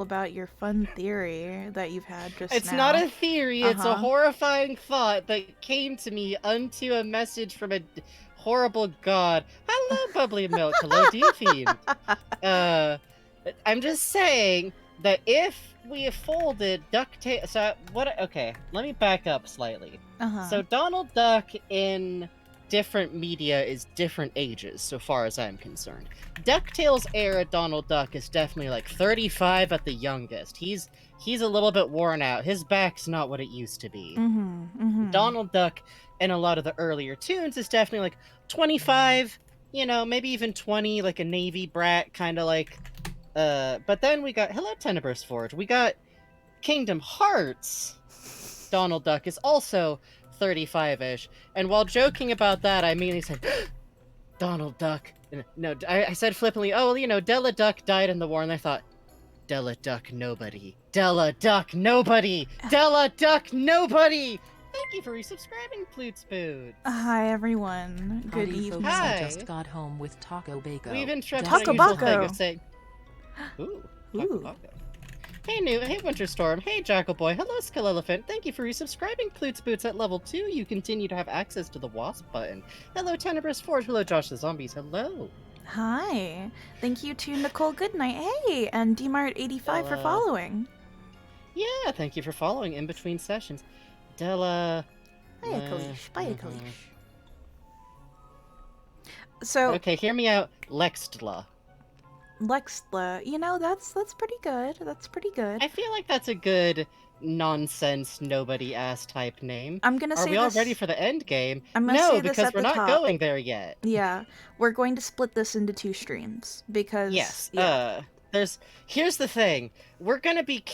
about your fun theory that you've had just It's now. not a theory, it's a Uh-huh. horrifying thought that came to me unto a message from a horrible god. Hello, bubbly milk. Hello, Dean Fiend. I'm just saying that if we folded DuckTales, okay, let me back up slightly. Uh-huh. So Donald Duck in different media is different ages, so far as I'm concerned. DuckTales era Donald Duck is definitely like 35 at the youngest. He's a little bit worn out. His back's not what it used to be. Donald Duck in a lot of the earlier tunes is definitely like 25, maybe even 20, like a Navy brat, kind of like. But then we got Hello Tenebrous Forge. We got Kingdom Hearts. Donald Duck is also 35-ish. And while joking about that, I immediately said, Donald Duck. No, I said flippantly, Della Duck died in the war, and I thought, Della Duck nobody. Della Duck nobody! Della Duck nobody! Thank you for resubscribing, Ploots Boots. Hi, everyone. Good Howdy, evening. folks. Hi. I just got home with Taco Bacon. We've interrupted Taco our usual Baco. thing of saying, ooh, Taco Ooh. Baco. Hey Winter Storm, hey Jackal Boy, hello Skull Elephant, thank you for resubscribing, Ploots Boots. At level 2, you continue to have access to the Wasp button. Hello Tenebrous Forge, hello Josh the Zombies, hello. Hi. Thank you to Nicole Goodnight. Hey, and DMart85 for following. Yeah, thank you for following in between sessions. Della... Hiya, Kalish. Bye, Kalish. So, Okay, hear me out, Lextla. Lexla, that's pretty good. That's pretty good. I feel like that's a good nonsense, nobody-ass type name. I'm gonna say Are we all ready for the end game? I'm gonna No, say this because at we're the not top. going there yet. Yeah, we're going to split this into 2 streams because Yes. yeah. Here's the thing. We're gonna be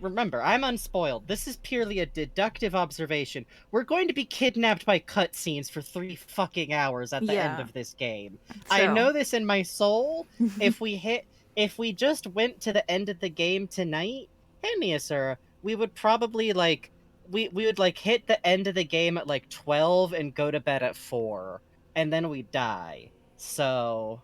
remember, I'm unspoiled. This is purely a deductive observation. We're going to be kidnapped by cutscenes for 3 fucking hours at the end of this game. I know this in my soul. If we just went to the end of the game tonight, hey Niasura, we would probably we would hit the end of the game at 12 and go to bed at 4, and then we die. So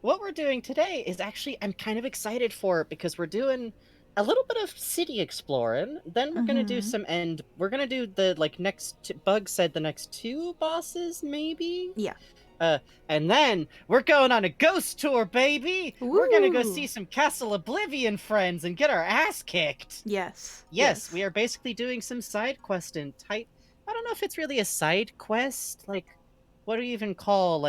what we're doing today is actually, I'm kind of excited for it because we're doing a little bit of city exploring. Then we're gonna do we're gonna do the next. Bug said the next 2 bosses, maybe. Yeah. And then we're going on a ghost tour, baby. We're gonna go Woo. see some Castle Oblivion friends and get our ass kicked. Yes. Yes, we are basically doing some side questing type. I don't know if it's really a side quest. What do you even call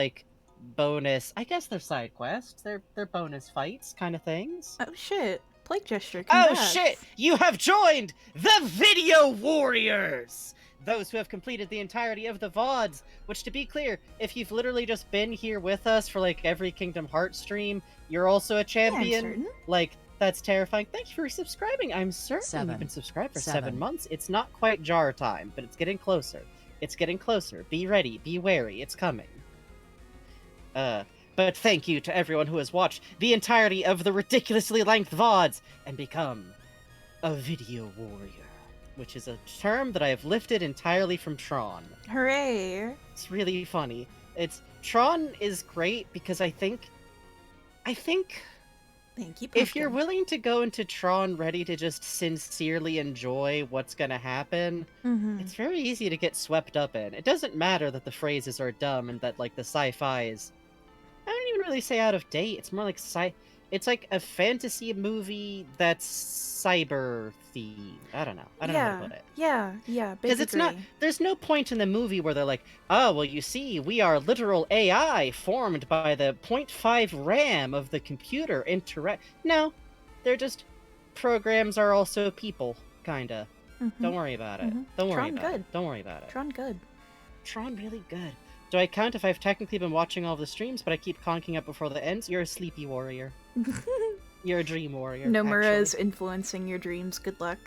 bonus? I guess they're side quests. They're bonus fights kind of things. Oh shit. Plague gesture. Oh Congrats. shit! You have joined the Video Warriors! Those who have completed the entirety of the VODs, which, to be clear, if you've literally just been here with us for every Kingdom Hearts stream, you're also a champion. That's terrifying. Thank you for subscribing. I'm certain you've been subscribed for 7 months. It's not quite jar time, but it's getting closer. It's getting closer. Be ready. Be wary. It's coming. But thank you to everyone who has watched the entirety of the ridiculously length VODs and become a video warrior, which is a term that I have lifted entirely from Tron. Hooray. It's really funny. Tron is great because I think Thank you, if you're willing to go into Tron ready to just sincerely enjoy what's gonna happen, it's very easy to get swept up in. It doesn't matter that the phrases are dumb and that the sci-fi is, I don't even really say out of date. It's more it's like a fantasy movie that's cyber themed. I don't know. I don't know how to put it. Yeah. Because there's no point in the movie where they're like, oh, well, you see, we are literal AI formed by the 0.5 RAM of the computer No, they're just, programs are also people, kinda. Don't worry about it. Don't worry about it. Don't worry about it. Tron good. Tron really good. Do I count if I've technically been watching all the streams, but I keep conking up before the ends? You're a sleepy warrior. You're a dream warrior. Nomura is influencing your dreams. Good luck.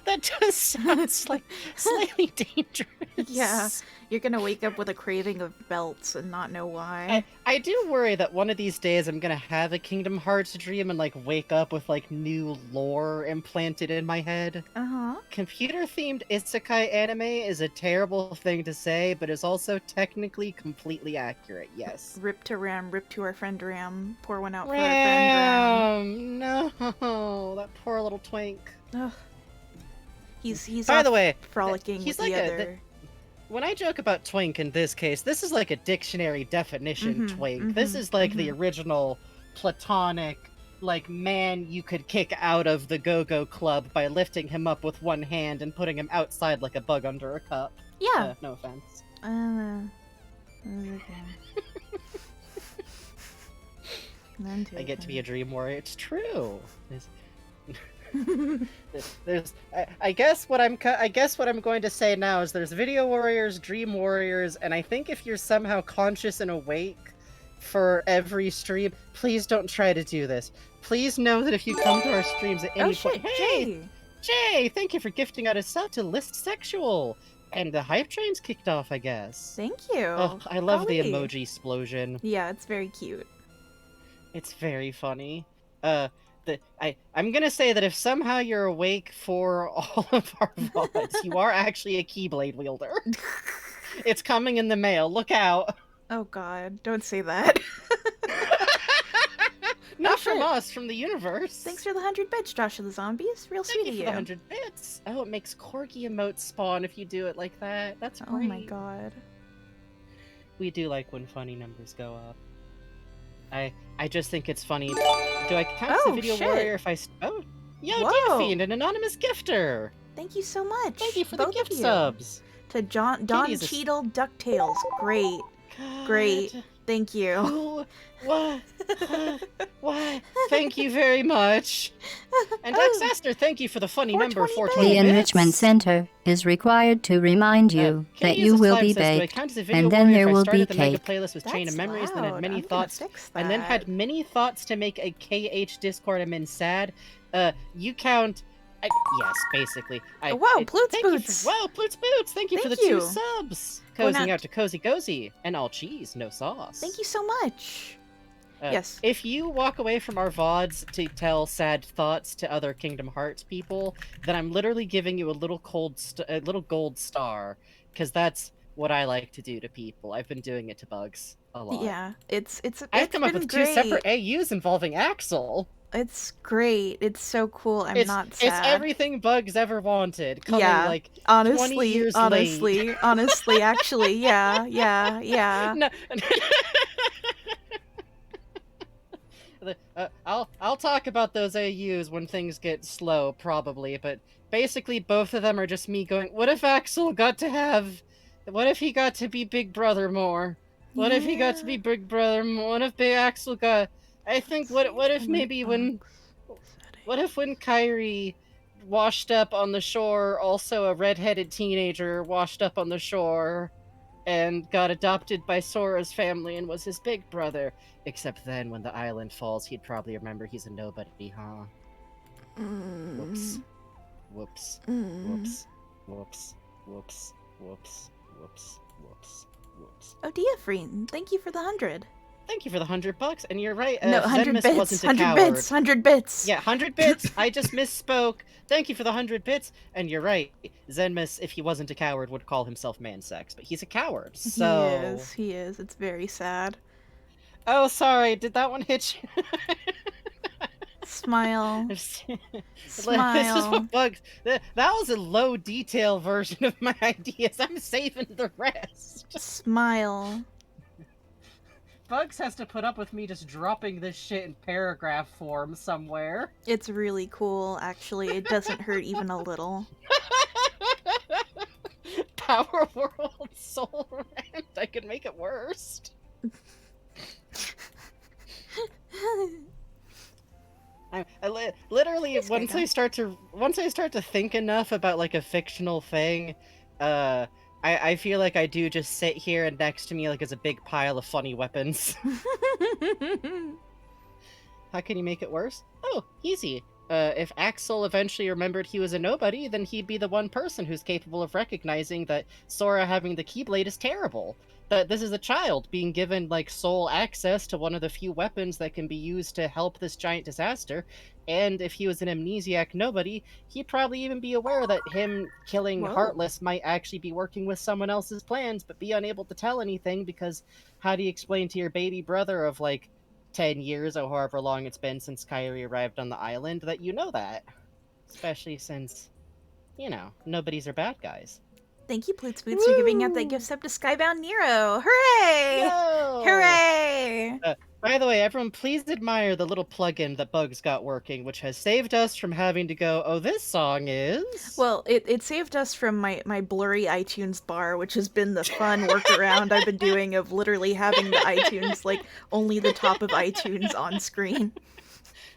That does sound slightly dangerous. Yeah, you're gonna wake up with a craving of belts and not know why. I do worry that one of these days I'm gonna have a Kingdom Hearts dream and like wake up with like new lore implanted in my head. Uh-huh. Computer-themed isekai anime is a terrible thing to say, but is also technically completely accurate, yes. Rip to Ram, rip to our friend Ram. Pour one out for our friend Ram. No, that poor little twink. Ugh. He's By off the way, frolicking he's with like the other. when I joke about twink in this case, this is like a dictionary definition twink. This is like the original platonic, like, man you could kick out of the go-go club by lifting him up with one hand and putting him outside like a bug under a cup. Yeah. No offense. Okay. I get to be a dream warrior. It's true. I guess what I'm going to say now is there's video warriors, dream warriors, and I think if you're somehow conscious and awake for every stream, please don't try to do this. Please know that if you come to our streams at any point, hey, Jay, thank you for gifting out a sub to List Sexual, and the hype train's kicked off, I guess. Thank you. Oh, I love the Golly. emoji explosion. Yeah, it's very cute. It's very funny. I'm gonna say that if somehow you're awake for all of our VODs, you are actually a Keyblade wielder. It's coming in the mail. Look out. Oh god, don't say that. Not from us, from the universe. Thanks for the 100 bits, Josh of the Zombies. Real sweet Thank of you you. for the 100 bits. Oh, it makes corgi emotes spawn if you do it like that. That's great. Oh my god. We do like when funny numbers go up. I just think it's funny. Do I count as a video warrior if I... Oh, yo, Whoa. Fiend, an anonymous gifter. Thank you so much. Thank you for both the gift of you. subs. To Don Cheadle DuckTales. Great. Great. Thank you. Oh, what? Thank you very much. And Duxaster, thank you for the funny number 420 The Enrichment Center is required to remind you that you will be baked, and then there will be cake. Playlist with Chain of Memories, then had many I'm thoughts, gonna fix and then that. had many thoughts to make a KH Discord admin sad. You count. Yes, basically. Whoa, Ploots Boots! Wow, Ploots Boots! Thank you for the Thank 2 you. subs! Going Cozying out out to Cozy Gozy, and all cheese, no sauce. Thank you so much. Yes. If you walk away from our VODs to tell sad thoughts to other Kingdom Hearts people, then I'm literally giving you a little gold star, because that's what I like to do to people. I've been doing it to bugs a lot. Yeah, it's I've come up been with great. 2 separate AUs involving Axel. It's great. It's so cool. I'm not sad. It's everything bugs ever wanted. Coming like 20 honestly, years honestly, honestly, actually, yeah. No. I'll talk about those AUs when things get slow, probably, but basically both of them are just me going, what if Axel got to have... What if he got to be Big Brother more? What if he got to be Big Brother more? What if Big Axel got... I think, what if maybe when... What if when Kairi washed up on the shore, also a redheaded teenager washed up on the shore and got adopted by Sora's family and was his big brother? Except then, when the island falls, he'd probably remember he's a nobody, huh? Whoops. Whoops. Whoops. Whoops. Whoops. Whoops. Whoops. Whoops. Whoops. Oh, Diafreen, thank you for the 100. Thank you for the $100, and you're right. No, 100 Zenmus bits. wasn't a 100 coward. bits. 100 bits. Yeah, 100 bits. I just misspoke. Thank you for the 100 bits, and you're right. Zenmus, if he wasn't a coward, would call himself man-sex, but he's a coward. So He is. It's very sad. Oh, sorry. Did that one hit you? Smile. This is Smile. what bugs. That was a low detail version of my ideas. I'm saving the rest. Smile. Bugs has to put up with me just dropping this shit in paragraph form somewhere. It's really cool, actually. It doesn't hurt even a little. Power World Soul Rant. I could make it worse. Literally once I start to think enough about like a fictional thing, I feel like I do just sit here and next to me like is a big pile of funny weapons. How can you make it worse? Oh, easy. if Axel eventually remembered he was a nobody, then he'd be the one person who's capable of recognizing that Sora having the Keyblade is terrible. That this is a child being given, like, sole access to one of the few weapons that can be used to help this giant disaster. And if he was an amnesiac nobody, he'd probably even be aware that him killing Whoa. Heartless might actually be working with someone else's plans, but be unable to tell anything because how do you explain to your baby brother of, like, 10 years or however long it's been since Kyrie arrived on the island that you know that? Especially since, you know, nobodies are bad guys. Thank you, Ploots Boots, for giving out that gift sub to Skybound Nero. Hooray! No! Hooray! By the way, everyone, please admire the little plugin that Bugs got working, which has saved us from having to go, oh, this song is... Well, it saved us from my blurry iTunes bar, which has been the fun workaround I've been doing of literally having the iTunes, like, only the top of iTunes on screen.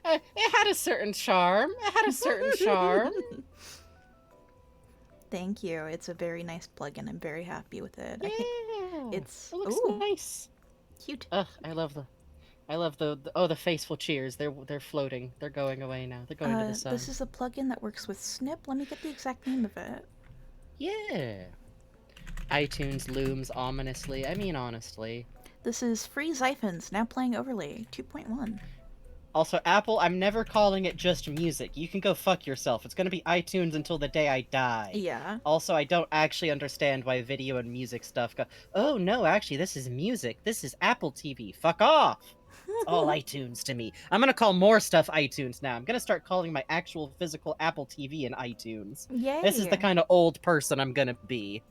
It had a certain charm. It had a certain charm. Thank you. It's a very nice plugin. I'm very happy with it. Yeah. I think it's It looks nice. Cute. Ugh, I love the faithful cheers. They're floating. They're going away now. They're going to the sun. This is a plugin that works with Snip. Let me get the exact name of it. Yeah. iTunes looms ominously. I mean, honestly. This is Free Xiphons, now playing Overlay 2.1. Also, Apple, I'm never calling it just music. You can go fuck yourself. It's gonna be iTunes until the day I die. Yeah. Also, I don't actually understand why video and music stuff go, oh no, actually, this is music. This is Apple TV. Fuck off! It's all iTunes to me. I'm gonna call more stuff iTunes now. I'm gonna start calling my actual physical Apple TV in iTunes. Yay! This is the kind of old person I'm gonna be.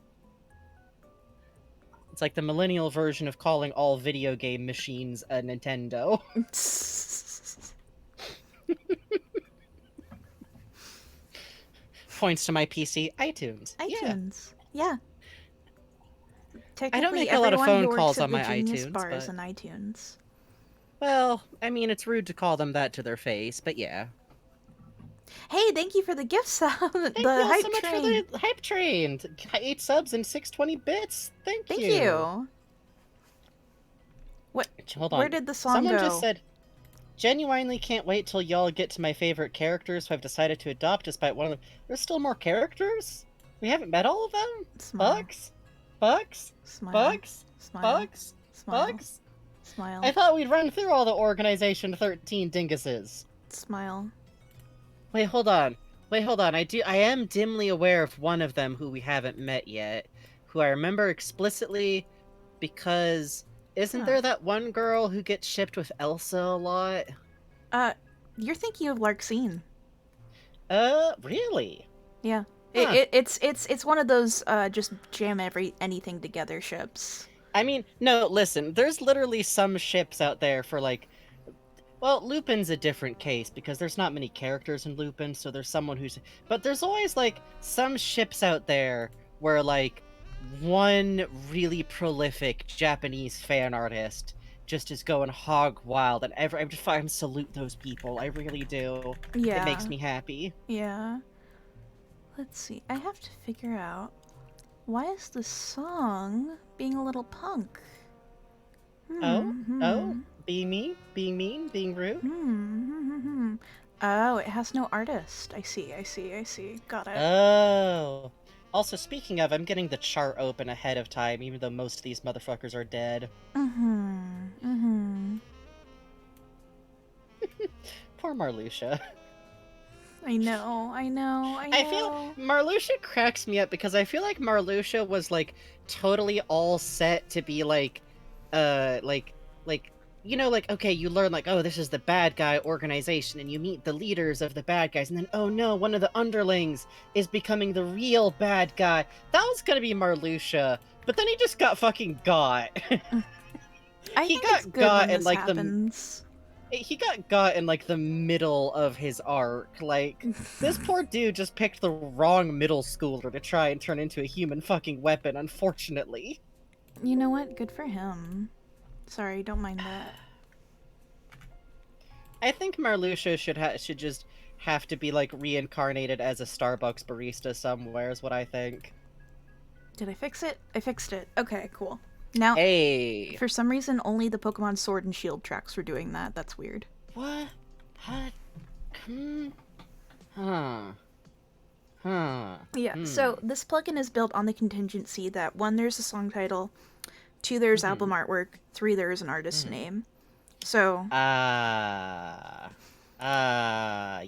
It's like the millennial version of calling all video game machines a Nintendo. Points to my PC, iTunes. iTunes. Yeah. I don't make a lot of phone calls on my iTunes, bar is but... an iTunes. Well, I mean, it's rude to call them that to their face, but yeah. Hey, thank you for the gift sub. Thank you hype so much train. for the hype train. 8 subs and 620 bits. Thank you. Thank you. What? Hold on. Where did the song Someone go? just said, genuinely can't wait till y'all get to my favorite characters who I've decided to adopt despite one of them. There's still more characters? We haven't met all of them? Smile. Bugs? Bugs? Smile. Bugs? Smile. Bugs? Smile. Bugs? Smile. I thought we'd run through all the Organization 13 dinguses. Smile. Wait, hold on. I am dimly aware of one of them who we haven't met yet, who I remember explicitly because isn't there that one girl who gets shipped with Elsa a lot? You're thinking of Larxene. Really? Yeah. Huh. It's one of those just jam anything together ships. I mean, no, listen, there's literally some ships out there for, like... Well, Lupin's a different case, because there's not many characters in Lupin, so there's someone who's... But there's always, like, some ships out there where, like, one really prolific Japanese fan artist just is going hog wild, and I salute those people, I really do. Yeah. It makes me happy. Yeah. Let's see, I have to figure out, why is the song being a little punk? Oh? Being mean, being rude? Oh, it has no artist. I see. Got it. Oh. Also, speaking of, I'm getting the chart open ahead of time, even though most of these motherfuckers are dead. Poor Marluxia. I know. I feel Marluxia cracks me up because I feel like Marluxia was, like, totally all set to be, like, you know, like, okay, you learn, like, oh, this is the bad guy organization, and you meet the leaders of the bad guys, and then, oh no, one of the underlings is becoming the real bad guy. That was gonna be Marluxia, but then he just got fucking got. He got got in, like, he got in, like, the middle of his arc. Like, this poor dude just picked the wrong middle schooler to try and turn into a human fucking weapon, unfortunately. You know what? Good for him. Sorry, don't mind that. I think Marluxia should just have to be, like, reincarnated as a Starbucks barista somewhere, is what I think. Did I fix it? I fixed it. Okay, cool. Now, hey! For some reason, only the Pokemon Sword and Shield tracks were doing that. That's weird. What? Huh. Huh. Yeah, so this plugin is built on the contingency that 1, there's a song title, 2, there's album artwork, 3, there's an artist name. So...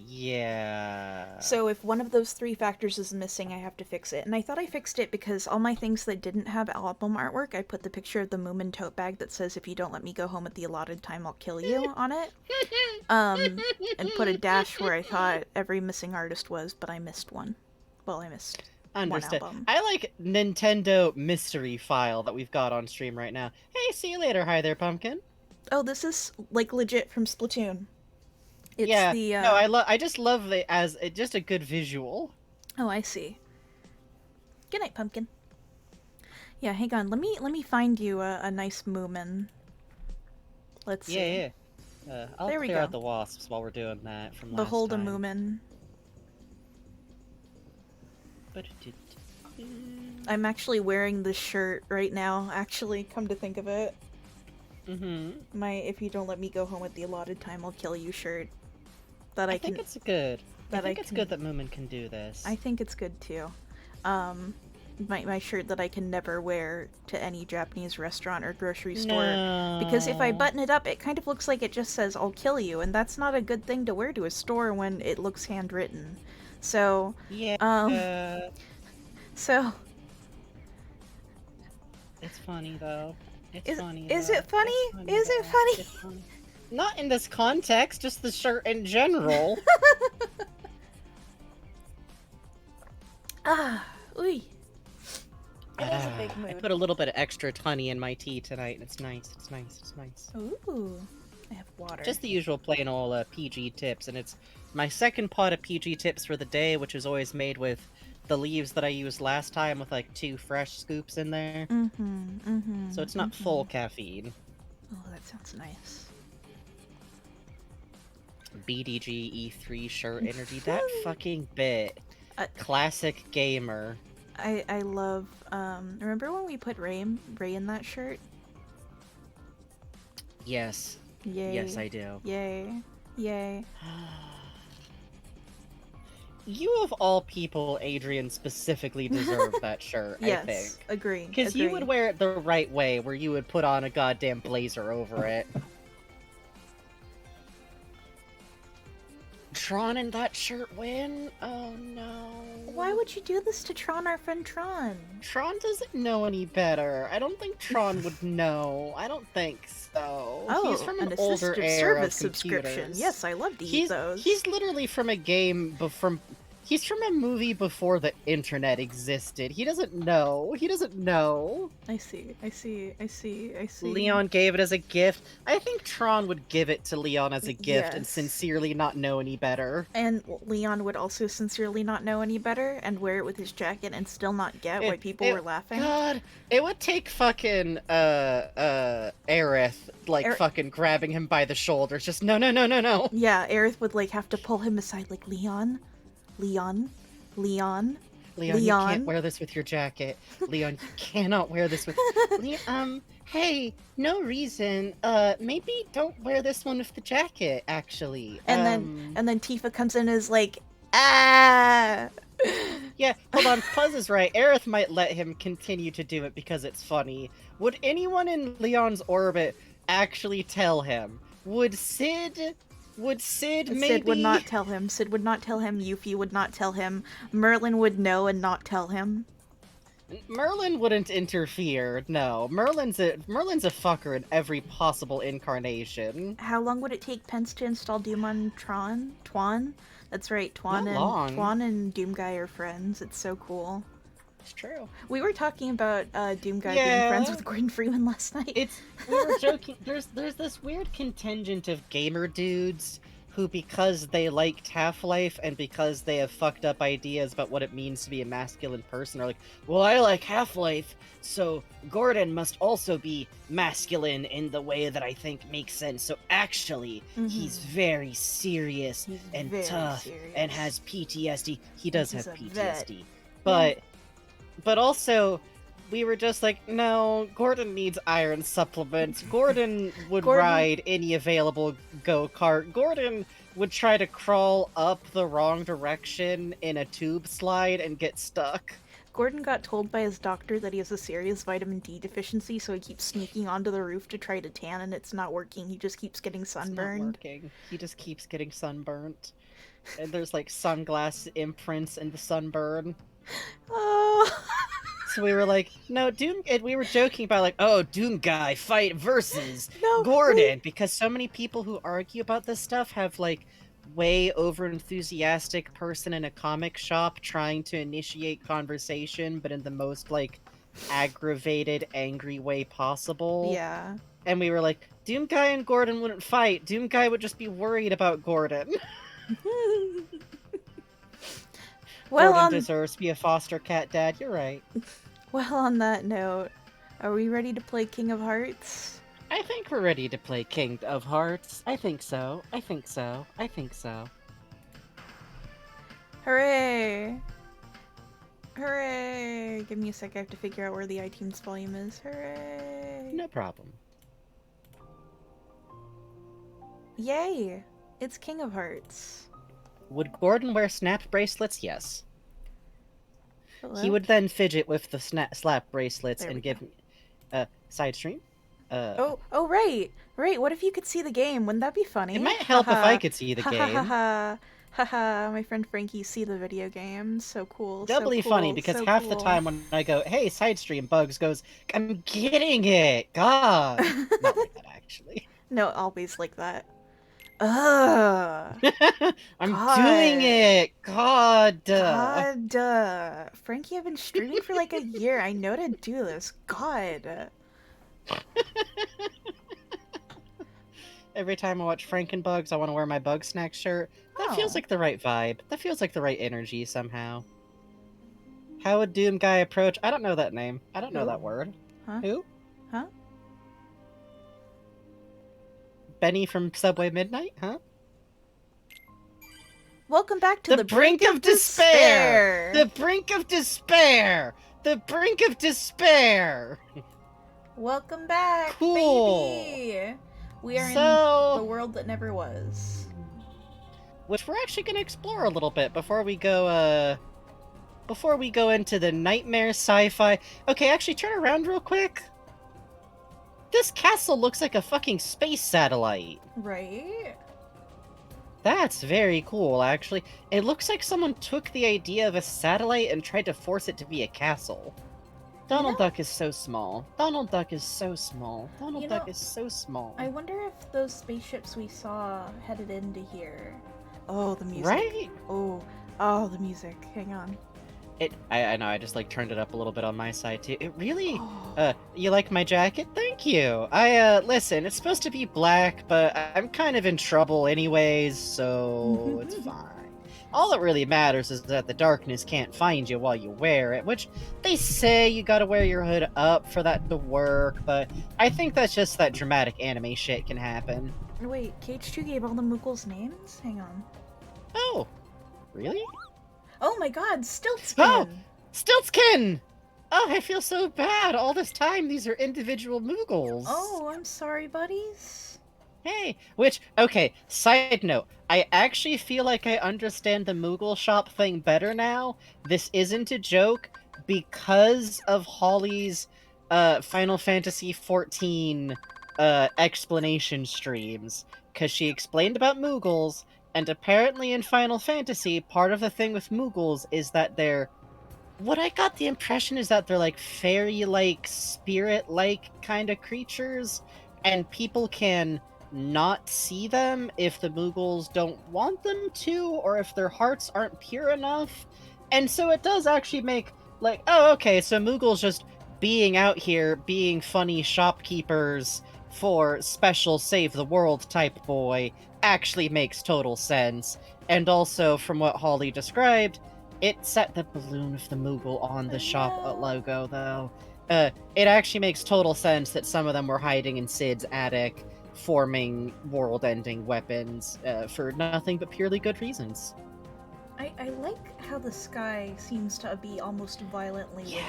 yeah. So if one of those 3 factors is missing, I have to fix it. And I thought I fixed it because all my things that didn't have album artwork, I put the picture of the Moomin tote bag that says, if you don't let me go home at the allotted time, I'll kill you on it. And put a dash where I thought every missing artist was, but I missed one. Well, I missed Understood. one album. I like Nintendo mystery file that we've got on stream right now. Hey, see you later. Hi there, Pumpkin. Oh, this is, like, legit from Splatoon. It's yeah, the, no, I just love it as just a good visual. Oh, I see. Good night, Pumpkin. Yeah, hang on. Let me find you a nice Moomin. Let's see. Yeah. I'll there we clear go. out the wasps while we're doing that from last Behold time. a Moomin. I'm actually wearing this shirt right now, actually, come to think of it. My if you don't let me go home at the allotted time, I'll kill you shirt. That I think it's good. I think it's good that Moomin can do this. I think it's good too. My shirt that I can never wear to any Japanese restaurant or grocery store. Because if I button it up, it kind of looks like it just says, I'll kill you, and that's not a good thing to wear to a store when it looks handwritten. So, yeah. So... It's funny, though. It's funny. Is it funny? Is it funny? Not in this context, just the shirt in general. Ooh. It is a big mood. I put a little bit of extra honey in my tea tonight, and it's nice. It's nice. It's nice. Ooh. I have water. Just the usual plain old PG tips, and it's my second pot of PG tips for the day, which is always made with the leaves that I used last time with like 2 fresh scoops in there. So it's not full caffeine. Oh, that sounds nice. BDG E3 shirt energy. That fucking bit. Classic gamer. I love, remember when we put Ray in that shirt? Yes. Yay. Yes, I do. Yay. Yay. You of all people, Adrian, specifically deserve that shirt, yes, I think. Agree. Because you would wear it the right way, where you would put on a goddamn blazer over it. Tron and that shirt win? Oh no. Why would you do this to Tron, our friend Tron? Tron doesn't know any better. I don't think Tron would know. I don't think so. Oh, he's from an assistive older era service of subscription. computers. Yes, I love to eat those. He's literally from a game he's from a movie before the internet existed. He doesn't know. He doesn't know. I see. Leon gave it as a gift. I think Tron would give it to Leon as a gift and Yes. sincerely not know any better. And Leon would also sincerely not know any better and wear it with his jacket and still not get why people were laughing. God, it would take fucking Aerith fucking grabbing him by the shoulders. Just no. Yeah, Aerith would have to pull him aside like, Leon, you can't wear this with your jacket. Leon, you cannot wear this with... hey, no reason. Maybe don't wear this one with the jacket, actually. And then Tifa comes in and is like, ah! Yeah, hold on, Puzz is right. Aerith might let him continue to do it because it's funny. Would anyone in Leon's orbit actually tell him? Would Sid maybe? Sid would not tell him. Sid would not tell him. Yuffie would not tell him. Merlin would know and not tell him. Merlin wouldn't interfere, no. Merlin's a fucker in every possible incarnation. How long would it take Pence to install Doom on Twan? That's right, Twan and Doomguy are friends. It's so cool. It's true. We were talking about Doomguy being friends with Gordon Freeman last night. We were joking. There's this weird contingent of gamer dudes who, because they liked Half-Life and because they have fucked up ideas about what it means to be a masculine person, are like, well, I like Half-Life, so Gordon must also be masculine in the way that I think makes sense. So actually, he's very serious and tough and has PTSD. He does have PTSD. But also, we were just like, no, Gordon needs iron supplements. Gordon would ride any available go-kart. Gordon would try to crawl up the wrong direction in a tube slide and get stuck. Gordon got told by his doctor that he has a serious vitamin D deficiency, so he keeps sneaking onto the roof to try to tan, and it's not working. He just keeps getting sunburned. It's not working. He just keeps getting sunburnt. And there's like sunglass imprints in the sunburn. Oh. So we were like, no, Doom, and we were joking about like, oh, Doom guy fight versus No, Gordon, wait. because so many people who argue about this stuff have like way over enthusiastic person in a comic shop trying to initiate conversation, but in the most like aggravated, angry way possible. Yeah. And we were like, Doom guy and Gordon wouldn't fight. Doom guy would just be worried about Gordon. Well, Gordon deserves to be a foster cat dad. You're right. Well, on that note, are we ready to play King of Hearts? I think we're ready to play King of Hearts. I think so. Hooray! Hooray! Give me a sec, I have to figure out where the iTunes volume is. Hooray! No problem. Yay! It's King of Hearts. Would Gordon wear snap bracelets? Yes. Hello? He would then fidget with the slap bracelets There and we give me side stream. Oh, right. Right, what if you could see the game? Wouldn't that be funny? It might help if I could see the Ha game. ha ha. Haha, my friend Frankie see the video game. So cool. Doubly so cool, funny because so half cool. the time when I go, hey, side stream, Bugs goes, I'm getting it. God. Not like that, actually. No, always like that. Ugh. I'm God. doing it. God. God. Frankie, I've been streaming for like a year. I know to do this. God. Every time I watch Frankenbugs, I want to wear my Bug Snack shirt. That feels Oh. like the right vibe. That feels like the right energy somehow. How would Doom Guy approach? I don't know that name. I don't know Who? that word. Huh? Who? Huh? Benny from Subway Midnight? Huh? Welcome back to The brink of despair! The brink of despair! The brink of despair! Welcome back, Cool. baby! We are So- in the world that never was. Which we're actually going to explore a little bit before we go into the nightmare sci-fi. Okay, actually turn around real quick. This castle looks like a fucking space satellite. Right? That's very cool, actually. It looks like someone took the idea of a satellite and tried to force it to be a castle. Donald Duck is so small. Donald Duck is so small. Donald Duck is so small. I wonder if those spaceships we saw headed into here. Oh, the music. Right? Oh, the music. Hang on. I know, I just like turned it up a little bit on my side too. It really Oh. You like my jacket? Thank you. Listen, it's supposed to be black, but I'm kind of in trouble anyways, so it's fine. All that really matters is that the darkness can't find you while you wear it, which they say you gotta wear your hood up for that to work, but I think that's just that dramatic anime shit can happen. Wait, KH2 gave all the Moogles names? Hang on. Oh, really? Oh my god, Stiltskin! Oh! Stiltskin! Oh, I feel so bad. All this time, these are individual Moogles. Oh, I'm sorry, buddies. Hey, okay, side note, I actually feel like I understand the Moogle shop thing better now. This isn't a joke because of Holly's Final Fantasy XIV explanation streams. Because she explained about Moogles, and apparently in Final Fantasy, part of the thing with Moogles is that they're... What I got the impression is that they're like fairy-like, spirit-like kind of creatures, and people can not see them if the Moogles don't want them to, or if their hearts aren't pure enough. And so it does actually make, like, oh, okay, so Moogles just being out here, being funny shopkeepers for special save the world type boy actually makes total sense. And also, from what Holly described, it set the balloon of the Moogle on the shop logo, though. It actually makes total sense that some of them were hiding in Sid's attic, forming world-ending weapons for nothing but purely good reasons. I like how the sky seems to be almost violently windy.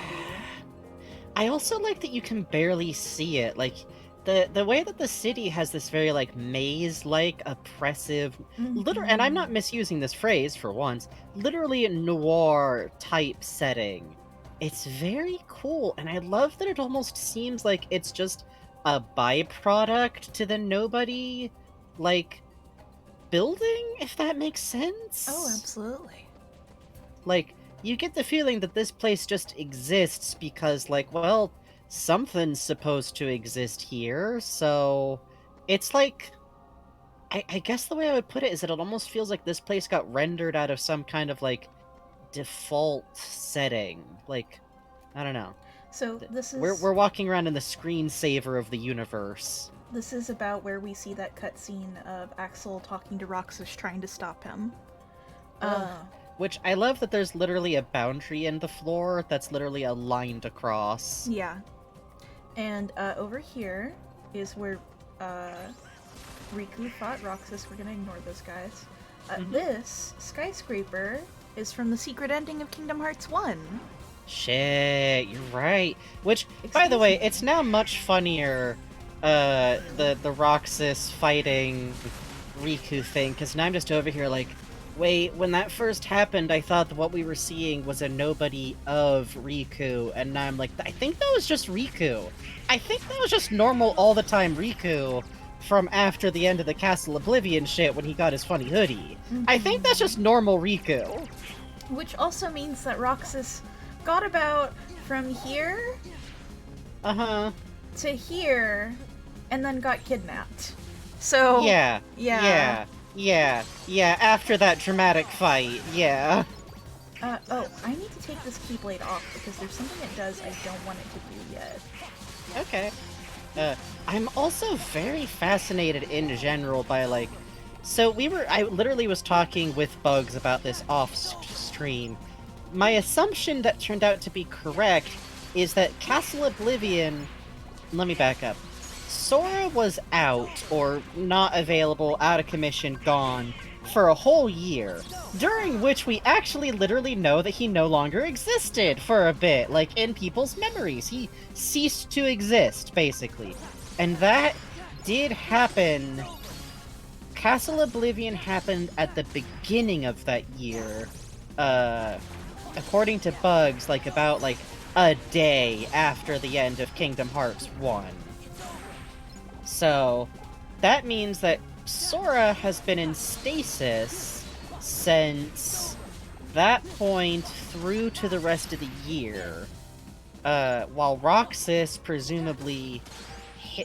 I also like that you can barely see it. Like, the way that the city has this very like maze-like oppressive, and I'm not misusing this phrase for once, literally a noir type setting. It's very cool, and I love that it almost seems like it's just a byproduct to the nobody like building, if that makes sense. Oh, absolutely. Like, you get the feeling that this place just exists because, like, well, something's supposed to exist here, so it's like, I guess the way I would put it is that it almost feels like this place got rendered out of some kind of, like, default setting. Like, I don't know. So this is... We're walking around in the screensaver of the universe. This is about where we see that cutscene of Axel talking to Roxas trying to stop him. Which, I love that there's literally a boundary in the floor that's literally a line across. Yeah. And over here is where Riku fought Roxas. We're gonna ignore those guys. This skyscraper is from the secret ending of Kingdom Hearts 1. Shit, you're right. Which, by the way, it's now much funnier, the Roxas fighting Riku thing, because now I'm just over here like, wait, when that first happened, I thought that what we were seeing was a nobody of Riku, and now I'm like, I think that was just Riku. I think that was just normal all-the-time Riku from after the end of the Castle Oblivion shit when he got his funny hoodie. I think that's just normal Riku. Which also means that Roxas got about from here to here, and then got kidnapped. So... Yeah, after that dramatic fight, yeah. Oh, I need to take this Keyblade off, because there's something it does I don't want it to do yet. Okay. I'm also very fascinated in general by, like... So I literally was talking with Bugs about this off-stream. My assumption that turned out to be correct is that Castle Oblivion... Let me back up. Sora was out, or not available, out of commission, gone, for a whole year, during which we actually literally know that he no longer existed for a bit, like, in people's memories. He ceased to exist, basically. And that did happen... Castle Oblivion happened at the beginning of that year, according to Bugs, like, about, like, a day after the end of Kingdom Hearts 1. So, that means that Sora has been in stasis since that point through to the rest of the year, while Roxas presumably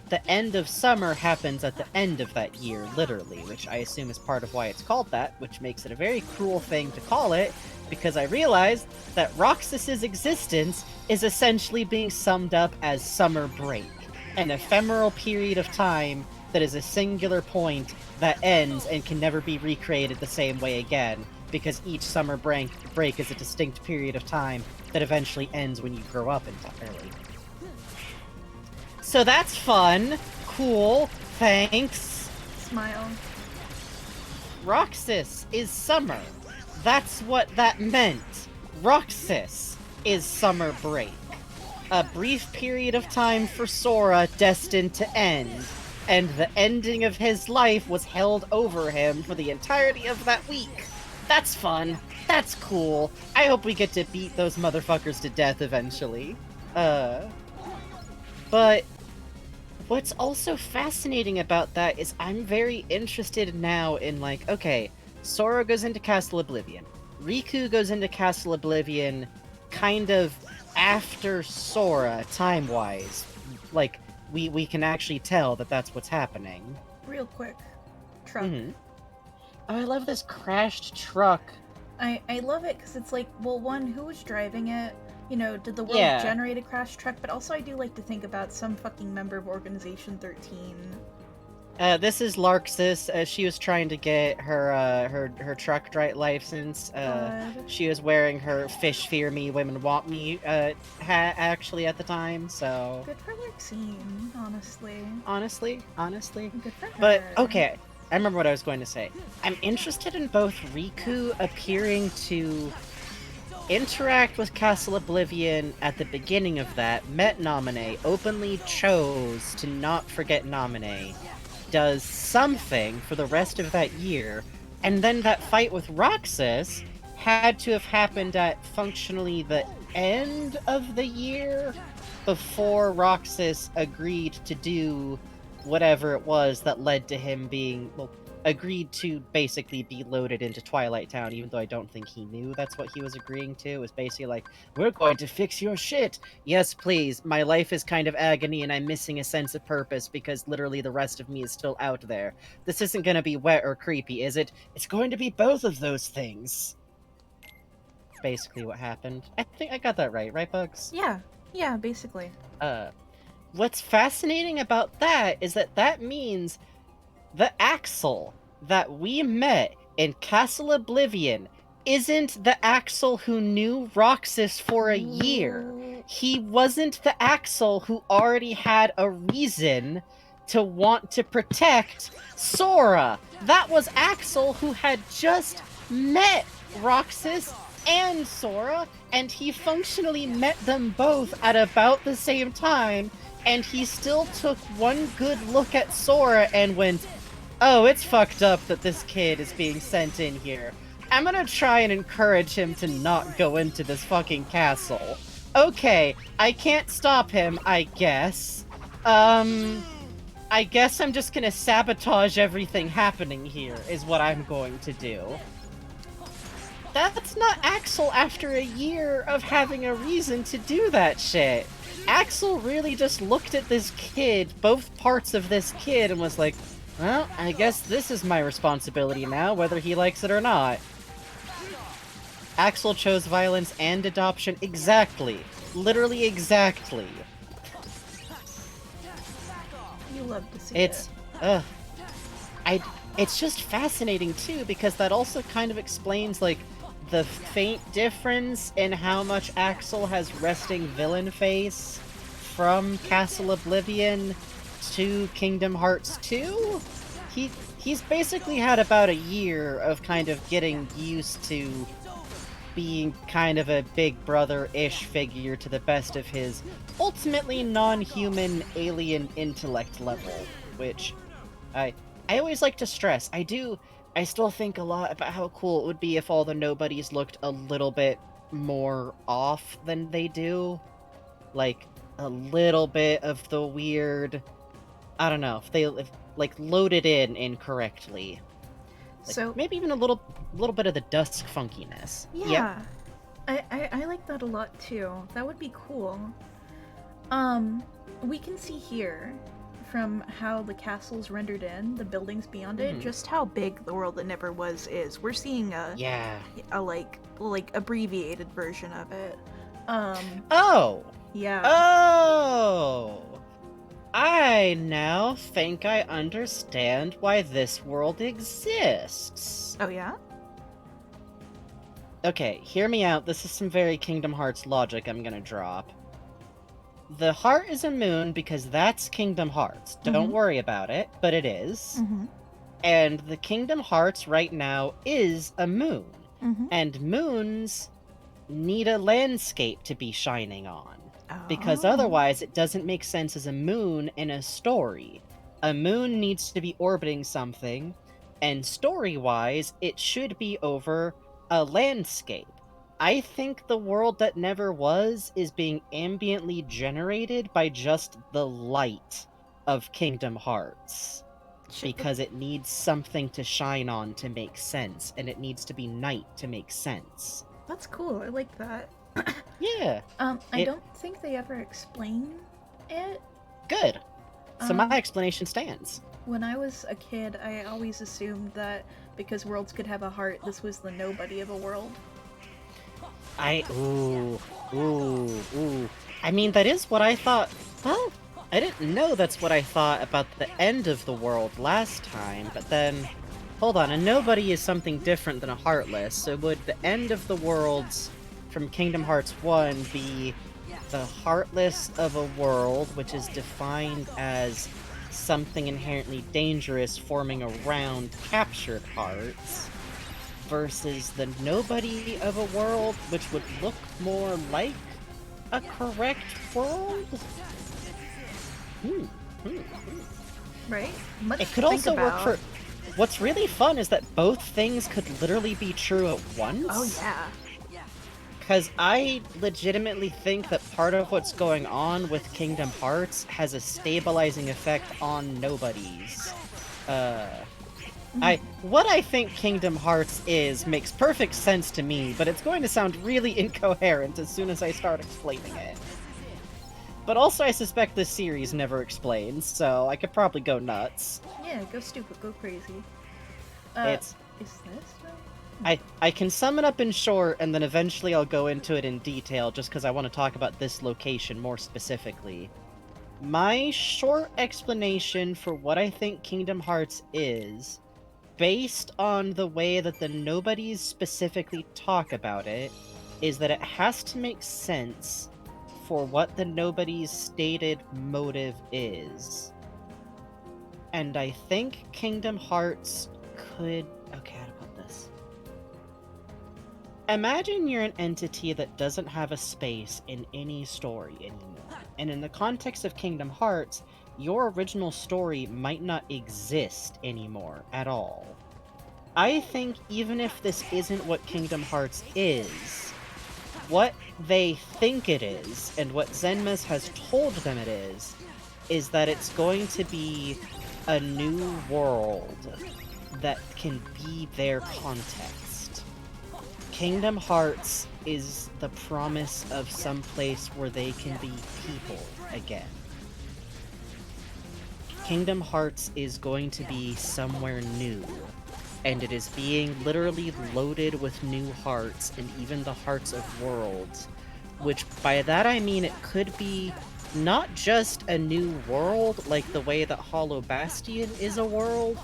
the end of summer happens at the end of that year, literally, which I assume is part of why it's called that, which makes it a very cruel thing to call it, because I realized that Roxas's existence is essentially being summed up as summer break, an ephemeral period of time that is a singular point that ends and can never be recreated the same way again, because each summer break is a distinct period of time that eventually ends when you grow up entirely. So that's fun. Cool. Thanks. Smile. Roxas is summer. That's what that meant. Roxas is summer break. A brief period of time for Sora destined to end, and the ending of his life was held over him for the entirety of that week. That's fun. That's cool. I hope we get to beat those motherfuckers to death eventually. But what's also fascinating about that is I'm very interested now in, like, okay, Sora goes into Castle Oblivion. Riku goes into Castle Oblivion kind of after Sora, time-wise. Like, we can actually tell that that's what's happening. Real quick. Truck. Mm-hmm. Oh, I love this crashed truck. I love it because it's like, well, one, who was driving it? You know, did the world generate a crash truck? But also I do like to think about some fucking member of Organization 13. This is Larxus. She was trying to get her truck license. She was wearing her Fish Fear Me, Women Want Me hat, actually, at the time, so... Good for Larxene, honestly. Honestly. Good for her. But, okay, I remember what I was going to say. I'm interested in both Riku appearing to interact with Castle Oblivion at the beginning of that, met Naminé, openly chose to not forget Naminé, does something for the rest of that year, and then that fight with Roxas had to have happened at functionally the end of the year before Roxas agreed to do whatever it was that led to him being, well, agreed to basically be loaded into Twilight Town, even though I don't think he knew that's what he was agreeing to. It was basically like, we're going to fix your shit. Yes, please. My life is kind of agony and I'm missing a sense of purpose because literally the rest of me is still out there. This isn't going to be wet or creepy, is it? It's going to be both of those things. Basically what happened. I think I got that right, Bugs? Yeah, basically. What's fascinating about that is that means the Axel that we met in Castle Oblivion isn't the Axel who knew Roxas for a year. He wasn't the Axel who already had a reason to want to protect Sora. That was Axel who had just met Roxas and Sora, and he functionally met them both at about the same time, and he still took one good look at Sora and went, oh, it's fucked up that this kid is being sent in here. I'm gonna try and encourage him to not go into this fucking castle. Okay, I can't stop him, I guess. I guess I'm just gonna sabotage everything happening here, is what I'm going to do. That's not Axel after a year of having a reason to do that shit. Axel really just looked at this kid, both parts of this kid, and was like, well, I guess this is my responsibility now, whether he likes it or not. Axel chose violence and adoption exactly. Literally exactly. You love to see It's, it. it's just fascinating too, because that also kind of explains, like, the faint difference in how much Axel has resting villain face from Castle Oblivion to Kingdom Hearts 2. He's basically had about a year of kind of getting used to being kind of a big brother-ish figure to the best of his ultimately non-human alien intellect level, which I always like to stress. I still think a lot about how cool it would be if all the nobodies looked a little bit more off than they do. Like, a little bit of the weird, I don't know, if like, loaded in incorrectly. Like, So maybe even a little bit of the dusk funkiness. yeah, yep. I like that a lot too. That would be cool. We can see here from how the castle's rendered in, the buildings beyond it, just how big the world that never was is. We're seeing a like abbreviated version of it. Oh. Yeah. Oh. I now think I understand why this world exists. Oh yeah? Okay, hear me out. This is some very Kingdom Hearts logic I'm gonna drop. The heart is a moon because that's Kingdom Hearts. Don't worry about it, but it is. And the Kingdom Hearts right now is a moon. And moons need a landscape to be shining on. Because otherwise it doesn't make sense as a moon in a story. A moon needs to be orbiting something, and story-wise, it should be over a landscape. I think the world that never was is being ambiently generated by just the light of Kingdom Hearts. Because it needs something to shine on to make sense, and it needs to be night to make sense. That's cool. I like that. Yeah. I don't think they ever explain it. Good. So my explanation stands. When I was a kid, I always assumed that because worlds could have a heart, this was the nobody of a world. Ooh. I mean, that is what I thought. Well, I didn't know that's what I thought about the end of the world last time, but then, hold on, a nobody is something different than a heartless, so would the end of the worlds from Kingdom Hearts 1 be the heartless of a world, which is defined as something inherently dangerous forming around captured hearts, versus the nobody of a world, which would look more like a correct world? Right? Much It could to also think work about. for... What's really fun is that both things could literally be true at once. Oh, yeah. Because I legitimately think that part of what's going on with Kingdom Hearts has a stabilizing effect on nobodies. What I think Kingdom Hearts is makes perfect sense to me, but it's going to sound really incoherent as soon as I start explaining it. But also I suspect this series never explains, so I could probably go nuts. Yeah, go stupid, go crazy. It's... Is this right? I can sum it up in short, and then eventually I'll go into it in detail, just because I want to talk about this location more specifically. My short explanation for what I think Kingdom Hearts is, based on the way that the nobodies specifically talk about it, is that it has to make sense for what the nobodies' stated motive is. And I think Kingdom Hearts could... Okay, how to put this? Imagine you're an entity that doesn't have a space in any story anymore. And in the context of Kingdom Hearts, your original story might not exist anymore at all. I think even if this isn't what Kingdom Hearts is, what they think it is, and what Zenmas has told them it is that it's going to be a new world that can be their context. Kingdom Hearts is the promise of some place where they can be people again. Kingdom Hearts is going to be somewhere new, and it is being literally loaded with new hearts, and even the hearts of worlds, which by that I mean it could be not just a new world like the way that Hollow Bastion is a world,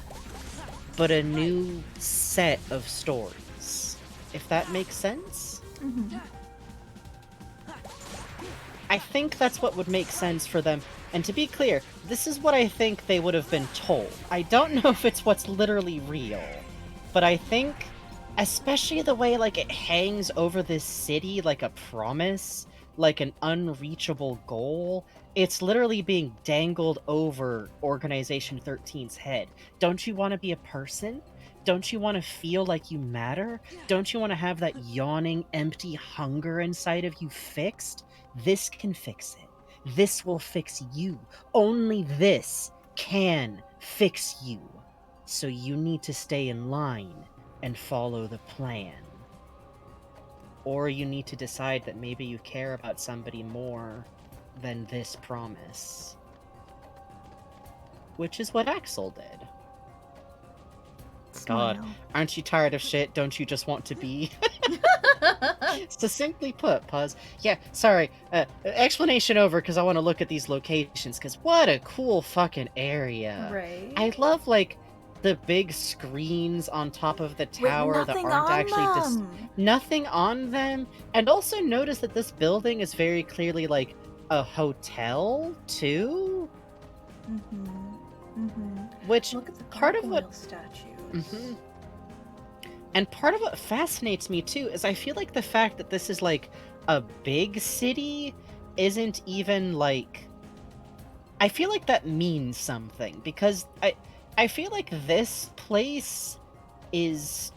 but a new set of stories, if that makes sense. Mm-hmm. I think that's what would make sense for them. And to be clear, this is what I think they would have been told. I don't know if it's what's literally real, but I think, especially the way like it hangs over this city like a promise, like an unreachable goal, it's literally being dangled over Organization 13's head. Don't you want to be a person? Don't you want to feel like you matter? Don't you want to have that yawning, empty hunger inside of you fixed? This can fix it. This will fix you. Only this can fix you. So you need to stay in line and follow the plan. Or you need to decide that maybe you care about somebody more than this promise. Which is what Axel did. Smile. God, aren't you tired of shit? Don't you just want to be? Succinctly put, pause. Yeah, sorry. Explanation over, because I want to look at these locations, because what a cool fucking area. Right. I love, like, the big screens on top of the tower that aren't actually nothing on them. And also notice that this building is very clearly, like, a hotel, too? Mm-hmm. Mm-hmm. Which, Look at the part of what... statues. Mm-hmm. And part of what fascinates me, too, is I feel like the fact that this is, like, a big city isn't even, like... I feel like that means something, because I feel like this place is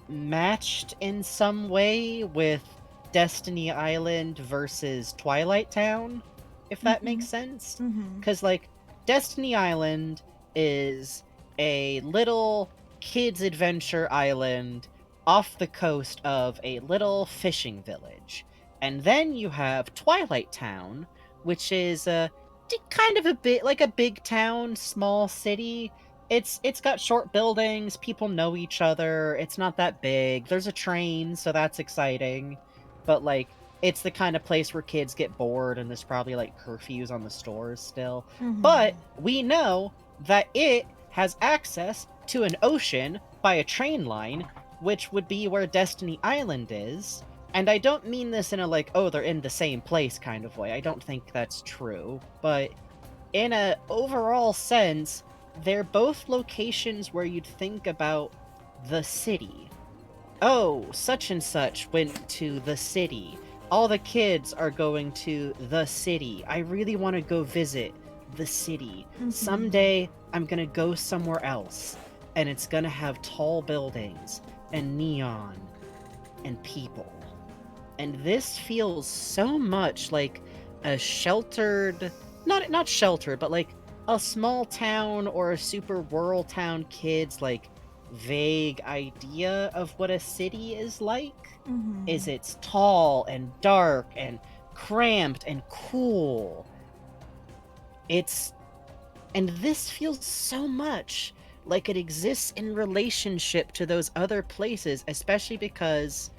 matched in some way with Destiny Island versus Twilight Town, if that makes sense. Because, like, Destiny Island is a little kids' adventure island off the coast of a little fishing village. And then you have Twilight Town, which is kind of a bit like a big town, small city. It's got short buildings, people know each other, it's not that big. There's a train, so that's exciting. But, like, it's the kind of place where kids get bored, and there's probably, like, curfews on the stores still. But we know that it has access to an ocean by a train line, which would be where Destiny Island is. And I don't mean this in a, like, oh, they're in the same place kind of way. I don't think that's true. But in a overall sense, they're both locations where you'd think about the city. oh, such and such went to the city. All the kids are going to the city. I really want to go visit the city. Someday, I'm gonna go somewhere else, and it's gonna have tall buildings, and neon, and people. And this feels so much like a sheltered, not sheltered, but like a small town or a super rural town kid's like vague idea of what a city is like. Is it's tall and dark and cramped and cool. And this feels so much like it exists in relationship to those other places, especially because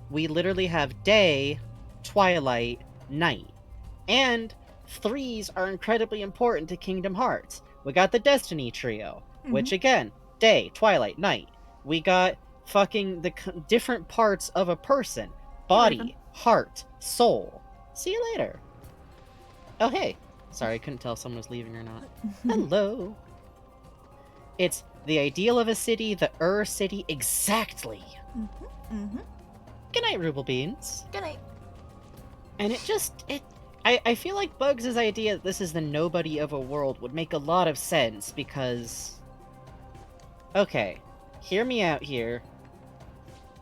we literally have day, twilight, night. And threes are incredibly important to Kingdom Hearts. We got the Destiny Trio, which again, day, twilight, night. We got fucking the different parts of a person. Body, heart, soul. See you later. Oh, hey. Sorry, I couldn't tell if someone was leaving or not. Hello. It's the ideal of a city, the city, exactly. Good night, Ruble Beans. Good night. And I feel like Bugs' idea that this is the nobody of a world would make a lot of sense because... Okay, hear me out here.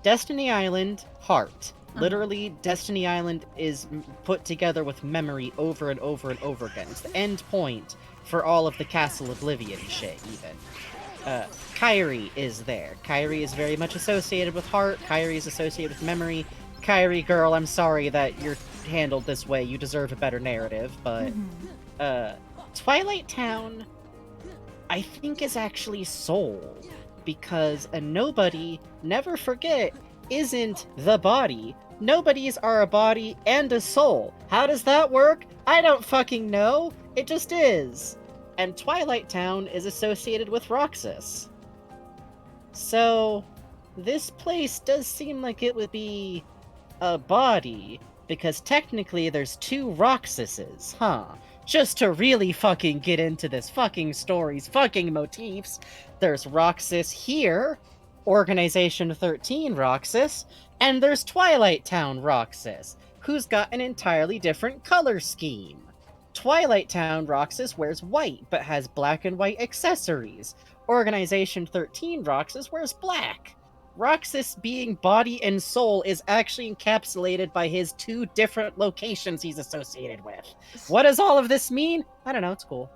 Destiny Island, heart. Literally, Destiny Island is put together with memory over and over and over again. It's the end point for all of the Castle Oblivion shit, even. Kairi is there. Kairi is very much associated with heart. Kairi is associated with memory. Kairi, girl, I'm sorry that you're handled this way. You deserve a better narrative, but... Twilight Town, I think, is actually soul. Because a nobody, never forget, isn't the body. Nobodies are a body and a soul. How does that work? I don't fucking know. It just is. And Twilight Town is associated with Roxas. So, this place does seem like it would be a body, because technically there's two Roxases, huh? Just to really fucking get into this fucking story's fucking motifs, there's Roxas here, Organization 13 Roxas, and there's Twilight Town Roxas, who's got an entirely different color scheme. Twilight Town Roxas wears white, but has black and white accessories. Organization 13 Roxas wears black. Roxas being body and soul is actually encapsulated by his two different locations he's associated with. What does all of this mean? I don't know, it's cool.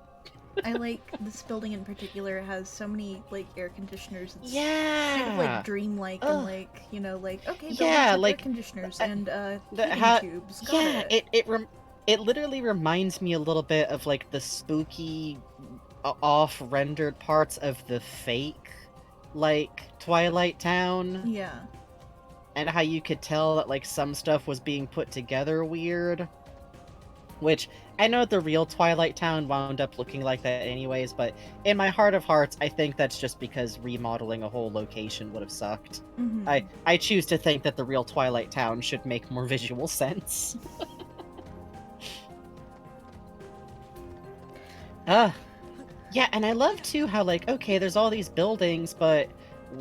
I like this building in particular has so many like air conditioners. It's yeah, kind of like dreamlike and like, you know, like okay, yeah, like air conditioners and the tubes. Got it literally reminds me a little bit of like the spooky off-rendered parts of the fake like Twilight Town. Yeah. And how you could tell that like some stuff was being put together weird. Which, I know the real Twilight Town wound up looking like that anyways, but in my heart of hearts, I think that's just because remodeling a whole location would have sucked. I choose to think that the real Twilight Town should make more visual sense. Yeah, and I love too how like, okay, there's all these buildings, but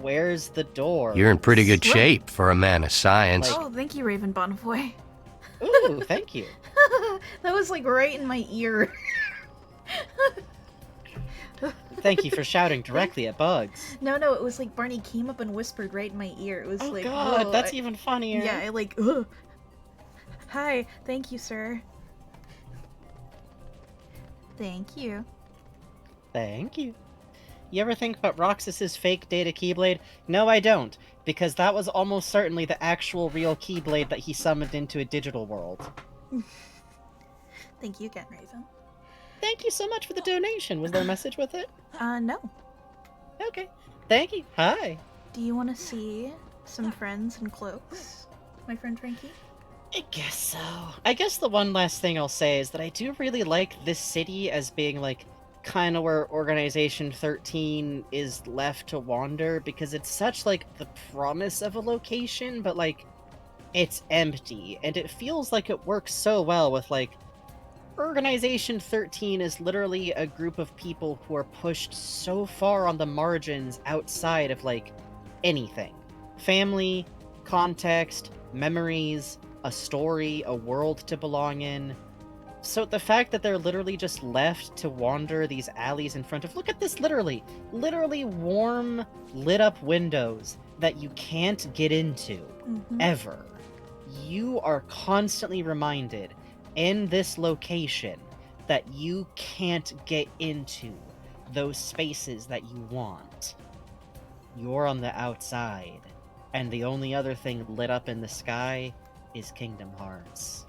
where's the door? You're in pretty good shape for a man of science. Oh, thank you, Raven Bonnefoy. Ooh, thank you. That was like right in my ear. Thank you for shouting directly at Bugs. No, it was like Barney came up and whispered right in my ear. It was like, God, whoa, that's even funnier. Yeah, I like, ugh. Hi, thank you, sir. Thank you. Thank you. You ever think about Roxas's fake data Keyblade? No, I don't, because that was almost certainly the actual real Keyblade that he summoned into a digital world. Thank you again, Raven. Thank you so much for the donation. Was there a message with it? No. Okay. Thank you. Hi. Do you want to see some friends in cloaks, my friend Frankie? I guess so. I guess the one last thing I'll say is that I do really like this city as being, like, kind of where Organization 13 is left to wander, because it's such, like, the promise of a location, but, like, it's empty, and it feels like it works so well with, like, Organization 13 is literally a group of people who are pushed so far on the margins outside of, like, anything. family, context, memories, a story, a world to belong in. So the fact that they're literally just left to wander these alleys in front of, look at this, literally warm, lit up windows that you can't get into, ever. You are constantly reminded in this location that you can't get into those spaces that you want. You're on the outside, and the only other thing lit up in the sky is Kingdom Hearts.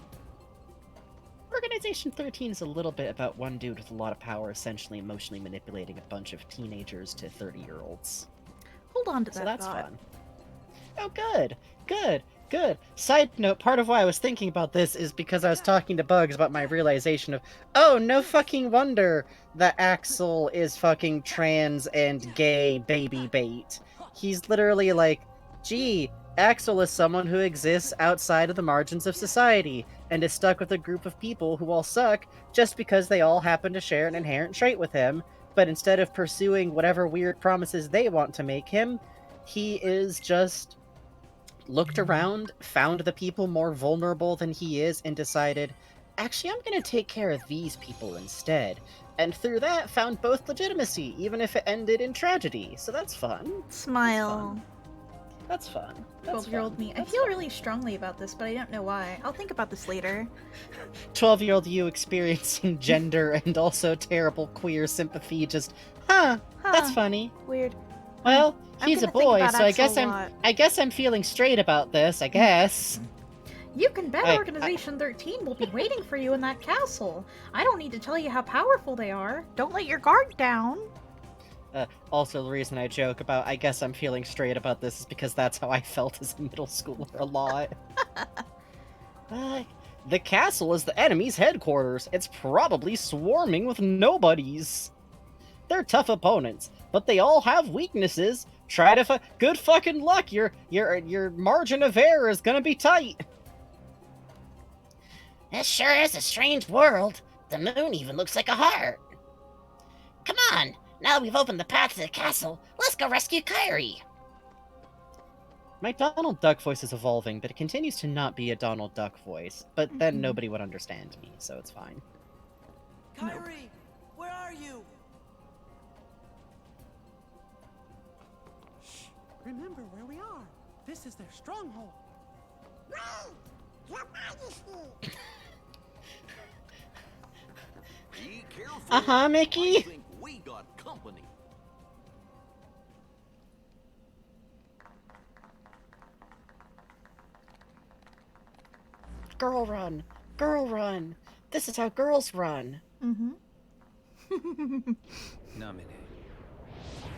Organization 13 is a little bit about one dude with a lot of power essentially emotionally manipulating a bunch of teenagers to 30-year-olds. Hold on to that. So that's thought. fun. Oh, good. Side note, part of why I was thinking about this is because I was talking to Bugs about my realization of, oh, no fucking wonder that Axel is fucking trans and gay baby bait. He's literally like, gee, Axel is someone who exists outside of the margins of society, and is stuck with a group of people who all suck just because they all happen to share an inherent trait with him, but instead of pursuing whatever weird promises they want to make him, he is just looked around, found the people more vulnerable than he is, and decided, actually, I'm gonna take care of these people instead. And through that, found both legitimacy, even if it ended in tragedy. So that's fun. Smile. That's fun. 12-year-old me. I feel really strongly about this, but I don't know why. I'll think about this later. 12-year-old you experiencing gender and also terrible queer sympathy, just, that's funny. Weird. Well, I'm he's a gonna think boy, about so Axel a lot. I guess I'm feeling straight about this, I guess. You can bet Organization 13 will be waiting for you in that castle. I don't need to tell you how powerful they are. Don't let your guard down. Also, the reason I joke about I guess I'm feeling straight about this is because that's how I felt as a middle schooler a lot. The castle is the enemy's headquarters. It's probably swarming with nobodies. They're tough opponents, but they all have weaknesses. Try to good fucking luck. Your margin of error is gonna be tight. This sure is a strange world. The moon even looks like a heart. Come on, now that we've opened the path to the castle, let's go rescue Kairi. My Donald Duck voice is evolving, but it continues to not be a Donald Duck voice. But then nobody would understand me, so it's fine. Kairi, where are you? Shh, remember where we are. This is their stronghold. Your Majesty! Be careful. Mickey. I think we got company. Girl run. Girl run. This is how girls run. Mm-hmm. Namine.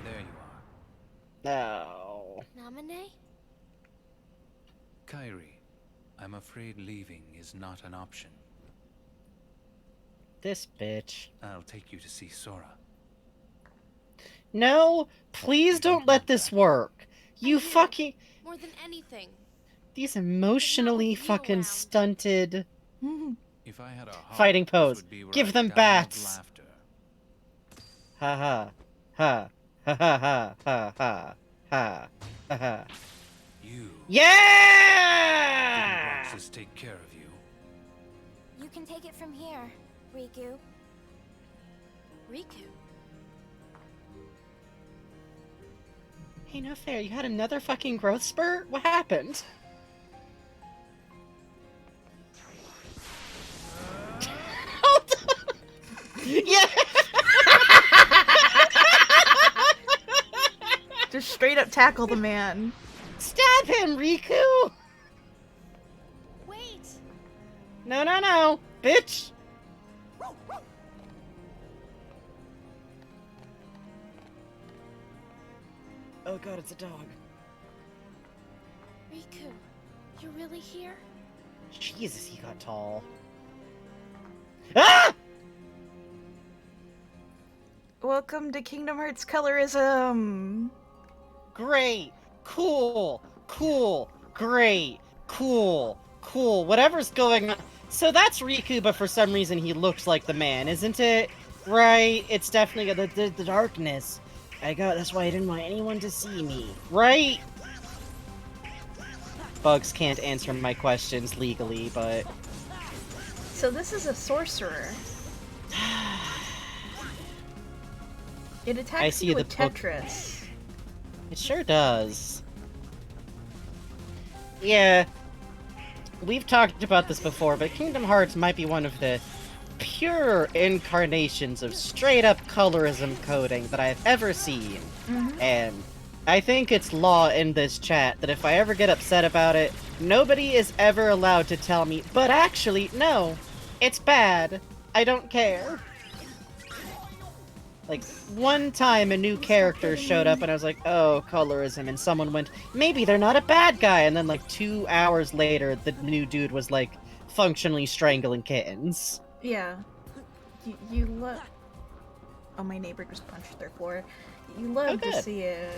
There you are. No. Namine? Kairi, I'm afraid leaving is not an option. This bitch. I'll take you to see Sora. No, please don't let this work. You fucking... More than anything. These emotionally Not with you fucking around. stunted If I had a heart, fighting this pose. would be where Give I'd them die of bats. laughter. Ha ha. Ha. Ha ha ha ha ha. Ha. Ha ha. You. Yeah! Didn't Roxas take care of you? You can take it from here, Riku. Riku? Hey, no fair. You had another fucking growth spurt? What happened? Yeah! Just straight up tackle the man. Stab him, Riku! Wait! No, no, no! Bitch! Oh god, it's a dog. Riku, you're really here? Jesus, he got tall. Ah! Welcome to Kingdom Hearts colorism. Great! Cool! Cool! Great! Cool! Cool! Whatever's going on. So that's Riku, but for some reason he looks like the man, isn't it? Right? It's definitely the darkness. That's why I didn't want anyone to see me. Right? Bugs can't answer my questions legally, but... So this is a sorcerer. It attacks I see you the with book. Tetris. It sure does. Yeah. We've talked about this before, but Kingdom Hearts might be one of the pure incarnations of straight-up colorism coding that I've ever seen. And I think it's law in this chat that if I ever get upset about it, nobody is ever allowed to tell me, but actually, no, it's bad. I don't care. Like, one time a new character showed up and I was like, oh, colorism, and someone went, maybe they're not a bad guy, and then like 2 hours later, the new dude was like, functionally strangling kittens. Yeah. You love... Oh, my neighbor just punched their floor. You love to see it.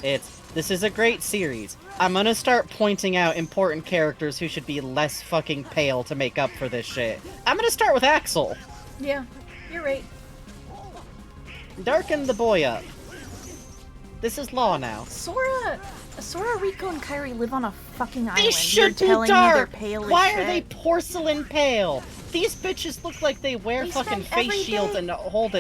This is a great series. I'm gonna start pointing out important characters who should be less fucking pale to make up for this shit. I'm gonna start with Axel. Yeah, you're right. Darken the boy up. This is law now. Sora, Rico, and Kairi live on a fucking island. They should be telling dark! Me they're pale as Why shit. are they porcelain pale? These bitches look like they wear fucking face shields and hold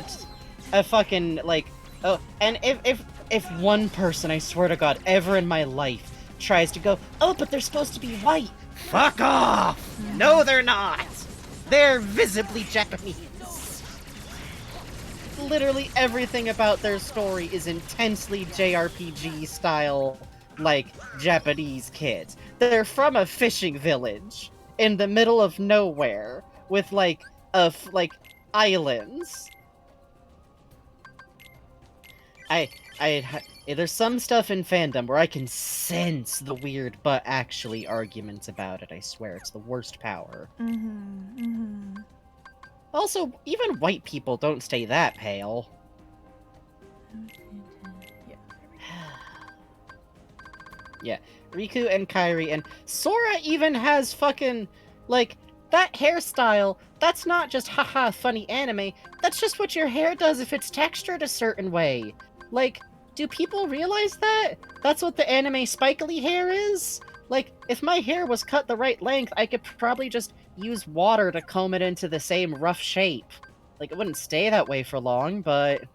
a fucking, like... Oh, and if one person, I swear to God, ever in my life tries to go, oh, but they're supposed to be white. Fuck off! No, they're not! They're visibly Japanese. Literally everything about their story is intensely JRPG style, like, Japanese kids. They're from a fishing village in the middle of nowhere with, like, islands. There's some stuff in fandom where I can sense the weird but actually arguments about it. I swear, it's the worst power. Also, even white people don't stay that pale. Yeah, Riku and Kairi and Sora even has fucking, like, that hairstyle, that's not just haha funny anime, that's just what your hair does if it's textured a certain way. Like, do people realize that? That's what the anime spikily hair is? Like, if my hair was cut the right length, I could probably just use water to comb it into the same rough shape. Like, it wouldn't stay that way for long, but...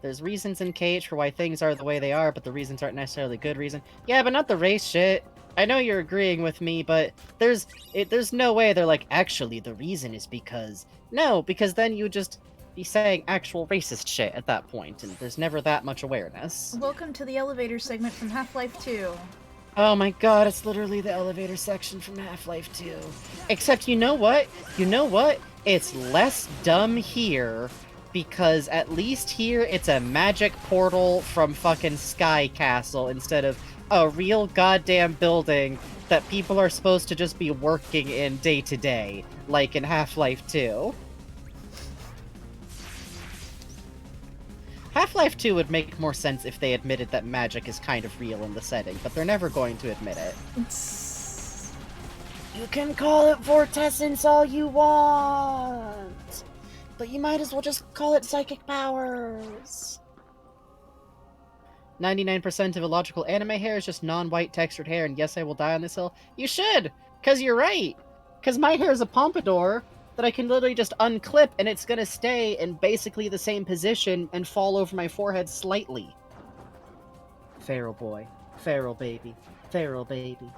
There's reasons in KH for why things are the way they are, but the reasons aren't necessarily good reason. Yeah, but not the race shit. I know you're agreeing with me, but there's no way they're like, actually, the reason is because... No, because then you just be saying actual racist shit at that point, and there's never that much awareness. Welcome to the elevator segment from Half-Life 2. Oh my god, it's literally the elevator section from Half-Life 2. Except, you know what? You know what? It's less dumb here, because at least here it's a magic portal from fucking Sky Castle instead of a real goddamn building that people are supposed to just be working in day to day, like in Half-Life 2. Half-Life 2 would make more sense if they admitted that magic is kind of real in the setting, but they're never going to admit it. You can call it Vortessence all you want, but you might as well just call it psychic powers. 99% of illogical anime hair is just non-white textured hair, and yes, I will die on this hill. You should, because you're right. Because my hair is a pompadour that I can literally just unclip, and it's gonna stay in basically the same position and fall over my forehead slightly. Feral boy. Feral baby. Feral baby.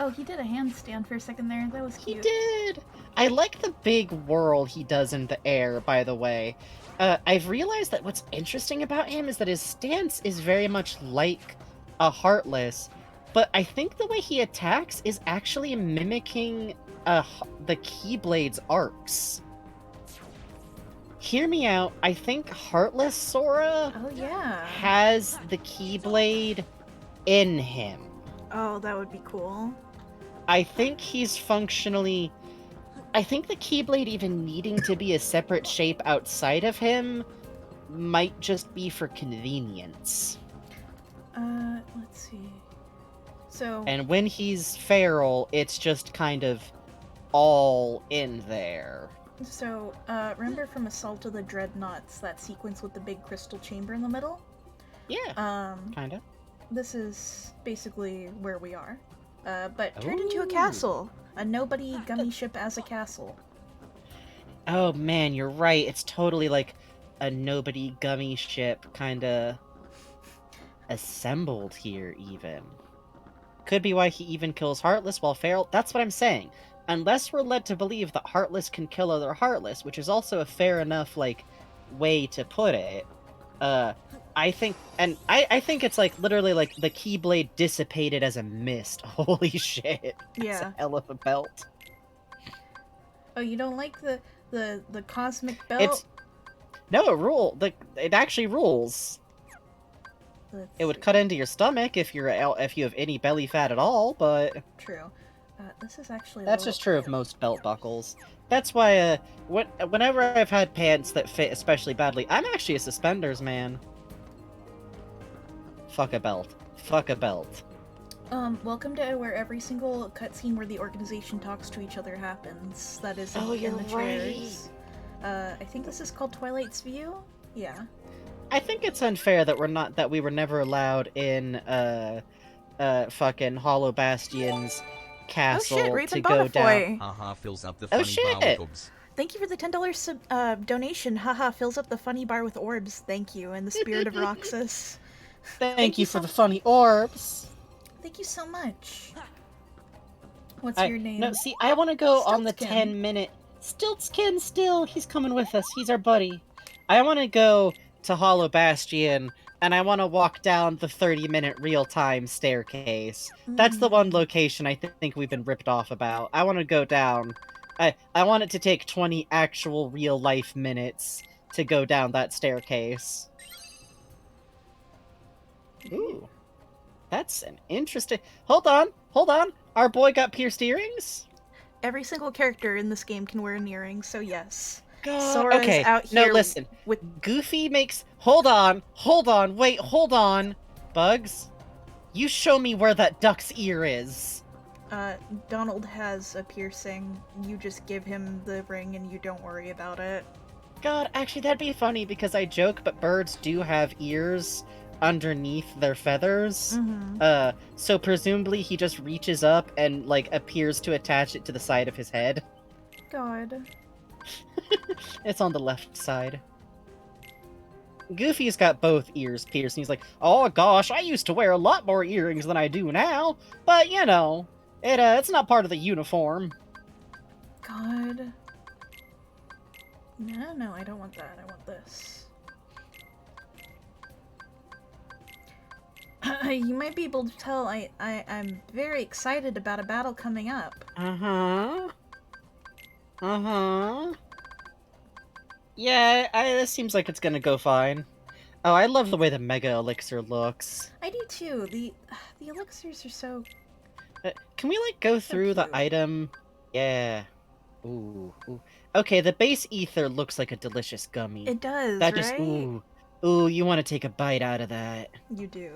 Oh, he did a handstand for a second there. That was cute. He did! I like the big whirl he does in the air, by the way. I've realized that what's interesting about him is that his stance is very much like a Heartless, but I think the way he attacks is actually mimicking the Keyblade's arcs. Hear me out. I think Heartless Sora has the Keyblade in him. Oh, that would be cool. I think he's functionally... I think the Keyblade even needing to be a separate shape outside of him might just be for convenience. Let's see. So... And when he's feral, it's just kind of all in there. So, remember from Assault of the Dreadnoughts, that sequence with the big crystal chamber in the middle? Yeah, kinda. this is basically where we are. But turned into a castle. A nobody gummy ship as a castle. Oh man, you're right. It's totally like a nobody gummy ship kinda assembled here, even. Could be why he even kills Heartless while feral. That's what I'm saying. Unless we're led to believe that Heartless can kill other Heartless, which is also a fair enough, like, way to put it, I think it's like literally like the Keyblade dissipated as a mist. Holy shit. It's a hell of a belt. Oh, you don't like the cosmic belt? No, it actually rules. It would cut into your stomach if you have any belly fat at all, but true. This is actually that's just true of most belt buckles. That's why whenever I've had pants that fit especially badly, I'm actually a suspenders man. Fuck a belt. Fuck a belt. Welcome to where every single cutscene where the organization talks to each other happens. That is in the trailers. I think this is called Twilight's View? Yeah. I think it's unfair that we were never allowed in fucking Hollow Bastion's castle to go down. Haha, fills up the funny bar with orbs. Thank you for the $10 donation. Haha, fills up the funny bar with orbs. Thank you, in the spirit of Roxas. Thank you for the funny orbs. Thank you so much. What's your name? No, see, I want to go on the Stiltskin. 10-minute... Stiltskin still, he's coming with us. He's our buddy. I want to go to Hollow Bastion, and I want to walk down the 30-minute real-time staircase. That's the one location I think we've been ripped off about. I want to go down. I want it to take 20 actual real-life minutes to go down that staircase. Ooh. That's an interesting... Hold on! Our boy got pierced earrings? Every single character in this game can wear an earring, so yes. God. Sora Okay, is out here no, listen. with... Goofy makes... Hold on, wait, hold on. Bugs, you show me where that duck's ear is. Donald has a piercing. You just give him the ring and you don't worry about it. God, actually that'd be funny because I joke, but birds do have ears underneath their feathers. So presumably he just reaches up and, like, appears to attach it to the side of his head. God. It's on the left side. Goofy's got both ears pierced, and he's like, oh gosh, I used to wear a lot more earrings than I do now, but, you know, it's not part of the uniform. God. No, I don't want that. I want this. You might be able to tell I'm very excited about a battle coming up. Yeah, this seems like it's gonna go fine. Oh, I love the way the Mega Elixir looks. I do too. The elixirs are so... Can we, like, go through the item? Yeah. Ooh. Okay, the base ether looks like a delicious gummy. It does, that right? Just, ooh, you want to take a bite out of that. You do.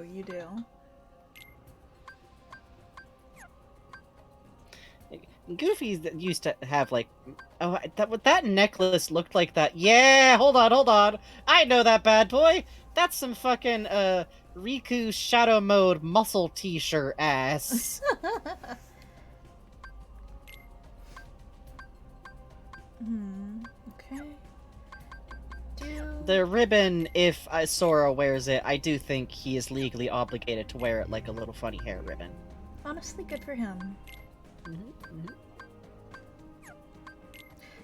Goofy used to have, like... Oh, that necklace looked like that. Yeah, hold on. I know that bad boy. That's some fucking, Riku Shadow Mode muscle t-shirt ass. Okay. The ribbon, if Sora wears it, I do think he is legally obligated to wear it like a little funny hair ribbon. Honestly, good for him.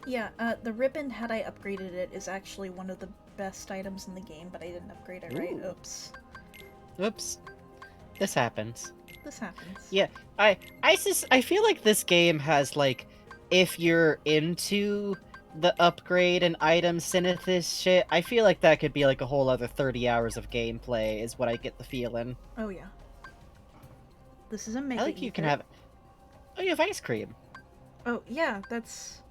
Yeah, the ribbon, had I upgraded it, is actually one of the best items in the game, but I didn't upgrade it right. Oops. This happens. Yeah, I feel like this game has, like, if you're into the upgrade and item synthesis shit, I feel like that could be like a whole other 30 hours of gameplay, is what I get the feeling. Oh yeah. This is a mega I like you can have... Oh, you have ice cream. Oh, yeah, that's...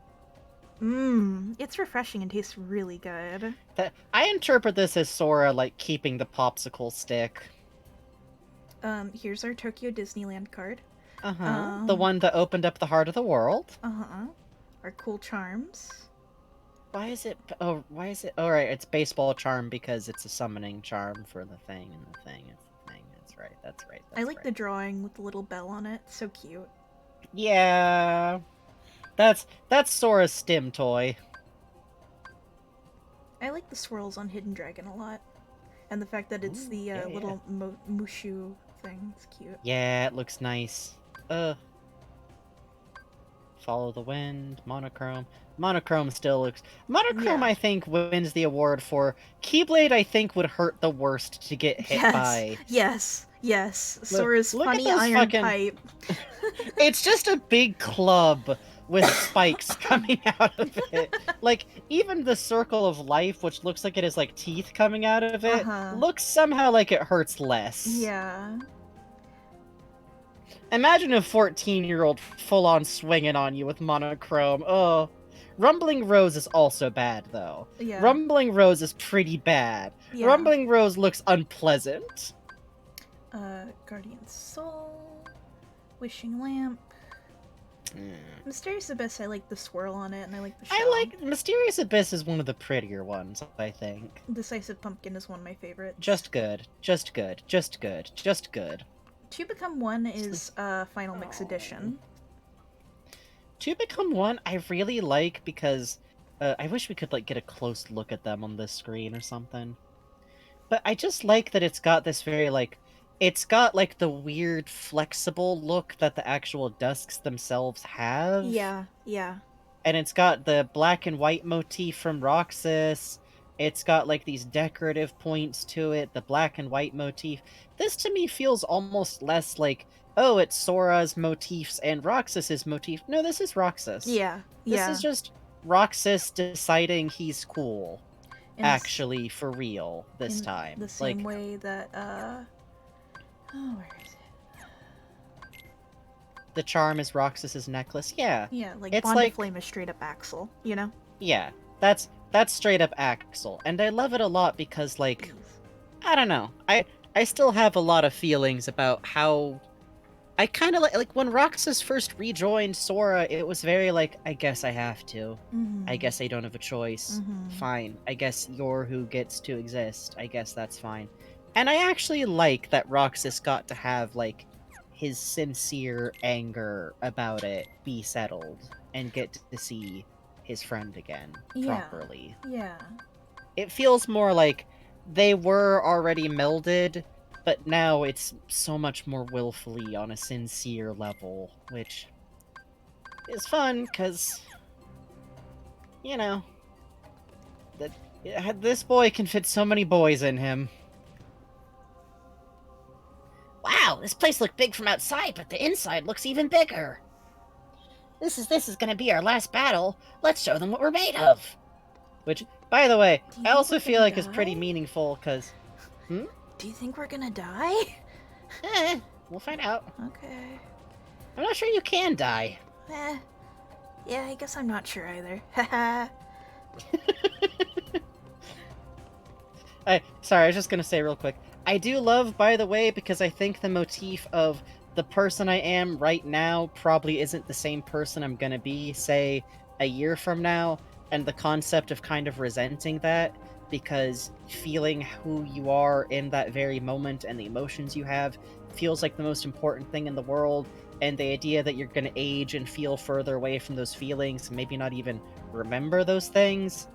it's refreshing and tastes really good. I interpret this as Sora, like, keeping the popsicle stick. Here's our Tokyo Disneyland card. The one that opened up the heart of the world. Our cool charms. Why is it... Oh, right, it's baseball charm because it's a summoning charm for the thing, and the thing is the thing. That's right. I like the drawing with the little bell on it. So cute. Yeah. That's Sora's stim toy. I like the swirls on Hidden Dragon a lot. And the fact that it's little Mushu thing. It's cute. Yeah, it looks nice. Follow the Wind, Monochrome. Monochrome still looks... Monochrome, I think, wins the award for... Keyblade, I think, would hurt the worst to get hit by. Yes. Sora's look funny at those iron pipe. It's just a big club with spikes coming out of it. Like, even the Circle of Life, which looks like it has, like, teeth coming out of it, looks somehow like it hurts less. Yeah. Imagine a 14-year-old full-on swinging on you with Monochrome. Oh. Rumbling Rose is also bad, though. Yeah. Rumbling Rose is pretty bad. Yeah. Rumbling Rose looks unpleasant. Guardian Soul. Wishing Lamp. Mysterious Abyss, I like the swirl on it, and I like the shell. I like... Mysterious Abyss is one of the prettier ones, I think. Decisive Pumpkin is one of my favorites. Just good. Just good. Just good. Just good. To Become One is Final Mix Edition. To Become One, I really like because I wish we could like get a close look at them on this screen or something. But I just like that it's got this very like, it's got like the weird flexible look that the actual dusks themselves have. Yeah. And it's got the black and white motif from Roxas. It's got like these decorative points to it, the black and white motif. This to me feels almost less like, oh, it's Sora's motifs and Roxas's motif. No, this is Roxas. Yeah. This is just Roxas deciding he's cool. Actually, for real, this time. The same way that, where is it? The charm is Roxas's necklace. Yeah. Yeah, like it's Bond like... of Flame is straight up Axel, you know? Yeah, that's straight up Axel. And I love it a lot because, like, I don't know. I still have a lot of feelings about how... I kind of like when Roxas first rejoined Sora, it was very like, I guess I have to. I guess I don't have a choice. Fine. I guess you're who gets to exist. I guess that's fine. And I actually like that Roxas got to have, like, his sincere anger about it be settled and get to see his friend again properly. Yeah. It feels more like they were already melded, but now it's so much more willfully on a sincere level, which is fun, because, you know, this boy can fit so many boys in him. Wow, this place looked big from outside, but the inside looks even bigger. This is gonna be our last battle. Let's show them what we're made of. Which, by the way, I also feel like is pretty meaningful, because... Do you think we're gonna die? We'll find out. Okay. I'm not sure you can die. Yeah, I guess I'm not sure either. Haha. Sorry, I was just gonna say real quick. I do love, by the way, because I think the motif of the person I am right now probably isn't the same person I'm gonna be, say, a year from now, and the concept of kind of resenting that, because feeling who you are in that very moment and the emotions you have feels like the most important thing in the world, and the idea that you're going to age and feel further away from those feelings, maybe not even remember those things,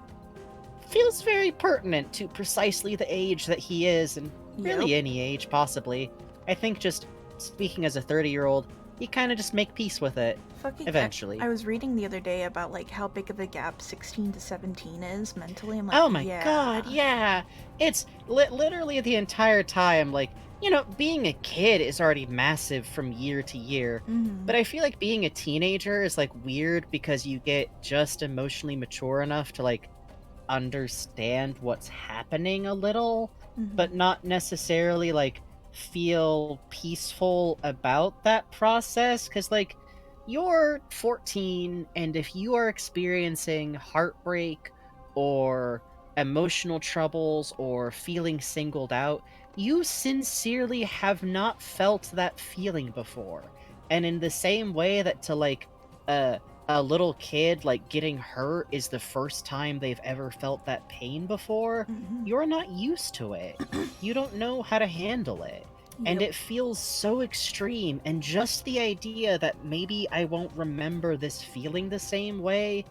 feels very pertinent to precisely the age that he is, and really any age, possibly. I think just speaking as a 30-year-old, you kind of just make peace with it. Eventually. I was reading the other day about like how big of a gap 16 to 17 is mentally. I'm like, oh my god, yeah. It's literally the entire time, like, you know, being a kid is already massive from year to year, but I feel like being a teenager is like weird because you get just emotionally mature enough to like understand what's happening a little, but not necessarily like feel peaceful about that process, because like you're 14, and if you are experiencing heartbreak or emotional troubles or feeling singled out, you sincerely have not felt that feeling before. And in the same way that to like a little kid like getting hurt is the first time they've ever felt that pain before, you're not used to it. You don't know how to handle it. And Yep. it feels so extreme, and just the idea that maybe I won't remember this feeling the same way,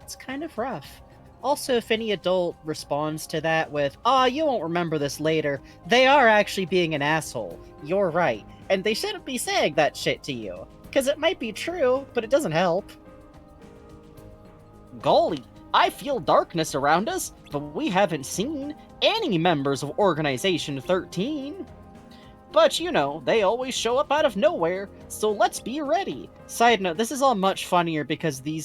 it's kind of rough. Also, if any adult responds to that with, "Aw, you won't remember this later," they are actually being an asshole. You're right. And they shouldn't be saying that shit to you. Because it might be true, but it doesn't help. Golly, I feel darkness around us, but we haven't seen any members of Organization 13. But, you know, they always show up out of nowhere, so let's be ready. Side note, this is all much funnier because the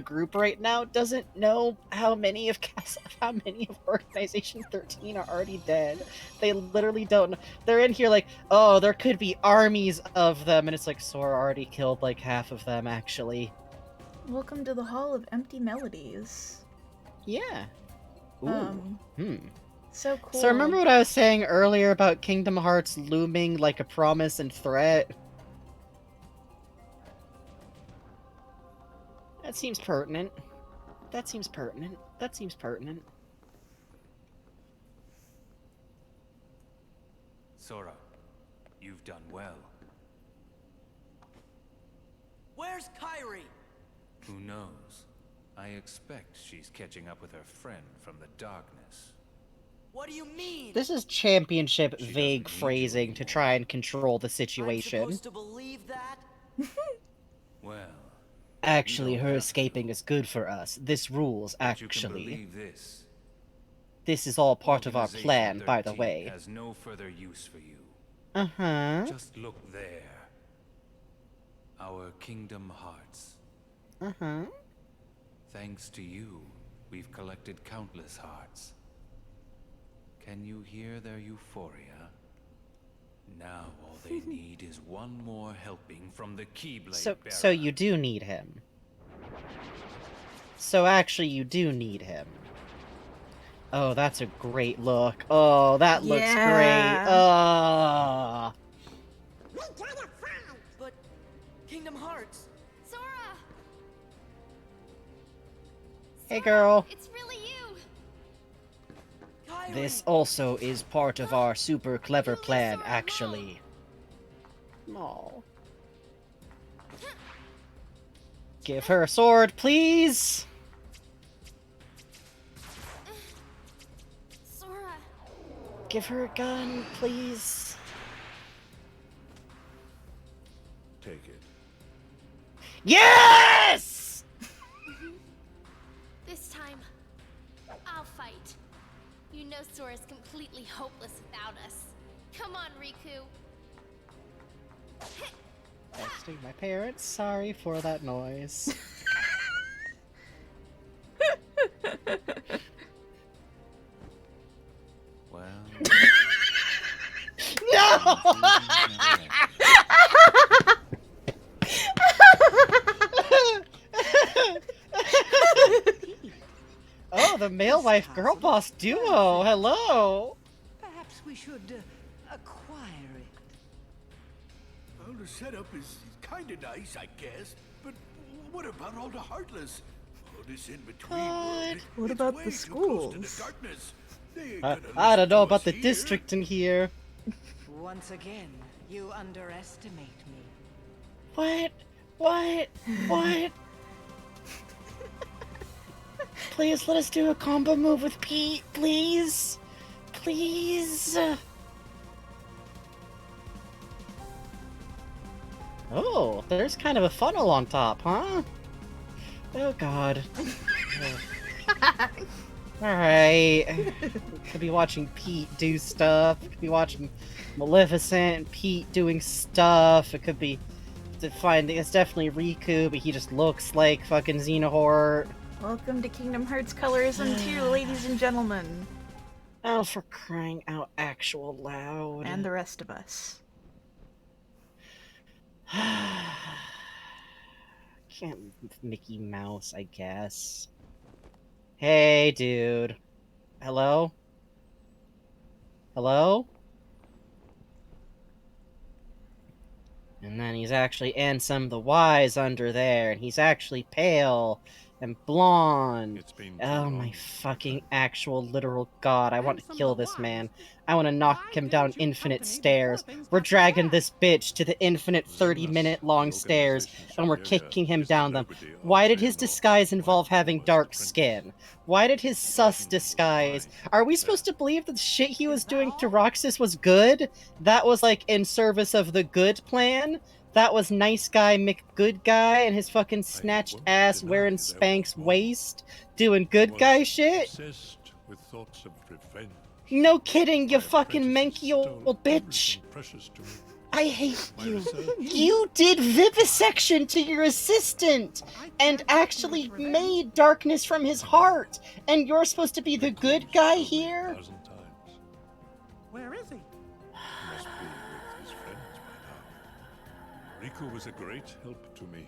group right now doesn't know how many of Organization 13 are already dead. They literally don't know. They're in here like, oh, there could be armies of them, and it's like, Sora already killed like half of them, actually. Welcome to the Hall of Empty Melodies. Yeah. Ooh. So cool. So remember what I was saying earlier about Kingdom Hearts looming like a promise and threat? That seems pertinent. That seems pertinent. That seems pertinent. Sora, you've done well. Where's Kairi? Who knows? I expect she's catching up with her friend from the darkness. What do you mean? This is championship She vague doesn't need phrasing you to anymore. try and control the I'm situation. supposed to believe that? Well, Actually, you don't her have to. escaping is good for us. This rules, But you can actually. believe this. This is all part of our Organization plan, by the 13 way. has no further use for you. Uh-huh. Just look there. Our Kingdom Hearts. Uh-huh. Thanks to you, we've collected countless hearts. Can you hear their euphoria? Now all they need is one more helping from the Keyblade So bearer. you do need him. So actually, you do need him. Oh, that's a great look. Oh, that looks great. Yeah. But Kingdom Hearts. Sora! Hey, girl. It's really you! Kairi! This also is part of our super clever plan, actually. Aww. Give her a sword, please! Sora! Give her a gun, please. Take it. Yes! This time, I'll fight. You know Sora's completely hopeless without us. Come on, Riku. Texting my parents, sorry for that noise. Well, No! Oh, the male wife girl boss duo. Hello. Perhaps we should acquire it. Well, the setup is kinda nice, I guess. But what about all the Heartless? Oh, this in-between world. What it's about way the too close to the schools? darkness. They ain't I gonna don't listen know to about us the here. district in here. Once again, you underestimate me. What? What? What? Please let us do a combo move with Pete, please. Please. Oh, there's kind of a funnel on top, huh? Oh god. Alright. Could be watching Pete do stuff. Could be watching Maleficent and Pete doing stuff. It could be it's definitely Riku, but he just looks like fucking Xenohort. Welcome to Kingdom Hearts Colorism 2, ladies and gentlemen. Oh, for crying out actual loud. And the rest of us. Can't Mickey Mouse, I guess. Hey, dude. Hello? Hello? And then he's actually Ansem the Wise under there, and he's actually pale. and blonde. It's been Oh my fucking actual literal god, I want to kill this man. I want to knock him down infinite stairs. We're dragging this bitch to the infinite 30-minute long stairs, and we're kicking him down them. Why did his disguise involve having dark skin? Why did his sus disguise? Are we supposed to believe that the shit he was doing to Roxas was good? That was like in service of the good plan? That was nice guy McGood guy and his fucking snatched ass wearing Spanx waist doing good guy shit? With thoughts of revenge. No kidding, you fucking manky old bitch. I hate you. You did vivisection to your assistant and actually made darkness from his heart. And you're supposed to be the good guy here? Where is he? Must be with his friends by now. Riku was a great help to me.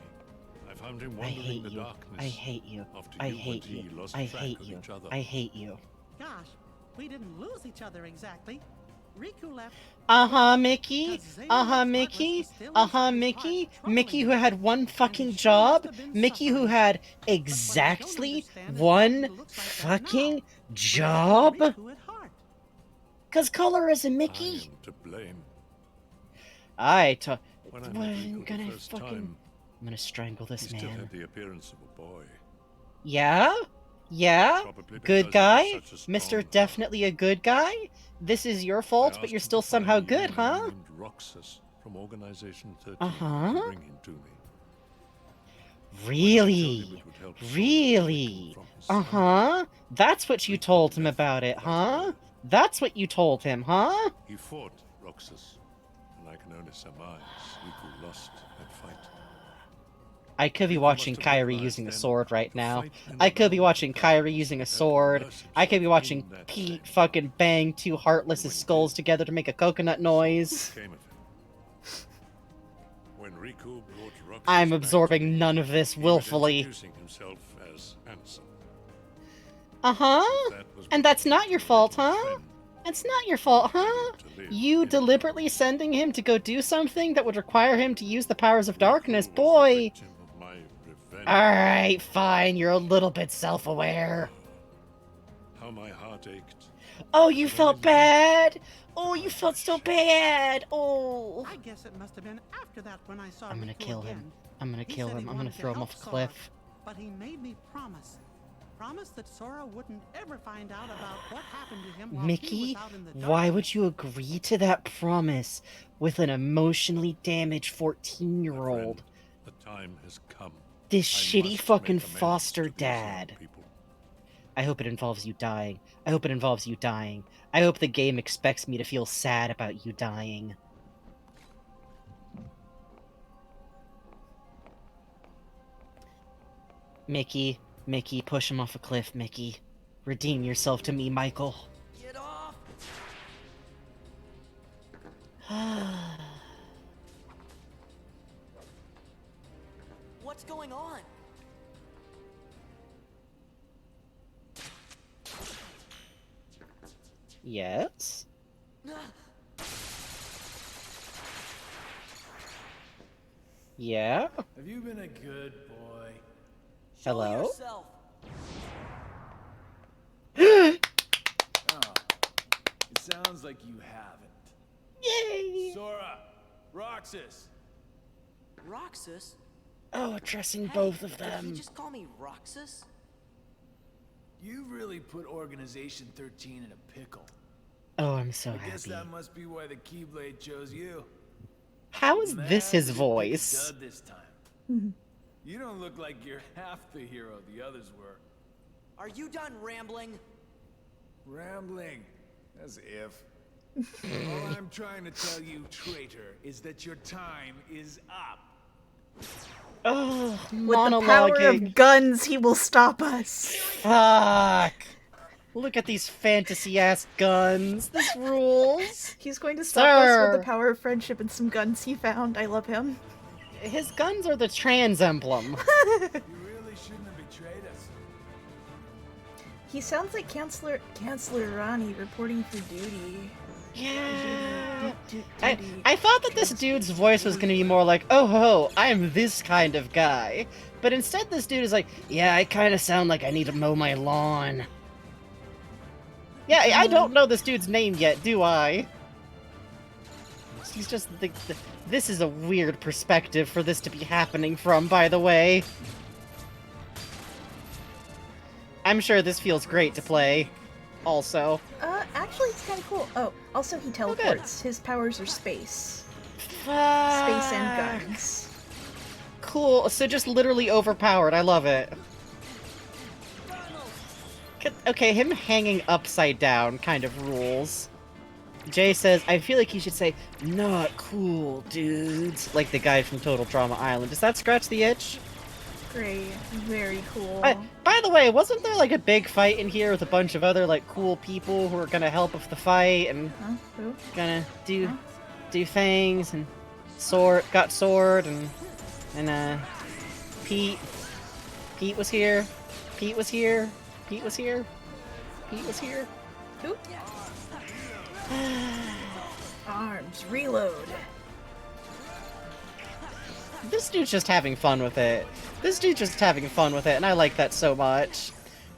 I found him wandering in the darkness. I hate you. After I you hate and he you. lost I track hate of you. each other. I hate you. Gosh, we didn't lose each other exactly. Riku left. Uh-huh, Mickey. Uh-huh, Mickey. Uh-huh, Mickey. Mickey who had one fucking job. Mickey who had exactly one fucking job. Cause color is a Mickey. I am to blame. When I met I'm Riku gonna the first fucking... time, I'm gonna strangle this he still man. had the appearance of a boy. Yeah? Yeah? Probably Good because he guy? was such a strong Mr. guy. Definitely a good guy? This is your I fault, but asked you're him still to find somehow a good, young man huh? named Roxas from Organization 13 Uh-huh. to bring him to me. Really? Really? Uh-huh. That's what you told him about it, huh? That's what you told him, huh? He fought Roxas, and I can only surmise Riku lost that fight. I could be watching Kairi using a sword right now. I could be watching Kairi using a sword. I could be watching Pete fucking bang two Heartless' skulls together to make a coconut noise. Came of it. When Riku brought Roxas I'm back absorbing to me, none of this he was willfully. introducing himself as handsome. Uh-huh. That was And that's not your fault, huh? It's not your fault, huh? You deliberately sending him to go do something that would require him to use the powers of darkness, boy. Alright, fine, you're a little bit self-aware. How my heart ached. Oh, you felt bad? Oh, you felt so bad. Oh. I guess it must have been after that when I saw I'm gonna Riku kill again. him. I'm gonna He kill said he him. I'm gonna wanted to throw him help off a Sora, cliff. But he made me promise. Promise that Sora wouldn't ever find out about what happened to him while he Mickey, was out in the why dark. would you agree to that promise with an emotionally damaged 14-year-old? The time has come. This I shitty must fucking make amends foster to these young dad. people. I hope it involves you dying. I hope it involves you dying. I hope the game expects me to feel sad about you dying. Mickey, push him off a cliff, Mickey. Redeem yourself to me, Michael. Get off! What's going on? Yes? Yeah? Have you been a good boy? Hello? Yourself. Oh, it sounds like you haven't. Yay! Sora, Roxas. Roxas? Oh, addressing Hey, both of Did them. he just call me Roxas? You really put Organization 13 in a pickle. Oh, I'm so I guess happy. that must be why the Keyblade chose you. How is this his Man, you picked voice? Dud this time. You don't look like you're half the hero the others were. Are you done rambling? Rambling, as if. All I'm trying to tell you, traitor, is that your time is up. Oh, With the power monologuing. of guns, he will stop us. Fuck! Look at these fantasy-ass guns. This rules. He's going to stop us with Sir. the power of friendship and some guns he found. I love him. His guns are the trans emblem. You really shouldn't have betrayed us. He sounds like Chancellor Rani reporting for duty. Yeah. I thought that this dude's voice was gonna be more like, oh ho, I'm this kind of guy. But instead this dude is like, yeah, I kinda sound like I need to mow my lawn. Yeah, I don't know this dude's name yet, do I? He's just this is a weird perspective for this to be happening from, by the way. I'm sure this feels great to play. Also. Actually, it's kind of cool. Oh, also he teleports. His powers are space. Space and guns. Cool. So just literally overpowered. I love it. Okay, him hanging upside down kind of rules. Jay says, I feel like he should say, not cool, dudes. Like the guy from Total Drama Island. Does that scratch the itch? Great. Very cool. By the way, wasn't there like a big fight in here with a bunch of other like cool people who were gonna help with the fight and gonna do things and got sword and Pete was here. Pete was here. Pete was here. Pete was here. Who? Arms, reload. This dude's just having fun with it. This dude's just having fun with it, and I like that so much.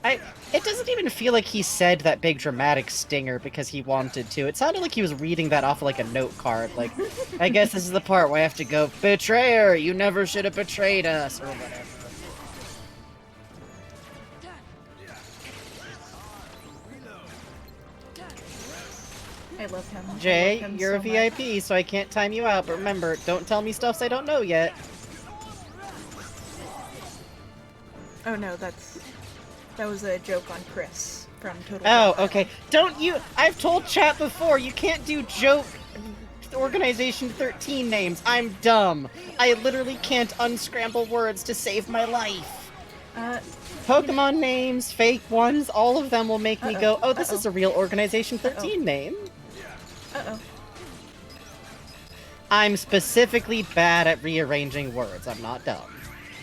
It doesn't even feel like he said that big dramatic stinger because he wanted to. It sounded like he was reading that off of like a note card. Like, I guess this is the part where I have to go, betrayer, you never should have betrayed us, or whatever. I love him. Jay, love him you're so a VIP, so I can't time you out, but remember, don't tell me stuffs I don't know yet. Oh no, that was a joke on Chris from Total Oh, Drama. okay. Don't you... I've told chat before, you can't do joke Organization 13 names. I'm dumb. I literally can't unscramble words to save my life. Pokemon names, fake ones, all of them will make me go, oh, this is a real Organization 13 name. Uh-oh. I'm specifically bad at rearranging words. I'm not dumb.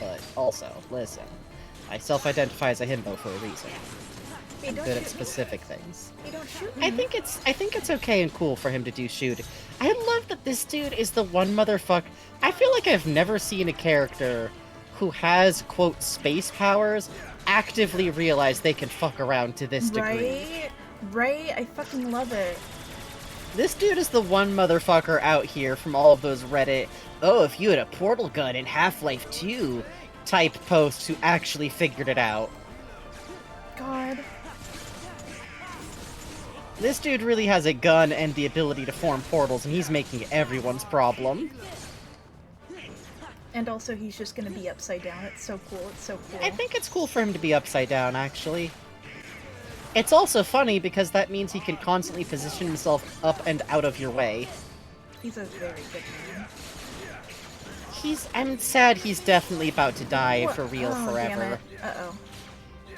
But also, listen. I self-identify as a himbo for a reason. Hey, I'm good at specific things. Hey, don't shoot me. I think it's okay and cool for him to do shooting. I love that this dude is the one motherfucker. I feel like I've never seen a character who has, quote, space powers actively realize they can fuck around to this degree. Right? I fucking love it. This dude is the one motherfucker out here from all of those Reddit, oh, if you had a portal gun in Half-Life 2 type posts who actually figured it out. God. This dude really has a gun and the ability to form portals, and he's making it everyone's problem. And also, he's just gonna be upside down. It's so cool. It's so cool. I think it's cool for him to be upside down, actually. It's also funny because that means he can constantly position himself up and out of your way. He's a very good man. I'm sad he's definitely about to die for real forever. Damn it. Uh-oh.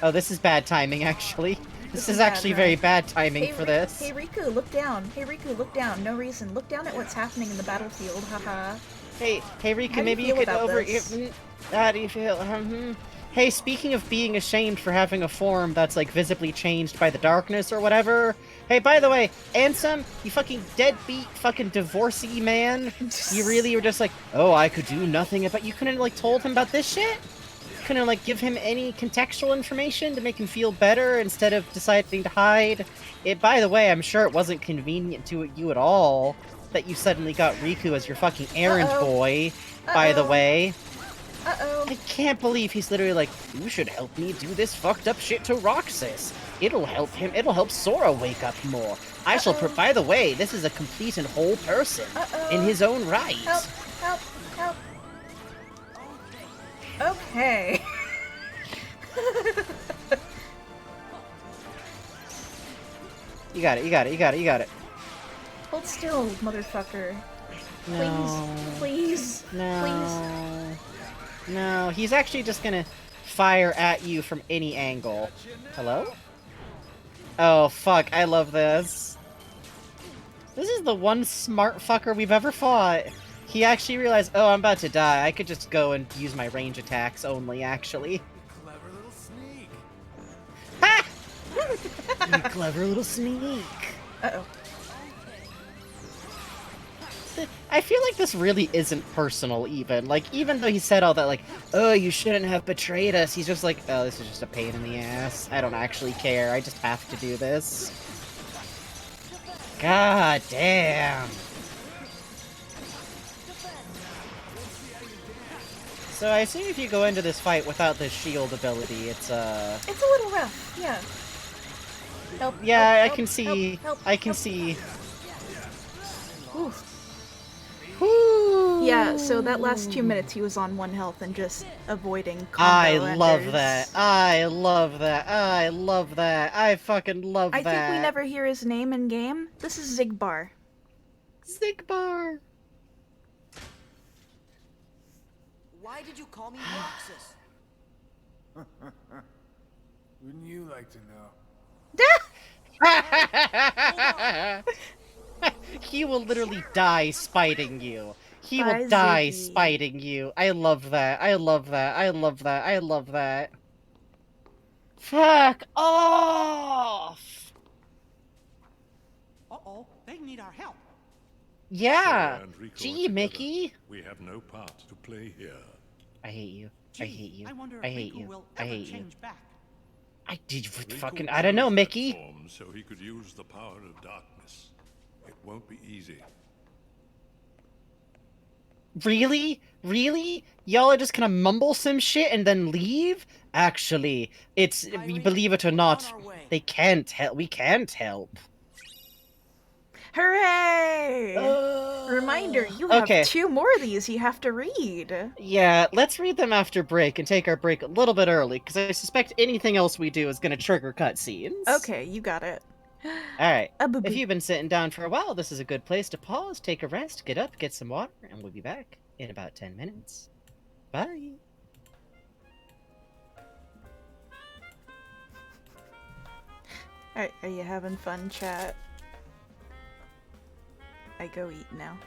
Oh, this is bad timing, actually. This is actually very bad timing for this. Hey, Riku, look down. Hey, Riku, look down. No reason. Look down at what's happening in the battlefield. Haha. Hey, Riku, maybe you could How do you feel? Hey, speaking of being ashamed for having a form that's, like, visibly changed by the darkness or whatever. Hey, by the way, Ansem, you fucking deadbeat fucking divorcee man. You really were just like, oh, I could do nothing about... You couldn't, like, told him about this shit? Couldn't, like, give him any contextual information to make him feel better instead of deciding to hide? By the way, I'm sure it wasn't convenient to you at all that you suddenly got Riku as your fucking errand boy, by the way. I can't believe he's literally like, you should help me do this fucked up shit to Roxas. It'll help Sora wake up more. I shall by the way, this is a complete and whole person in his own right. Help. Okay. You got it. Hold still, motherfucker. No. Please. No, he's actually just gonna fire at you from any angle. Hello? Oh, fuck, I love this. This is the one smart fucker we've ever fought. He actually realized, oh, I'm about to die. I could just go and use my range attacks only, actually. Clever little sneak. Ha! You clever little sneak. Uh-oh. I feel like this really isn't personal, even. Like, even though he said all that, like, oh, you shouldn't have betrayed us, he's just like, oh, this is just a pain in the ass. I don't actually care. I just have to do this. God damn. So I assume if you go into this fight without the shield ability, it's a little rough, yeah. Help, yeah, help, I can see. help, I can help. see. Oof. Woo. Yeah, so that last 2 minutes he was on 1 health and just avoiding combo I love enders. that. I love that. I love that. I fucking love that. I think we never hear his name in game. This is Zigbar. Zigbar. Why did you call me Roxas? Wouldn't you like to know? He will literally die spiting you. He Bye, will die Ziggy. spiting you. I love that. I love that. I love that. I love that. Fuck off! Uh-oh, they need our help. Yeah. Sorcerer and Rico are Gee, together. Mickey. We have no part to play here. I hate you. I hate you. I wonder if I hate Riku you. will I ever hate you. change back. I did Rico fucking. I don't know, chose that Mickey. form so he could use the power of darkness. It won't be easy. Really? Really? Y'all are just gonna mumble some shit and then leave? Actually, it's, believe it or not, they can't help. We can't help. Hooray! Reminder, you have Okay. 2 more of these you have to read. Yeah, let's read them after break and take our break a little bit early, because I suspect anything else we do is gonna trigger cutscenes. Okay, you got it. Alright, A-boo-boo. if you've been sitting down for a while, this is a good place to pause, take a rest, get up, get some water, and we'll be back in about 10 minutes. Bye! Alright, are you having fun, chat? I go eat now.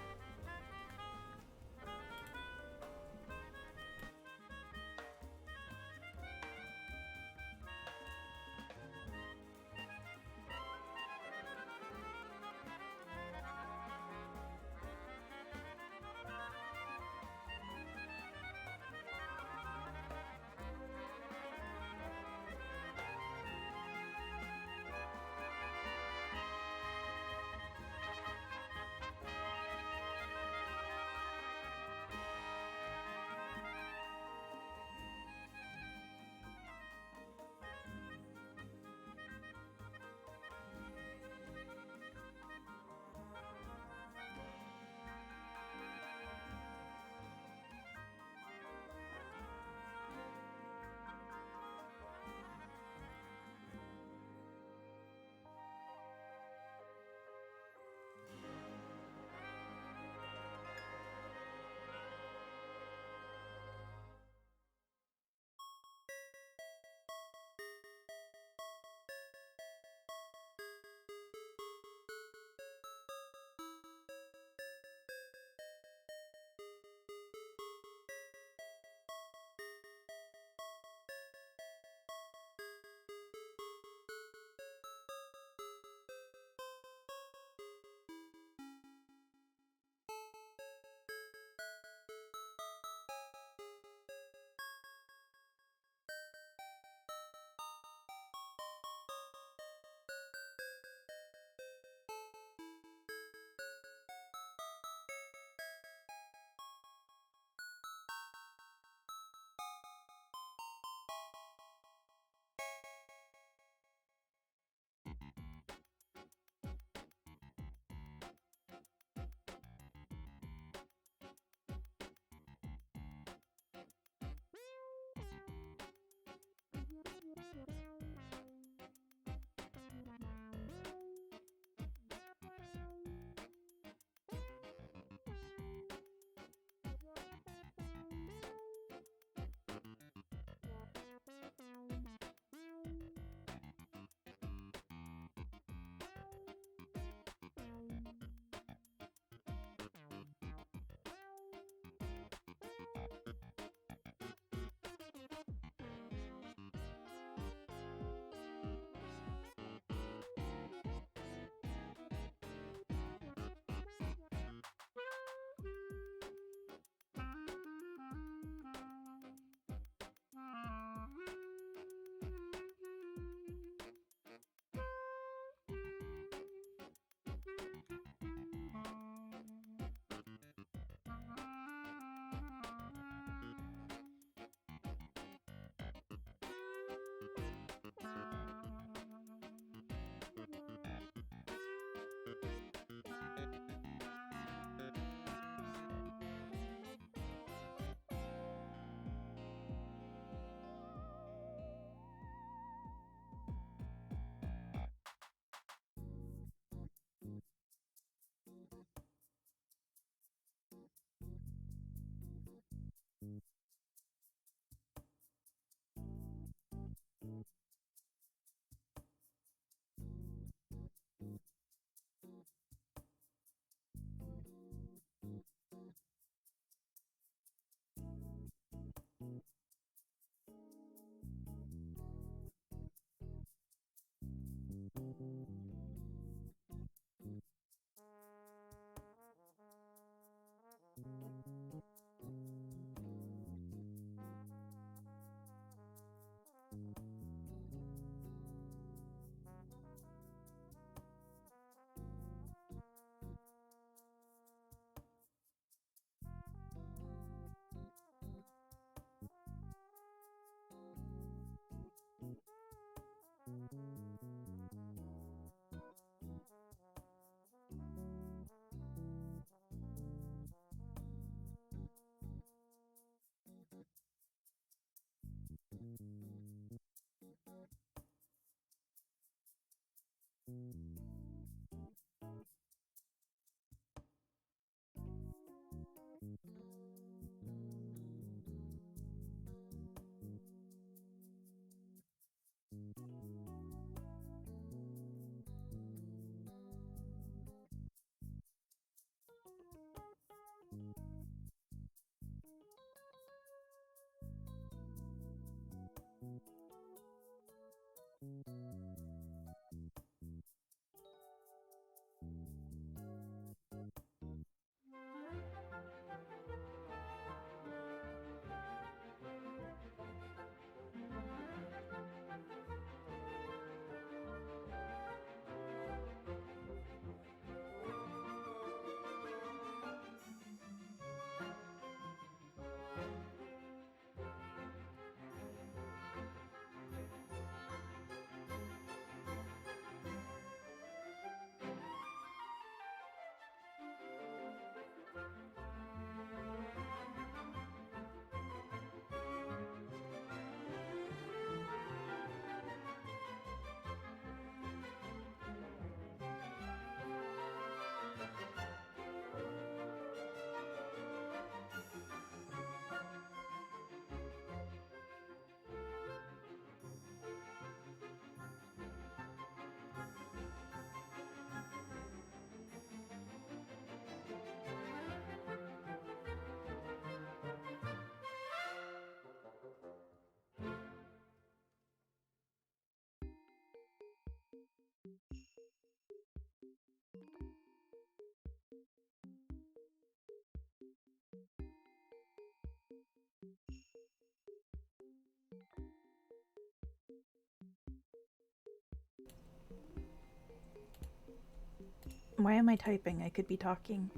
Why am I typing? I could be talking.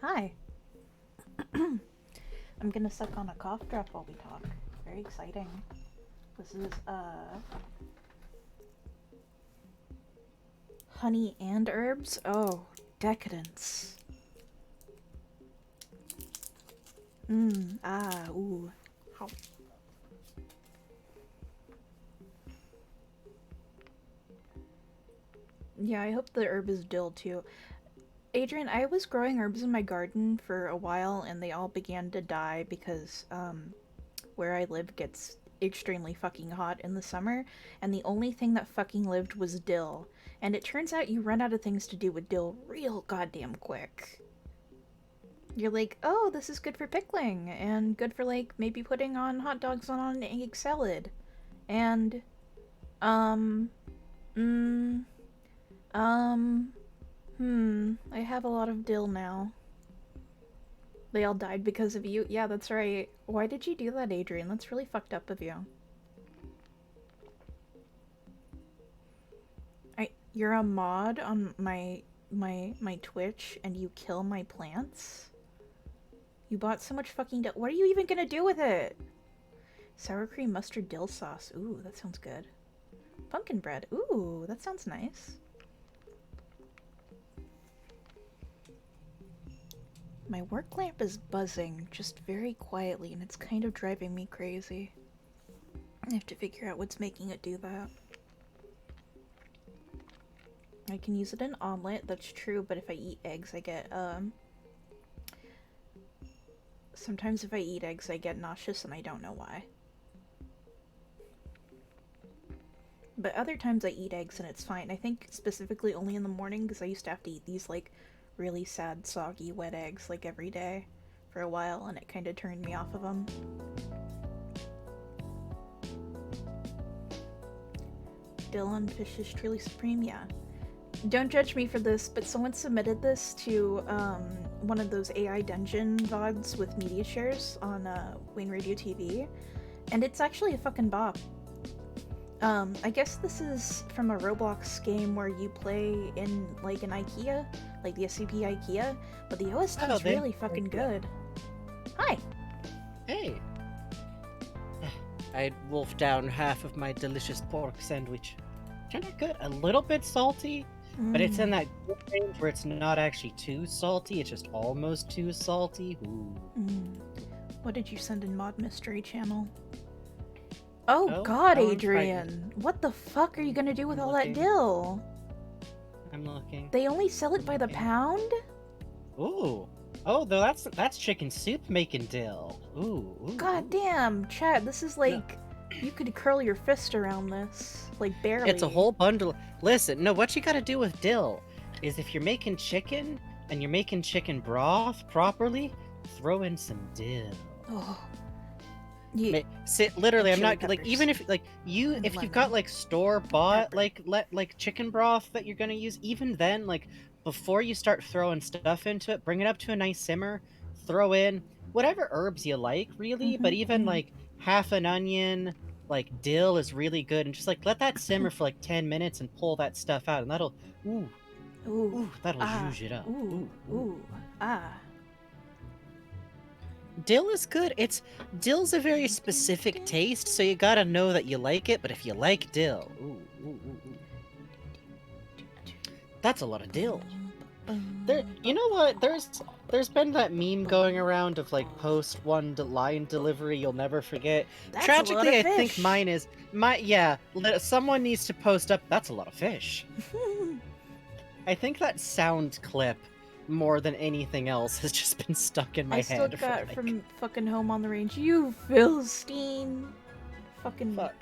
Hi. I'm gonna suck on a cough drop while we talk. Very exciting. This is, honey and herbs? Oh, decadence. Ooh. How? Yeah, I hope the herb is dill too. Adrian, I was growing herbs in my garden for a while and they all began to die because, where I live gets extremely fucking hot in the summer, and the only thing that fucking lived was dill. And it turns out you run out of things to do with dill real goddamn quick. You're like, oh, this is good for pickling, and good for, like, maybe putting on hot dogs on an egg salad. And, I have a lot of dill now. They all died because of you? Yeah, that's right. Why did you do that, Adrian? That's really fucked up of you. You're a mod on my Twitch and you kill my plants? You bought so much fucking dill. What are you even gonna do with it? Sour cream mustard dill sauce. Ooh, that sounds good. Pumpkin bread. Ooh, that sounds nice. My work lamp is buzzing just very quietly and it's kind of driving me crazy. I have to figure out what's making it do that. I can use it in omelet, that's true, but if I eat eggs I get, sometimes if I eat eggs I get nauseous and I don't know why. But other times I eat eggs and it's fine. I think specifically only in the morning because I used to have to eat these, like, really sad, soggy, wet eggs, like, every day for a while, and it kind of turned me off of them. Dill on fish is truly supreme, yeah. Don't judge me for this, but someone submitted this to, one of those AI dungeon VODs with media shares on, Wayne Radio TV, and it's actually a fucking bop. I guess this is from a Roblox game where you play in, like, an IKEA, like the SCP IKEA, but the OST is really fucking good. Hi! Hey! I wolfed down half of my delicious pork sandwich. Turned out good. A little bit salty, but it's in that good range where it's not actually too salty, it's just almost too salty. Ooh. What did you send in Mod Mystery Channel? Oh god, Adrian! What the fuck are you gonna do with all that dill? I'm looking. They only sell it by the pound? Ooh. Oh, though that's chicken soup making dill. Ooh. God damn, Chad, this is like... You could curl your fist around this. Like, barely. It's a whole bundle. Listen, no, what you gotta do with dill is if you're making chicken, and you're making chicken broth properly, throw in some dill. Oh. Literally, I'm not like, even if like if you've got like store-bought like chicken broth that you're gonna use, even then, like, before you start throwing stuff into it, bring it up to a nice simmer, throw in whatever herbs you like, really, but even like half an onion, like dill is really good, and just like let that simmer for like 10 minutes and pull that stuff out, and that'll that'll zhuzh it up. Dill is good. Dill's a very specific taste, so you gotta know that you like it, but if you like dill, that's a lot of dill. You know what? There's been that meme going around of like post one line delivery you'll never forget. That's Tragically, a lot of I think fish. mine is someone needs to post up. That's a lot of fish. I think that sound clip, more than anything else, has just been stuck in my head. I still got from fucking Home on the Range. You Philistine. Fucking. Fuck.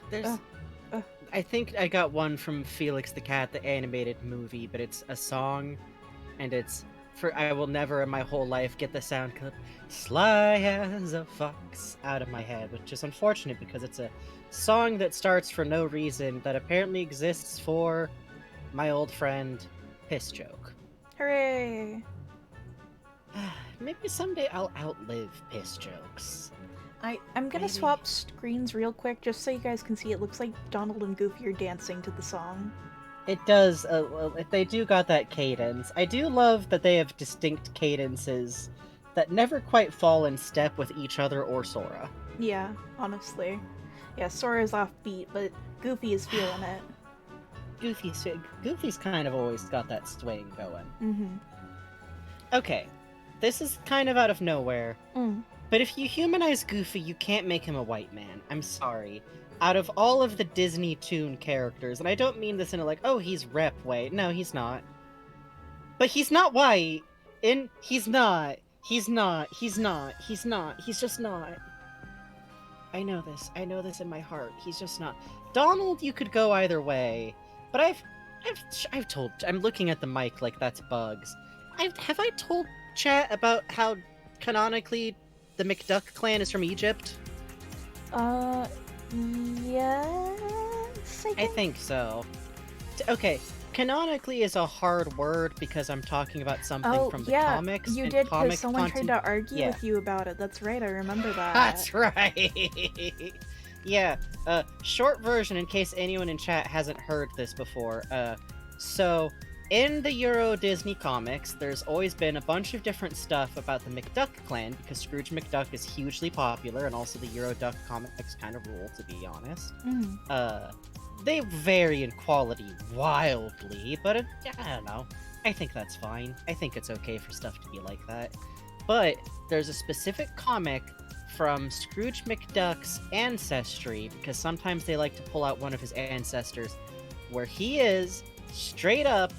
There's. I think I got one from Felix the Cat, the animated movie, but it's a song, and it's for I will never in my whole life get the sound clip "Sly as a Fox" out of my head, which is unfortunate because it's a song that starts for no reason that apparently exists for my old friend Piss Joke. Hooray! Maybe someday I'll outlive Piss Jokes. I'm gonna swap screens real quick just so you guys can see. It looks like Donald and Goofy are dancing to the song. It does. Well, they do got that cadence. I do love that they have distinct cadences that never quite fall in step with each other or Sora. Yeah, honestly. Yeah, Sora's offbeat, but Goofy is feeling it. Goofy's kind of always got that swing going. Mm-hmm. Okay, this is kind of out of nowhere, Mm. but if you humanize Goofy, you can't make him a white man. I'm sorry. Out of all of the Disney Toon characters, and I don't mean this in a like, oh, he's rep way. No, he's not. But he's not white. He's not. He's just not. I know this. I know this in my heart. He's just not. Donald, you could go either way. But I've told... I'm looking at the mic like that's Bugs. Have I told chat about how canonically the McDuck clan is from Egypt? Yes, I think so. Okay, canonically is a hard word because I'm talking about something from the comics. You and did, because comic someone tried to argue with you about it. That's right, I remember that. That's right! Yeah, short version in case anyone in chat hasn't heard this before. So, in the Euro Disney comics, there's always been a bunch of different stuff about the McDuck clan, because Scrooge McDuck is hugely popular, and also the Euro Duck comics kind of rule, to be honest. They vary in quality wildly, but I don't know. I think that's fine. I think it's okay for stuff to be like that. But there's a specific comic from Scrooge McDuck's ancestry, because sometimes they like to pull out one of his ancestors, where he is, straight up,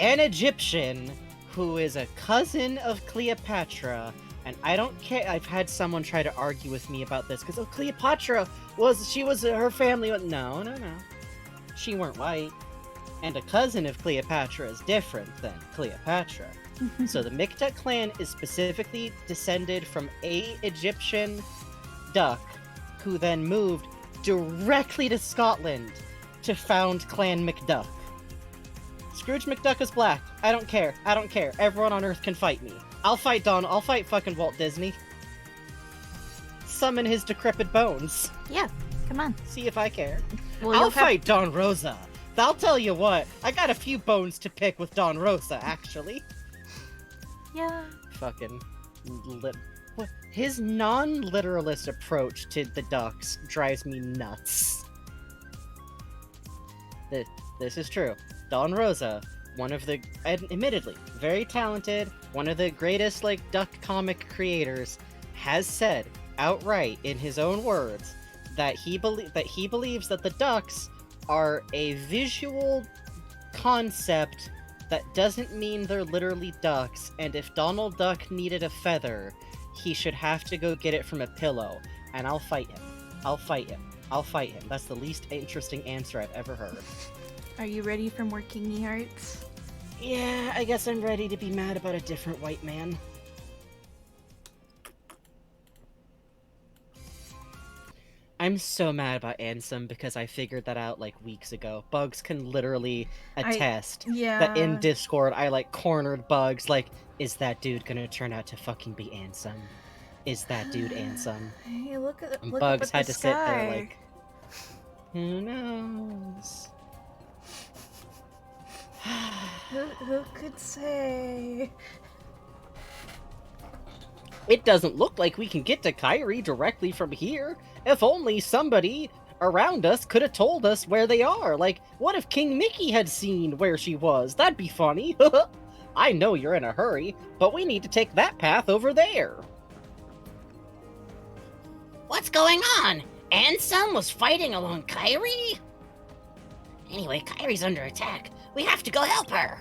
an Egyptian who is a cousin of Cleopatra. And I don't care. I've had someone try to argue with me about this, because Cleopatra her family. No. She weren't white. And a cousin of Cleopatra is different than Cleopatra. So the McDuck clan is specifically descended from a Egyptian duck who then moved directly to Scotland to found Clan McDuck. Scrooge McDuck is black. I don't care. Everyone on Earth can fight me. I'll fight fucking Walt Disney. Summon his decrepit bones. Yeah, come on. See if I care. Well, I'll fight Don Rosa. I'll tell you what, I got a few bones to pick with Don Rosa, actually. Yeah. Fucking... His non-literalist approach to the ducks drives me nuts. This is true. Don Rosa, one of the, admittedly, very talented, one of the greatest, duck comic creators, has said outright, in his own words, that he believes that the ducks are a visual concept that doesn't mean they're literally ducks, and if Donald Duck needed a feather, he should have to go get it from a pillow, and I'll fight him. That's the least interesting answer I've ever heard. Are you ready for more kingy hearts? Yeah, I guess I'm ready to be mad about a different white man. I'm so mad about Ansem because I figured that out weeks ago. Bugs can literally attest that in Discord I cornered Bugs is that dude gonna turn out to fucking be Ansem? Is that dude Ansem? Hey, look Bugs had to sit there who knows? Who could say? It doesn't look like we can get to Kyrie directly from here. If only somebody around us could have told us where they are. What if King Mickey had seen where she was? That'd be funny. I know you're in a hurry, but we need to take that path over there. What's going on? Ansem was fighting along Kyrie? Anyway, Kyrie's under attack. We have to go help her.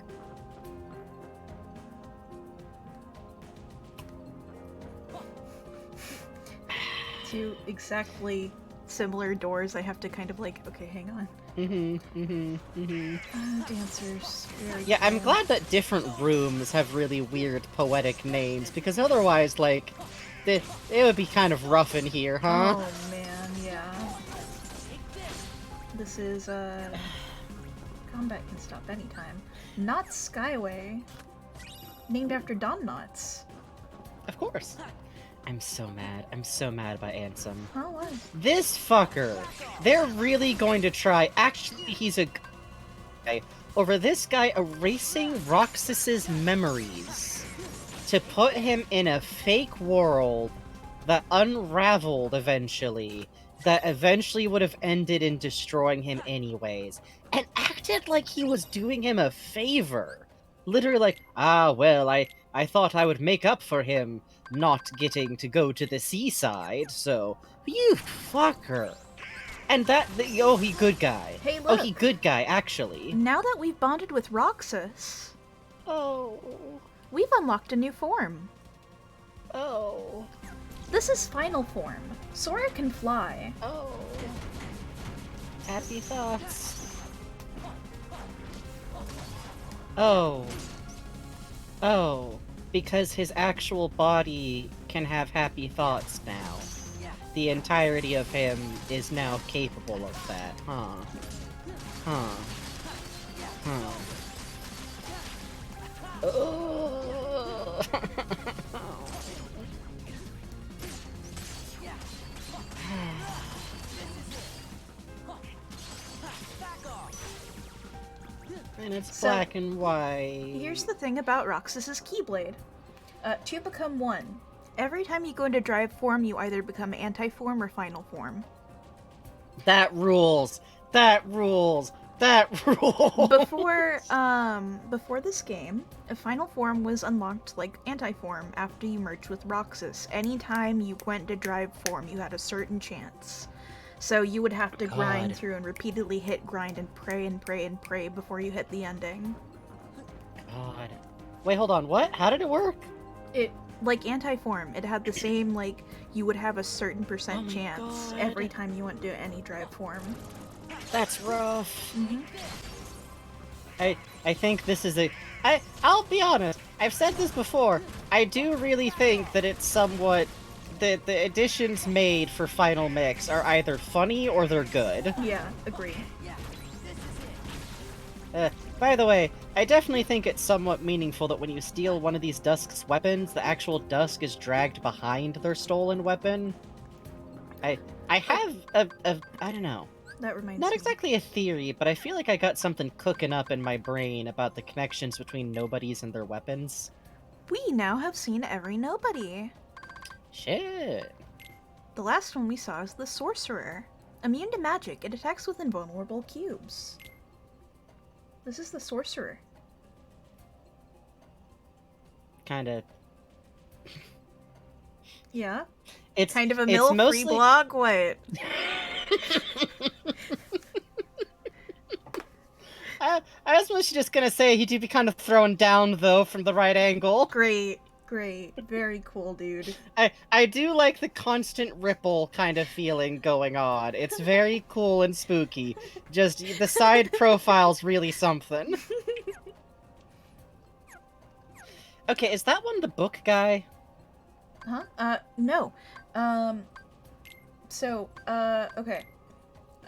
Two exactly similar doors, I have to kind of okay, hang on. Dancers. Yeah, I'm glad that different rooms have really weird poetic names, because otherwise, it would be kind of rough in here, huh? Oh man, yeah. This is, combat can stop anytime. Not Skyway. Named after Don Knotts. Of course. I'm so mad. I'm so mad about Ansem. Oh, what? This fucker! They're really going to try. Actually, over this guy erasing Roxas's memories to put him in a fake world that unraveled eventually, that eventually would have ended in destroying him anyways, and acted like he was doing him a favor. Literally like, well, I thought I would make up for him not getting to go to the seaside, so you fucker. And he good guy. Hey, look. Oh, he good guy, actually. Now that we've bonded with Roxas, we've unlocked a new form. Oh. This is final form. Sora can fly. Oh. Happy thoughts. Oh. Oh. Because his actual body can have happy thoughts now. The entirety of him is now capable of that, huh? Huh. Huh. Oh. And it's black and white. Here's the thing about Roxas's Keyblade. To become one, every time you go into drive form, you either become anti-form or final form. That rules! That rules! That rules! Before this game, a final form was unlocked like anti-form after you merged with Roxas. Anytime you went to drive form, you had a certain chance. So you would have to grind through and repeatedly hit grind and pray and pray and pray before you hit the ending. God. Wait, hold on, what? How did it work? Like anti-form, it had the same, like, you would have a certain percent chance every time you went to any drive form. That's rough. Mm-hmm. I think this is I'll be honest, I've said this before, I do really think that it's somewhat, the additions made for Final Mix are either funny or they're good. Yeah, agree. By the way, I definitely think it's somewhat meaningful that when you steal one of these Dusk's weapons, the actual Dusk is dragged behind their stolen weapon. I have I don't know. That reminds Not me. exactly a theory, but I feel like I got something cooking up in my brain about the connections between nobodies and their weapons. We now have seen every nobody. Shit. The last one we saw is the Sorcerer. Immune to magic, it attacks with invulnerable cubes. This is the Sorcerer. Kinda. Yeah? It's kind of a mostly... free blog? What? I was mostly just gonna say he'd be kind of thrown down, though, from the right angle. Great. Very cool, dude. I do like the constant ripple kind of feeling going on. It's very cool and spooky. Just, the side profile's really something. Okay, is that one the book guy? Huh? No. Okay.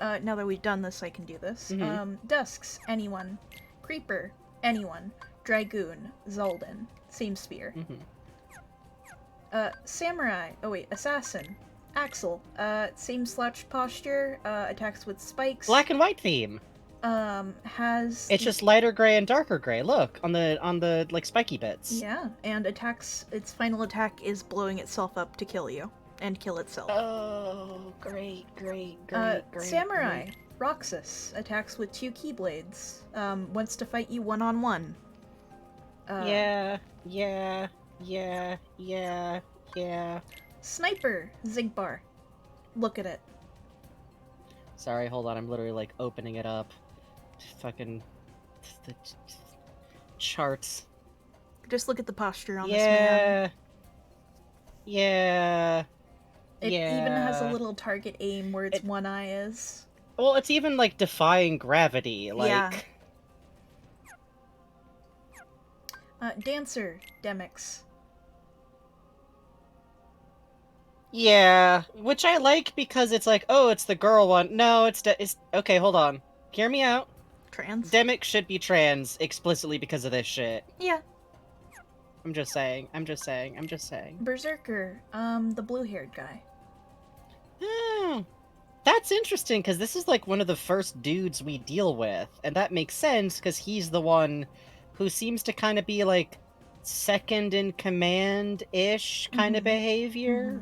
Now that we've done this, I can do this. Mm-hmm. Dusks, anyone. Creeper, anyone. Dragoon, Zoldan, same spear. Mm-hmm. Samurai, Assassin, Axel, same slouched posture, attacks with spikes. Black and white theme. Has... It's just lighter gray and darker gray, look, on the, like, spiky bits. Yeah, and its final attack is blowing itself up to kill you. And kill itself. Oh, great. Samurai, Roxas, attacks with 2 keyblades. Wants to fight you one-on-one. Yeah. Sniper, Zigbar. Look at it. Sorry, hold on, I'm literally, like, opening it up. Fucking... the charts. Just look at the posture on this man. Yeah. It even has a little target aim where its one eye is. Well, it's even, like, defying gravity, like... Yeah. Dancer, Demix. Yeah, which I like because it's like, oh, it's the girl one. No, it's okay, hold on. Hear me out. Trans? Demix should be trans explicitly because of this shit. Yeah. I'm just saying. Berserker, the blue-haired guy. That's interesting, because this is like one of the first dudes we deal with, and that makes sense, because he's the one who seems to kind of be like second in command-ish kind of behavior.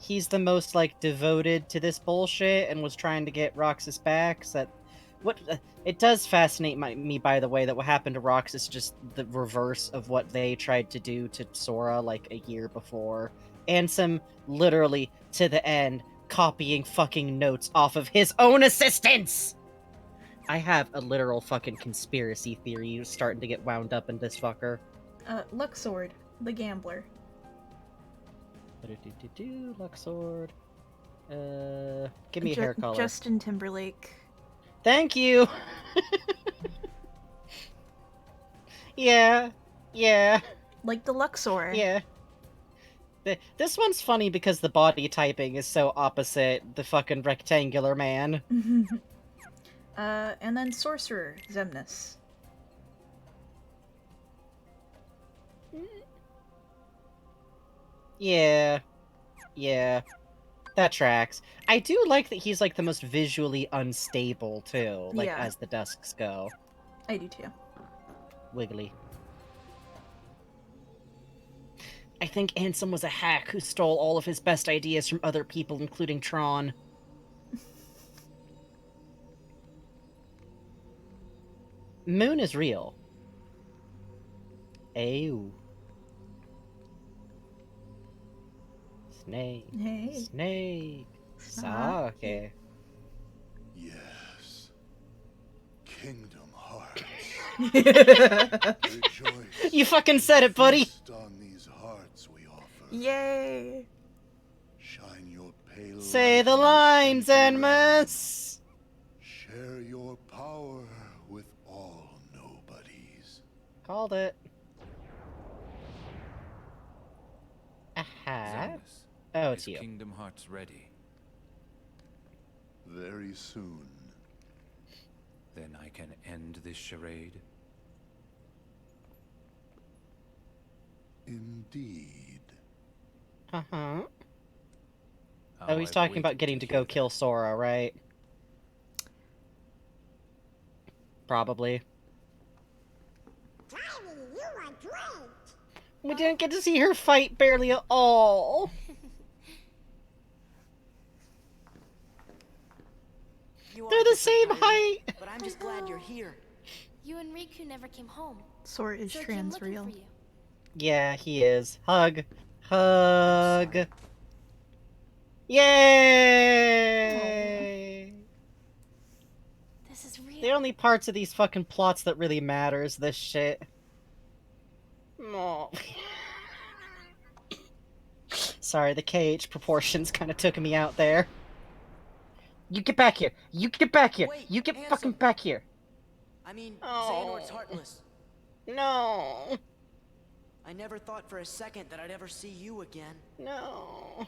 He's the most like devoted to this bullshit and was trying to get Roxas back. So that it does fascinate me, by the way, that what happened to Roxas is just the reverse of what they tried to do to Sora like a year before. Ansem literally to the end copying fucking notes off of his own assistants. I have a literal fucking conspiracy theory starting to get wound up in this fucker. Luxord, the gambler. Luxord. Give me a hair color. Justin Timberlake. Thank you! Yeah. Like the Luxor. Yeah. This one's funny because the body typing is so opposite the fucking rectangular man. And then Sorcerer, Xemnas. Yeah. That tracks. I do like that he's like the most visually unstable too, like as the dusks go. I do too. Wiggly. I think Ansem was a hack who stole all of his best ideas from other people, including Tron. Moon is real. Ew. Snake. Hey. Snake. Sake. Yes. Kingdom Hearts. Rejoice. You fucking said it, buddy. On these hearts we offer. Yay. Shine your pale Say the lines, Enmus. Share your power with all nobodies. Called it. Aha. Oh, it's you. Kingdom Hearts ready? Very soon. Then I can end this charade? Indeed. Uh-huh. Oh, he's talking about getting to go kill Sora, right? Probably. We didn't get to see her fight barely at all. They're the same height. But I'm just glad you're here. You and Riku never came home. Sora is So I came looking trans-real. for you. Yeah, he is. Hug. Hug. Yay! This is real. The only parts of these fucking plots that really matter is this shit. Oh. Sorry, the KH proportions kind of took me out there. You get back here! You get back here! Wait, you get Ansem. fucking back here! I mean, Oh. Xehanort's heartless. No! I never thought for a second that I'd ever see you again. No!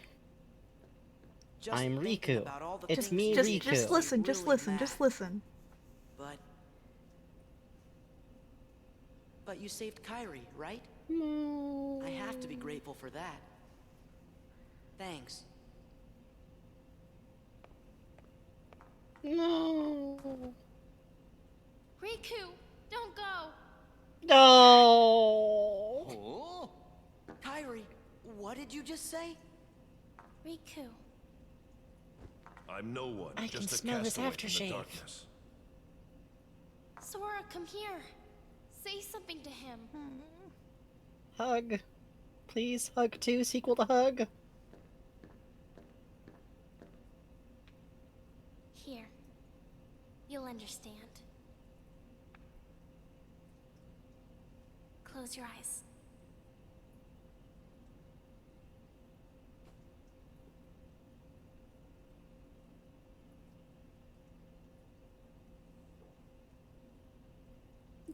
Just I'm thinking Riku. about all the It's things me, you Just, Riku. did just listen, made me just really listen, mad. just listen. But you saved Kairi, right? No. I have to be grateful for that. Thanks. No. Riku, don't go. No. Oh? Kairi, what did you just say? Riku. I'm no one, I just can a smell his castaway aftershave. from the darkness. Sora, come here. Say something to him. Hug. Please, Hug 2, sequel to Hug. Here. You'll understand. Close your eyes.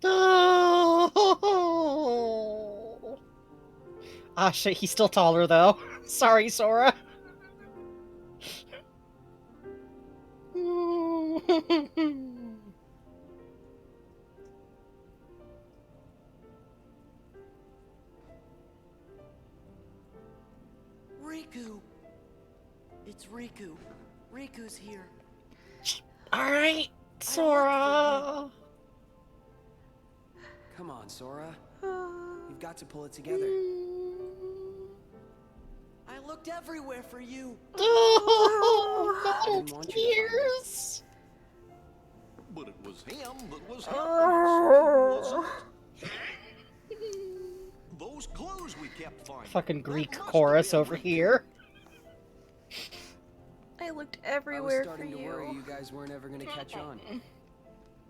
No. Ah, shit, he's still taller, though. Sorry, Sora. Riku! It's Riku. Riku's here. Alright, Sora! Come on, Sora. You've got to pull it together. I looked everywhere for you. Oh, God, tears! But it was him that was helping us, wasn't it? Those clues we kept finding. Fucking Greek chorus over here. I looked everywhere for you. I was starting to worry you guys weren't ever gonna catch on.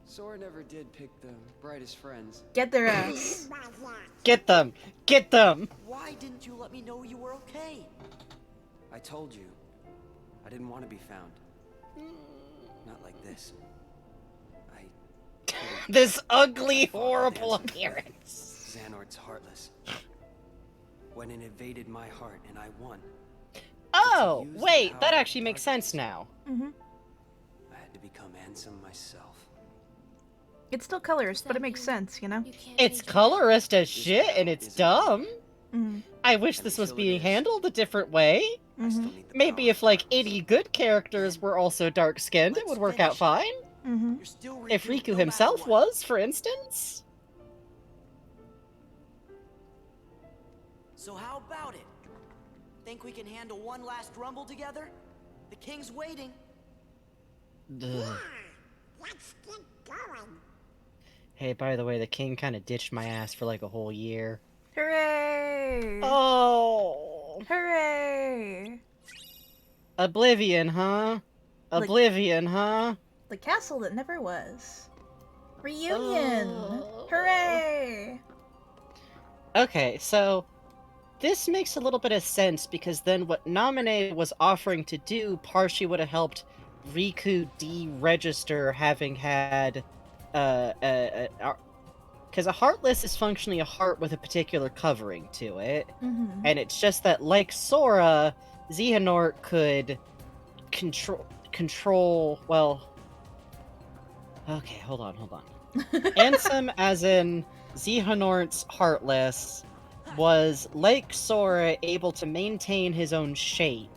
Sora never did pick the brightest friends. Get their ass. Get them! Get them! Why didn't you let me know you were okay? I told you. I didn't want to be found. Not like this. This ugly, horrible appearance. Xehanort's heartless. When it invaded my heart and I won. Oh, wait, that actually makes sense now. Mm-hmm. I had to become handsome myself. It's still colorist, but it makes sense, you know? It's colorist as shit, and it's dumb. Mm-hmm. I wish this was being handled a different way. Mm-hmm. Maybe if, like, 80 good characters were also dark-skinned, it would work out fine. Mm-hmm. If Riku himself was, for instance. So how about it? Think we can handle one last rumble together? The king's waiting. Ugh. Let's get going. Hey, by the way, the king kind of ditched my ass for like a whole year. Hooray! Oh! Hooray! Oblivion, huh? Oblivion, huh? The castle that never was. Reunion! Hooray! Okay, so this makes a little bit of sense because then what Naminé was offering to do partially would have helped Riku deregister having had because a heartless is functionally a heart with a particular covering to it, and it's just that, like Sora, Xehanort could control. Well, okay, hold on. Ansem, as in Xehanort's heartless, was, like Sora, able to maintain his own shape,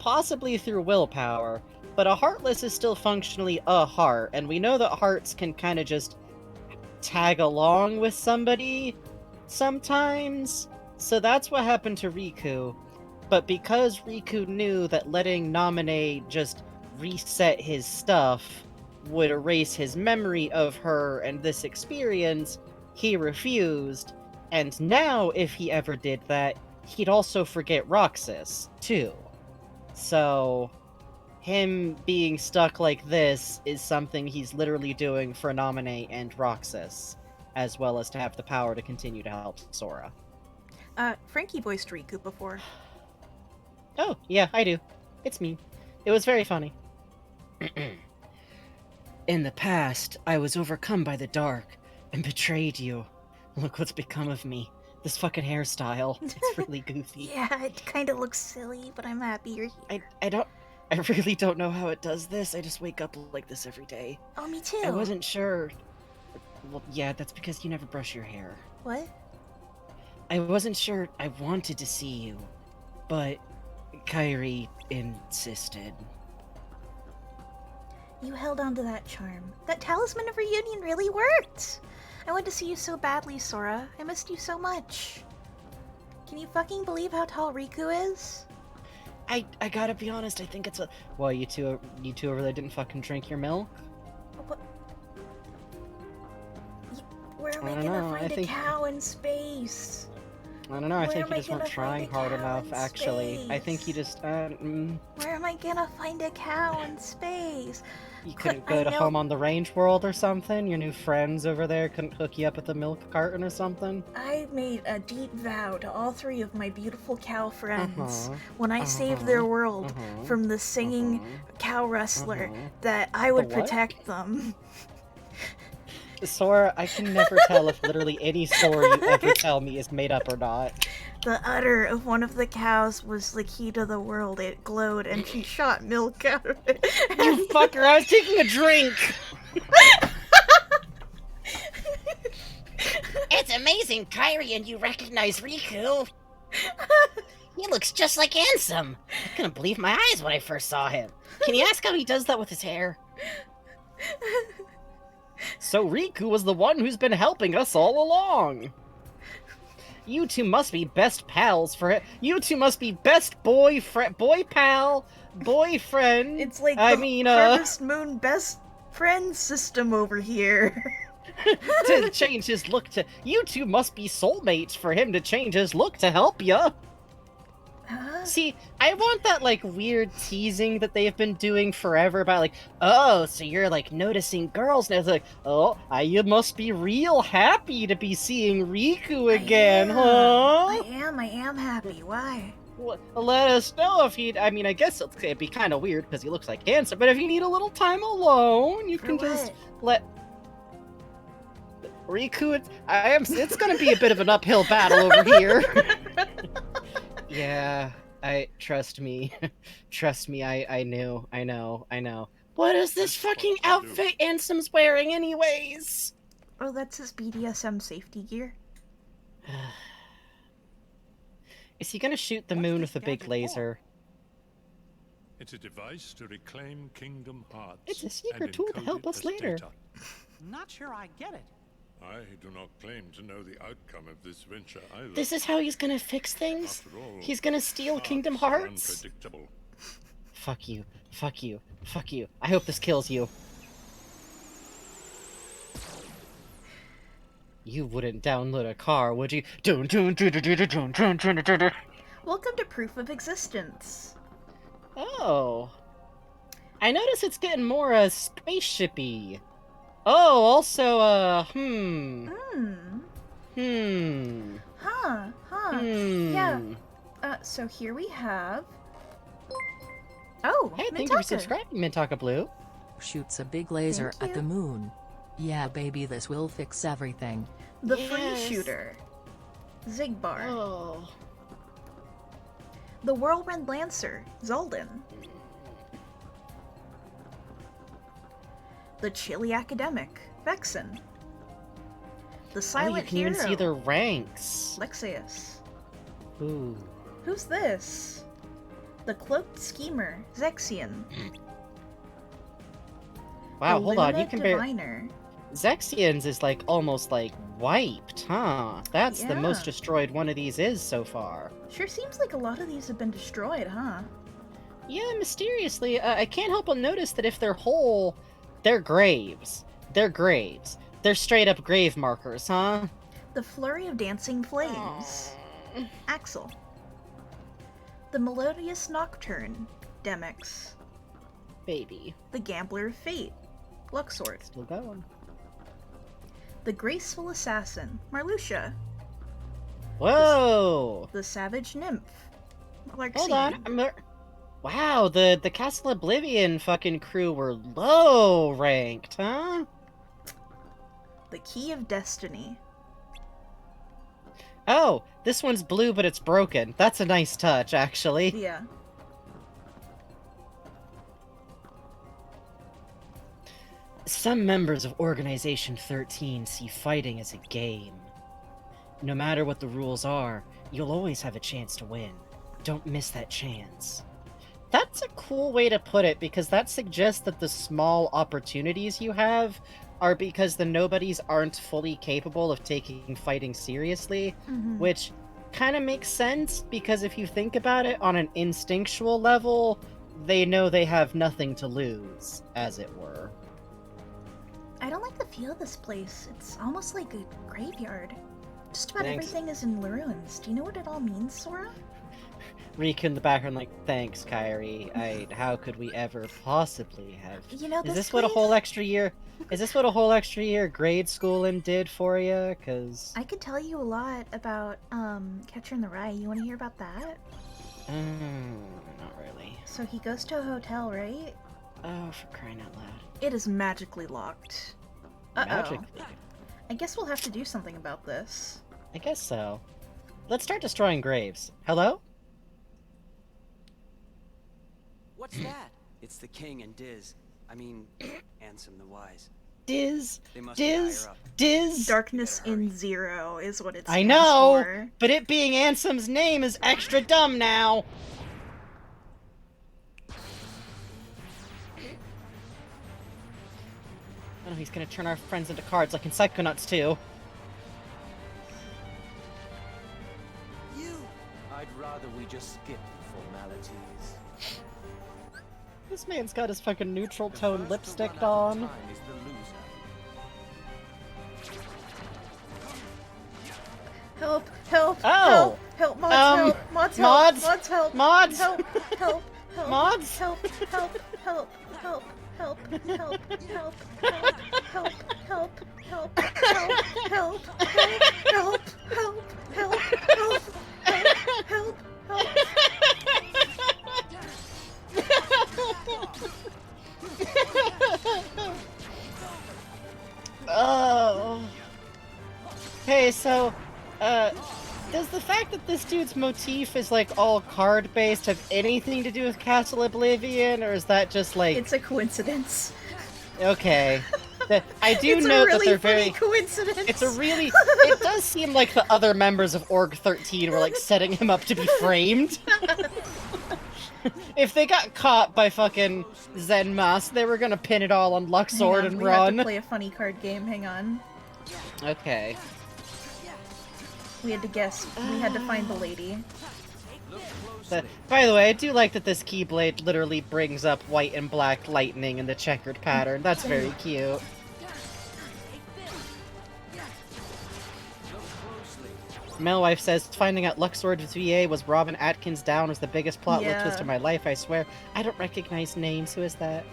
possibly through willpower. But a heartless is still functionally a heart, and we know that hearts can kind of just tag along with somebody sometimes. So that's what happened to Riku. But because Riku knew that letting Naminé just reset his stuff would erase his memory of her and this experience, he refused. And now, if he ever did that, he'd also forget Roxas, too. So him being stuck like this is something he's literally doing for Naminé and Roxas, as well as to have the power to continue to help Sora. Frankie voiced Riku before. Oh, yeah, I do. It's me. It was very funny. In the past, I was overcome by the dark and betrayed you. Look what's become of me. This fucking hairstyle. It's really goofy. Yeah, it kind of looks silly, but I'm happy you're here. I really don't know how it does this. I just wake up like this every day. Oh, me too. I wasn't sure. Well, yeah, that's because you never brush your hair. What? I wasn't sure I wanted to see you, but Kairi insisted. You held on to that charm. That talisman of reunion really worked! I want to see you so badly, Sora. I missed you so much. Can you fucking believe how tall Riku is? I gotta be honest, I think it's a... Well, you two over there didn't fucking drink your milk? What? Where am I gonna find a cow in space? I don't know, I think you just weren't trying hard enough, actually. Space? I think you just, Where am I gonna find a cow in space? You couldn't go to Home on the Range World or something? Your new friends over there couldn't hook you up with a milk carton or something? I made a deep vow to all three of my beautiful cow friends when I saved their world from the singing cow rustler that I would protect them. Sora, I can never tell if literally any story you ever tell me is made up or not. The udder of one of the cows was the key to the world. It glowed and she shot milk out of it. You fucker, I was taking a drink! It's amazing, Kairi, and you recognize Riku. He looks just like Ansem. I couldn't believe my eyes when I first saw him. Can you ask how he does that with his hair? So Riku was the one who's been helping us all along. You two must be best pals for it. You two must be best boy pal, boyfriend. It's like Harvest Moon best friend system over here. To change his look to... You two must be soulmates for him to change his look to help ya. See, I want that, like, weird teasing that they've been doing forever about, like, oh, so you're, like, noticing girls now. It's like, oh, you must be real happy to be seeing Riku again, huh? I am happy. Why? Well, let us know if he'd... I mean, I guess it'd be kind of weird because he looks like Handsome, but if you need a little time alone, you can just let... Riku, it's gonna be a bit of an uphill battle over here. Yeah, trust me, I know. What is this fucking outfit Ansem's wearing anyways? Oh, that's his BDSM safety gear. Is he gonna shoot the moon with a big laser? It's a device to reclaim Kingdom Hearts. It's a secret tool to help us later. Not sure I get it. I do not claim to know the outcome of this venture either. This is how he's gonna fix things? After all, He's gonna steal Kingdom Hearts? Unpredictable. Fuck you. I hope this kills you. You wouldn't download a car, would you? Welcome to Proof of Existence. Oh. I notice it's getting more, spaceshipy. Oh, also, Yeah. So here we have... Oh, hey, thank you for subscribing, Mintaka Blue. Shoots a big laser at the moon. Yeah, baby, this will fix everything. The free shooter. Zigbar. Oh. The Whirlwind Lancer. Zoldan. The Chilly Academic. Vexen. The Silent You can Hero. even see their ranks. Lexaeus. Ooh. Who's this? The Cloaked Schemer. Zexion. Wow, the hold on, Luna you can Diviner. Zexion's is like almost like wiped, huh? That's the most destroyed one of these is so far. Sure seems like a lot of these have been destroyed, huh? Yeah, mysteriously, I can't help but notice that if they're whole, they're graves. They're graves. They're straight up grave markers, huh? The Flurry of Dancing Flames. Axel. The Melodious Nocturne. Demix. Baby. The Gambler of Fate. Luxord. Still going. The Graceful Assassin. Marluxia. Whoa! The Savage Nymph. Larxene. Hold on. Wow, the Castle Oblivion fucking crew were low ranked, huh? The Key of Destiny. Oh, this one's blue, but it's broken. That's a nice touch, actually. Yeah. Some members of Organization 13 see fighting as a game. No matter what the rules are, you'll always have a chance to win. Don't miss that chance. That's a cool way to put it, because that suggests that the small opportunities you have are because the nobodies aren't fully capable of taking fighting seriously, which kind of makes sense, because if you think about it on an instinctual level, they know they have nothing to lose, as it were. I don't like the feel of this place. It's almost like a graveyard. Just about Thanks. everything is in ruins. Do you know what it all means, Sora? Riku in the background like, thanks, Kairi. How could we ever possibly have... You know, Is this what a whole extra year... Is this what a whole extra year grade schooling did for you? Cause... I could tell you a lot about, Catcher in the Rye. You want to hear about that? Not really. So he goes to a hotel, right? Oh, for crying out loud. It is magically locked. Uh-oh. Magically. I guess we'll have to do something about this. I guess so. Let's start destroying graves. Hello? What's that? It's the king and Diz. I mean, Ansem the Wise. Diz. They must be higher Diz. up. Diz. Darkness in Zero is what it's I know, for. but it being Ansem's name is extra dumb now. Oh, he's gonna turn our friends into cards like in Psychonauts 2. I'd rather we just skip the formalities. This man's got his fucking neutral tone lipstick on. Help! Help! Oh! Help! Help! Mods! Help! Mods! Help! Mods? Mods! Help! Mods? Help! Help! Help! Mods? Help! Help! Help! Help! Help! Help! Help! Help! Help! Help! Help! Help! Help! Help! Help! Help! Help! Help! Oh. Hey, so, does the fact that this dude's motif is, like, all card-based have anything to do with Castle Oblivion, or is that just, like... It's a coincidence. Okay. I do It's know a really that they're very... coincidence. It's a really... It does seem like the other members of Org 13 were, like, setting him up to be framed. If they got caught by fucking Zenmas, they were gonna pin it all on Luxord and we run. have to play a funny card game, hang on. Okay. We had to guess. We had to find the lady. By the way, I do like that this Keyblade literally brings up white and black lightning in the checkered pattern. That's very cute. Melwife says, finding out Luxord's VA was Robin Atkins down was the biggest plot twist of my life, I swear. I don't recognize names. Who is that?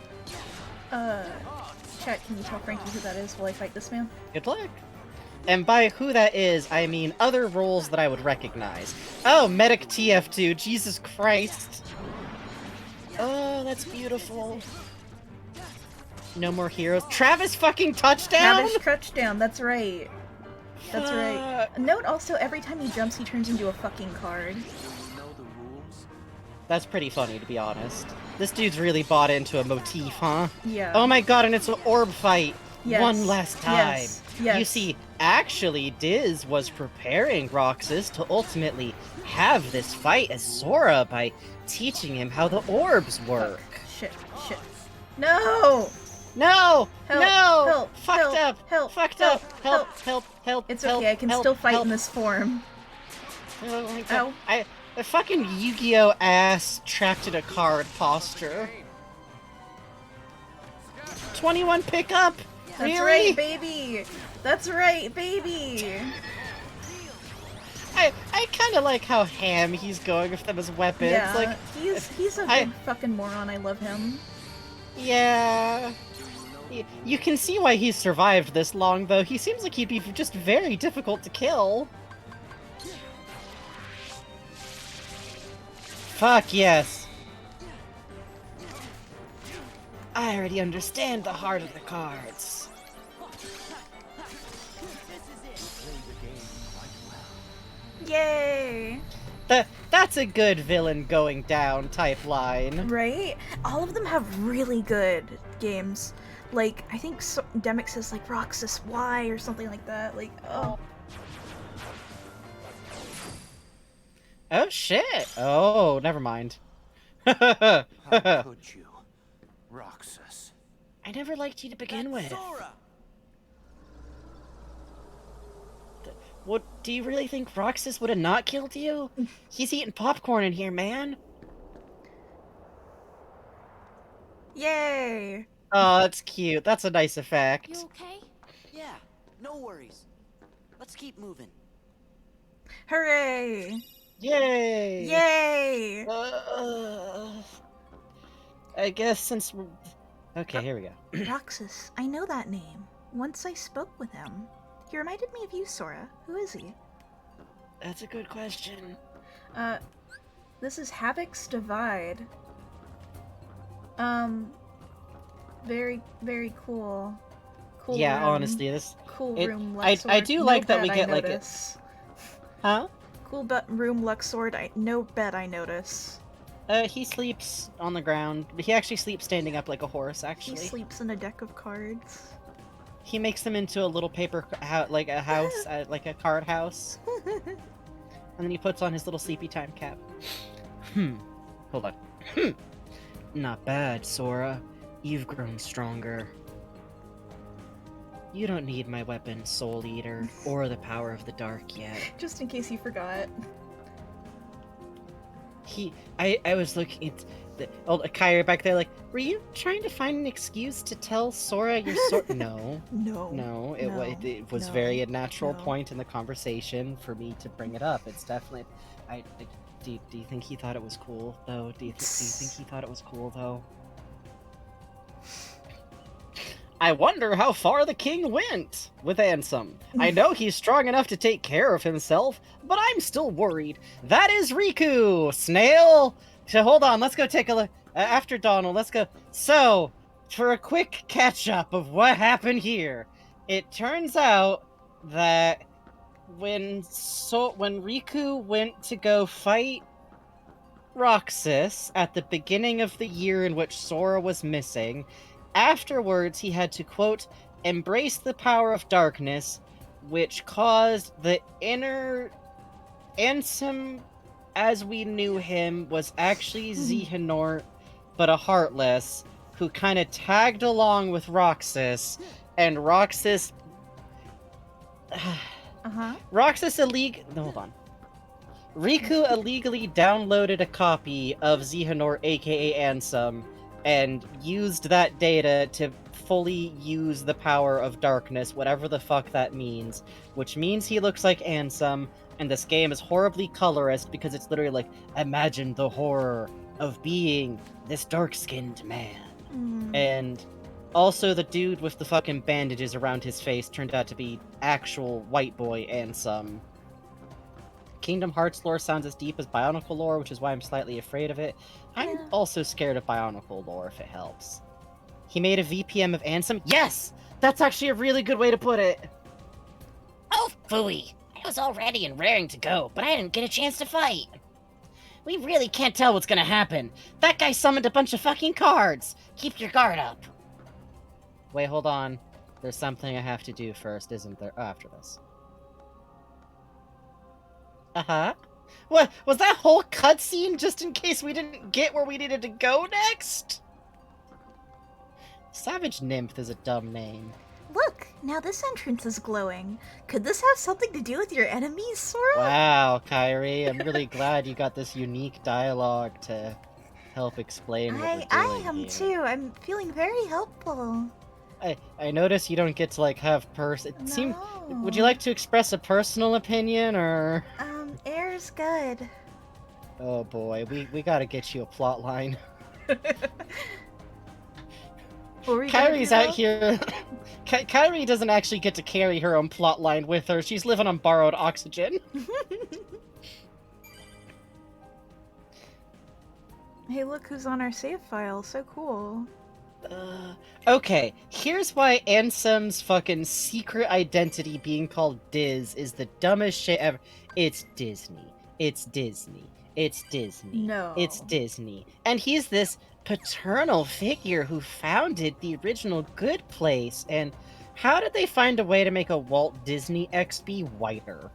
Chat, can you tell Frankie who that is while I fight this man? Good luck. And by who that is, I mean other roles that I would recognize. Oh, Medic TF2, Jesus Christ. Oh, that's beautiful. No more heroes. Travis fucking touchdown? Travis touchdown, that's right. That's right. Note also, every time he jumps, he turns into a fucking card. That's pretty funny, to be honest. This dude's really bought into a motif, huh? Yeah. Oh my god, and it's an orb fight! Yes. One last time! Yes. Yes. You see, actually, Diz was preparing Roxas to ultimately have this fight as Sora by teaching him how the orbs work. Shit, shit. No! No! Help, no! help, Fucked help, up! help, Fucked help, up! Help! Help! Help! It's help, okay, I can help, still fight help. in this form. Oh my Ow. god. The fucking Yu-Gi-Oh! Ass trapped in a card posture. 21 pickup! That's Really? right, baby! That's right, baby! I kind of like how ham he's going with them as weapons. Yeah, Like, he's a big fucking moron, I love him. yeah. You can see why he's survived this long, though. He seems like he'd be just very difficult to kill. Fuck yes. I already understand the heart of the cards. Yay! That's a good villain going down type line. Right? All of them have really good games. Like, I think Demic says, like, Roxas Y or something like that. Like, oh. Oh shit! Oh, never mind. How could you, Roxas? I never liked you to begin with. What, do you really think Roxas would have not killed you? He's eating popcorn in here, man. Yay! Oh, that's cute. That's a nice effect. You okay? Yeah, no worries. Let's keep moving. Hooray! Yay! Yay! I guess since we're... Okay, here we go. Roxas, I know that name. Once I spoke with him. He reminded me of you, Sora. Who is he? That's a good question. This is Havoc's Divide. Very, very cool. Cool Yeah, room. honestly, this... Cool it, room, I Luxord. do No like that we bed, get, I like, notice. Huh? Cool room, Luxord. No bed, I notice. He sleeps on the ground. He actually sleeps standing up like a horse, actually. He sleeps in a deck of cards. He makes them into a little paper like a house, like a card house. And then he puts on his little sleepy time cap. Hold on. Not bad, Sora. You've grown stronger. You don't need my weapon, Soul Eater, or the power of the dark yet. Just in case you forgot. I was looking at the old Kyrie back there, like, were you trying to find an excuse to tell Sora your sword? No. No. It was very a natural point in the conversation for me to bring it up. It's definitely, do you think he thought it was cool, though? Do you think he thought it was cool, though? I wonder how far the king went with Ansem. I know he's strong enough to take care of himself, but I'm still worried. That is Riku! Snail! So hold on, let's go take a look. After Donald, let's go. So, for a quick catch-up of what happened here, it turns out that when Riku went to go fight Roxas at the beginning of the year in which Sora was missing, afterwards he had to, quote, embrace the power of darkness, which caused the inner Ansem as we knew him was actually Xehanort, but a Heartless, who kind of tagged along with Roxas, and Roxas... Roxas hold on. Riku illegally downloaded a copy of Xehanort, aka Ansem, and used that data to fully use the power of darkness, whatever the fuck that means, which means he looks like Ansem, and this game is horribly colorist because it's literally like, imagine the horror of being this dark-skinned man. And also the dude with the fucking bandages around his face turned out to be actual white boy Ansem. Kingdom Hearts lore sounds as deep as Bionicle lore, which is why I'm slightly afraid of it. I'm also scared of Bionicle lore, if it helps. He made a VPM of Ansem? Yes! That's actually a really good way to put it! Oh, phooey! I was all ready and raring to go, but I didn't get a chance to fight. We really can't tell what's gonna happen. That guy summoned a bunch of fucking cards! Keep your guard up. Wait, hold on. There's something I have to do first, isn't there? Oh, after this. What? Was that whole cutscene just in case we didn't get where we needed to go next? Savage Nymph is a dumb name. Look, now this entrance is glowing. Could this have something to do with your enemies, Sora? Wow, Kyrie, I'm really glad you got this unique dialogue to help explain what we're doing I am here. too. I'm feeling very helpful. I notice you don't get to, like, have would you like to express a personal opinion, or? Air's good. Oh boy, we gotta get you a plot line. Kyrie's out here. Kyrie doesn't actually get to carry her own plot line with her. She's living on borrowed oxygen. Hey, look who's on our save file. So cool. Okay, here's why Ansem's fucking secret identity being called Diz is the dumbest shit ever. It's Disney. It's Disney. It's Disney. No. It's Disney. And he's this paternal figure who founded the original Good Place, and how did they find a way to make a Walt Disney X be whiter?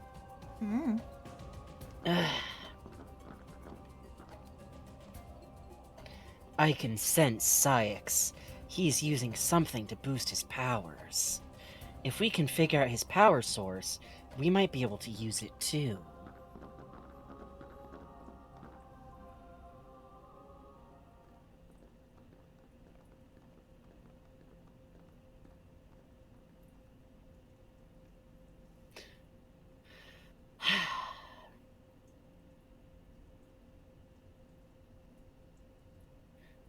I can sense Syx. He's using something to boost his powers. If we can figure out his power source, we might be able to use it too.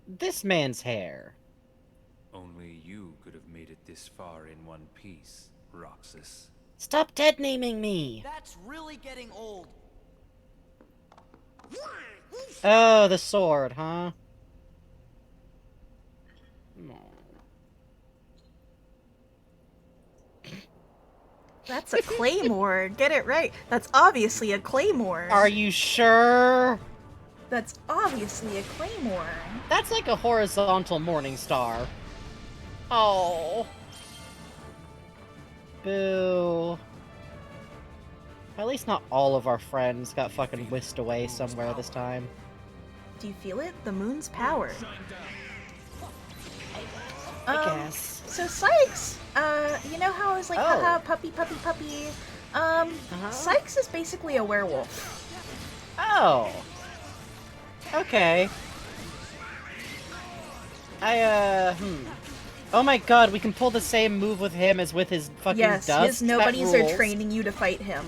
This man's hair. Only you could have made it this far in one piece, Roxas. Stop dead-naming me! That's really getting old. Oh, the sword, huh? That's a claymore. Get it right. That's obviously a claymore. Are you sure? That's obviously a claymore. That's like a horizontal morning star. Oh. Boo. At least not all of our friends got fucking whisked away somewhere this time. Do you feel it? The moon's power. I guess. So Sykes, you know how I was like, haha, puppy, puppy, puppy? Sykes is basically a werewolf. Oh. Okay. Oh my god, we can pull the same move with him as with his fucking dust? Yes, his nobodies are training you to fight him.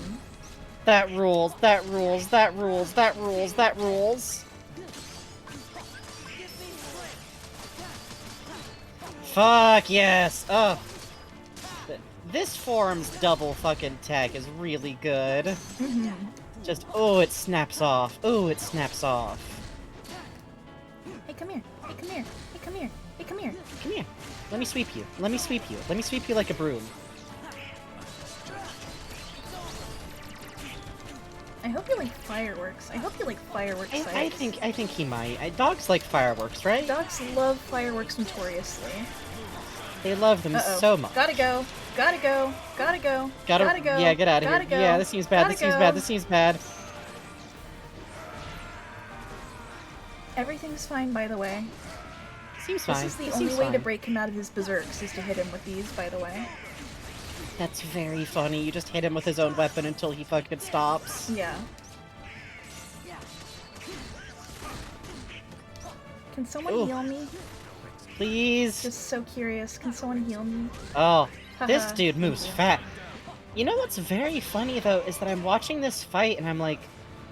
That rules, that rules, that rules, that rules, that rules. Fuck yes! Oh. This form's double fucking tech is really good. Just, oh, it snaps off. Oh, it snaps off. Hey, come here. Hey, come here. Hey, come here. Hey, come here. Come here. Let me sweep you. Let me sweep you. Let me sweep you like a broom. I hope you like fireworks. I hope you like fireworks. I think he might. Dogs like fireworks, right? Dogs love fireworks notoriously. They love them so much. Gotta go. Gotta go. Gotta go. Gotta go. Yeah, get out of here. Go. Yeah, this seems bad. This seems bad. This seems bad. Everything's fine, by the way. Seems fine. This is the only way to break him out of his berserks, is to hit him with these, by the way. That's very funny. You just hit him with his own weapon until he fucking stops. Yeah. Can someone heal me? Please? Just so curious. Can someone heal me? Oh, this dude moves fast. You know what's very funny, though, is that I'm watching this fight and I'm like,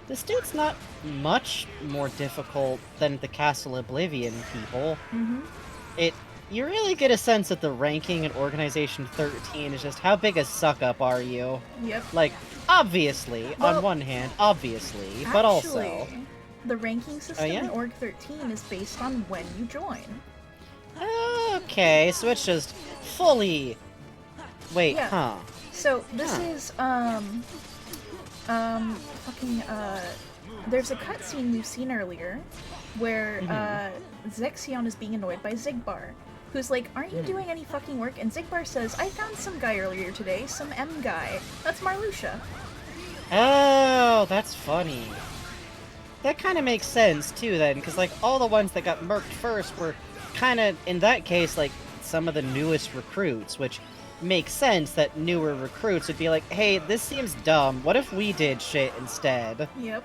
this dude's not much more difficult than the Castle Oblivion people. You really get a sense that the ranking in Organization 13 is just how big a suck-up are you? Yep. Like, obviously, on one hand, obviously, but also... the ranking system in Org 13 is based on when you join. Okay, so it's just fully... Wait, huh. So, this is, there's a cutscene we've seen earlier where, Zexion is being annoyed by Zigbar, who's like, aren't you doing any fucking work? And Zigbar says, I found some guy earlier today, some M guy. That's Marluxia. Oh, that's funny. That kind of makes sense, too, then, because, like, all the ones that got murked first were kind of, in that case, like, some of the newest recruits, which makes sense that newer recruits would be like, hey, this seems dumb. What if we did shit instead? Yep.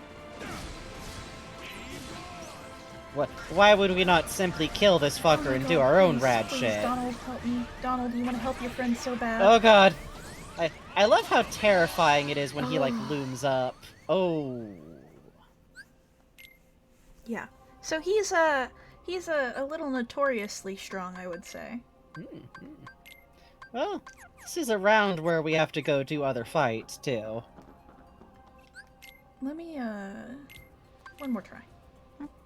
Why would we not simply kill this fucker and do our own rad shit? Donald, help me. Donald, you want to help your friend so bad. Oh god. I love how terrifying it is when he, like, looms up. Oh. Yeah. So he's a little notoriously strong, I would say. Well, this is a round where we have to go do other fights, too. Let me, one more try.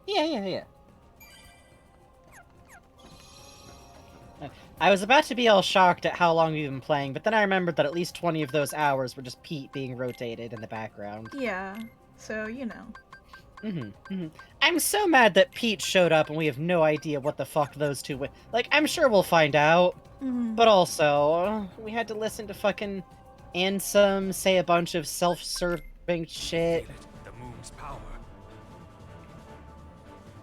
Yeah. I was about to be all shocked at how long we've been playing, but then I remembered that at least 20 of those hours were just Pete being rotated in the background. Yeah, so, you know. I'm so mad that Pete showed up and we have no idea what the fuck those two went. Like, I'm sure we'll find out, but also, we had to listen to fucking Ansem say a bunch of self-serving shit. The moon's power.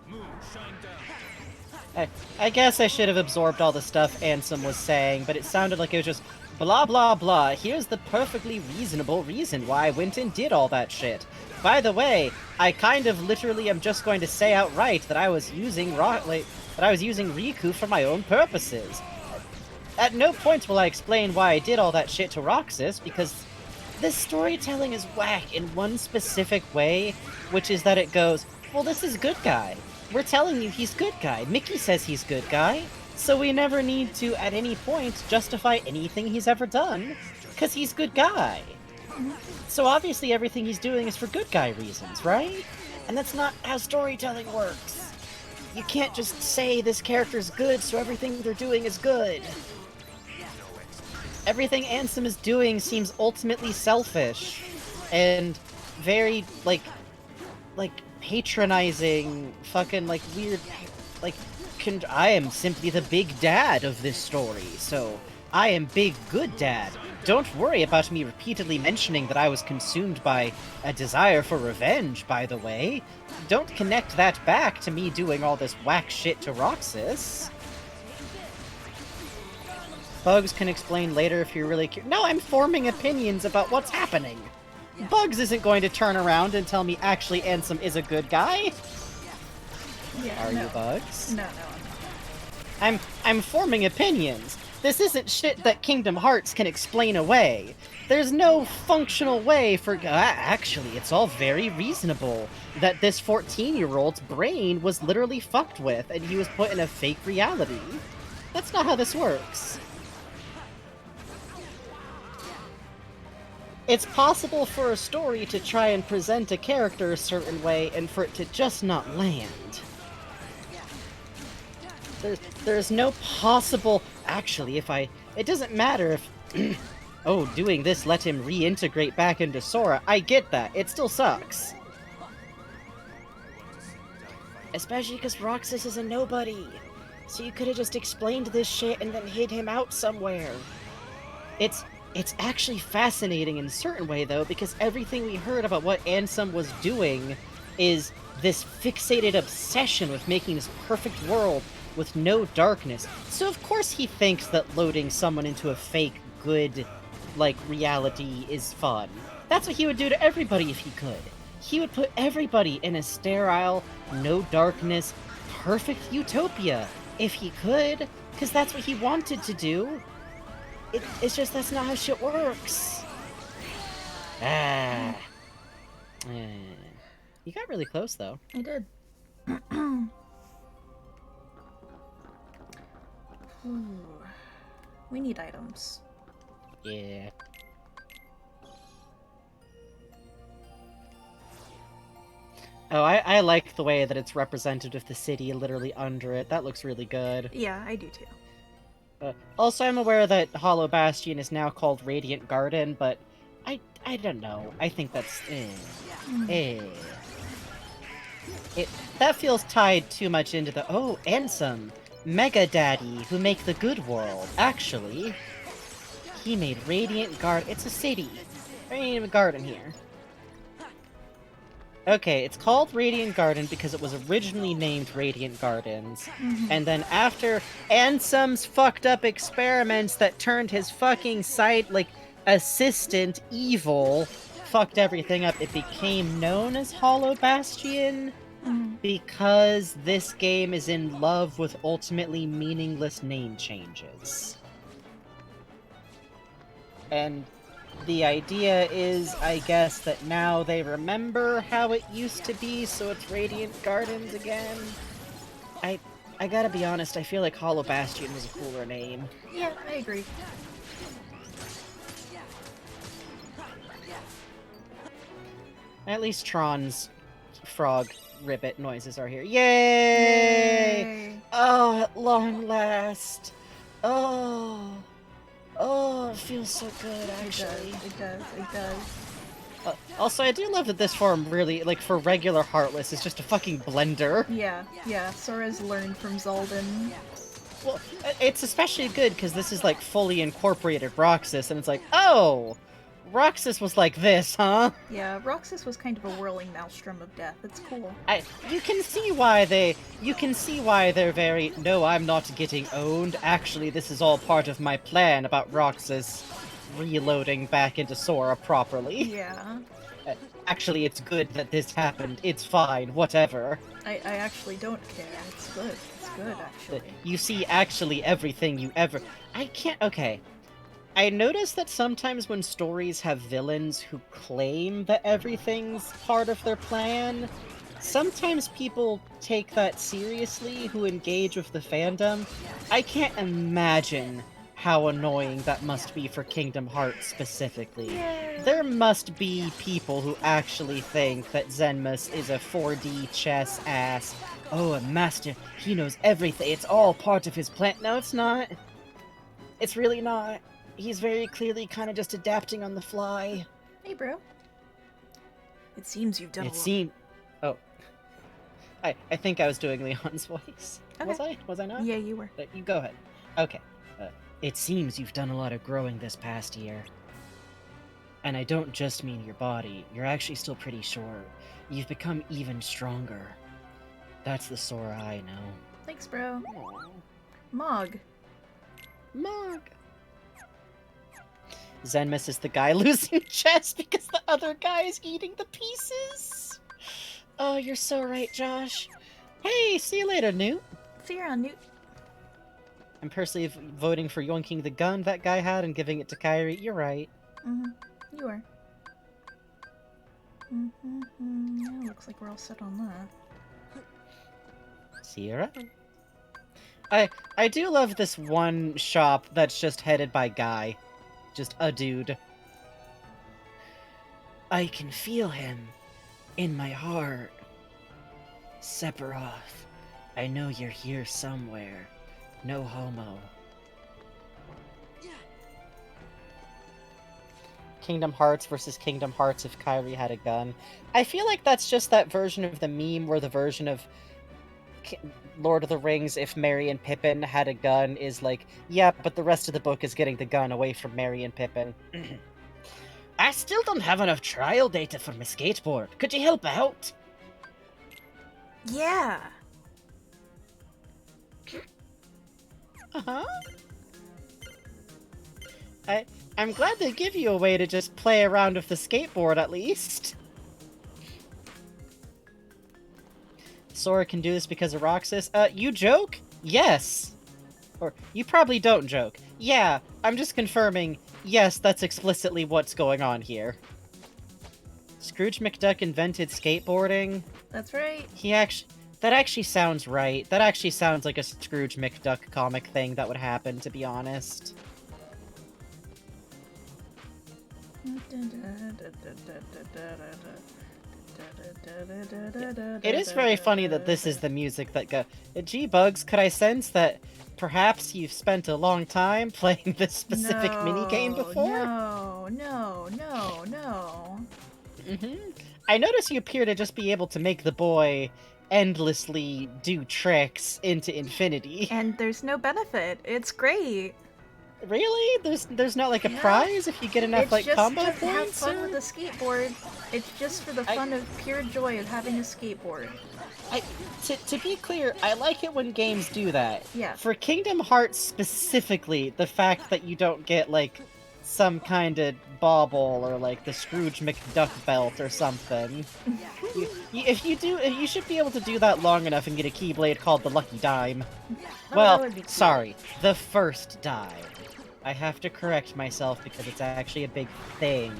Moon, shine down. I guess I should have absorbed all the stuff Ansem was saying, but it sounded like it was just blah blah blah, here's the perfectly reasonable reason why I went and did all that shit. By the way, I kind of literally am just going to say outright that I was using Riku for my own purposes. At no point will I explain why I did all that shit to Roxas, because this storytelling is whack in one specific way, which is that it goes, well, this is good guy. We're telling you he's good guy. Mickey says he's good guy. So we never need to, at any point, justify anything he's ever done, because he's good guy. So obviously everything he's doing is for good guy reasons, right? And that's not how storytelling works. You can't just say this character's good, so everything they're doing is good. Everything Ansem is doing seems ultimately selfish, and very, like, patronizing, fucking, like, weird, like, I am simply the big dad of this story, so I am big good dad. don't worry about me repeatedly mentioning that I was consumed by a desire for revenge, by the way. Don't connect that back to me doing all this whack shit to Roxas. Bugs can explain later if you're really curious. No, I'm forming opinions about what's happening. Bugs isn't going to turn around and tell me actually Ansem is a good guy. Yeah, Are you, Bugs? No, I'm forming opinions. This isn't shit that Kingdom Hearts can explain away. There's no functional way for... actually, it's all very reasonable that this 14-year-old's brain was literally fucked with and he was put in a fake reality. That's not how this works. It's possible for a story to try and present a character a certain way and for it to just not land. There's no possible... Actually, it doesn't matter if... oh, doing this let him reintegrate back into Sora. I get that. It still sucks. Especially because Roxas is a nobody. So you could have just explained this shit and then hid him out somewhere. It's actually fascinating in a certain way, though, because everything we heard about what Ansem was doing is this fixated obsession with making this perfect world with no darkness. So of course he thinks that loading someone into a fake, good, like, reality is fun. That's what he would do to everybody if he could. He would put everybody in a sterile, no darkness, perfect utopia, if he could, because that's what he wanted to do. It's just that's not how shit works. You got really close, though. I did. Ooh. We need items. Yeah. Oh, I like the way that it's represented with the city literally under it. That looks really good. Yeah, I do too. Also, I'm aware that Hollow Bastion is now called Radiant Garden, but I don't know. I think that's... That feels tied too much into the... Oh, Ansem! Mega Daddy, who make the good world. Actually, he made Radiant Garden. It's a city. There ain't even a garden here. Okay, it's called Radiant Garden because it was originally named Radiant Gardens. And then after Ansem's fucked up experiments that turned his fucking assistant evil, fucked everything up, it became known as Hollow Bastion because this game is in love with ultimately meaningless name changes. And the idea is, I guess, that now they remember how it used to be, so it's Radiant Gardens again. I gotta be honest, I feel like Hollow Bastion was a cooler name. Yeah, I agree. At least Tron's frog ribbit noises are here. Yay! Oh, at long last! Oh, it feels so good, actually. It does. Also, I do love that this form really, for regular Heartless, is just a fucking blender. Yeah, Sora's learned from Zaldin. Well, it's especially good because this is, fully incorporated Roxas, and it's like, oh! Roxas was like this, huh? Yeah, Roxas was kind of a whirling maelstrom of death. It's cool. You can see why they're very, no, I'm not getting owned. Actually, this is all part of my plan about Roxas reloading back into Sora properly. Yeah. Actually, it's good that this happened. It's fine, whatever. I actually don't care. It's good. It's good, actually. You see actually everything you ever... Okay. I noticed that sometimes when stories have villains who claim that everything's part of their plan, sometimes people take that seriously who engage with the fandom. I can't imagine how annoying that must be for Kingdom Hearts specifically. Yeah. There must be people who actually think that Zenmus is a 4D chess ass. Oh, a master. He knows everything. It's all part of his plan. No, it's not. It's really not. He's very clearly kind of just adapting on the fly. Hey, bro. It seems you've done a lot. Oh. I think I was doing Leon's voice. Okay. Was I? Was I not? Yeah, you were. You go ahead. Okay. It seems you've done a lot of growing this past year. And I don't just mean your body, you're actually still pretty short. You've become even stronger. That's the Sora I know. Thanks, bro. Mog. Mog. Zen misses the guy losing chest because the other guy is eating the pieces. Oh, you're so right, Josh. Hey, see you later, Newt. See you around, Newt. I'm personally voting for yoinking the gun that guy had and giving it to Kyrie. You're right. You are. Yeah, looks like we're all set on that. See you around. I do love this one shop that's just headed by Guy. Just a dude. I can feel him in my heart. Sephiroth, I know you're here somewhere. No homo. Kingdom Hearts versus Kingdom Hearts if Kyrie had a gun. I feel like that's just that version of the meme where the version of Lord of the Rings if Merry and Pippin had a gun is like, yeah, but the rest of the book is getting the gun away from Merry and Pippin. I still don't have enough trial data for my skateboard. Could you help out? Yeah. Uh-huh. I'm glad they give you a way to just play around with the skateboard, at least. Sora can do this because of Roxas. You joke? Yes. Or, you probably don't joke. Yeah, I'm just confirming, yes, that's explicitly what's going on here. Scrooge McDuck invented skateboarding? That's right. That actually sounds right. That actually sounds like a Scrooge McDuck comic thing that would happen, to be honest. It is very funny that this is the music that go. Gee, Bugs, could I sense that perhaps you've spent a long time playing this specific minigame before? No. I notice you appear to just be able to make the boy endlessly do tricks into infinity. And there's no benefit. It's great. Really? There's not like a prize if you get enough like combo points? It's just to have fun with a skateboard. It's just for the fun of pure joy of having a skateboard. To be clear, I like it when games do that. Yeah. For Kingdom Hearts specifically, the fact that you don't get like some kind of bauble or like the Scrooge McDuck belt or something. If you do, you should be able to do that long enough and get a Keyblade called the Lucky Dime. Well, sorry, the first dime. I have to correct myself because it's actually a big thing.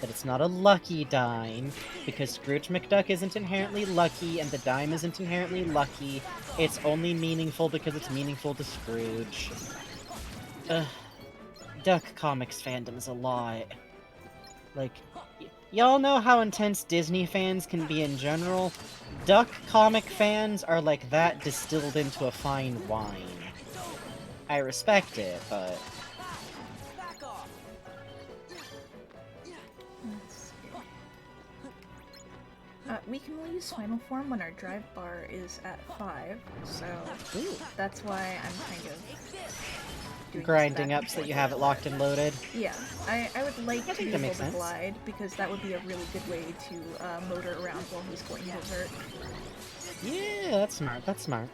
That it's not a lucky dime, because Scrooge McDuck isn't inherently lucky and the dime isn't inherently lucky. It's only meaningful because it's meaningful to Scrooge. Ugh. Duck Comics fandom's a lot. Like, y'all know how intense Disney fans can be in general? Duck comic fans are like that distilled into a fine wine. I respect it, but... We can only use final form when our drive bar is at 5, so that's why I'm kind of doing grinding up so that you have it locked and loaded. Yeah, I would like to be able to glide, because that would be a really good way to motor around while he's going berserk. Yeah, that's smart, that's smart.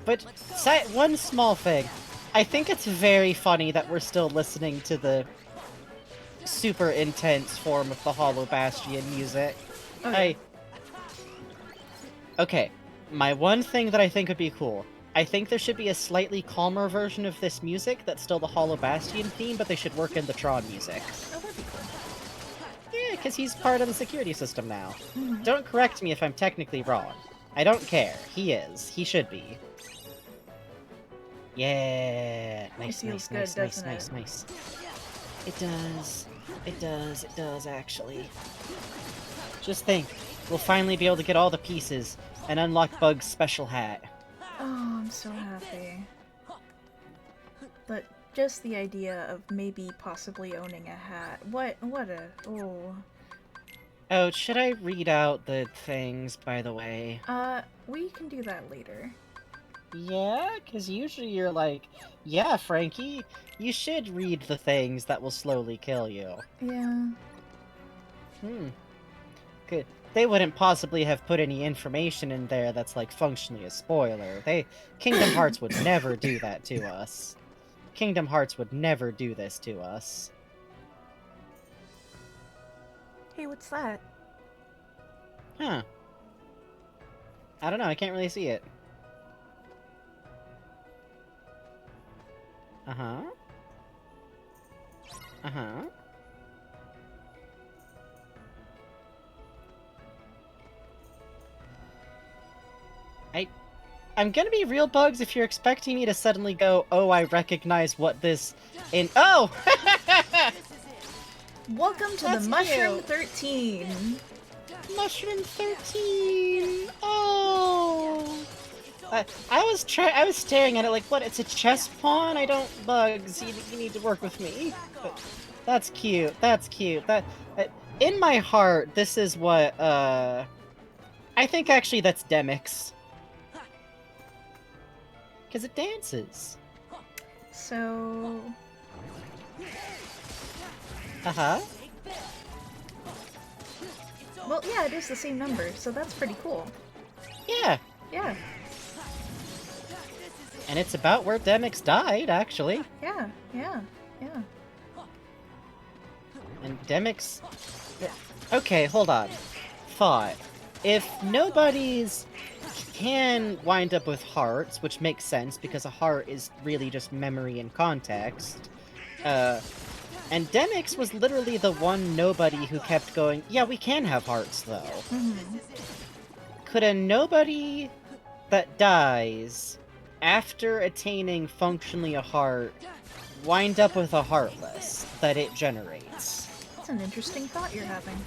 But, one small thing. I think it's very funny that we're still listening to the super intense form of the Hollow Bastion music. Okay. Okay, my one thing that I think would be cool. I think there should be a slightly calmer version of this music that's still the Hollow Bastion theme, but they should work in the Tron music. Oh, that'd be cool. Yeah, because he's part of the security system now. Don't correct me if I'm technically wrong. I don't care. He is. He should be. Yeah. Nice. It does, actually. Just think, we'll finally be able to get all the pieces and unlock Bug's special hat. Oh, I'm so happy. But just the idea of maybe possibly owning a hat. Oh, should I read out the things, by the way? We can do that later. Yeah, because usually you're like, yeah, Frankie, you should read the things that will slowly kill you. Yeah. Good. They wouldn't possibly have put any information in there that's, like, functionally a spoiler. Kingdom Hearts would never do that to us. Kingdom Hearts would never do this to us. Hey, what's that? Huh. I don't know, I can't really see it. Uh-huh. Uh-huh. I'm gonna be real, Bugs, if you're expecting me to suddenly go, oh, I recognize what this Oh! Welcome to the Mushroom 13! Mushroom 13! Oh! I was staring at it like, what, it's a chess pawn? I don't... Bugs, you need to work with me. But that's cute, that's cute. In my heart, this is what, I think actually that's Demyx. Because it dances. So... Uh-huh. Well, yeah, it is the same number, so that's pretty cool. Yeah. Yeah. And it's about where Demyx died, actually. Yeah, yeah, yeah. And Demyx... Okay, hold on. Thought. If nobody's can wind up with hearts, which makes sense because a heart is really just memory and context, and Demyx was literally the one nobody who kept going, yeah, we can have hearts, though. Mm-hmm. Could a nobody that dies after attaining functionally a heart wind up with a heartless that it generates? That's an interesting thought you're having.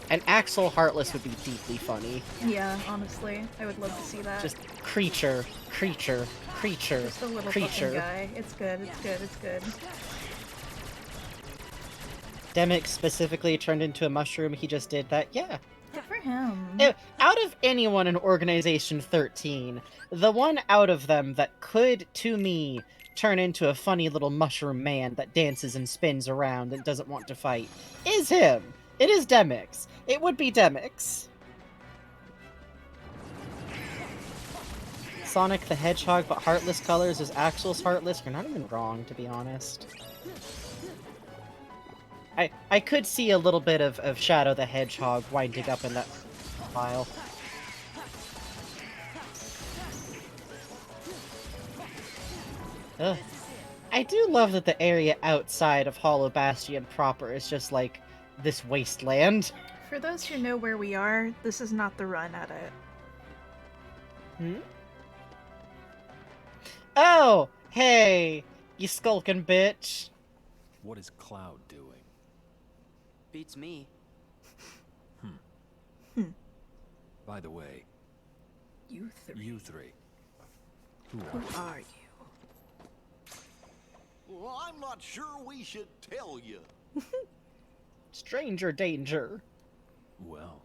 An Axel Heartless would be deeply funny. Yeah, honestly. I would love to see that. Just creature, creature, creature, Just a little creature. fucking guy. It's good, it's good, it's good. Demyx specifically turned into a mushroom, he just did that. Yeah. Good for him. Out of anyone in Organization 13, the one out of them that could, to me, turn into a funny little mushroom man that dances and spins around and doesn't want to fight is him. It is Demyx. It would be Demyx. Sonic the Hedgehog, but Heartless colors is Axel's Heartless. You're not even wrong, to be honest. I could see a little bit of Shadow the Hedgehog winding up in that file. Ugh. I do love that the area outside of Hollow Bastion proper is just like this wasteland. For those who know where we are, this is not the run at it. Oh! Hey! You skulking bitch! What is Cloud doing? Beats me. By the way... You three. Who are you? Well, I'm not sure we should tell you. Stranger danger. Well,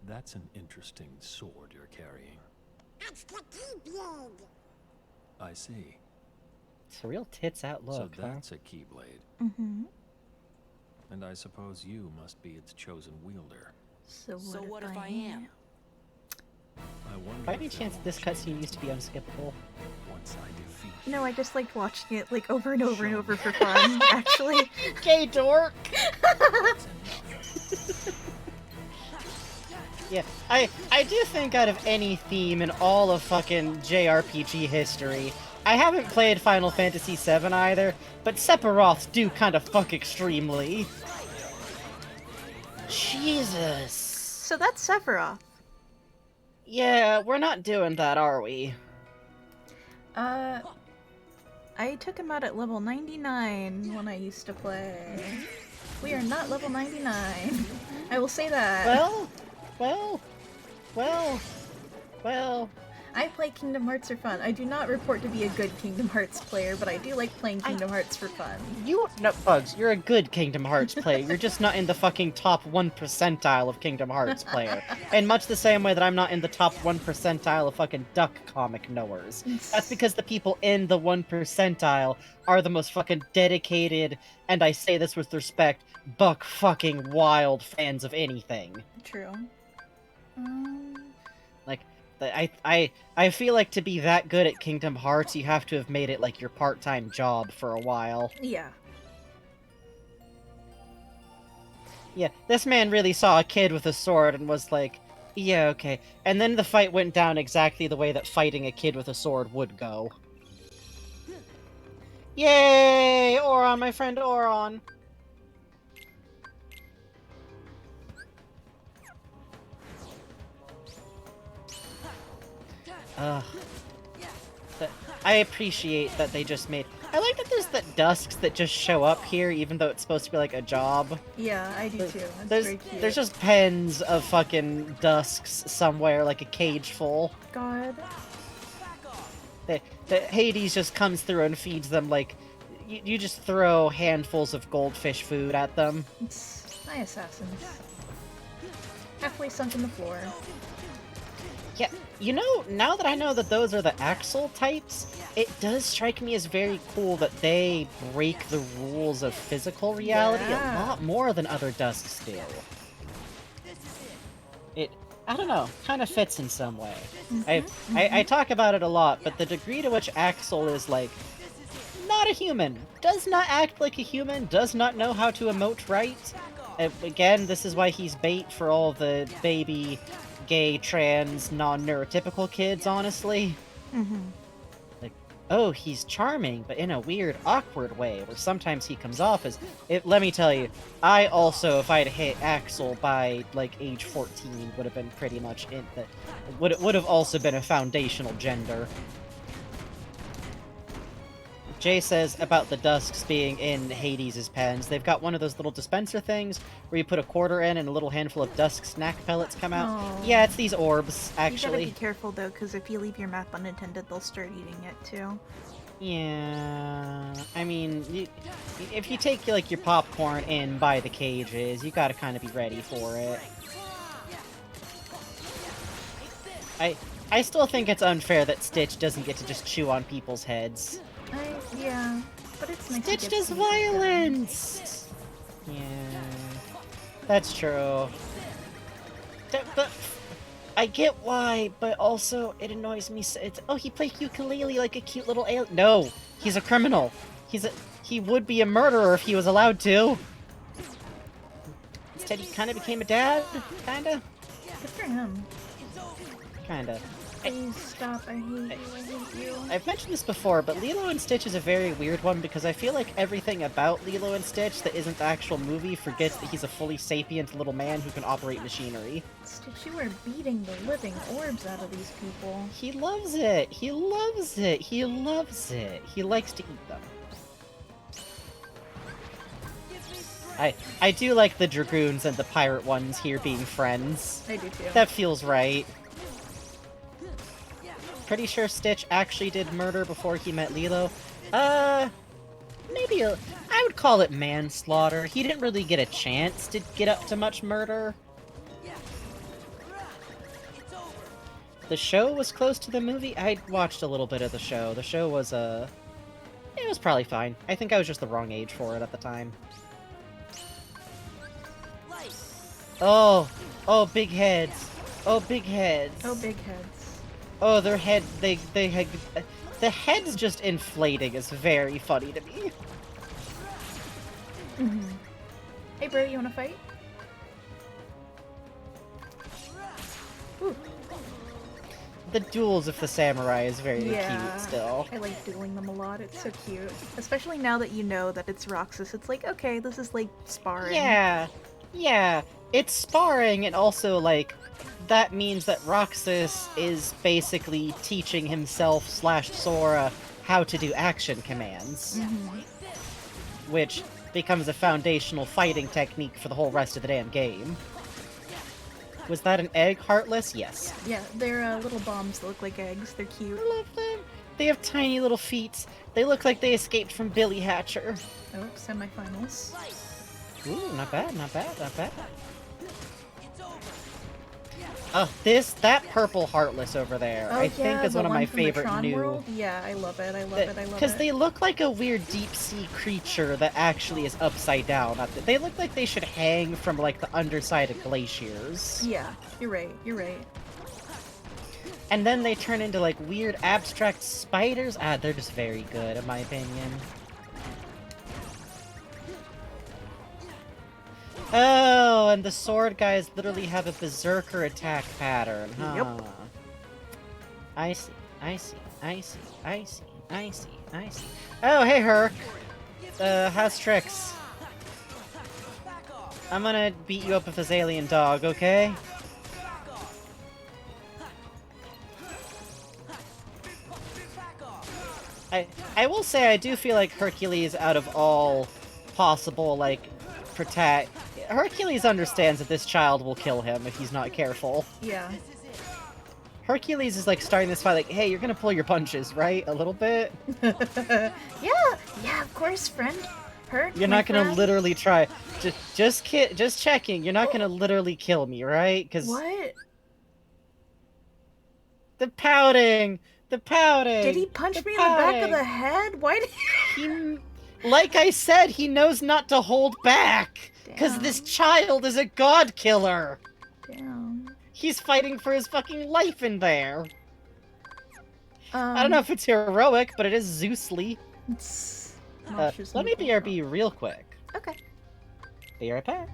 that's an interesting sword you're carrying. That's the Keyblade. I see. It's a real tits out look, So that's a Keyblade. Mm-hmm. And I suppose you must be its chosen wielder. So what if I am? I wonder By any if chance this cutscene used to be unskippable? once I defeat No, I just liked watching it like over and over and over for fun, actually. Gay dork! Yeah, I do think out of any theme in all of fucking JRPG history, I haven't played Final Fantasy VII either, but Sephiroths do kind of fuck extremely. Jesus. So that's Sephiroth. Yeah, we're not doing that, are we? I took him out at level 99 when I used to play. We are not level 99. I will say that. Well. I play Kingdom Hearts for fun. I do not report to be a good Kingdom Hearts player, but I do like playing Kingdom Hearts for fun. Bugs, you're a good Kingdom Hearts player. You're just not in the fucking top 1% of Kingdom Hearts player. In much the same way that I'm not in the top 1% of fucking Duck comic knowers. That's because the people in the 1% are the most fucking dedicated, and I say this with respect, buck fucking wild fans of anything. True. Like, I feel like to be that good at Kingdom Hearts, you have to have made it like your part-time job for a while. Yeah. Yeah, this man really saw a kid with a sword and was like, yeah, okay. And then the fight went down exactly the way that fighting a kid with a sword would go. Yay! Auron, my friend Auron! I appreciate that they just made... I like that there's the dusks that just show up here, even though it's supposed to be like a job. Yeah, I do too. That's very cute. There's just pens of fucking dusks somewhere, like a cage full. God. That Hades just comes through and feeds them like... You just throw handfuls of goldfish food at them. My assassins. Halfway sunk in the floor. Yeah, you know, now that I know that those are the Axel types, it does strike me as very cool that they break the rules of physical reality a lot more than other dusks do. It, I don't know, kind of fits in some way. I talk about it a lot, but the degree to which Axel is, like, not a human, does not act like a human, does not know how to emote right. Again, this is why he's bait for all the baby... gay, trans, non-neurotypical kids, honestly. Like, oh, he's charming, but in a weird, awkward way, where sometimes he comes off as... let me tell you, I also, if I'd hit Axel by, like, age 14, would have been pretty much in that... Would have also been a foundational gender. Jay says about the dusks being in Hades' pens, they've got one of those little dispenser things where you put a quarter in and a little handful of dusk snack pellets come out. Aww. Yeah, it's these orbs, actually. You gotta be careful, though, because if you leave your map unattended, they'll start eating it, too. Yeah, I mean, if you take, like, your popcorn in by the cages, you gotta kind of be ready for it. I still think it's unfair that Stitch doesn't get to just chew on people's heads. Yeah, but it's nice. Stitch does violence! Yeah, that's true. But I get why, but also it annoys me. Oh, he plays ukulele like a cute little alien. No, he's a criminal. He would be a murderer if he was allowed to. Instead, he kind of became a dad, kinda. Good for him. Kinda. Please stop, I hate you. I've mentioned this before, but Lilo and Stitch is a very weird one because I feel like everything about Lilo and Stitch that isn't the actual movie forgets that he's a fully sapient little man who can operate machinery. Stitch, you are beating the living orbs out of these people. He loves it! He loves it! He loves it! He likes to eat them. I do like the Dragoons and the Pirate ones here being friends. I do too. That feels right. Pretty sure Stitch actually did murder before he met Lilo. Maybe I would call it manslaughter. He didn't really get a chance to get up to much murder. The show was close to the movie. I watched a little bit of the show. The show was, it was probably fine. I think I was just the wrong age for it at the time. Oh, big heads. Oh, big heads. Oh, big heads. Oh, their head, they had... The head's just inflating is very funny to me. Hey, bro, you wanna fight? Ooh. The duels of the samurai is very cute still. I like dueling them a lot, it's so cute. Especially now that you know that it's Roxas, it's like, okay, this is like sparring. Yeah, it's sparring and also like... That means that Roxas is basically teaching himself / Sora how to do action commands. Which becomes a foundational fighting technique for the whole rest of the damn game. Was that an egg, Heartless? Yes. Yeah, they're little bombs that look like eggs. They're cute. I love them. They have tiny little feet. They look like they escaped from Billy Hatcher. Oh, semifinals. Ooh, not bad, not bad, not bad. That purple Heartless over there, Oh, I yeah, think is the one of my from the favorite Tron new... World? Yeah, I love it, I love it, I love it. Because they look like a weird deep-sea creature that actually is upside down. They look like they should hang from, like, the underside of glaciers. Yeah, you're right, you're right. And then they turn into, like, weird abstract spiders. They're just very good, in my opinion. Oh, and the sword guys literally have a berserker attack pattern, huh? Yep. I see, I see, I see, I see, I see, I see. Oh, hey, Herc! How's tricks? I'm gonna beat you up with this alien dog, okay? I will say I do feel like Hercules, out of all possible, like, Hercules understands that this child will kill him if he's not careful. Yeah. Hercules is like starting this fight like, hey, you're gonna pull your punches, right? A little bit? Yeah, of course, friend. You're not gonna literally try. Just checking. You're not gonna literally kill me, right? Because what? The pouting. The pouting. Did he punch me in the back of the head? Why did he? Like I said, he knows not to hold back. Because this child is a god killer. Damn. He's fighting for his fucking life in there. I don't know if it's heroic, but it is Zeusly. Let me BRB real quick. Okay. Be right back.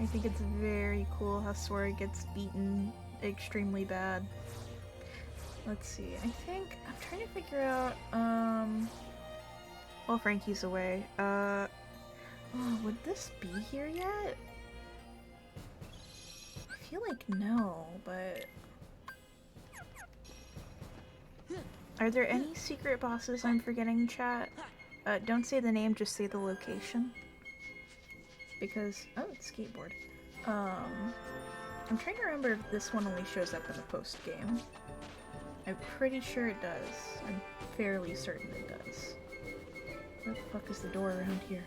I think it's very cool how Sora gets beaten extremely bad. Let's see, I'm trying to figure out, while Frankie's away, oh, would this be here yet? I feel like no, but... Are there any secret bosses I'm forgetting, chat? Don't say the name, just say the location. Because, oh, it's skateboard. I'm trying to remember if this one only shows up in the post-game. I'm pretty sure it does. I'm fairly certain it does. Where the fuck is the door around here?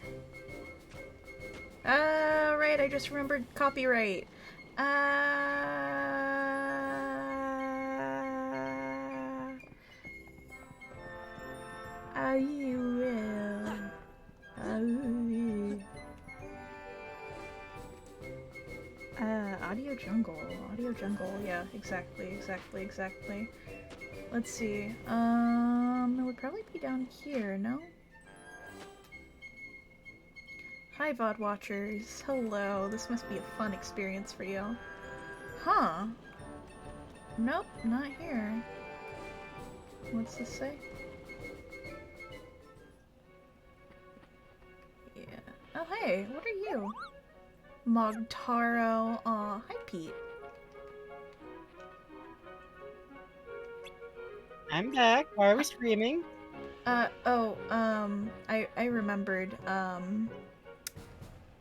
Right, I just remembered copyright. Audio Jungle, yeah, exactly. Let's see, it would probably be down here, no? Hi, VOD watchers. Hello, this must be a fun experience for you. Huh? Nope, not here. What's this say? Yeah. Oh, hey, what are you? Mogtaro. Aw, hi, Pete. I'm back. Why are we screaming? I remembered,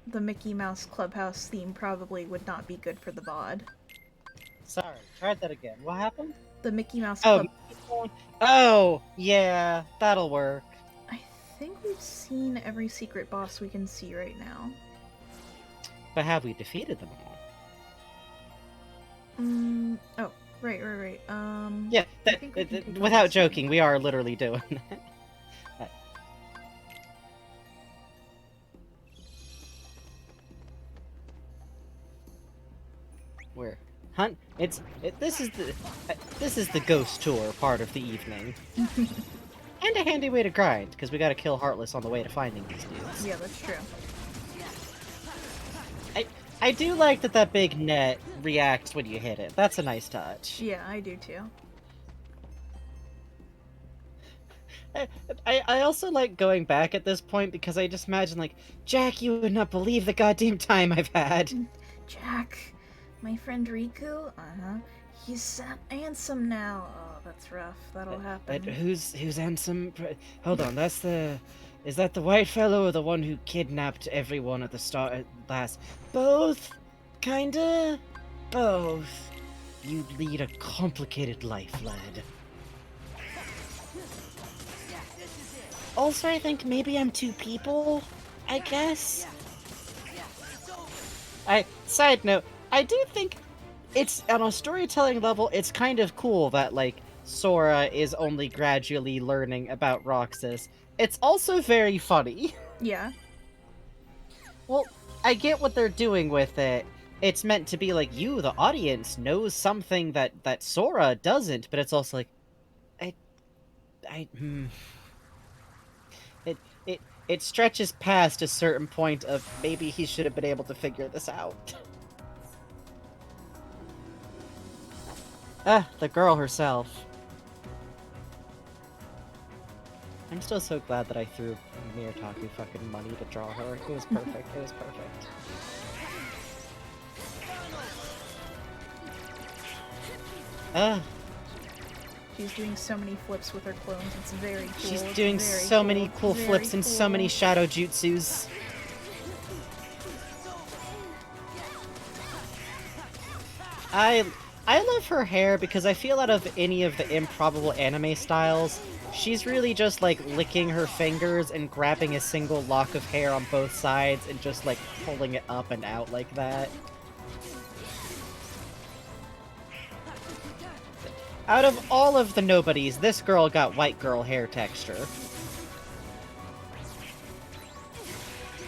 the Mickey Mouse Clubhouse theme probably would not be good for the VOD. Sorry, try that again. What happened? The Mickey Mouse Club... Oh, yeah, that'll work. I think we've seen every secret boss we can see right now. But have we defeated them all? Oh, right. Yeah, without joking, we are literally doing that. Where? Hunt? This is the ghost tour part of the evening. And a handy way to grind, because we gotta kill Heartless on the way to finding these dudes. Yeah, that's true. I do like that big net reacts when you hit it. That's a nice touch. Yeah, I do too. I also like going back at this point because I just imagine, like, Jack, you would not believe the goddamn time I've had. Jack, my friend Riku, he's handsome now. Oh, that's rough. That'll happen. Who's handsome? Hold on, that's the Is that the white fellow or the one who kidnapped everyone at the start at last? Both? Kinda? Both. You lead a complicated life, lad. Also, I think maybe I'm two people, I guess? Side note, I do think it's, on a storytelling level, it's kind of cool that, like, Sora is only gradually learning about Roxas. It's also very funny. Yeah. Well, I get what they're doing with it. It's meant to be like, you, the audience, knows something that Sora doesn't, but it's also like, It stretches past a certain point of maybe he should have been able to figure this out. The girl herself. I'm still so glad that I threw Mirataku fucking money to draw her. It was perfect. It was perfect. She's doing so many flips with her clones. It's very cool. She's doing so many cool flips and so many shadow jutsus. I love her hair because I feel out of any of the improbable anime styles, she's really just like licking her fingers and grabbing a single lock of hair on both sides and just like pulling it up and out like that. Out of all of the nobodies, this girl got white girl hair texture.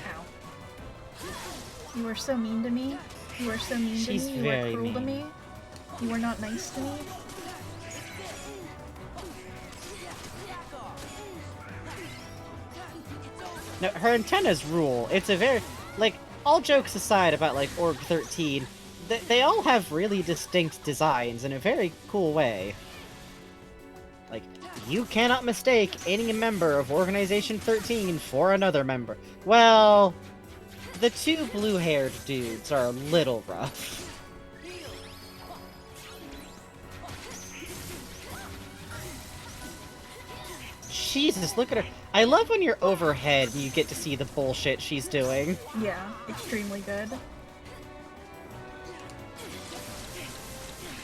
Ow. You are so mean to me. You are so mean to me. You are cruel to me. You are not nice to me. No, her antennas rule. It's a very, like, all jokes aside about, like, Org 13, they all have really distinct designs in a very cool way. Like, you cannot mistake any member of Organization 13 for another member. Well, the two blue-haired dudes are a little rough. Jesus, look at her. I love when you're overhead and you get to see the bullshit she's doing. Yeah, extremely good.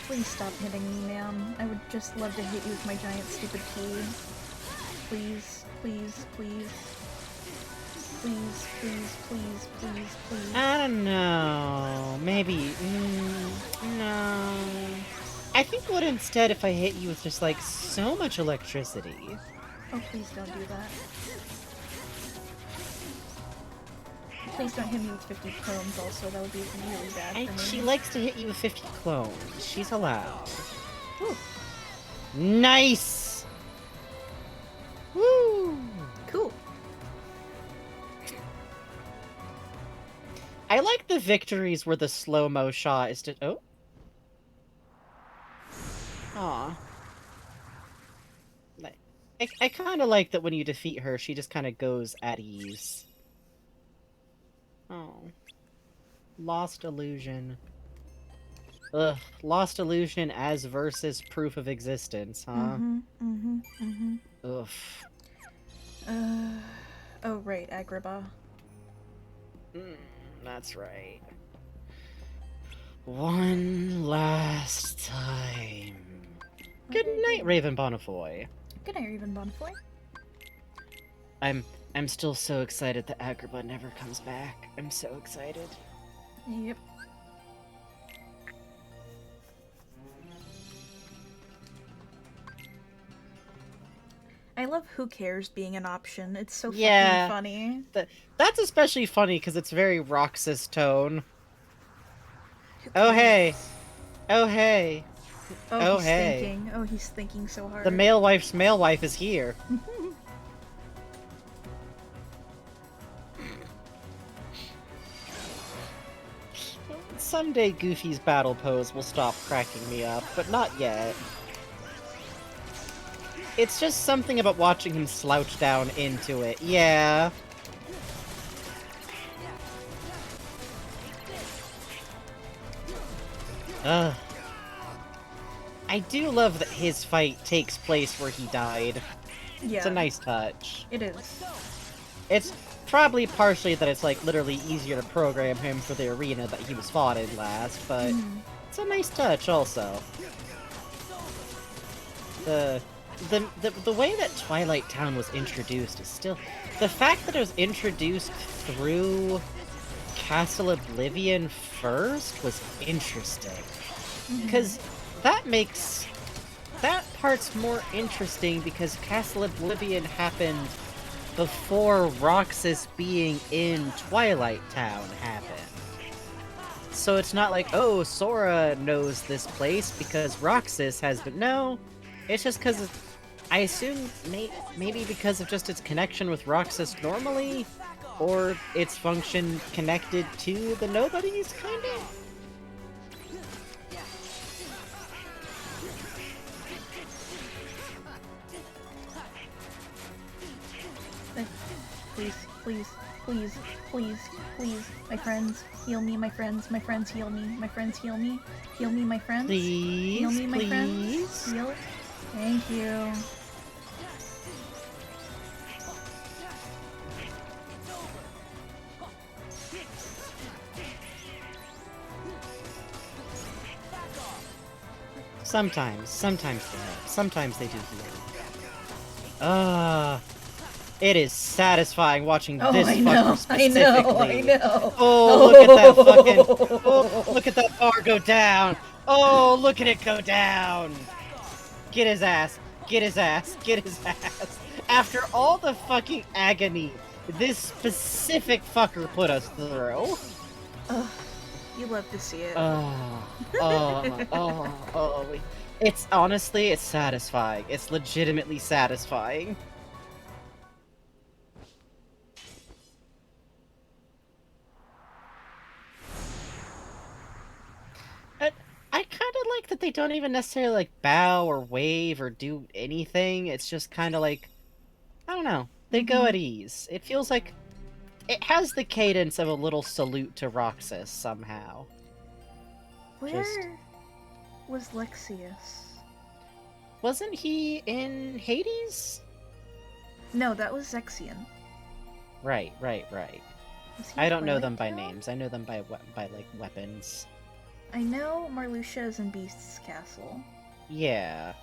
Please stop hitting me, ma'am. I would just love to hit you with my giant stupid key. Please, please, please. Please, please, please, please, please. I don't know. Maybe. No. I think what instead if I hit you with just like so much electricity. Oh, please don't do that. Please don't hit me with 50 clones also, that would be really bad for me. She likes to hit you with 50 clones. She's allowed. Whew. Nice! Woo! Cool. I like the victories where the slow-mo shot is to- oh? Aw. I kind of like that when you defeat her, she just kind of goes at ease. Oh. Lost Illusion. Ugh. Lost Illusion as versus Proof of Existence, huh? Oof. Oh right, Agrabah. That's right. One last time. Good night, Raven Bonifoy. Good night, Raven Bonifoy. I'm still so excited that Agrabah never comes back. I'm so excited. Yep. I love Who Cares being an option. It's so fucking funny. That's especially funny because it's very Roxas tone. Oh hey. Oh hey. Oh, he's thinking. Oh, he's thinking so hard. The male wife's male wife is here. Someday Goofy's battle pose will stop cracking me up, but not yet. It's just something about watching him slouch down into it. Yeah. Ugh. I do love that his fight takes place where he died. Yeah. It's a nice touch. It is. It's probably partially that it's like literally easier to program him for the arena that he was fought in last, but it's a nice touch also. The way that Twilight Town was introduced is still... The fact that it was introduced through Castle Oblivion first was interesting. Because that makes... That part's more interesting because Castle Oblivion happened before Roxas being in Twilight Town happened. So it's not like, oh, Sora knows this place because Roxas has been... No, it's just because... I assume maybe because of just its connection with Roxas normally? Or its function connected to the Nobodies, kind of? Please, please, please, please, please, my friends, heal me, my friends, heal me, my friends, heal me, heal me, my friends, please, heal me, my please. friends, heal, thank you. Sometimes they do heal. It is satisfying watching this I know, fucker specifically. I know. Oh, look at that fucking... Oh, look at that bar go down. Oh, look at it go down. Get his ass. Get his ass. Get his ass. After all the fucking agony this specific fucker put us through. You love to see it. It's honestly, it's satisfying. It's legitimately satisfying. I kind of like that they don't even necessarily like bow or wave or do anything. It's just kind of like, I don't know. They go at ease. It feels like it has the cadence of a little salute to Roxas somehow. Where was Lexius? Wasn't he in Hades? No, that was Zexion. Right. I don't know them by names. I know them by like weapons. I know Marluxia is in Beast's Castle. Yeah.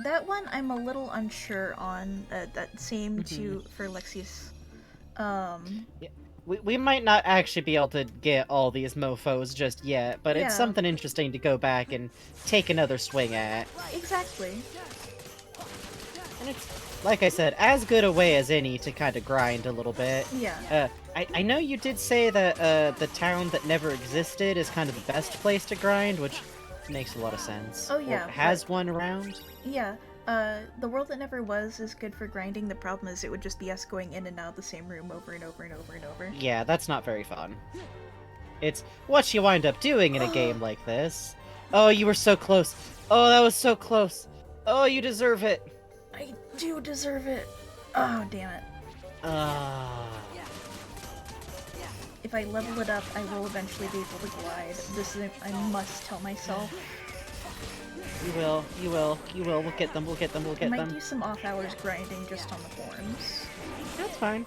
That one I'm a little unsure on. That same for Lexius. Yeah. We might not actually be able to get all these mofos just yet, but it's something interesting to go back and take another swing at. Exactly. And it's, like I said, as good a way as any to kind of grind a little bit. Yeah. I know you did say that the town that never existed is kind of the best place to grind, which makes a lot of sense. Oh yeah. Or has one around. Yeah. The world that never was is good for grinding. The problem is it would just be us going in and out of the same room over and over and over and over. Yeah, that's not very fun. It's what you wind up doing in a game like this. Oh, you were so close. Oh, that was so close. Oh, you deserve it. I do deserve it. Oh, damn it. If I level it up, I will eventually be able to glide. This is I must tell myself. You will. We'll get them. I might do some off-hours grinding just on the forums. That's fine.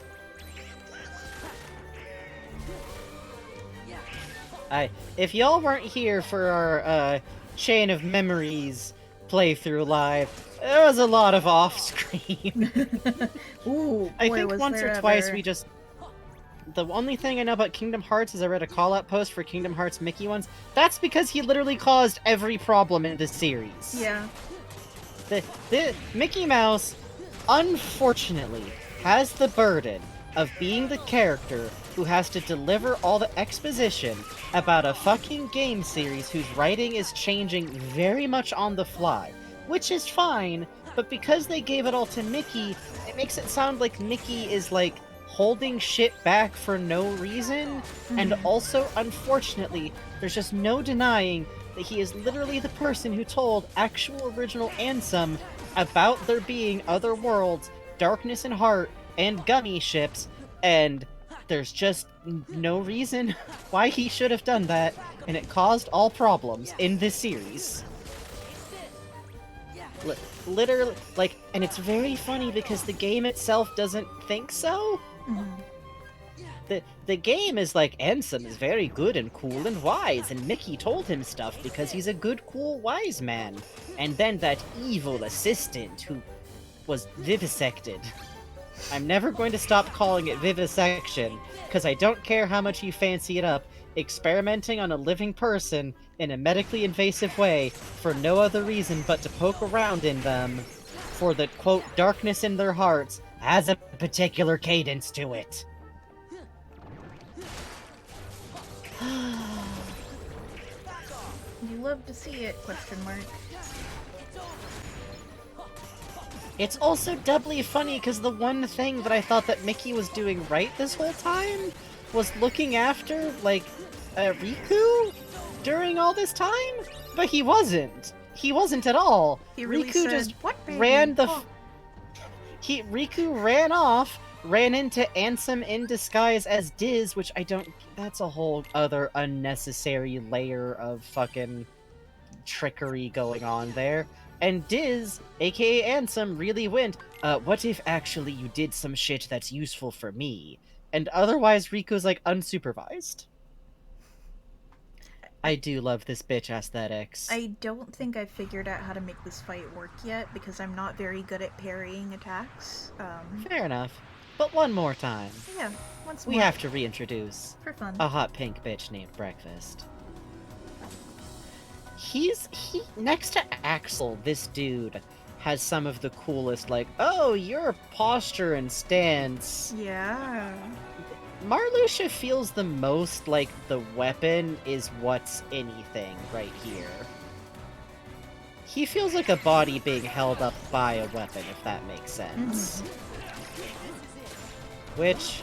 If y'all weren't here for our Chain of Memories playthrough live, there was a lot of off-screen. Ooh, boy, I think once or twice we just... The only thing I know about Kingdom Hearts is I read a call-out post for Kingdom Hearts Mickey ones. That's because he literally caused every problem in this series. Yeah. The Mickey Mouse, unfortunately, has the burden of being the character who has to deliver all the exposition about a fucking game series whose writing is changing very much on the fly. Which is fine, but because they gave it all to Mickey, it makes it sound like Mickey is, like, holding shit back for no reason, and also, unfortunately, there's just no denying that he is literally the person who told actual original Ansem about there being other worlds, Darkness and Heart, and gummy ships, and there's just no reason why he should have done that, and it caused all problems in this series. Literally, like, and it's very funny because the game itself doesn't think so. The game is like, Ansem is very good and cool and wise, and Mickey told him stuff because he's a good, cool, wise man. And then that evil assistant who was vivisected. I'm never going to stop calling it vivisection, because I don't care how much you fancy it up, experimenting on a living person in a medically invasive way for no other reason but to poke around in them for the, quote, darkness in their hearts has a particular cadence to it. You love to see it, question mark. It's also doubly funny because the one thing that I thought that Mickey was doing right this whole time was looking after, like, Riku during all this time, but he wasn't. He wasn't at all. He really Riku said, just "What, baby?" ran the... Riku ran off, ran into Ansem in disguise as Diz, which I don't... That's a whole other unnecessary layer of fucking trickery going on there. And Diz, aka Ansem, really went, what if actually you did some shit that's useful for me? And otherwise Riku's like unsupervised. I do love this bitch aesthetics. I don't think I've figured out how to make this fight work yet, because I'm not very good at parrying attacks. Fair enough. But one more time. Yeah, once more. We have to reintroduce For fun. a hot pink bitch named Breakfast. He next to Axel, this dude has some of the coolest, like, oh, your posture and stance. Yeah. Marluxia feels the most like the weapon is what's anything right here. He feels like a body being held up by a weapon, if that makes sense. Which,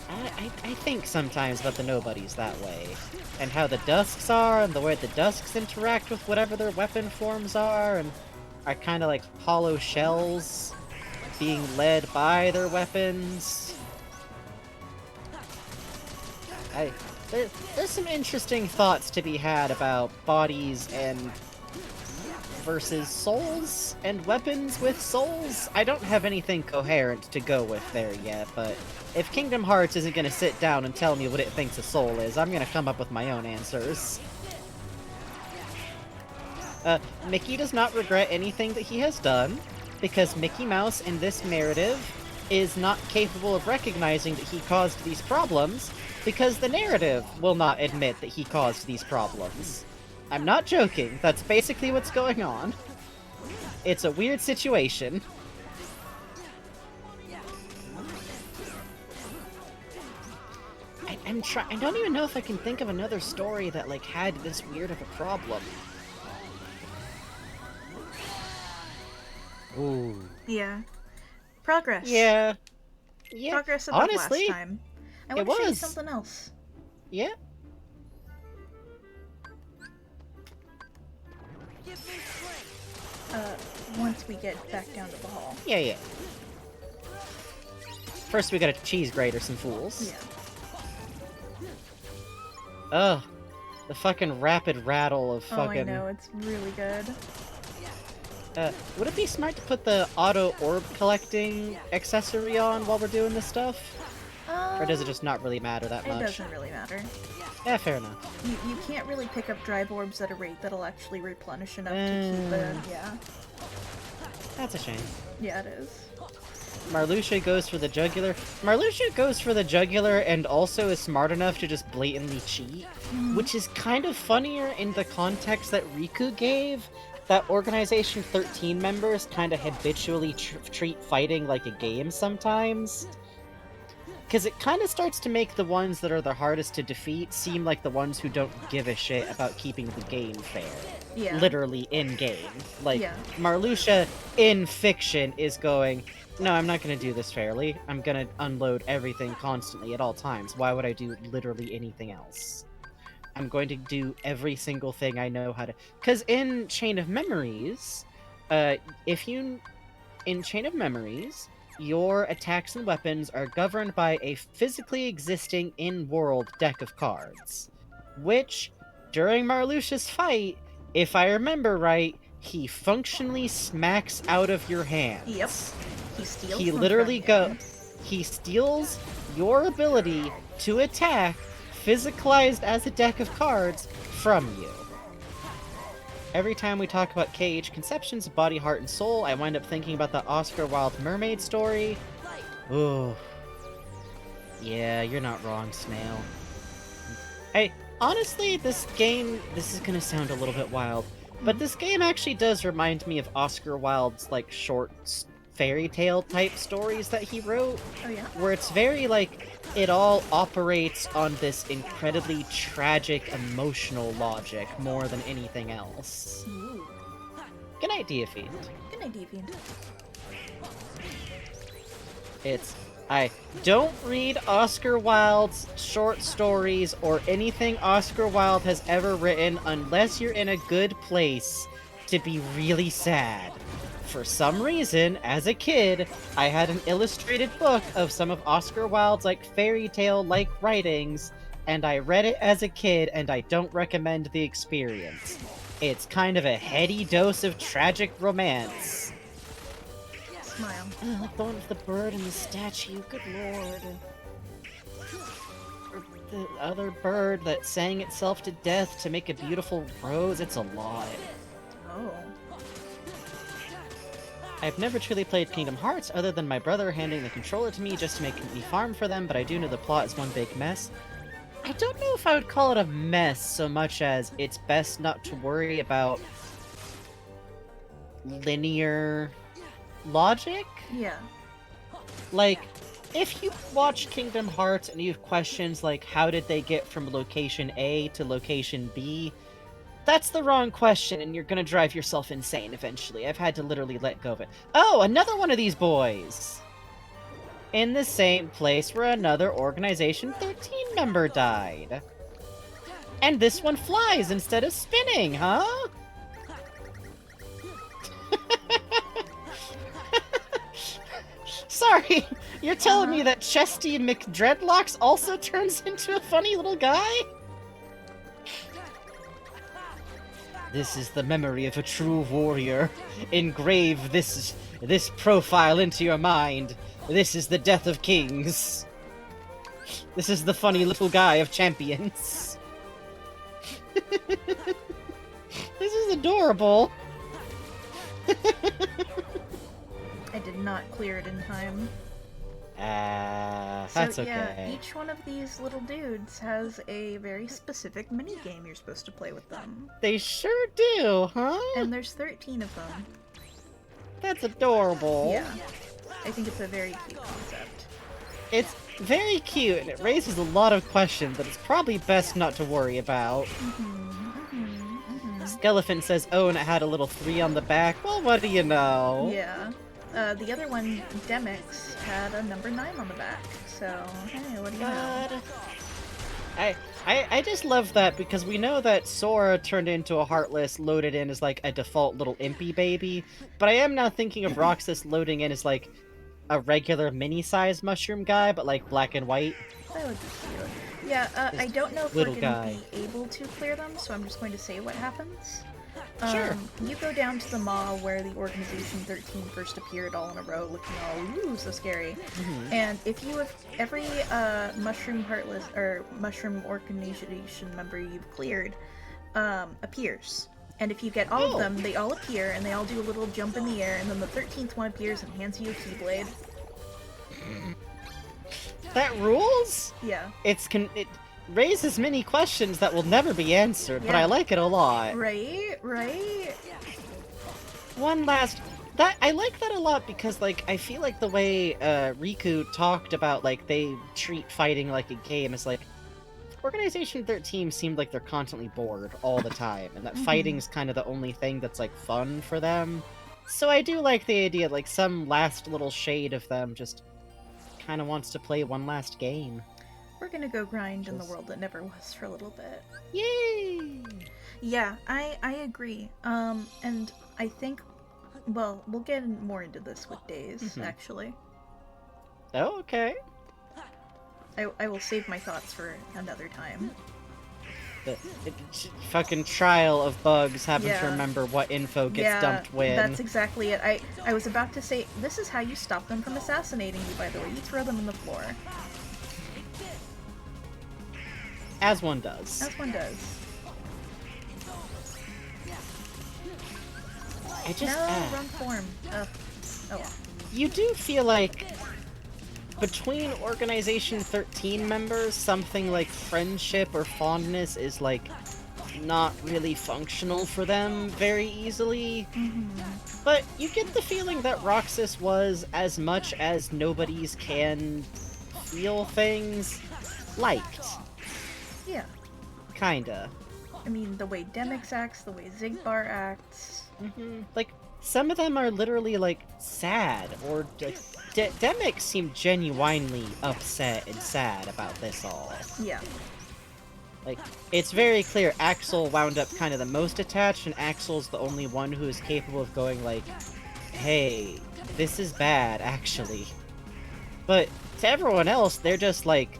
I think sometimes about the nobodies that way. And how the dusks are, and the way the dusks interact with whatever their weapon forms are, and are kind of like hollow shells being led by their weapons. There's some interesting thoughts to be had about bodies and versus souls and weapons with souls. I don't have anything coherent to go with there yet, but if Kingdom Hearts isn't going to sit down and tell me what it thinks a soul is, I'm going to come up with my own answers. Mickey does not regret anything that he has done, because Mickey Mouse in this narrative is not capable of recognizing that he caused these problems, because the narrative will not admit that he caused these problems. I'm not joking, that's basically what's going on. It's a weird situation. I don't even know if I can think of another story that, like, had this weird of a problem. Ooh. Yeah. Progress. Yeah. Progress about Honestly, last time. I want to show you something else. Yeah. Once we get back down to the hall. Yeah. First we gotta cheese grater some fools. Yeah. Ugh. The fucking rapid rattle of fucking... Oh, I know, it's really good. Would it be smart to put the auto orb collecting accessory on while we're doing this stuff? Or does it just not really matter that much? It doesn't really matter. Yeah, fair enough. You can't really pick up drive orbs at a rate that'll actually replenish enough to keep the... Yeah. That's a shame. Yeah, it is. Marluxia goes for the jugular. Marluxia goes for the jugular and also is smart enough to just blatantly cheat, which is kind of funnier in the context that Riku gave, that Organization 13 members kind of habitually treat fighting like a game sometimes. Because it kind of starts to make the ones that are the hardest to defeat seem like the ones who don't give a shit about keeping the game fair. Yeah. Literally in-game. Like, Yeah. Marluxia in fiction is going, no, I'm not going to do this fairly. I'm going to unload everything constantly at all times. Why would I do literally anything else? I'm going to do every single thing I know how to... Because in Chain of Memories, in Chain of Memories, your attacks and weapons are governed by a physically existing in-world deck of cards. Which, during Marluxia's fight, if I remember right, he functionally smacks out of your hands. Yep. He steals. He literally he steals your ability to attack, physicalized as a deck of cards, from you. Every time we talk about KH conceptions of body, heart, and soul, I wind up thinking about the Oscar Wilde mermaid story. Ooh. Yeah, you're not wrong, Snail. Hey, honestly, this is gonna sound a little bit wild, but this game actually does remind me of Oscar Wilde's, like, short fairy tale type stories that he wrote. Oh, yeah? Where it's very, like, it all operates on this incredibly tragic emotional logic more than anything else. Ooh. Good night, Deafiend. Good night, Deafiend. I don't read Oscar Wilde's short stories or anything Oscar Wilde has ever written unless you're in a good place to be really sad. For some reason, as a kid, I had an illustrated book of some of Oscar Wilde's, like, fairy tale-like writings, and I read it as a kid, and I don't recommend the experience. It's kind of a heady dose of tragic romance. Smile. Oh, the one with the bird and the statue, good lord. Or the other bird that sang itself to death to make a beautiful rose, it's a lot. Oh. I've never truly played Kingdom Hearts other than my brother handing the controller to me just to make me farm for them, but I do know the plot is one big mess. I don't know if I would call it a mess so much as it's best not to worry about linear logic. Yeah. Like, if you watch Kingdom Hearts and you have questions like how did they get from location A to location B, that's the wrong question and you're gonna drive yourself insane eventually. I've had to literally let go of it. Oh, another one of these boys! In the same place where another Organization 13 member died. And this one flies instead of spinning, huh? Sorry, you're telling me that Chesty McDreadlocks also turns into a funny little guy? This is the memory of a true warrior. Engrave this profile into your mind. This is the death of kings. This is the funny little guy of champions. This is adorable. I did not clear it in time. That's so, yeah, okay. each one of these little dudes has a very specific mini game you're supposed to play with them. They sure do, huh? And there's 13 of them. That's adorable. Yeah. I think it's a very cute concept. It's very cute, and it raises a lot of questions that it's probably best not to worry about. Skeleton says, oh, and it had a little 3 on the back. Well, what do you know? Yeah. The other one, Demix, had a number 9 on the back. So, hey, what do you know? I just love that because we know that Sora turned into a Heartless loaded in as like a default little impy baby, but I am now thinking of Roxas loading in as like a regular mini-sized mushroom guy, but like black and white. That would be cute. Yeah, I don't know if we're going to be able to clear them, so I'm just going to say what happens. Sure. You go down to the mall where the Organization 13 first appeared all in a row, looking all, ooh, so scary. And if you have every Mushroom Heartless, or Mushroom Organization member you've cleared, appears. And if you get all of them, they all appear, and they all do a little jump in the air, and then the 13th one appears and hands you a Keyblade. That rules? Yeah. It raises many questions that will never be answered, but I like it a lot. Right? One last... I like that a lot because, like, I feel like the way Riku talked about, like, they treat fighting like a game is like, Organization 13 seemed like they're constantly bored all the time, and that fighting's kind of the only thing that's, like, fun for them. So I do like the idea, like, some last little shade of them just kind of wants to play one last game. We're gonna go grind in the world that never was for a little bit. Yay! Yeah, I agree. And I think, well, we'll get more into this with days, actually. Oh, okay. I will save my thoughts for another time. The fucking trial of bugs, having to remember what info gets dumped when. That's exactly it. I was about to say, this is how you stop them from assassinating you, by the way. You throw them on the floor. As one does. As one does. I just... wrong form. Oh well. You do feel like between Organization 13 members, something like friendship or fondness is, like, not really functional for them very easily. But you get the feeling that Roxas was, as much as nobodies can feel things, liked. Yeah. Kinda. I mean, the way Demix acts, the way Zigbar acts. Like, some of them are literally, like, sad, or, like, Demix seemed genuinely upset and sad about this all. Yeah. Like, it's very clear Axel wound up kind of the most attached, and Axel's the only one who is capable of going, like, hey, this is bad, actually. But to everyone else, they're just, like,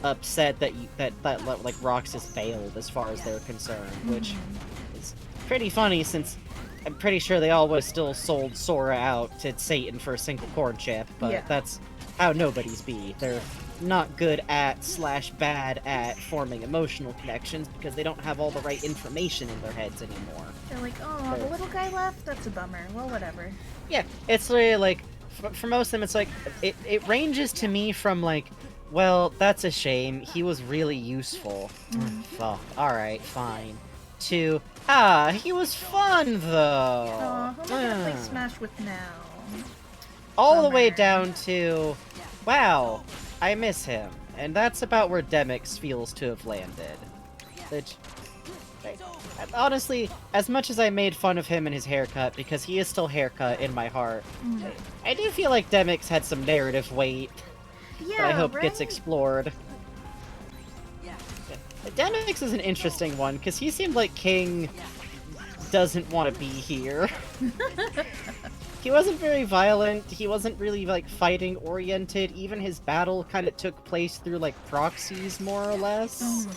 upset that like, Roxas failed as far as they're concerned, which is pretty funny since I'm pretty sure they all would have still sold Sora out to Satan for a single corn chip, but that's how nobodies be. They're not good at / bad at forming emotional connections because they don't have all the right information in their heads anymore. They're like, oh, the little guy left? That's a bummer. Well, whatever. Yeah, it's really like, for most of them, it's like, it ranges to me from like, well, that's a shame, he was really useful. Fuck, alright, fine. To, he was fun, though. Aw, who am I gonna play Smash with now? All the way down to, wow, I miss him. And that's about where Demix feels to have landed. Which, honestly, as much as I made fun of him and his haircut, because he is still haircut in my heart, I do feel like Demix had some narrative weight that I hope gets explored. Demix is an interesting one, because he seemed like King doesn't want to be here. He wasn't very violent, he wasn't really, like, fighting-oriented, even his battle kind of took place through, like, proxies, more or less.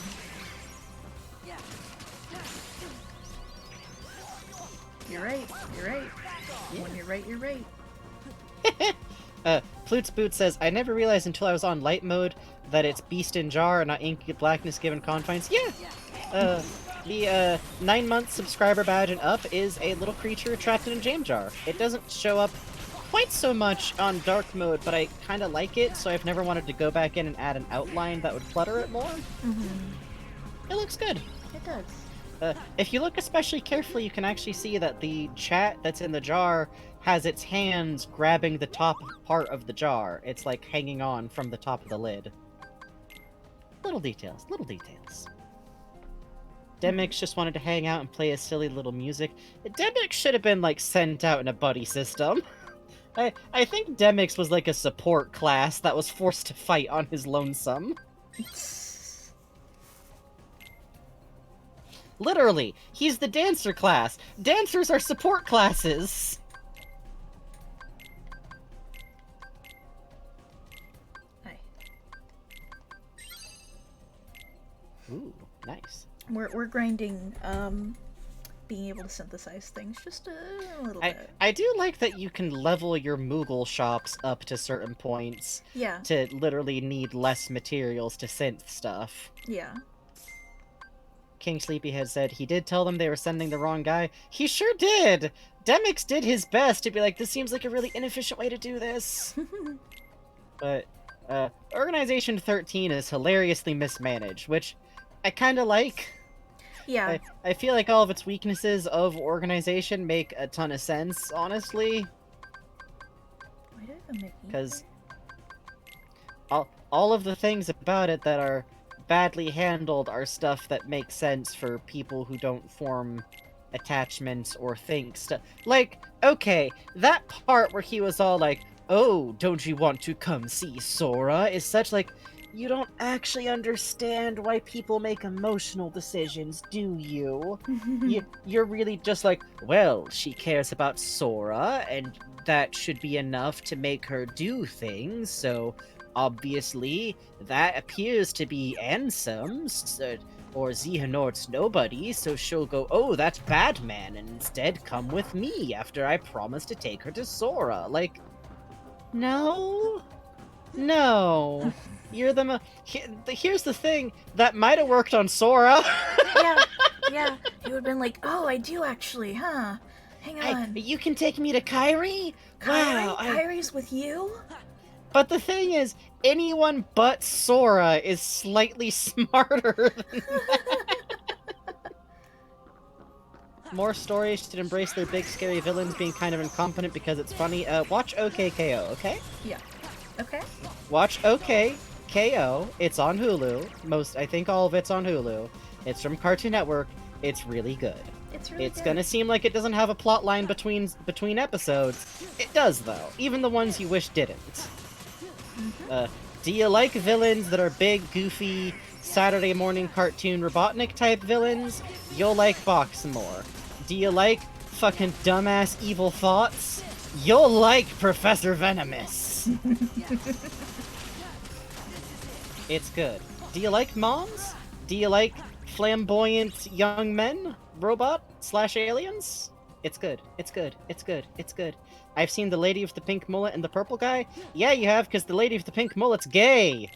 You're right, you're right. When you're right, you're right. Plute's Boot says, I never realized until I was on light mode that it's Beast in Jar and not Inky Blackness given confines. Yeah! The 9-month subscriber badge and up is a little creature trapped in a jam jar. It doesn't show up quite so much on dark mode, but I kind of like it, so I've never wanted to go back in and add an outline that would clutter it more. It looks good. It does. If you look especially carefully, you can actually see that the chat that's in the jar has its hands grabbing the top part of the jar. It's like hanging on from the top of the lid. Little details, little details. Demix just wanted to hang out and play a silly little music. Demix should have been, like, sent out in a buddy system. I think Demix was like a support class that was forced to fight on his lonesome. Literally, he's the dancer class. Dancers are support classes. Hi. Ooh, nice. We're grinding, being able to synthesize things just a little bit. I do like that you can level your Moogle shops up to certain points. Yeah. To literally need less materials to synth stuff. Yeah. King Sleepyhead said he did tell them they were sending the wrong guy. He sure did! Demix did his best to be like, this seems like a really inefficient way to do this. But, Organization 13 is hilariously mismanaged, which I kinda like. Yeah. I feel like all of its weaknesses of Organization make a ton of sense, honestly. Why did I make Because all of the things about it that are badly handled are stuff that makes sense for people who don't form attachments or think stuff. Like, okay, that part where he was all like, oh, don't you want to come see Sora? Is such like, you don't actually understand why people make emotional decisions, do you? You're really just like, well, she cares about Sora, and that should be enough to make her do things, so obviously that appears to be Ansem's, or Xehanort's nobody, so she'll go, oh, that's Batman, and instead come with me after I promise to take her to Sora. Like, no? No. You're the here's the thing, that might have worked on Sora. Yeah. You would have been like, oh, I do actually, huh? Hang on. You can take me to Kyrie? Wow. Kyrie's with you? But the thing is, anyone but Sora is slightly smarter than that. More stories should embrace their big scary villains being kind of incompetent because it's funny. Watch OKKO, okay? Yeah. Okay. Watch OKKO. It's on Hulu. I think all of it's on Hulu. It's from Cartoon Network. It's really good. It's gonna seem like it doesn't have a plot line between episodes. It does, though. Even the ones you wish didn't. Do you like villains that are big, goofy, Saturday morning cartoon Robotnik type villains? You'll like Box more. Do you like fucking dumbass evil thoughts? You'll like Professor Venomous. It's good. Do you like moms? Do you like flamboyant young men? Robot/aliens? It's good. It's good. It's good. It's good. I've seen the lady with the pink mullet and the purple guy. Yeah, you have, because the lady with the pink mullet's gay.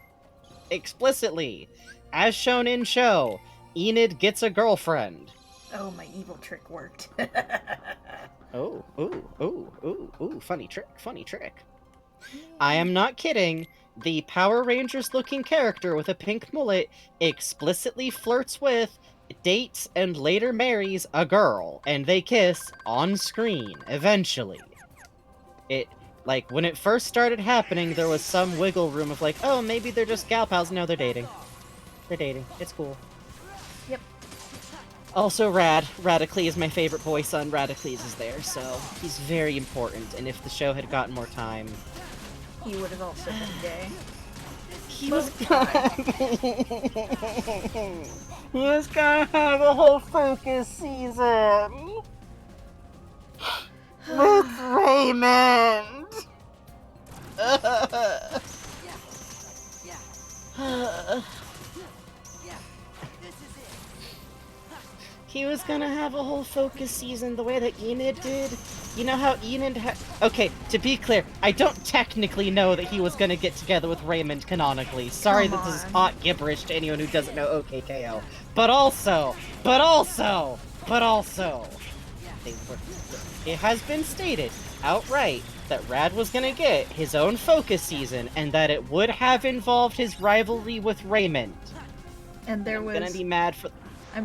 Explicitly. As shown in show, Enid gets a girlfriend. Oh, my evil trick worked. Ooh, funny trick. I am not kidding. The Power Rangers looking character with a pink mullet explicitly flirts with, dates, and later marries a girl, and they kiss on screen, eventually. When it first started happening, there was some wiggle room of like, oh, maybe they're just gal pals. No, they're dating. They're dating. It's cool. Yep. Also, Radically is my favorite boy son. Radicles is there, so he's very important, and if the show had gotten more time... He would have also been gay. He was gonna have a whole focus season with Raymond. He was gonna have a whole focus season the way that Enid did. You know how Enid had... Okay, to be clear, I don't technically know that he was gonna get together with Raymond canonically. Sorry that this is hot gibberish to anyone who doesn't know OKKO. But also... It has been stated outright that Rad was gonna get his own focus season, and that it would have involved his rivalry with Raymond. And there was... I'm gonna be mad for...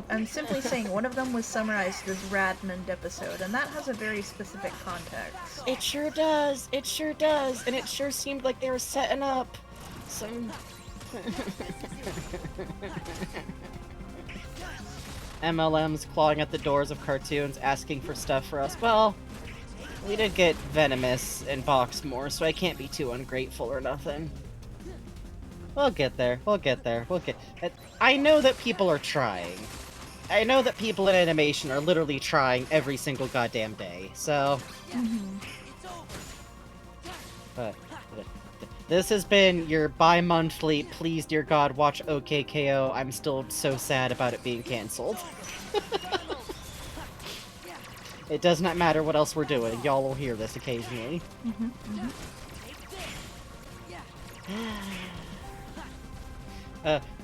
I'm simply saying one of them was summarized as Radmond episode, and that has a very specific context. It sure does, and it sure seemed like they were setting up some... MLMs clawing at the doors of cartoons asking for stuff for us. Well, we did get Venomous and Boxmore, so I can't be too ungrateful or nothing. We'll get there. I know that people are trying. I know that people in animation are literally trying every single goddamn day, so... But this has been your bi-monthly, please dear God watch OKKO. I'm still so sad about it being cancelled. It does not matter what else we're doing, y'all will hear this occasionally.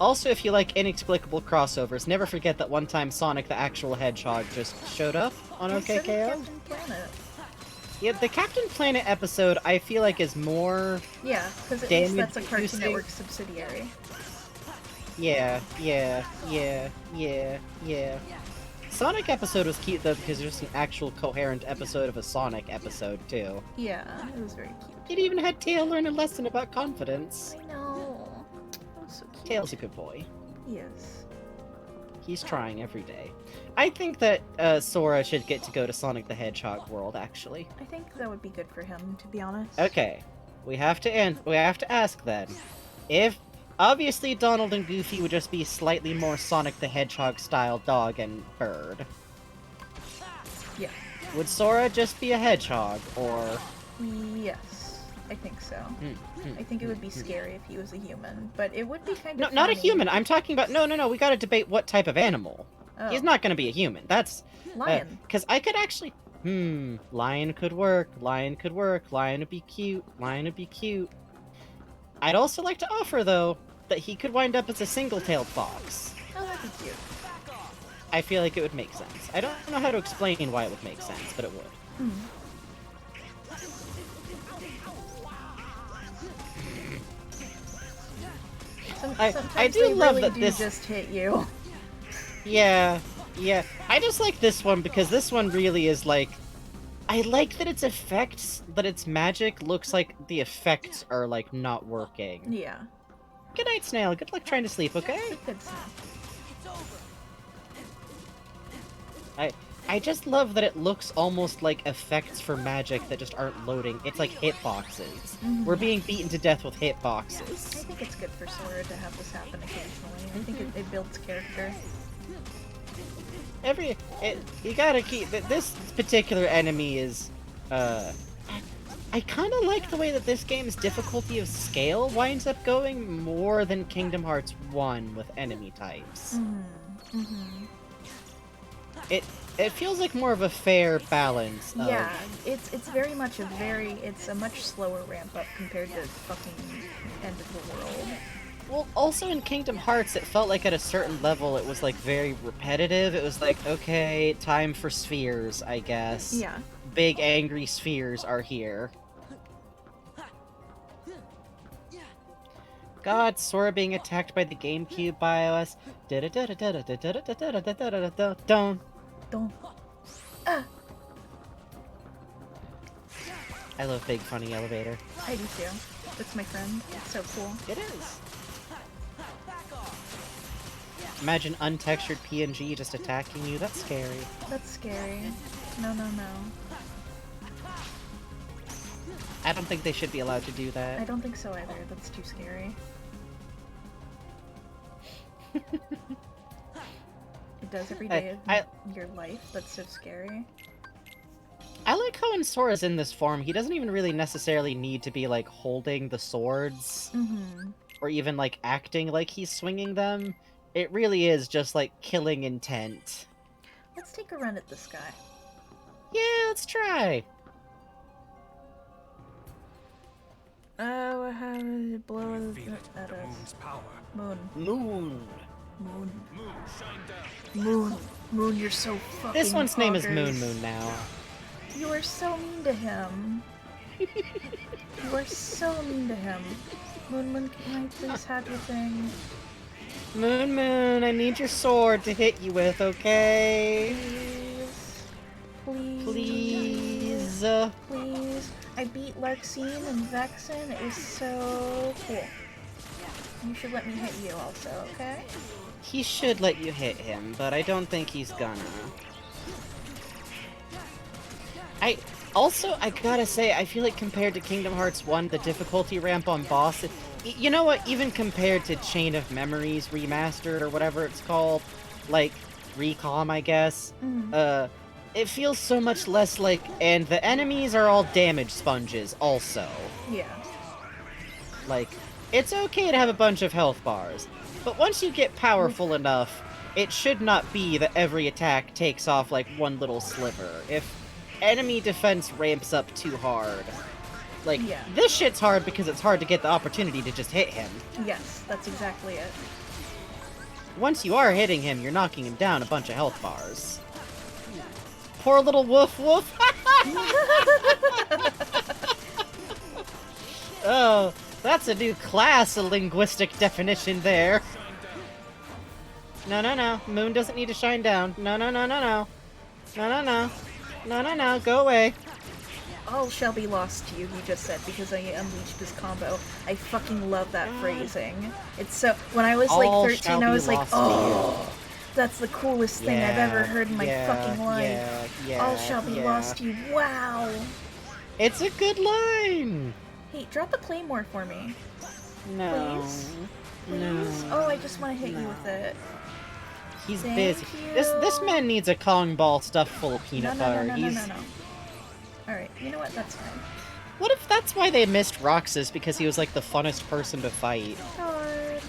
Also, if you like inexplicable crossovers, never forget that one time Sonic the Actual Hedgehog just showed up on OKKO. Yeah, the Captain Planet episode, I feel like, is more... Yeah, because at least that's a Cartoon Network subsidiary. Yeah. Sonic episode was cute, though, because there's an actual coherent episode of a Sonic episode, too. Yeah, it was very cute. It even had Tail learn a lesson about confidence. I know. That was so cute. Tail's a good boy. Yes. He's trying every day. I think that Sora should get to go to Sonic the Hedgehog world, actually. I think that would be good for him, to be honest. Okay. We have to ask then. If... Obviously, Donald and Goofy would just be slightly more Sonic the Hedgehog-style dog and bird. Yeah. Would Sora just be a hedgehog, or... Yes. I think so. I think it would be scary if he was a human, but it would be kind No, of not a funny. human. I'm talking about... No, we gotta debate what type of animal. Oh. He's not gonna be a human. That's... Lion. Because I could actually... Lion could work. Lion could work. Lion would be cute. Lion would be cute. I'd also like to offer, though, that he could wind up as a single-tailed fox. Oh, that'd be cute. I feel like it would make sense. I don't know how to explain why it would make sense, but it would. I do they love really that do this just hit you. Yeah. I just like this one because this one really is like... I like that its effects, that its magic looks like the effects are, like, not working. Yeah. Good night, Snail. Good luck trying to sleep, okay? Good Snail. I just love that it looks almost like effects for magic that just aren't loading. It's like hitboxes. We're being beaten to death with hitboxes. I think it's good for Sora to have this happen occasionally. I think it builds character. You gotta keep... This particular enemy is... I kinda like the way that this game's difficulty of scale winds up going more than Kingdom Hearts 1 with enemy types. It feels like more of a fair balance of... Yeah, it's very much it's a much slower ramp up compared to fucking End of the World. Well, also in Kingdom Hearts, it felt like at a certain level it was like very repetitive. It was like, okay, time for spheres, I guess. Yeah. Big angry spheres are here. God, Sora being attacked by the GameCube BIOS. Don't. I love Big Funny Elevator. I do too. That's my friend. It's so cool. It is. Imagine untextured PNG just attacking you. That's scary. That's scary. No. I don't think they should be allowed to do that. I don't think so either. That's too scary. It does every day of your life. That's so scary. I like how when Sora's in this form, he doesn't even really necessarily need to be, like, holding the swords. Or even, like, acting like he's swinging them. It really is just, like, killing intent. Let's take a run at this guy. Yeah, let's try. Oh, how does it blow at us? Moon. Moon, you're so fucking This one's name is bonkers. Moon now. You are so mean to him. You are so mean to him. Moon, can I please have your thing? Moon, I need your sword to hit you with, okay? Please. I beat Larxene and Vexen. It was so cool. You should let me hit you also, okay? He should let you hit him, but I don't think he's gonna. I gotta say, I feel like compared to Kingdom Hearts 1, the difficulty ramp on boss... You know what? Even compared to Chain of Memories Remastered, or whatever it's called, like, Recom, I guess, it feels so much less like... And the enemies are all damage sponges, also. Yeah. Like, it's okay to have a bunch of health bars, but once you get powerful enough, it should not be that every attack takes off, like, one little sliver. If enemy defense ramps up too hard... Like, this shit's hard because it's hard to get the opportunity to just hit him. Yes, that's exactly it. Once you are hitting him, you're knocking him down a bunch of health bars. Poor little woof woof! Oh, that's a new class of linguistic definition there. No. Moon doesn't need to shine down. No. No, go away. All shall be lost to you, he just said, because I unleashed his combo. I fucking love that phrasing. It's so... When I was, like, 13, I was like, oh, that's the coolest thing I've ever heard in my fucking life. All shall be lost to you. Wow! It's a good line! Hey, drop a claymore for me. No. Please? No. Oh, I just want to hit you with it. He's Thank busy. you. This man needs a Kong ball stuffed full of peanut butter. No. Alright, you know what? That's fine. What if that's why they missed Roxas, because he was like the funnest person to fight? God.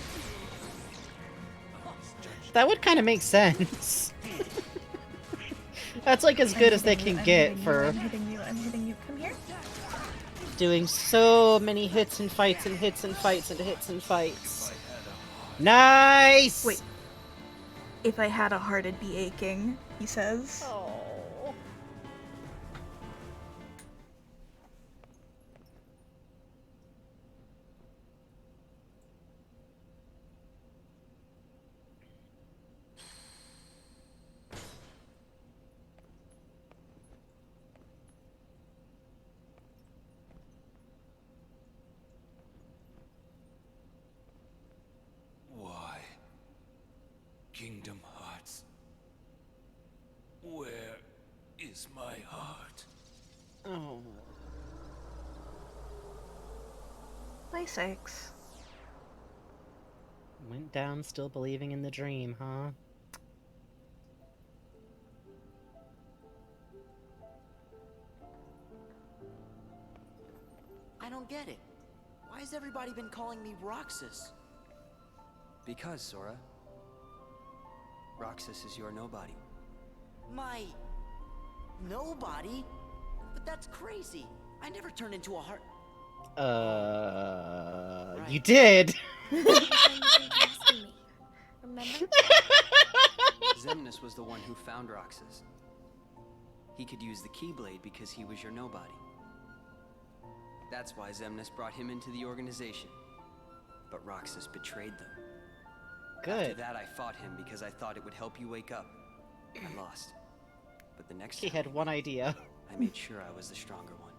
That would kind of make sense. That's like as good as they can get for I'm hitting you. Come here. doing so many hits and fights and hits and fights and hits and fights. Nice! Wait. If I had a heart, it'd be aching, he says. Oh. Why? Kingdom Hearts. Where is my heart? Oh. My 6. Went down still believing in the dream, huh? I don't get it. Why has everybody been calling me Roxas? Because, Sora. Roxas is your nobody. My... nobody? But that's crazy. I never turned into a heart... Right. You did! Remember? Xemnas was the one who found Roxas. He could use the Keyblade because he was your nobody. That's why Xemnas brought him into the organization. But Roxas betrayed them. Good. After that, I fought him because I thought it would help you wake up. I lost. But the next He time, had one idea. I made sure I was the stronger one.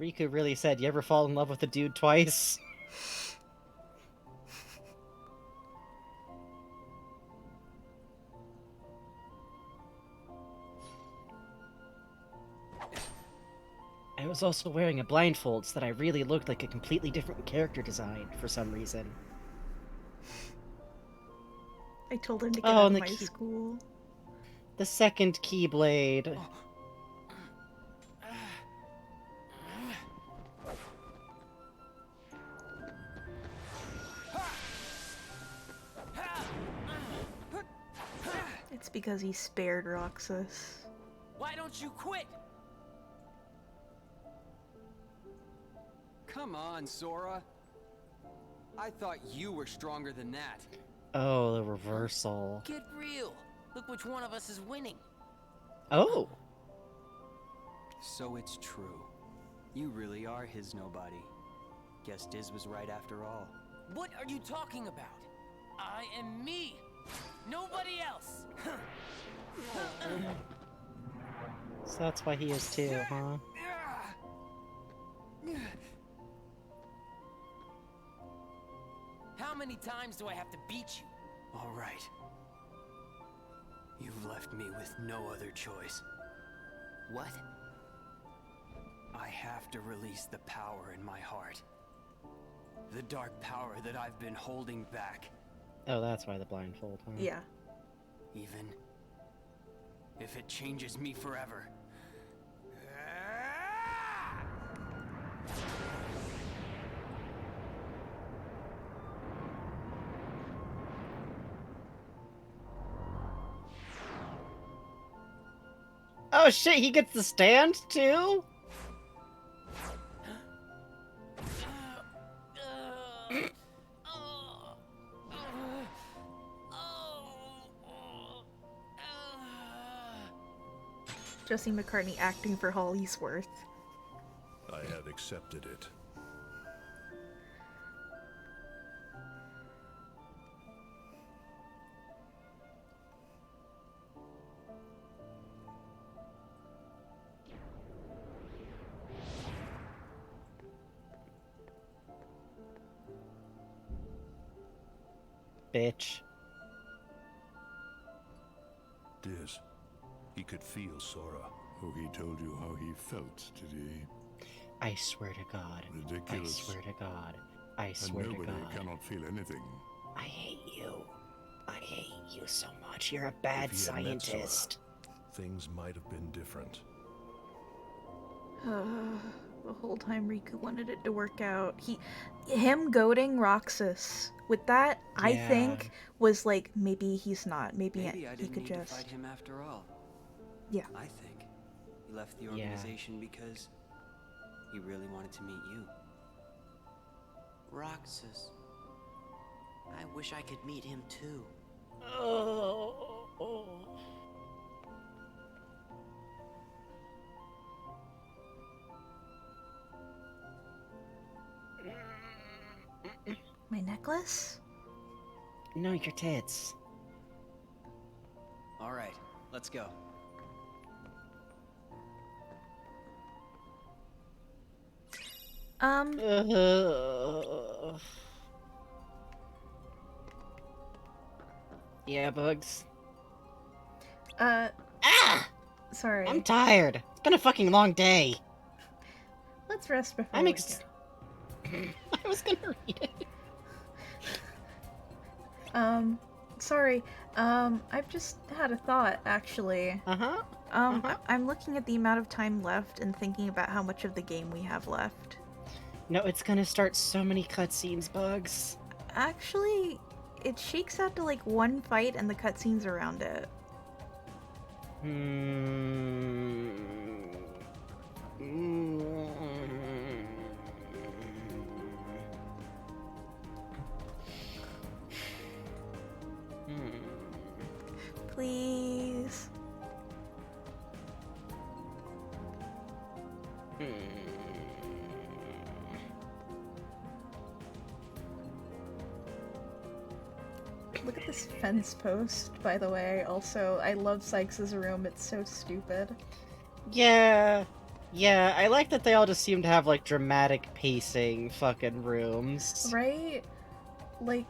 Riku really said, you ever fall in love with a dude twice? I was also wearing a blindfold so that I really looked like a completely different character design for some reason. I told him to get out of my school. The second Keyblade. It's because he spared Roxas. Why don't you quit? Come on, Sora. I thought you were stronger than that. Oh, the reversal. Get real. Look which one of us is winning. Oh. So it's true. You really are his nobody. Guess Diz was right after all. What are you talking about? I am me. Nobody else. So that's why he is too, huh? How many times do I have to beat you? All right. You've left me with no other choice. What? I have to release the power in my heart. The dark power that I've been holding back. Oh, that's why the blindfold, huh? Yeah. Even if it changes me forever. Oh shit, he gets the stand too? Jesse McCartney acting for Hollingsworth. I have accepted it. Bitch. Diz, he could feel Sora. Oh, he told you how he felt, did he? I swear to God. Ridiculous. I swear to God. I swear and to nobody God. cannot feel anything. I hate you. hate you so much. You're a bad If he had met scientist. Sora, things might have been different. The whole time Riku wanted it to work out. Him goading Roxas with that, I think, was like, maybe he's not. Maybe I he didn't could need just... to fight him after all. Yeah. I think he left the organization because he really wanted to meet you. Roxas. I wish I could meet him too. My necklace? No, your tits. All right, let's go. Yeah, Bugs. Sorry. I'm tired. It's been a fucking long day. Let's rest before I'm we I was gonna read it. Sorry. I've just had a thought, actually. I'm looking at the amount of time left and thinking about how much of the game we have left. No, it's gonna start so many cutscenes, Bugs. Actually, it shakes out to like one fight and the cutscenes around it. Please. Look at this fence post, by the way. Also, I love Sykes' room. It's so stupid. Yeah. Yeah, I like that they all just seem to have, like, dramatic pacing fucking rooms. Right? Like,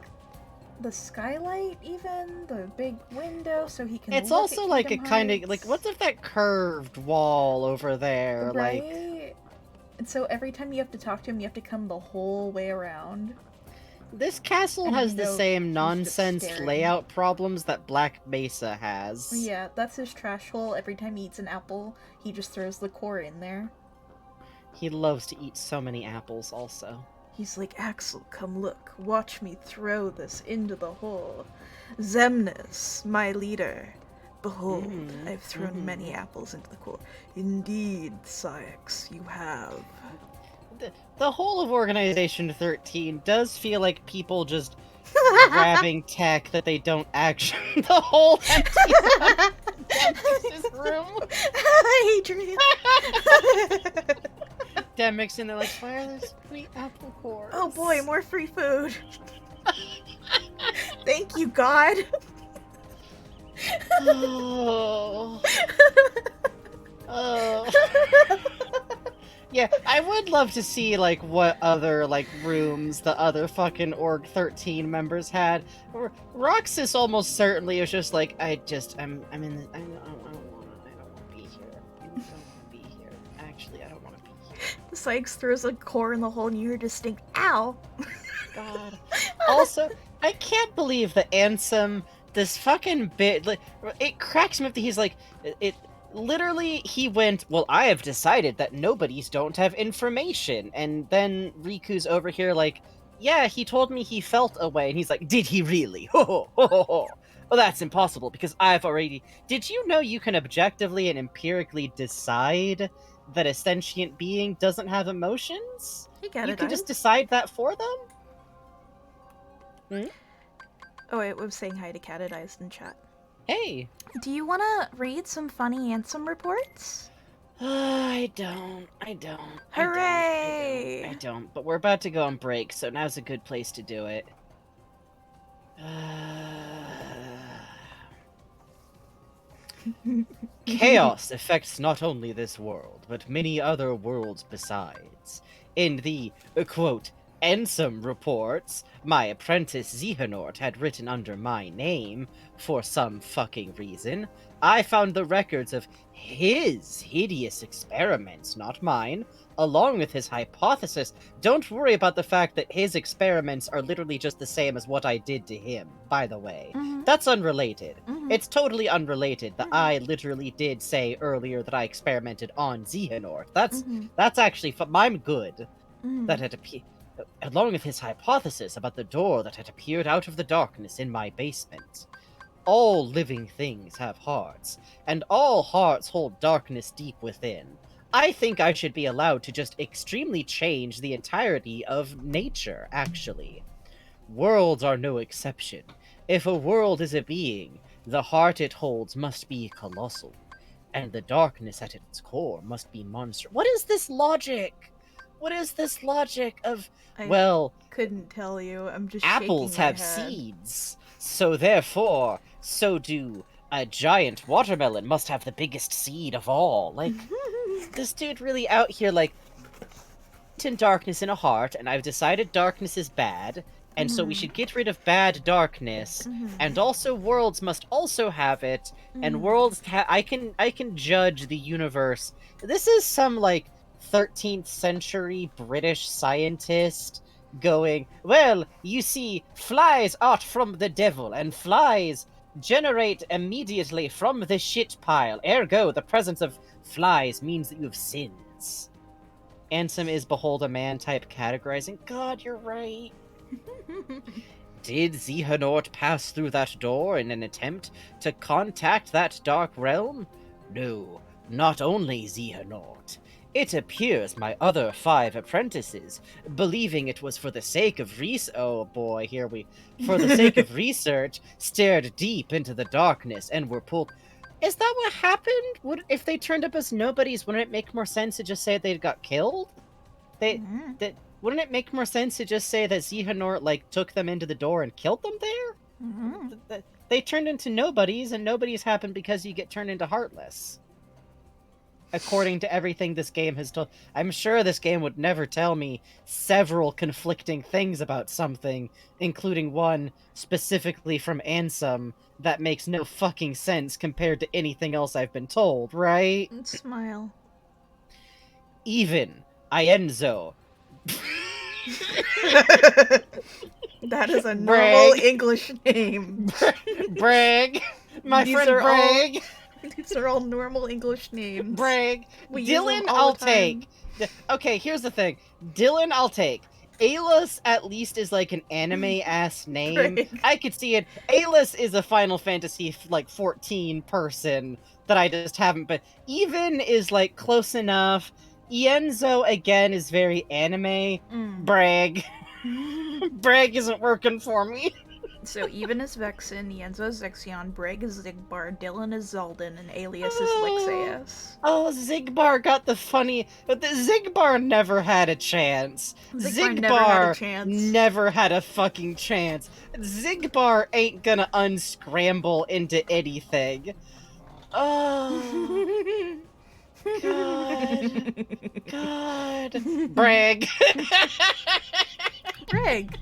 the skylight, even? The big window, so he can It's look also at like a Kingdom kind of, Hearts. like, what's if that curved wall over there? Like, Right? And so every time you have to talk to him, you have to come the whole way around. this castle And has you the know same he's just nonsense staring. layout problems that Black Mesa has. Yeah, that's his trash hole. Every time he eats an apple, he just throws the core in there. He loves to eat so many apples, also. He's like, Axel, come look. Watch me throw this into the hole. Zemnis, my leader. Behold, I've thrown many apples into the core. Indeed, Sykes, you have. The whole of Organization 13 does feel like people just grabbing tech that they don't actually... The whole empty room. Adrian. Demix and they're like, why are there so many apple cores? Oh boy, more free food. Thank you, God. Oh. Oh. Yeah, I would love to see, like, what other, like, rooms the other fucking Org 13 members had. Roxas almost certainly was just like, I'm in the, I don't want to be here. I don't want to be here. Actually, I don't want to be here. Sykes throws a core in the hole and you hear distinct, ow! God. Also, I can't believe that Ansem, this fucking bit, like, it cracks me up that he's like, literally, he went, well, I have decided that nobodies don't have information. And then Riku's over here like, yeah, he told me he felt a way. And he's like, did he really? Ho ho ho ho ho. Well, that's impossible because I've already... Did you know you can objectively and empirically decide that a sentient being doesn't have emotions? You can just decide that for them? Hmm? Oh, wait, I was saying hi to Catadized in chat. Hey! Do you want to read some funny Ansem reports? I don't. Hooray! I don't, but we're about to go on break, so now's a good place to do it. Chaos affects not only this world, but many other worlds besides. In the, quote, Ensum reports my apprentice Xehanort had written under my name for some fucking reason. I found the records of his hideous experiments, not mine, along with his hypothesis. Don't worry about the fact that his experiments are literally just the same as what I did to him, by the way. That's unrelated. It's totally unrelated that I literally did say earlier that I experimented on Xehanort. That's actually I'm good. That had along with his hypothesis about the door that had appeared out of the darkness in my basement. All living things have hearts, and all hearts hold darkness deep within. I think I should be allowed to just extremely change the entirety of nature, actually. Worlds are no exception. If a world is a being, the heart it holds must be colossal, and the darkness at its core must be monstrous. What is this logic? What is this logic of, well... couldn't tell you, I'm just apples have seeds, so therefore, so do a giant watermelon must have the biggest seed of all. Like, this dude really out here, like, in darkness in a heart, and I've decided darkness is bad, and so we should get rid of bad darkness, and also worlds must also have it, and worlds I can judge the universe. This is some, like, 13th century British scientist going, well, you see, flies are from the devil, and flies generate immediately from the shit pile. Ergo, the presence of flies means that you have sins. Ansem is behold a man type categorizing. God, you're right. Did Xehanort pass through that door in an attempt to contact that dark realm? No, not only Xehanort. It appears my other 5 apprentices, believing it was for the sake of for the sake of research, stared deep into the darkness and were pulled. Is that what happened? If they turned up as nobodies, wouldn't it make more sense to just say they got killed? Wouldn't it make more sense to just say that Xehanort, like, took them into the door and killed them there? They turned into nobodies, and nobodies happen because you get turned into Heartless. According to everything this game has told. I'm sure this game would never tell me several conflicting things about something, including one specifically from Ansem that makes no fucking sense compared to anything else I've been told, right? Smile. Even Ienzo. That is a normal English name. Bragg. My friend Bragg. These are all normal English names. Bragg. Dylan, I'll take. Okay, here's the thing. Dylan, I'll take. Aelus at least is like an anime-ass name. Right. I could see it. Aelus is a Final Fantasy, like, 14 person that I just haven't, but Even is, like, close enough. Ienzo, again, is very anime. Bragg. Bragg isn't working for me. So Even is Vexen, Ienzo is Zexion, Bragg is Zigbar, Dylan is Zaldan, and Alias is Lixeus. Oh, Zigbar got the funny... Zigbar never had a chance. Zigbar never had a fucking chance. Zigbar ain't gonna unscramble into anything. Oh... God. Bragg. Bragg.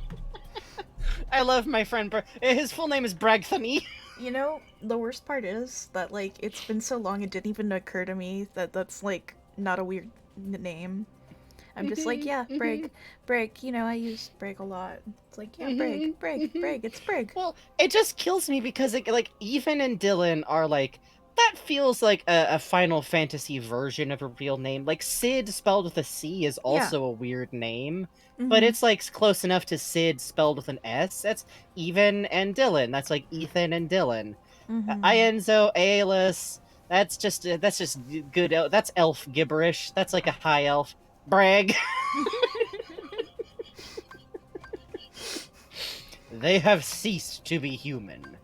I love my friend his full name is Bragthony. You know, the worst part is that, like, it's been so long it didn't even occur to me that that's, like, not a weird name. I'm just like, yeah, Bragg. Bragg, you know, I use Bragg a lot. It's like, yeah, Bragg, it's Bragg. Well, it just kills me because, like, Even and Dylan are, like, that feels like a Final Fantasy version of a real name. Like, Sid spelled with a C is also a weird name. But it's, like, close enough to Sid spelled with an S. That's Even and Dylan. That's, like, Ethan and Dylan. Ienzo, Aelus, that's just good. That's elf gibberish. That's, like, a high elf. Bragg. They have ceased to be human.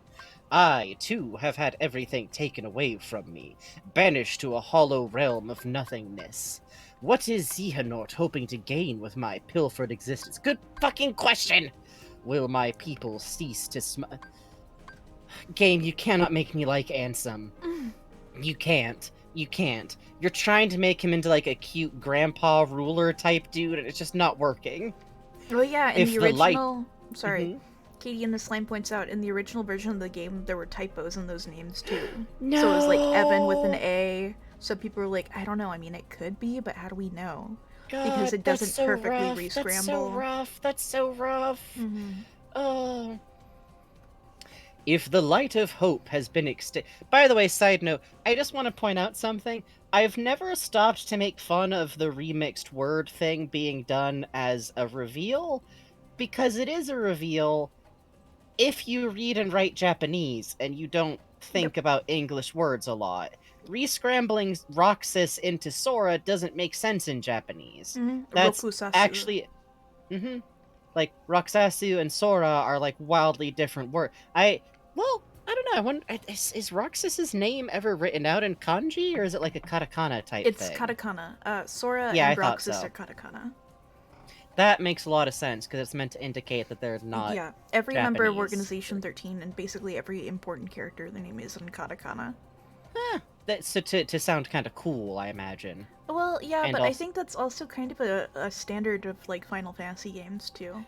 I, too, have had everything taken away from me, banished to a hollow realm of nothingness. What is Xehanort hoping to gain with my pilfered existence? Good fucking question! Will my people cease to Game, you cannot make me like Ansem. You can't. You can't. You're trying to make him into, like, a cute grandpa ruler type dude, and it's just not working. Oh yeah, in If the the light- original... Sorry. Katie in the Slime points out, in the original version of the game, there were typos in those names too. No! So it was like Evan with an A. So people were like, I don't know, I mean, it could be, but how do we know? God, because it doesn't so perfectly rough. re-scramble. That's so rough. That's so rough. Oh. If the light of hope has been By the way, side note, I just want to point out something. I've never stopped to make fun of the remixed word thing being done as a reveal, because it is a reveal if you read and write Japanese and you don't think about English words a lot. Re-scrambling Roxas into Sora doesn't make sense in Japanese. That's Rokusasu. actually... Like, Roxasu and Sora are, like, wildly different words. Well, I don't know. I wonder, is Roxas's name ever written out in kanji, or is it like a katakana type thing? It's katakana. Sora Yeah, and I thought Roxas so. are katakana. That makes a lot of sense, because it's meant to indicate that they're not Yeah, every member of Japanese. Organization 13 and basically every important character, their name is in katakana. So to sound kind of cool, I imagine. Well, yeah, And but I also- think that's also kind of a standard of, like, Final Fantasy games, too.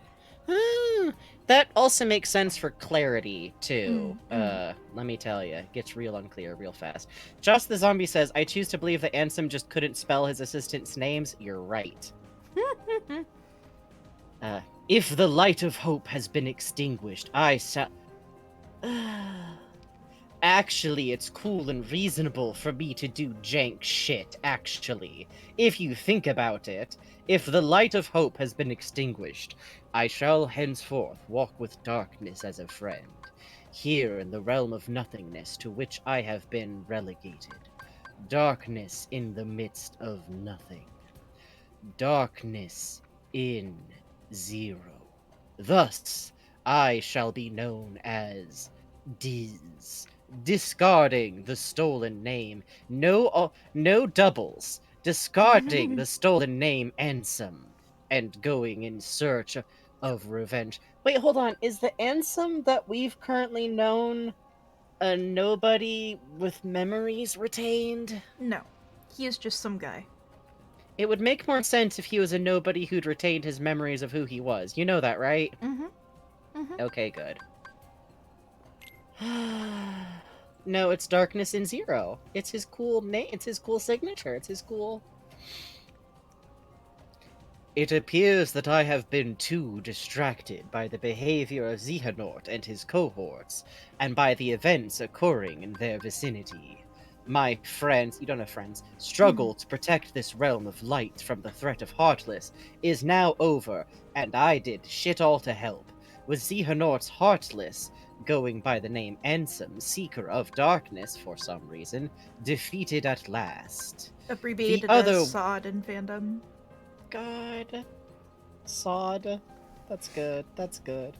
That also makes sense for clarity, too. Let me tell you, it gets real unclear real fast. Joss the Zombie says, I choose to believe that Ansem just couldn't spell his assistants' names. You're right. If the light of hope has been extinguished, Actually, it's cool and reasonable for me to do jank shit, actually. If you think about it, if the light of hope has been extinguished, I shall henceforth walk with darkness as a friend, here in the realm of nothingness to which I have been relegated. Darkness in the midst of nothing. Darkness in zero. Thus, I shall be known as Diz. Discarding the stolen name. No doubles. Discarding the stolen name Ansem. And going in search of revenge. Wait, hold on. Is the Ansem that we've currently known a nobody with memories retained? No. He is just some guy. It would make more sense if he was a nobody who'd retained his memories of who he was. You know that, right? Okay, good. No, it's Darkness in Zero. It's his cool name. It's his cool signature. It's his cool... It appears that I have been too distracted by the behavior of Xehanort and his cohorts, and by the events occurring in their vicinity. My friends, you don't have friends, struggle to protect this realm of light from the threat of Heartless is now over, and I did shit all to help. With Xehanort's Heartless, going by the name Ansem, Seeker of Darkness for some reason, defeated at last. Abbreviated as SOD in fandom. God. Sod. That's good. That's good.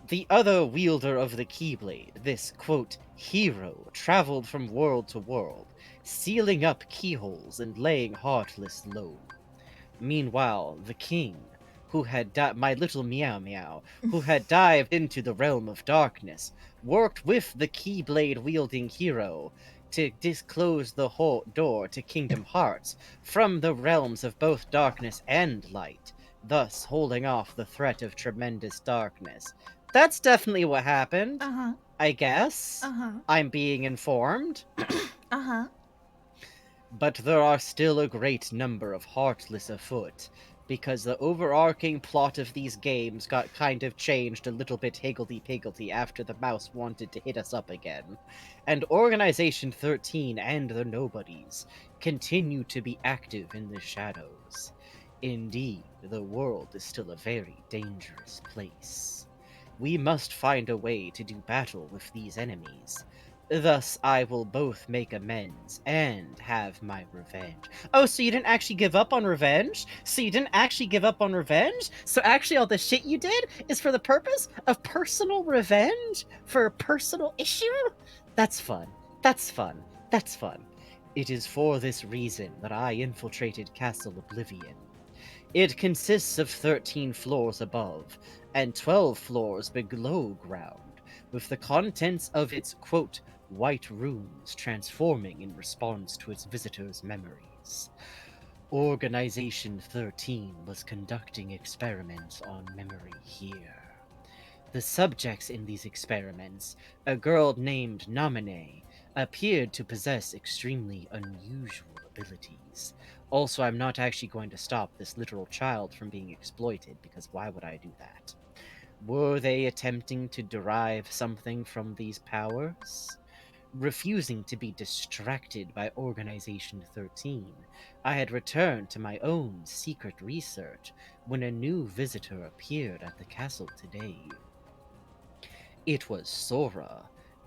The other wielder of the Keyblade, this, quote, hero, traveled from world to world, sealing up keyholes and laying Heartless low. Meanwhile, the king, who had my little Meow Meow, who had dived into the realm of darkness, worked with the Keyblade-wielding hero to disclose the door to Kingdom Hearts from the realms of both darkness and light, thus holding off the threat of tremendous darkness. That's definitely what happened. I guess. I'm being informed. But there are still a great number of Heartless afoot, because the overarching plot of these games got kind of changed a little bit higgledy-piggledy after the mouse wanted to hit us up again. And Organization 13 and the Nobodies continue to be active in the shadows. Indeed, the world is still a very dangerous place. We must find a way to do battle with these enemies. Thus, I will both make amends and have my revenge. Oh, so you didn't actually give up on revenge? So actually all the shit you did is for the purpose of personal revenge? For a personal issue? That's fun. That's fun. That's fun. It is for this reason that I infiltrated Castle Oblivion. It consists of 13 floors above, and 12 floors below ground, with the contents of its, quote, white rooms transforming in response to its visitors' memories. Organization 13 was conducting experiments on memory here. The subjects in these experiments, a girl named Namine, appeared to possess extremely unusual abilities. Also, I'm not actually going to stop this literal child from being exploited, because why would I do that? Were they attempting to derive something from these powers? Refusing to be distracted by Organization 13, I had returned to my own secret research when a new visitor appeared at the castle today. It was Sora.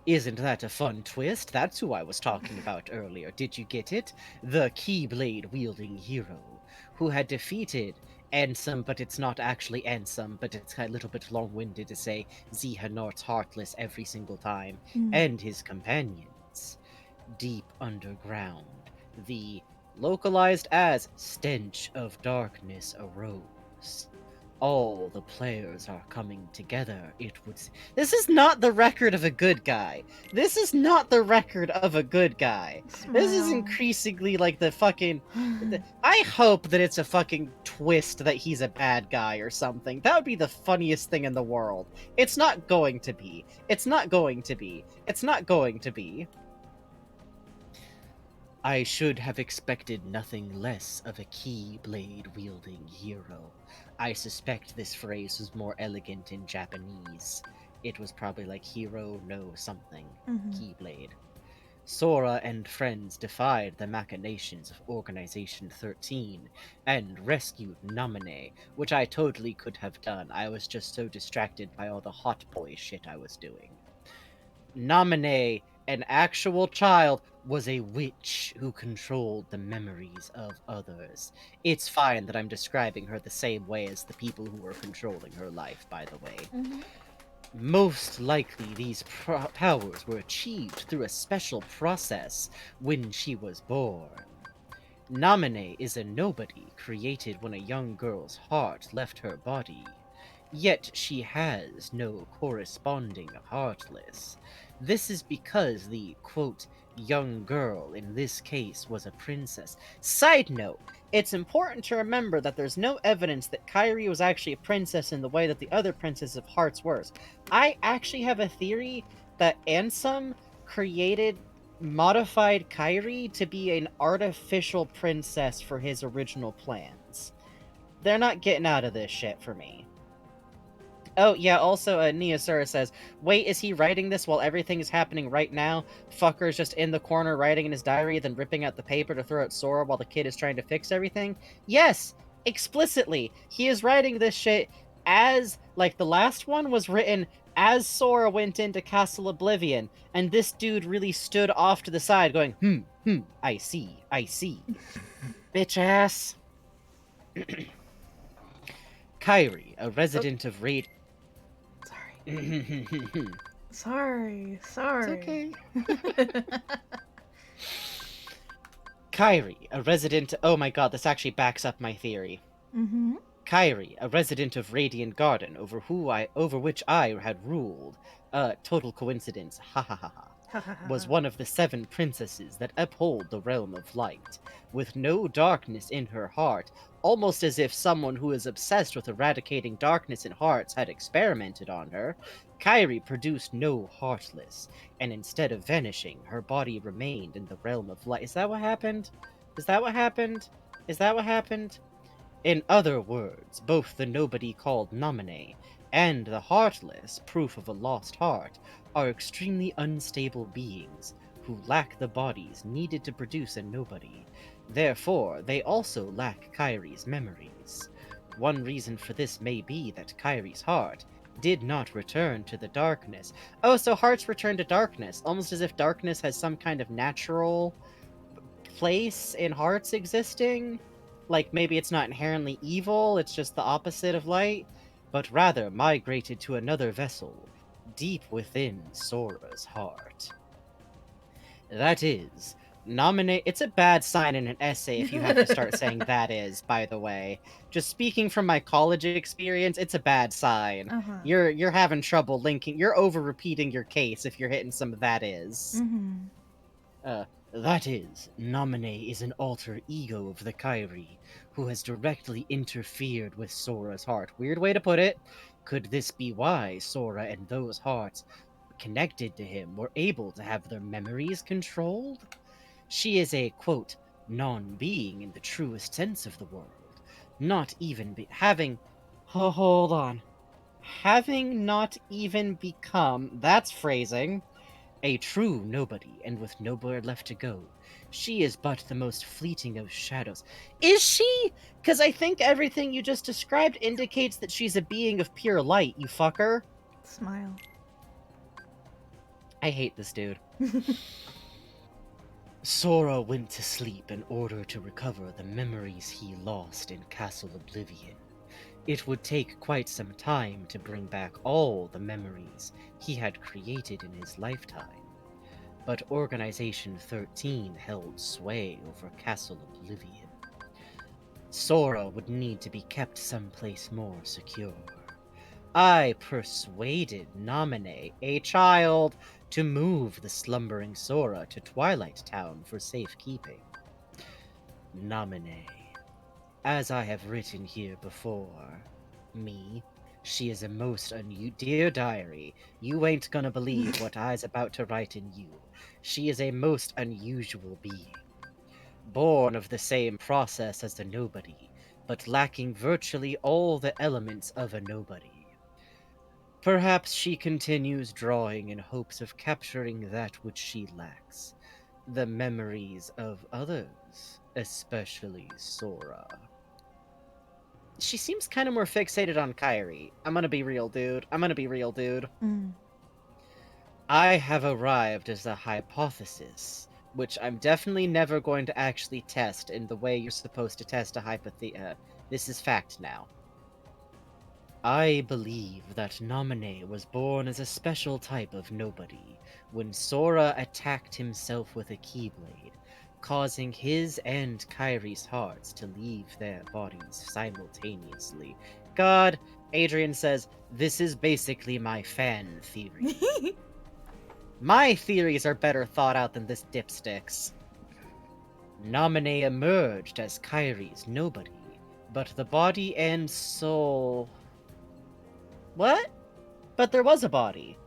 Isn't that a fun twist? That's who I was talking about earlier. Did you get it? The Keyblade-wielding hero, who had defeated Ansem, but it's not actually Ansem, but it's a little bit long-winded to say Xehanort's Heartless every single time, and his companions. Deep underground, the localized as Stench of Darkness arose. All the players are coming together, it would This is not the record of a good guy. This is not the record of a good guy. This is increasingly like the fucking... I hope that it's a fucking twist that he's a bad guy or something. That would be the funniest thing in the world. It's not going to be. It's not going to be. It's not going to be. I should have expected nothing less of a Keyblade-wielding hero. I suspect this phrase was more elegant in Japanese. It was probably like hero no something. Keyblade. Sora and friends defied the machinations of Organization 13 and rescued Namine, which I totally could have done. I was just so distracted by all the hot boy shit I was doing. Namine, an actual child, was a witch who controlled the memories of others. It's fine that I'm describing her the same way as the people who were controlling her life, by the way. Most likely these powers were achieved through a special process when she was born. Namine is a nobody created when a young girl's heart left her body. Yet she has no corresponding Heartless. This is because the, quote, young girl in this case was a princess. Side note, it's important to remember that there's no evidence that Kairi was actually a princess in the way that the other Princess of Hearts were. I actually have a theory that Ansem created modified Kairi to be an artificial princess for his original plans. They're not getting out of this shit for me. Oh, yeah, also, Neosura says, wait, is he writing this while everything is happening right now? Fucker's just in the corner writing in his diary, then ripping out the paper to throw at Sora while the kid is trying to fix everything? Yes! Explicitly! He is writing this shit as, like, the last one was written as Sora went into Castle Oblivion, and this dude really stood off to the side going, I see. Bitch ass. Kairi, a resident of Raid... Sorry. It's okay. Kairi, a resident... Oh my god, this actually backs up my theory. Kairi, a resident of Radiant Garden, over which I had ruled. Total coincidence. Ha ha ha ha. Was one of the 7 princesses that uphold the realm of light, with no darkness in her heart, almost as if someone who is obsessed with eradicating darkness in hearts had experimented on her. Kairi produced no Heartless, and instead of vanishing, her body remained in the realm of light. Is that what happened? Is that what happened? Is that what happened? In other words, both the nobody called Namine and the Heartless, proof of a lost heart, are extremely unstable beings who lack the bodies needed to produce a nobody. Therefore, they also lack Kairi's memories. One reason for this may be that Kairi's heart did not return to the darkness. Oh, so hearts return to darkness, almost as if darkness has some kind of natural place in hearts existing? Like, maybe it's not inherently evil, it's just the opposite of light, but rather migrated to another vessel, deep within Sora's heart. That is, nominate... It's a bad sign in an essay if you have to start saying that is, by the way. Just speaking from my college experience, it's a bad sign. You're having trouble linking... You're over-repeating your case if you're hitting some that is. That is, Naminé is an alter ego of the Kyrie, who has directly interfered with Sora's heart. Weird way to put it. Could this be why Sora and those hearts connected to him were able to have their memories controlled? She is a, quote, non-being in the truest sense of the word. Not even having... hold on. Having not even become... That's phrasing. A true nobody, and with nowhere left to go. She is but the most fleeting of shadows. Is she? Because I think everything you just described indicates that she's a being of pure light, you fucker. Smile. I hate this dude. Sora went to sleep in order to recover the memories he lost in Castle Oblivion. It would take quite some time to bring back all the memories he had created in his lifetime. But Organization 13 held sway over Castle Oblivion. Sora would need to be kept someplace more secure. I persuaded Naminé, a child, to move the slumbering Sora to Twilight Town for safekeeping. Naminé, as I have written here before, she is a most dear diary, you ain't gonna believe what I's about to write in you. She is a most unusual being. Born of the same process as a nobody, but lacking virtually all the elements of a nobody. Perhaps she continues drawing in hopes of capturing that which she lacks. The memories of others, especially Sora. She seems kind of more fixated on Kairi. I'm gonna be real, dude. I have arrived as a hypothesis, which I'm definitely never going to actually test in the way you're supposed to test a hypothesis. This is fact now. I believe that Naminé was born as a special type of nobody when Sora attacked himself with a Keyblade, causing his and Kairi's hearts to leave their bodies simultaneously. God, Adrian says, this is basically my fan theory. My theories are better thought out than this dipstick's. Naminé emerged as Kairi's nobody, but the body and soul... What? But there was a body.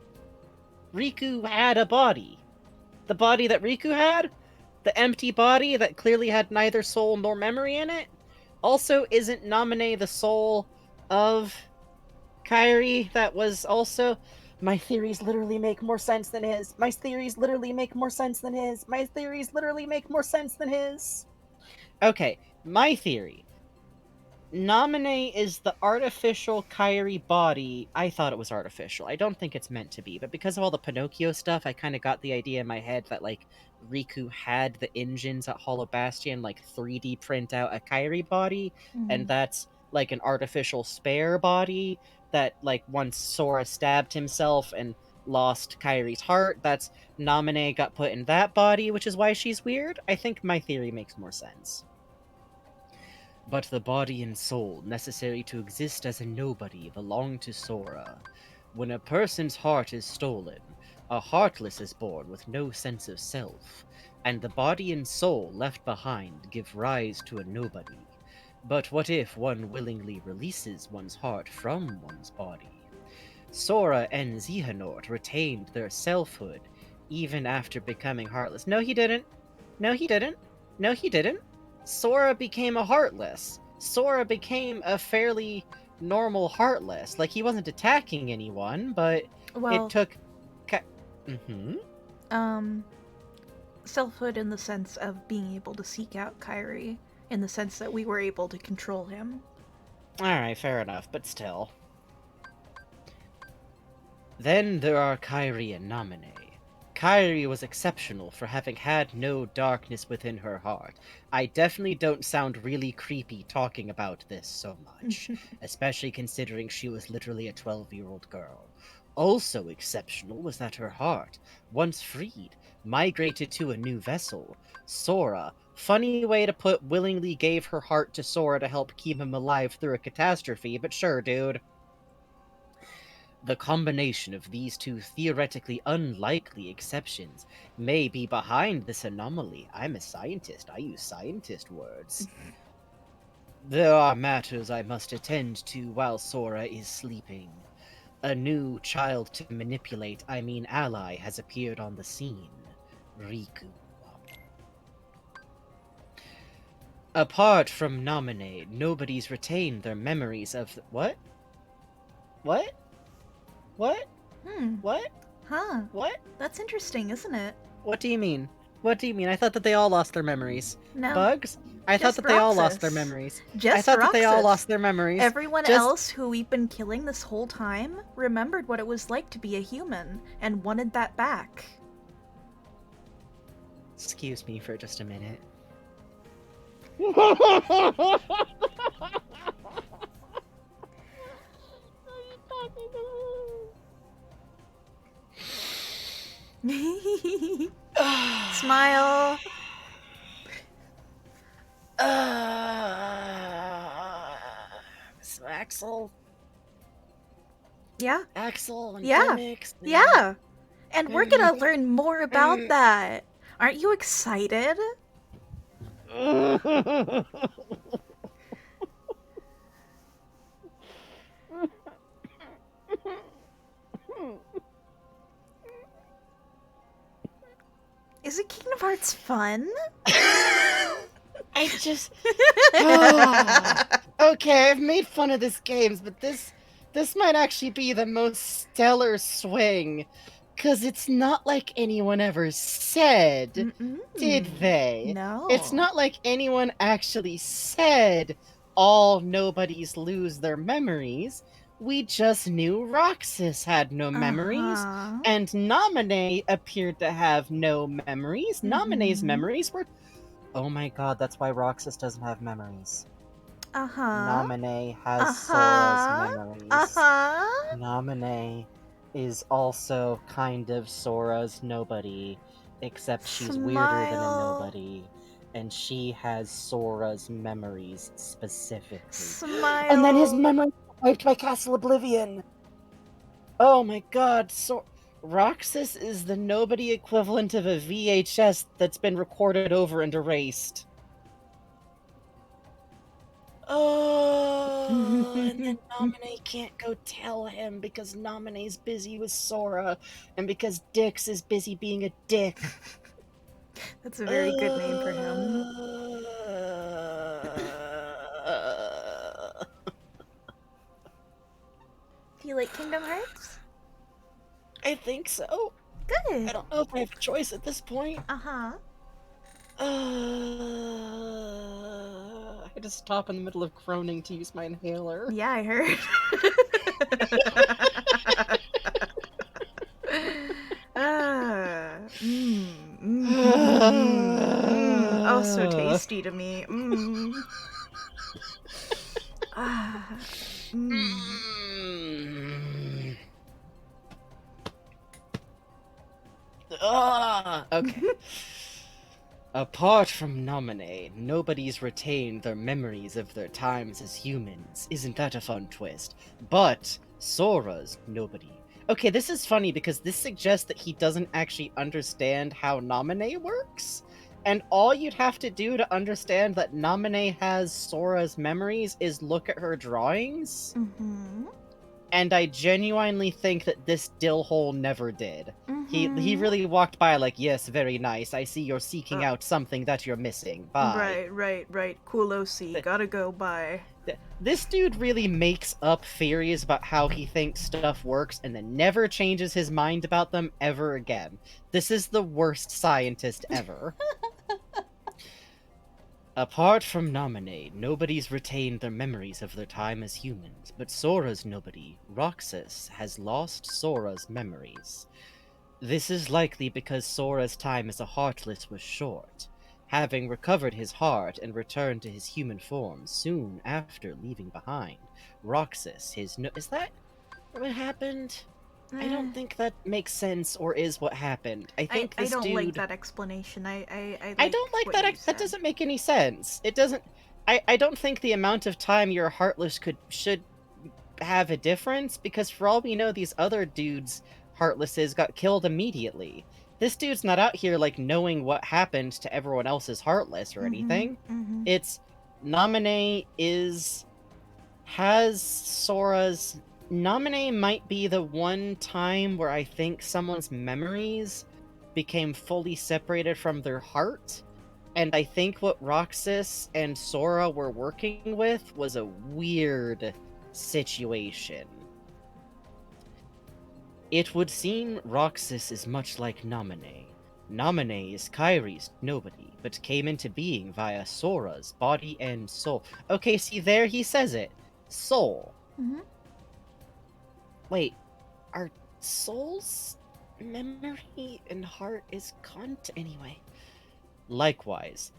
Riku had a body. The body that Riku had? The empty body that clearly had neither soul nor memory in it? Also, isn't Naminé the soul of Kairi that was also... My theories literally make more sense than his. My theories literally make more sense than his. My theories literally make more sense than his. Okay, my theory. Naminé is the artificial Kairi body. I thought it was artificial. I don't think it's meant to be, but because of all the Pinocchio stuff, I kind of got the idea in my head that, like, Riku had the engines at Hollow Bastion, like, 3D print out a Kairi body, and that's, like, an artificial spare body that, like, once Sora stabbed himself and lost Kairi's heart, that's Naminé got put in that body, which is why she's weird. I think my theory makes more sense. But the body and soul necessary to exist as a nobody belong to Sora. When a person's heart is stolen, a heartless is born with no sense of self, and the body and soul left behind give rise to a nobody. But what if one willingly releases one's heart from one's body? Sora and Xehanort retained their selfhood even after becoming heartless. No, he didn't. No, he didn't. No, he didn't. Sora became a Heartless. Sora became a fairly normal Heartless. Like, he wasn't attacking anyone, but it took... Selfhood in the sense of being able to seek out Kairi, in the sense that we were able to control him. Alright, fair enough, but still. Then there are Kairi and Naminé. Kairi was exceptional for having had no darkness within her heart. I definitely don't sound really creepy talking about this so much, especially considering she was literally a 12-year-old girl. Also exceptional was that her heart, once freed, migrated to a new vessel. Sora, funny way to put willingly gave her heart to Sora to help keep him alive through a catastrophe, but sure, dude. The combination of these two theoretically unlikely exceptions may be behind this anomaly. I'm a scientist. I use scientist words. There are matters I must attend to while Sora is sleeping. A new child to manipulate, I mean ally, has appeared on the scene. Riku. Apart from Nominate, nobody's retained their memories of what? What? What? What? Huh. What? That's interesting, isn't it? What do you mean? What do you mean? I thought that they all lost their memories. No. Bugs? I thought that they all lost their memories. I thought that they all lost their memories. Everyone else who we've been killing this whole time remembered what it was like to be a human and wanted that back. Excuse me for just a minute. Smile. So Axel. Yeah. Axel and Yeah. Phoenix. Yeah. And we're gonna learn more about that. Aren't you excited? Isn't Kingdom Hearts fun? I just... Okay, I've made fun of this games, but this might actually be the most stellar swing. Because it's not like anyone ever said, did they? No. It's not like anyone actually said all nobodies lose their memories. We just knew Roxas had no memories, and Naminé appeared to have no memories. Naminé's memories were... Oh my god, that's why Roxas doesn't have memories. Naminé has Sora's memories. Naminé is also kind of Sora's nobody, except she's weirder than a nobody. And she has Sora's memories specifically. And then his memory wiped by Castle Oblivion. Oh my god, Roxas is the nobody equivalent of a VHS that's been recorded over and erased. Oh, and then Naminé can't go tell him because Nominé's busy with Sora, and because Dix is busy being a dick. That's a very good name for him. Do you like Kingdom Hearts? I think so. Good. I don't know if I have a choice at this point. I had to stop in the middle of groaning to use my inhaler. Yeah, I heard. Oh, so tasty to me. Okay. Apart from Naminé, nobody's retained their memories of their times as humans. Isn't that a fun twist? But Sora's nobody. Okay, this is funny because this suggests that he doesn't actually understand how Naminé works. And all you'd have to do to understand that Naminé has Sora's memories is look at her drawings. And I genuinely think that this dillhole never did. He really walked by like, yes, very nice. I see you're seeking out something that you're missing. Bye. Right. Cool OC. Gotta go, bye. This dude really makes up theories about how he thinks stuff works and then never changes his mind about them ever again. This is the worst scientist ever. Apart from Naminé, nobody's retained their memories of their time as humans, but Sora's nobody, Roxas, has lost Sora's memories. This is likely because Sora's time as a Heartless was short, having recovered his heart and returned to his human form soon after leaving behind. Roxas, is that what happened? I don't think that makes sense or is what happened. I think this I don't dude... like that explanation. I don't like that. That doesn't make any sense. It doesn't. I don't think the amount of time you're Heartless should have a difference, because for all we know, these other dudes, Heartlesses, got killed immediately. This dude's not out here, like, knowing what happened to everyone else's Heartless or anything. It's... Naminé has Sora's... Naminé might be the one time where I think someone's memories became fully separated from their heart, and I think what Roxas and Sora were working with was a weird situation. It would seem Roxas is much like Naminé. Naminé is Kairi's nobody, but came into being via Sora's body and soul. Okay, see, there he says it. Soul. Wait, are souls memory and heart is anyway? Likewise,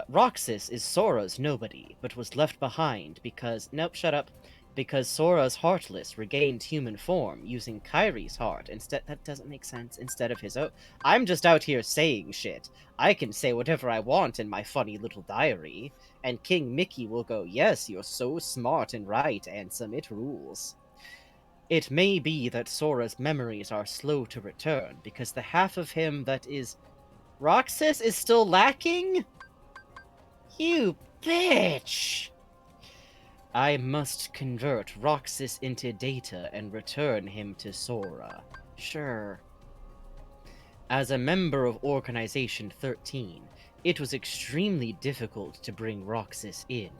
Roxas is Sora's nobody, but was left behind because... Nope, shut up. Because Sora's Heartless regained human form using Kairi's heart instead... That doesn't make sense. Instead of his own... I'm just out here saying shit. I can say whatever I want in my funny little diary, and King Mickey will go, yes, you're so smart and right, Ansem, it rules. It may be that Sora's memories are slow to return, because the half of him that is... Roxas is still lacking? You bitch! I must convert Roxas into data and return him to Sora. Sure. As a member of Organization 13, it was extremely difficult to bring Roxas in.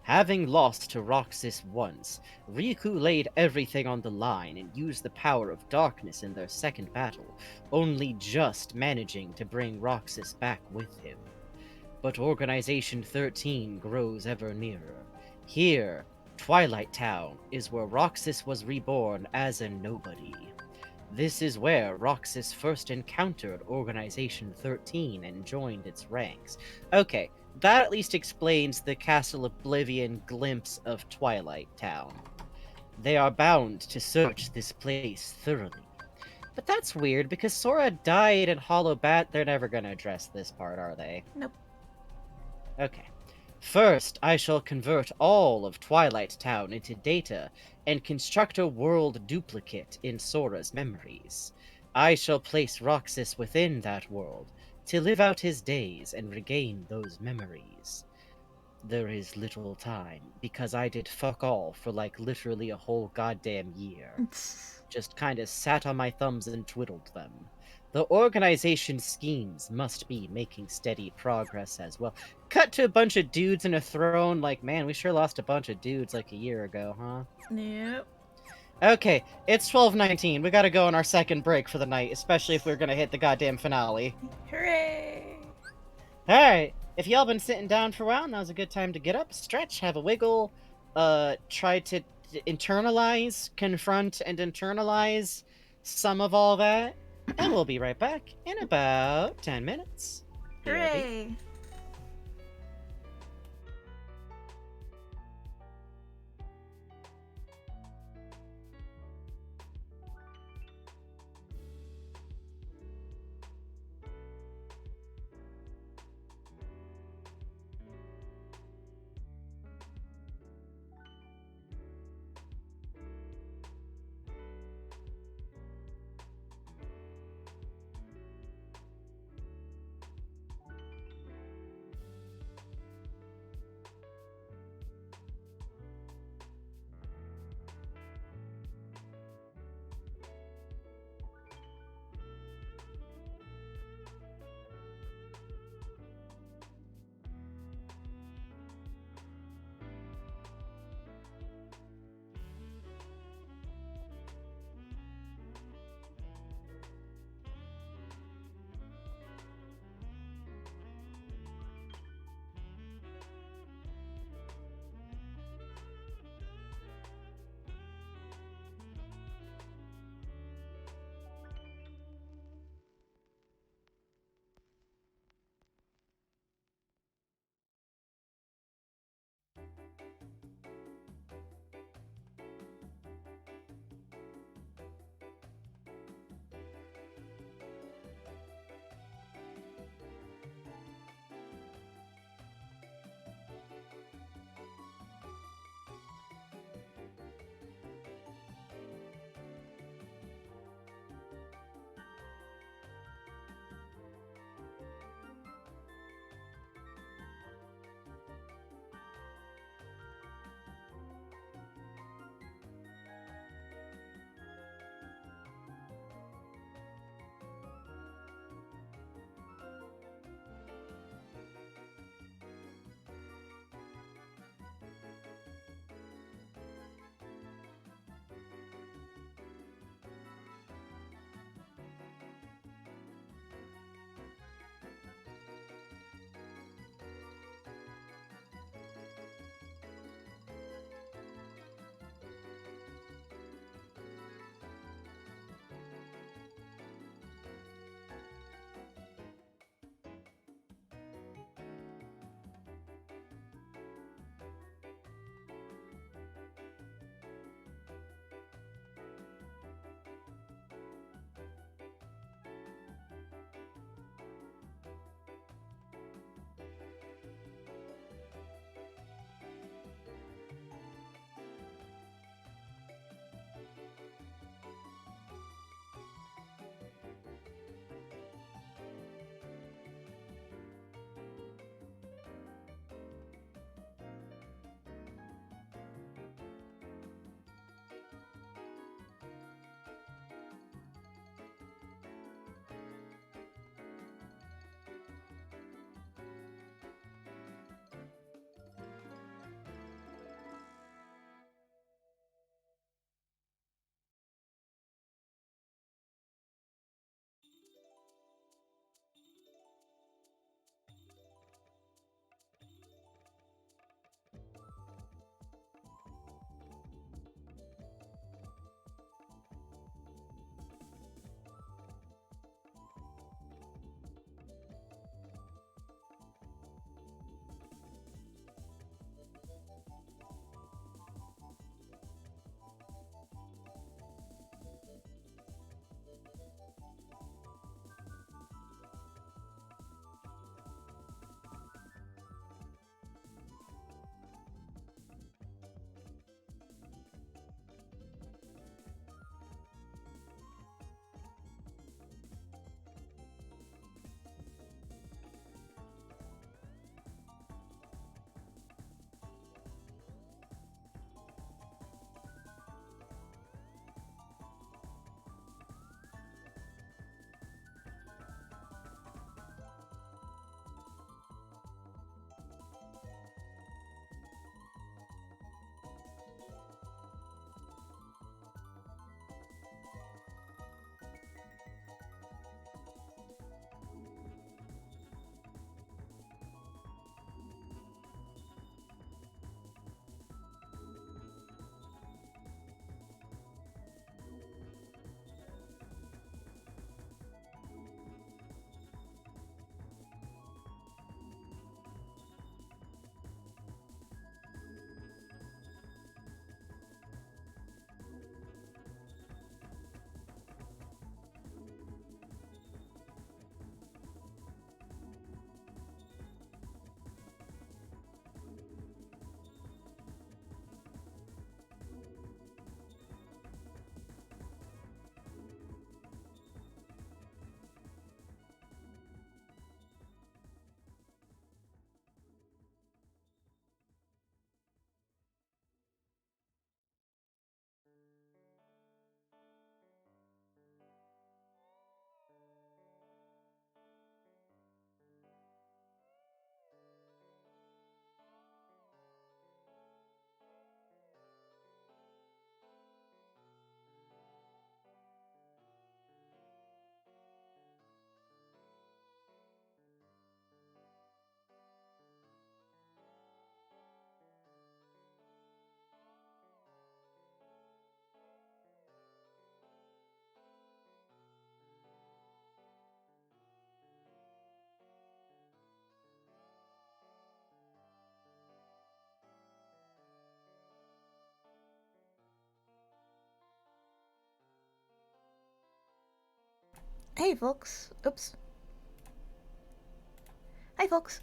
Having lost to Roxas once, Riku laid everything on the line and used the power of darkness in their second battle, only just managing to bring Roxas back with him. But Organization 13 grows ever nearer. Here, Twilight Town, is where Roxas was reborn as a nobody. This is where Roxas first encountered Organization 13 and joined its ranks. Okay, that at least explains the Castle Oblivion glimpse of Twilight Town. They are bound to search this place thoroughly. But that's weird, because Sora died in Hollow Bat. They're never gonna address this part, are they? Nope. Okay. First, I shall convert all of Twilight Town into data and construct a world duplicate in Sora's memories. I shall place Roxas within that world to live out his days and regain those memories. There is little time, because I did fuck all for like literally a whole goddamn year. Just kinda sat on my thumbs and twiddled them. The organization's schemes must be making steady progress as well. Cut to a bunch of dudes in a throne, like, man, we sure lost a bunch of dudes like a year ago, huh? Yep. Okay, it's 12:19. We gotta go on our second break for the night, especially if we're gonna hit the goddamn finale. Hooray! Alright, if y'all been sitting down for a while, now's a good time to get up, stretch, have a wiggle, try to internalize, confront, and internalize some of all that. And we'll be right back in about 10 minutes. Hooray! Hey, folks. Oops. Hi, folks.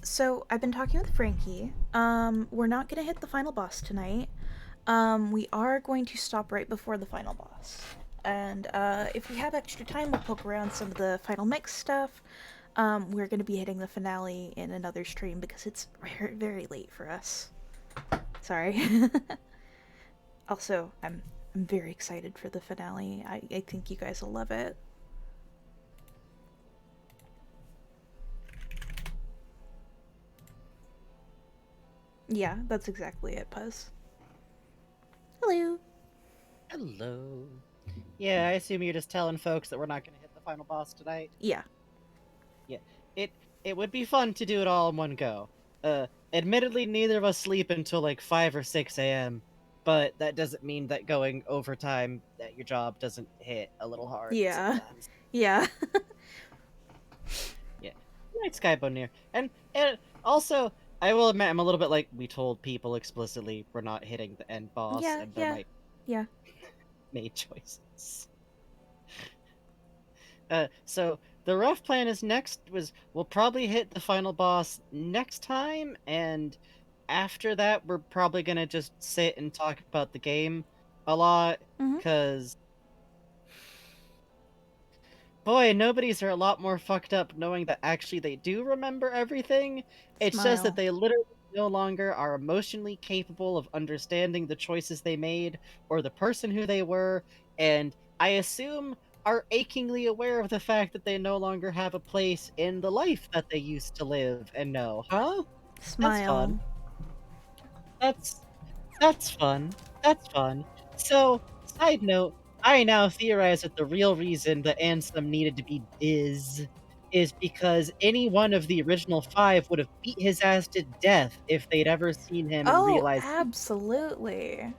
So I've been talking with Frankie. We're not gonna hit the final boss tonight. We are going to stop right before the final boss. And, if we have extra time, we'll poke around some of the final mix stuff. We're gonna be hitting the finale in another stream because it's very, very late for us. Sorry. Also, I'm very excited for the finale. I think you guys will love it. Yeah, that's exactly it, Puzz. Hello. Hello. Yeah, I assume you're just telling folks that we're not going to hit the final boss tonight? Yeah. Yeah. It would be fun to do it all in one go. Admittedly, neither of us sleep until like 5 or 6 a.m., but that doesn't mean that going overtime at your job doesn't hit a little hard sometimes. Yeah. Yeah. Night Skybonir. And also, I will admit, I'm a little bit like, we told people explicitly we're not hitting the end boss, and they might made choices. So the rough plan is we'll probably hit the final boss next time, and after that we're probably gonna just sit and talk about the game a lot, because boy, nobodies are a lot more fucked up knowing that actually they do remember everything. It's just that they literally no longer are emotionally capable of understanding the choices they made or the person who they were, and I assume are achingly aware of the fact that they no longer have a place in the life that they used to live and know. Huh? Smile. That's fun. That's fun. So, side note, I now theorize that the real reason that Ansem needed to be is because any one of the original 5 would have beat his ass to death if they'd ever seen him and realized. Absolutely.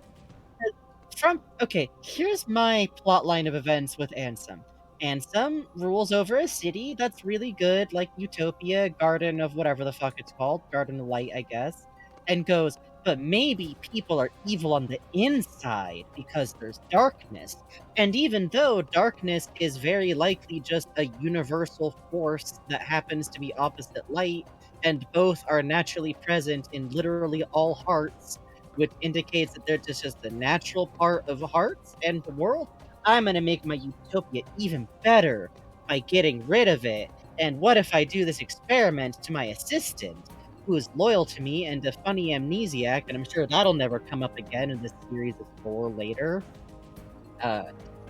Okay, here's my plotline of events with Ansem. Ansem rules over a city that's really good, like Utopia, Garden of whatever the fuck it's called, Garden of Light, I guess, and goes, but maybe people are evil on the inside because there's darkness. And even though darkness is very likely just a universal force that happens to be opposite light, and both are naturally present in literally all hearts, which indicates that they're just the natural part of hearts and the world, I'm gonna make my utopia even better by getting rid of it. And what if I do this experiment to my assistant, who is loyal to me and a funny amnesiac, and I'm sure that'll never come up again in this series of 4 later.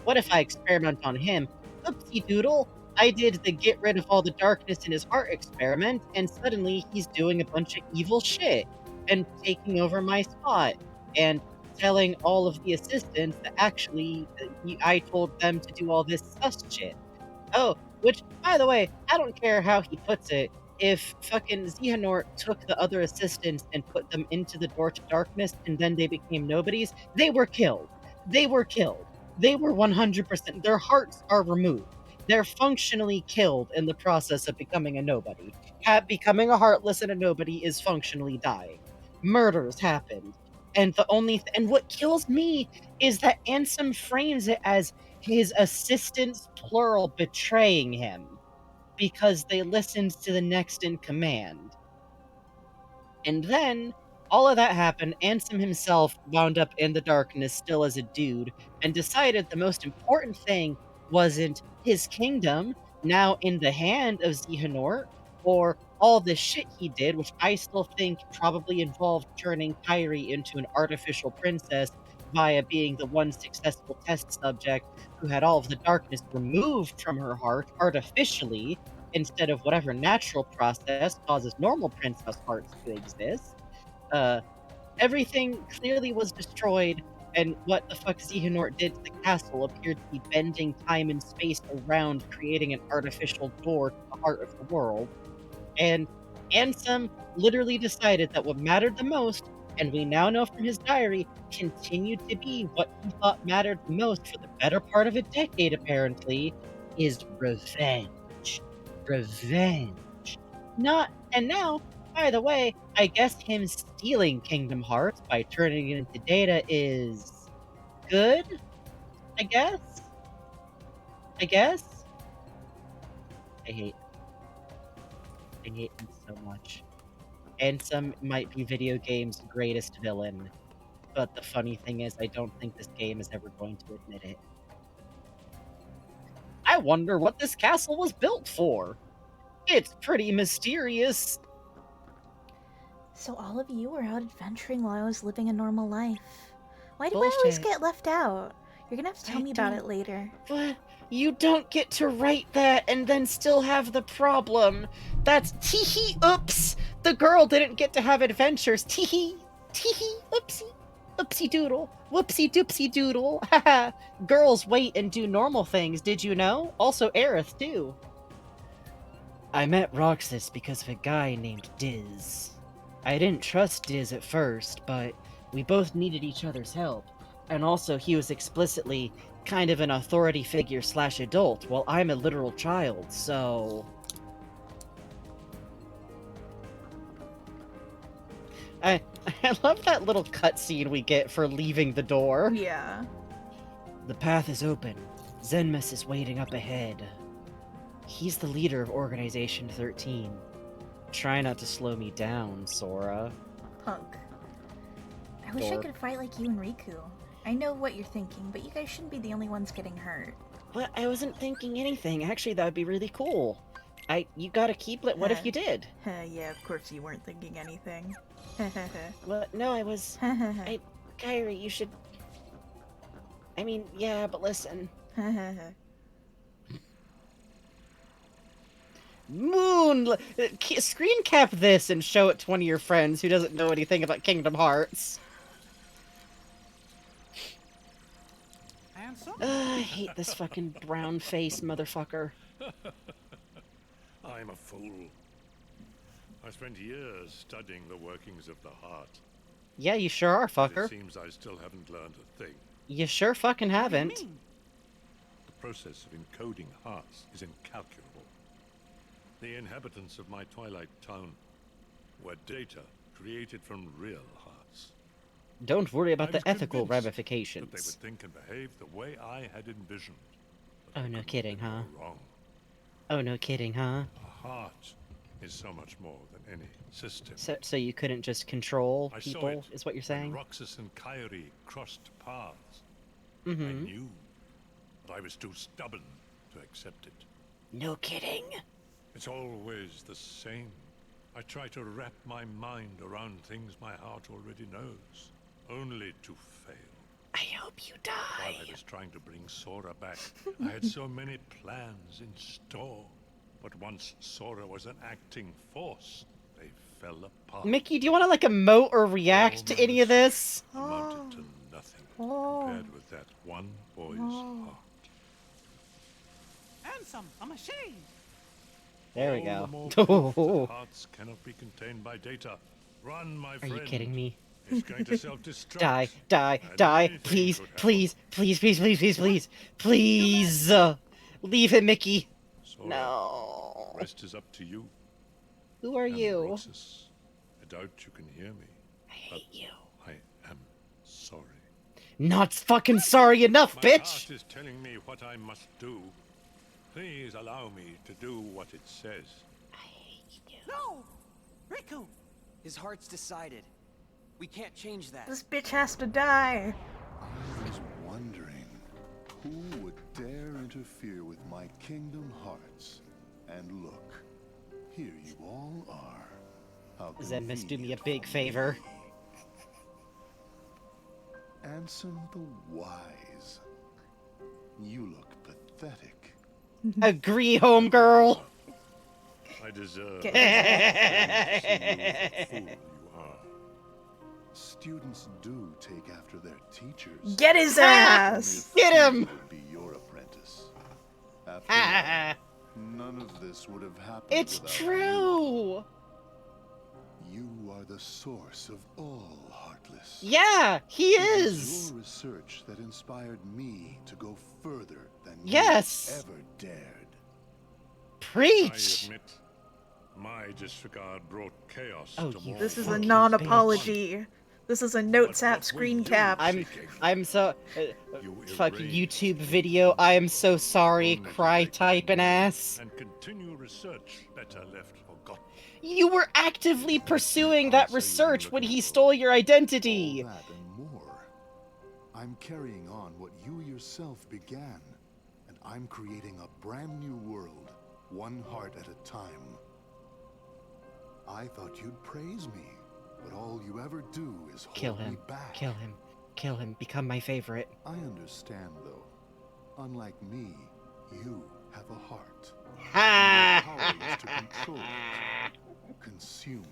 What if I experiment on him? Oopsie doodle, I did the get rid of all the darkness in his heart experiment, and suddenly he's doing a bunch of evil shit and taking over my spot and telling all of the assistants that actually I told them to do all this sus shit. Oh, which, by the way, I don't care how he puts it. If fucking Xehanort took the other assistants and put them into the door to darkness and then they became nobodies, they were killed. They were killed. They were 100%. Their hearts are removed. They're functionally killed in the process of becoming a nobody. Becoming a heartless and a nobody is functionally dying. Murders happened. And and what kills me is that Ansem frames it as his assistants, plural, betraying him because they listened to the next in command. And then, all of that happened, Ansem himself wound up in the darkness still as a dude, and decided the most important thing wasn't his kingdom, now in the hand of Xehanort, or all the shit he did, which I still think probably involved turning Kyrie into an artificial princess via being the one successful test subject who had all of the darkness removed from her heart artificially, instead of whatever natural process causes normal princess hearts to exist. Everything clearly was destroyed, and what the fuck Xehanort did to the castle appeared to be bending time and space around, creating an artificial door to the heart of the world. And Ansem literally decided that what mattered the most, and we now know from his diary, continued to be what he thought mattered the most for the better part of a decade, apparently, is revenge. Revenge. And now, by the way, I guess him stealing Kingdom Hearts by turning it into data is good? I guess? I hate him so much. Ansem might be video game's greatest villain, but the funny thing is I don't think this game is ever going to admit it. I wonder what this castle was built for. It's pretty mysterious. So all of you were out adventuring while I was living a normal life. Why do I always get left out? You're gonna have to tell me about it later. What? You don't get to write that and then still have the problem. That's tee-hee, oops. The girl didn't get to have adventures. Tee-hee, oopsie. Oopsie doodle. Whoopsie doopsie doodle. Haha. Girls wait and do normal things, did you know? Also Aerith, too. I met Roxas because of a guy named Diz. I didn't trust Diz at first, but we both needed each other's help. And also, he was explicitly kind of an authority figure / adult, while I'm a literal child, so... I love that little cutscene we get for leaving the door. Yeah. The path is open. Zenmus is waiting up ahead. He's the leader of Organization 13. Try not to slow me down, Sora. Punk. I wish I could fight like you and Riku. I know what you're thinking, but you guys shouldn't be the only ones getting hurt. But I wasn't thinking anything. Actually, that would be really cool. You gotta keep it. What if you did? Yeah, of course you weren't thinking anything. Well, no, I was... Kairi, you should... I mean, yeah, but listen. Moon! Screen cap this and show it to one of your friends who doesn't know anything about Kingdom Hearts. I hate this fucking brown face motherfucker. I'm a fool. I spent years studying the workings of the heart. Yeah, you sure are, fucker. But it seems I still haven't learned a thing. You sure fucking haven't. The process of encoding hearts is incalculable. The inhabitants of my Twilight Town were data created from real hearts. Don't worry about the ethical That they ramifications. would think and behave the way I had envisioned. Oh, no kidding, huh? Wrong. Oh, no kidding, huh? A heart is so much more than any system. So you couldn't just control I saw people, it is what you're when saying? Roxas and Kairi crossed paths. Mm-hmm. I knew, but I was too stubborn to accept it. No kidding. It's always the same. I try to wrap my mind around things my heart already knows, only to fail. I hope you die. While I was trying to bring Sora back, I had so many plans in store. But once Sora was an acting force, they fell apart. Mickey, do you want to, like, emote or react to any of this? Amounted to nothing compared with that one boy's heart. Handsome, a machine. There we All go. the more proof that hearts cannot be contained by data. Run, my Are friend. you kidding me? It's going to self-destruct. Die, please, please, please, please, please, please, please, please. Leave him, Mickey. Sora, No. The rest is up to you. Who are you? Roxas, I doubt you can hear me. I hate you. I am sorry. Not fucking sorry enough, My bitch! heart is telling me what I must do. Please allow me to do what it says. I hate you. No! Riku! His heart's decided. We can't change that. This bitch has to die. I was wondering who would dare interfere with my Kingdom Hearts. And look, here you all are. How Zenmus, do me a big favor. Ansem the Wise. You look pathetic. Agree, homegirl. I deserve Get fool you are. Students do take after their teachers. Get his ass! Get him! Would be your apprentice. After all, none of this would have happened. It's without true! You are the source of all Heartless. Yeah, he It was is! your research that inspired me to go further than Yes! you ever dared. Preach! I admit, my disregard brought chaos Oh, to you more This is a Heartless non-apology. This is a notes app screen cap. I'm so fucking YouTube video. I am so sorry. Cry typing ass. And continue research better left forgotten. You were actively pursuing that research when he stole your identity. All that and more. I'm carrying on what you yourself began, and I'm creating a brand new world, one heart at a time. I thought you'd praise me, but all you ever do is hold me back. Kill him. Kill him. Become my favorite. I understand, though. Unlike me, you have a heart. Ha! Your power is to control it, consumed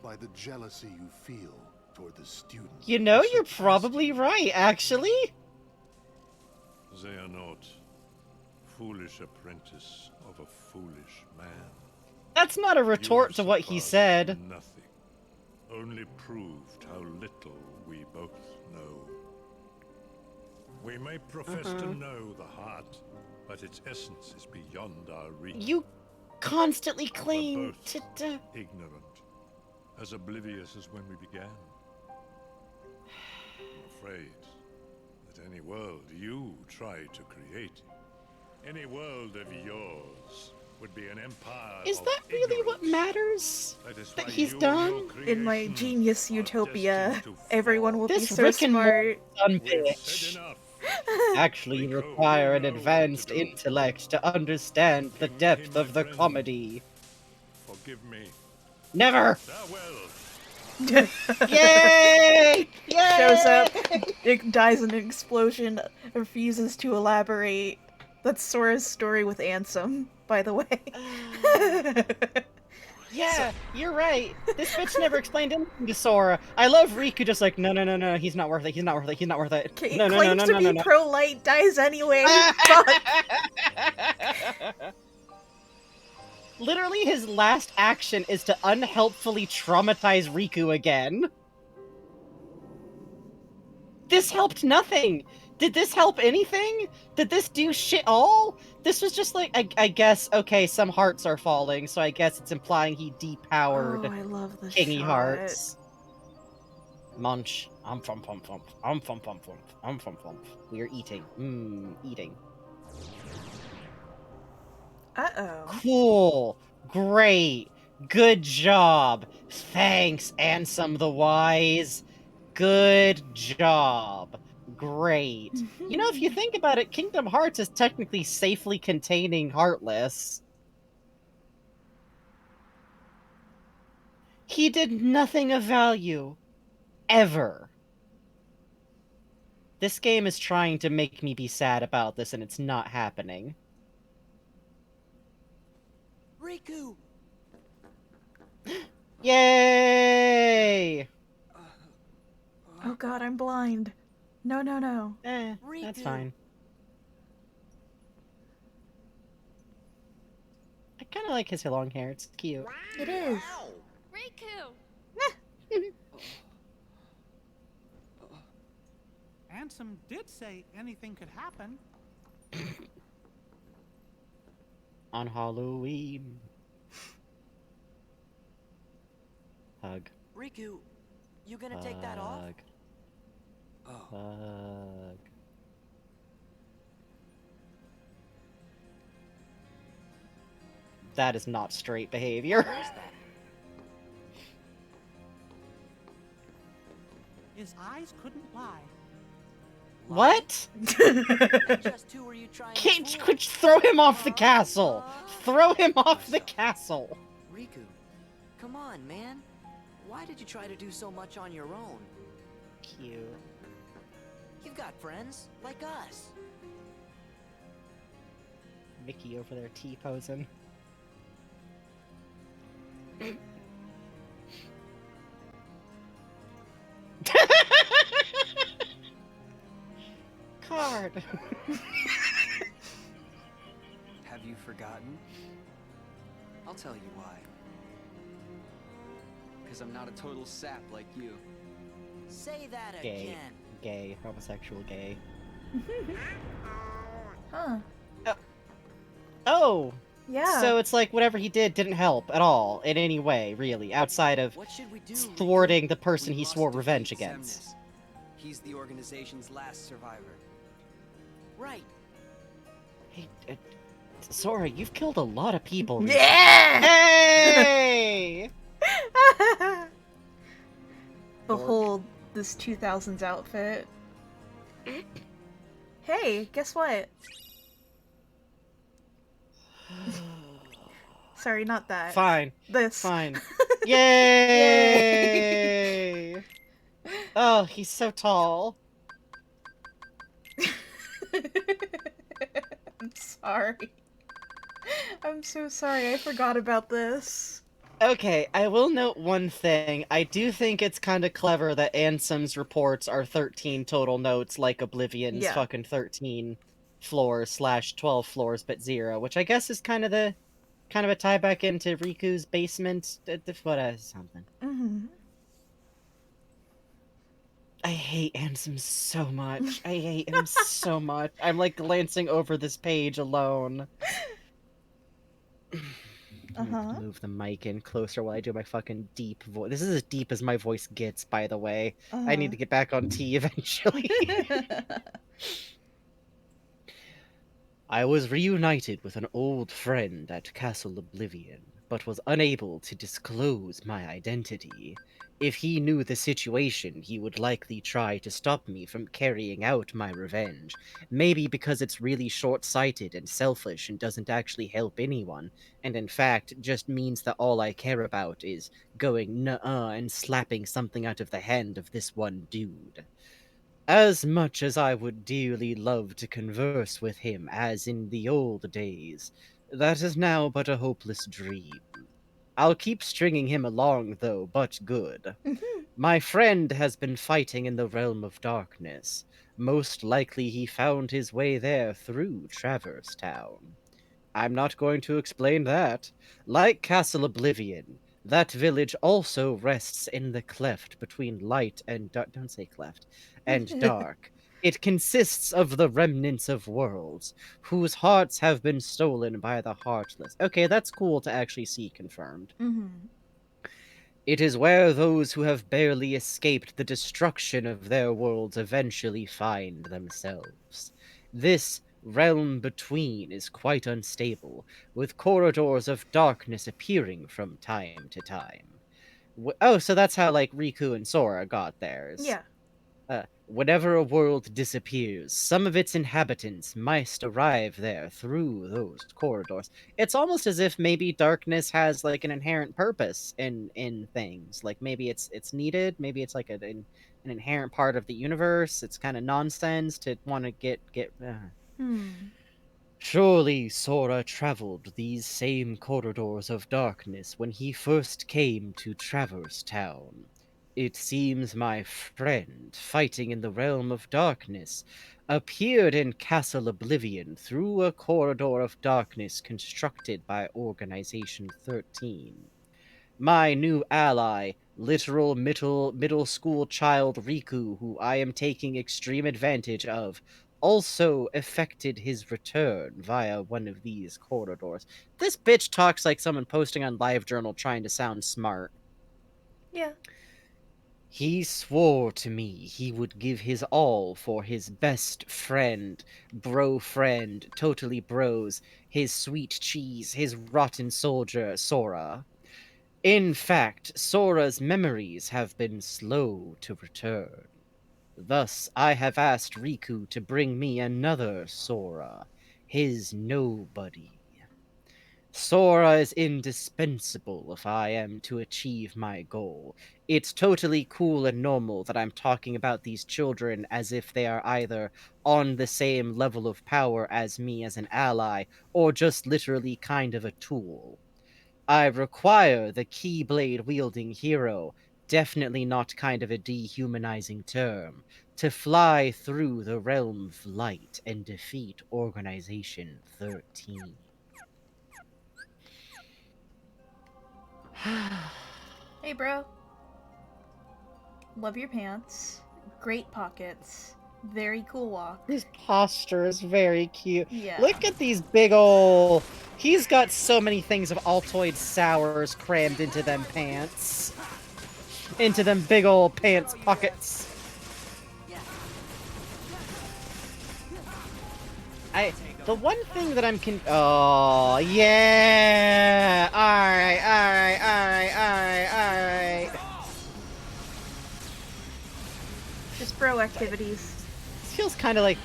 by the jealousy you feel toward the students. You know, you're probably right, actually. They are not foolish apprentice of a foolish man. That's not a retort to what he said. Nothing. Only proved how little we both know. We may profess to know the heart, but its essence is beyond our reach. You constantly claim to ignorant, as oblivious as when we began. I'm afraid that any world you try to create, any world of yours, would be an empire. Is that really what matters? That he's done? In my genius utopia, everyone will be so smart. Actually require an advanced intellect to understand the depth of the comedy. Forgive me. Never! Farewell. Yay! Yay! Shows up, it dies in an explosion, refuses to elaborate. That's Sora's story with Ansem, by the way. Yeah, you're right. This bitch never explained anything to Sora. I love Riku just like, no, he's not worth it, he's not worth it, he's not worth it. He No. claims to be pro-light, dies anyway. Fuck. Literally, his last action is to unhelpfully traumatize Riku again. This helped nothing. Did this help anything? Did this do shit all? This was just like, I guess, okay, some hearts are falling, so I guess it's implying he depowered I love this Kingy shot. hearts. Munch. We are eating. Eating. Uh-oh. Cool. Great. Good job. Thanks, Ansem the Wise. Good job. Great. You know, if you think about it, Kingdom Hearts is technically safely containing Heartless. He did nothing of value. Ever. This game is trying to make me be sad about this, and it's not happening. Riku! Yay! Oh god, I'm blind. No. That's fine. I kind of like his long hair. It's cute. It is. Riku! Ansem did say anything could happen. On Halloween. Hug. Riku, you gonna take that off? Oh. Hug. That is not straight behavior. What is that? His eyes couldn't lie. What? Just who were you trying to fool? Throw him off the castle! Throw him off the castle! Riku, come on, man. Why did you try to do so much on your own? Cute. You've got friends, like us. Mickey over there T-posing. Card. Have you forgotten? I'll tell you why. Because I'm not a total sap like you. Say that Gay. again. Gay. Homosexual gay. Huh. Oh! Yeah. So it's like whatever he did didn't help at all in any way, really, outside of thwarting the person he swore revenge against. He's the organization's last survivor. Right. Hey, Sora, you've killed a lot of people. Yeah! Hey! Behold this 2000s outfit. Hey, guess what? Sorry, not that. Fine. This. Fine. Yay! Yay! Oh, he's so tall. I'm sorry. I'm so sorry, I forgot about this. Okay, I will note one thing. I do think it's kind of clever that Ansem's reports are 13 total notes, like Oblivion's fucking 13 floors / 12 floors, but 0, which I guess is kind of a tie back into Riku's basement, something. Mm-hmm. I hate Ansem so much. I hate him so much. I'm like glancing over this page alone. Move the mic in closer while I do my fucking deep voice. This is as deep as my voice gets, by the way. I need to get back on T eventually. I was reunited with an old friend at Castle Oblivion, but was unable to disclose my identity. If he knew the situation, he would likely try to stop me from carrying out my revenge. Maybe because it's really short-sighted and selfish and doesn't actually help anyone, and in fact just means that all I care about is going nuh-uh and slapping something out of the hand of this one dude. As much as I would dearly love to converse with him as in the old days, that is now but a hopeless dream. I'll keep stringing him along, though, but good. My friend has been fighting in the realm of darkness. Most likely he found his way there through Traverse Town. I'm not going to explain that. Like Castle Oblivion, that village also rests in the cleft between light and dark. Don't say cleft. And dark. It consists of the remnants of worlds, whose hearts have been stolen by the Heartless. Okay, that's cool to actually see confirmed. It is where those who have barely escaped the destruction of their worlds eventually find themselves. This realm between is quite unstable, with corridors of darkness appearing from time to time. Oh, so that's how, like, Riku and Sora got theirs. Yeah. Whenever a world disappears, some of its inhabitants must arrive there through those corridors. It's almost as if maybe darkness has like an inherent purpose in things. Like maybe it's needed. Maybe it's like an inherent part of the universe. It's kind of nonsense to want to get. Surely Sora traveled these same corridors of darkness when he first came to Traverse Town. It seems my friend, fighting in the realm of darkness, appeared in Castle Oblivion through a corridor of darkness constructed by Organization 13. My new ally, literal middle school child Riku, who I am taking extreme advantage of, also effected his return via one of these corridors. This bitch talks like someone posting on LiveJournal trying to sound smart. Yeah. He swore to me he would give his all for his best friend, bro friend, totally bros, his sweet cheese, his rotten soldier, Sora. In fact, Sora's memories have been slow to return. Thus, I have asked Riku to bring me another Sora, his nobody. Sora is indispensable if I am to achieve my goal. It's totally cool and normal that I'm talking about these children as if they are either on the same level of power as me as an ally, or just literally kind of a tool. I require the Keyblade-wielding hero, definitely not kind of a dehumanizing term, to fly through the realm of light and defeat Organization 13. Hey, bro. Love your pants. Great pockets. Very cool walk. His posture is very cute. Yeah. Look at these big ol'... He's got so many things of Altoid Sours crammed into them pants. Into them big ol' pants pockets. The one thing that I'm oh, yeah! Alright. Just bro activities. This feels kind of like...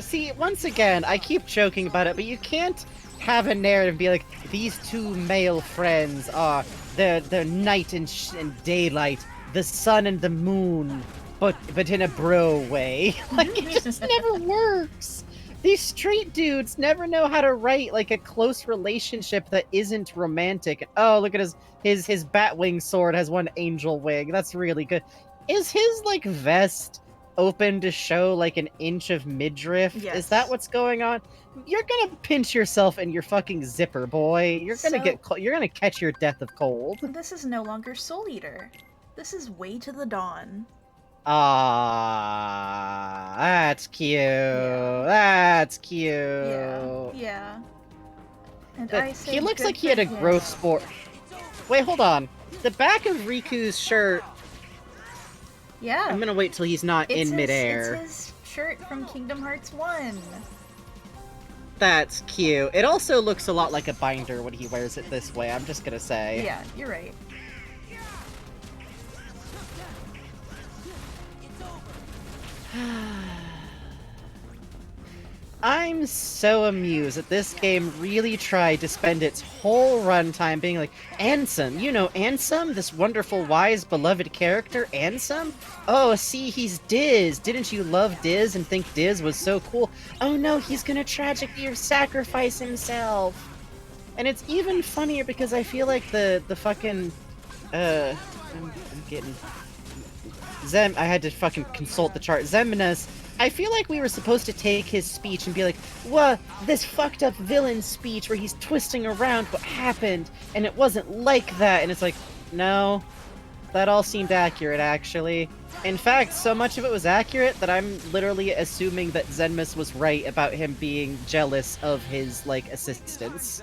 See, once again, I keep joking about it, but you can't have a narrative and be like, these two male friends are... They're night and daylight, the sun and the moon, but in a bro way. Like, it just never works! These straight dudes never know how to write, like, a close relationship that isn't romantic. Oh, look at his Batwing sword has one angel wing. That's really good. Is his, like, vest open to show, like, an inch of midriff? Yes. Is that what's going on? You're gonna pinch yourself in your fucking zipper, boy. You're gonna catch your death of cold. This is no longer Soul Eater. This is Way to the Dawn. Ah, that's cute. Yeah. That's cute. Yeah. And he looks like he had a growth sport. Wait, hold on. The back of Riku's shirt. Yeah. I'm gonna wait till he's not in midair. It's his shirt from Kingdom Hearts 1. That's cute. It also looks a lot like a binder when he wears it this way, I'm just gonna say. Yeah, you're right. I'm so amused that this game really tried to spend its whole runtime being like, Ansem, you know Ansem? This wonderful, wise, beloved character, Ansem? Oh, see, he's Diz. Didn't you love Diz and think Diz was so cool? Oh no, he's gonna tragically sacrifice himself. And it's even funnier because I feel like the fucking, I'm getting... I had to fucking consult the chart. Xemnas, I feel like we were supposed to take his speech and be like, well, this fucked up villain speech where he's twisting around what happened, and it wasn't like that. And it's like, no, that all seemed accurate, actually. In fact, so much of it was accurate that I'm literally assuming that Zenmus was right about him being jealous of his, like, assistants.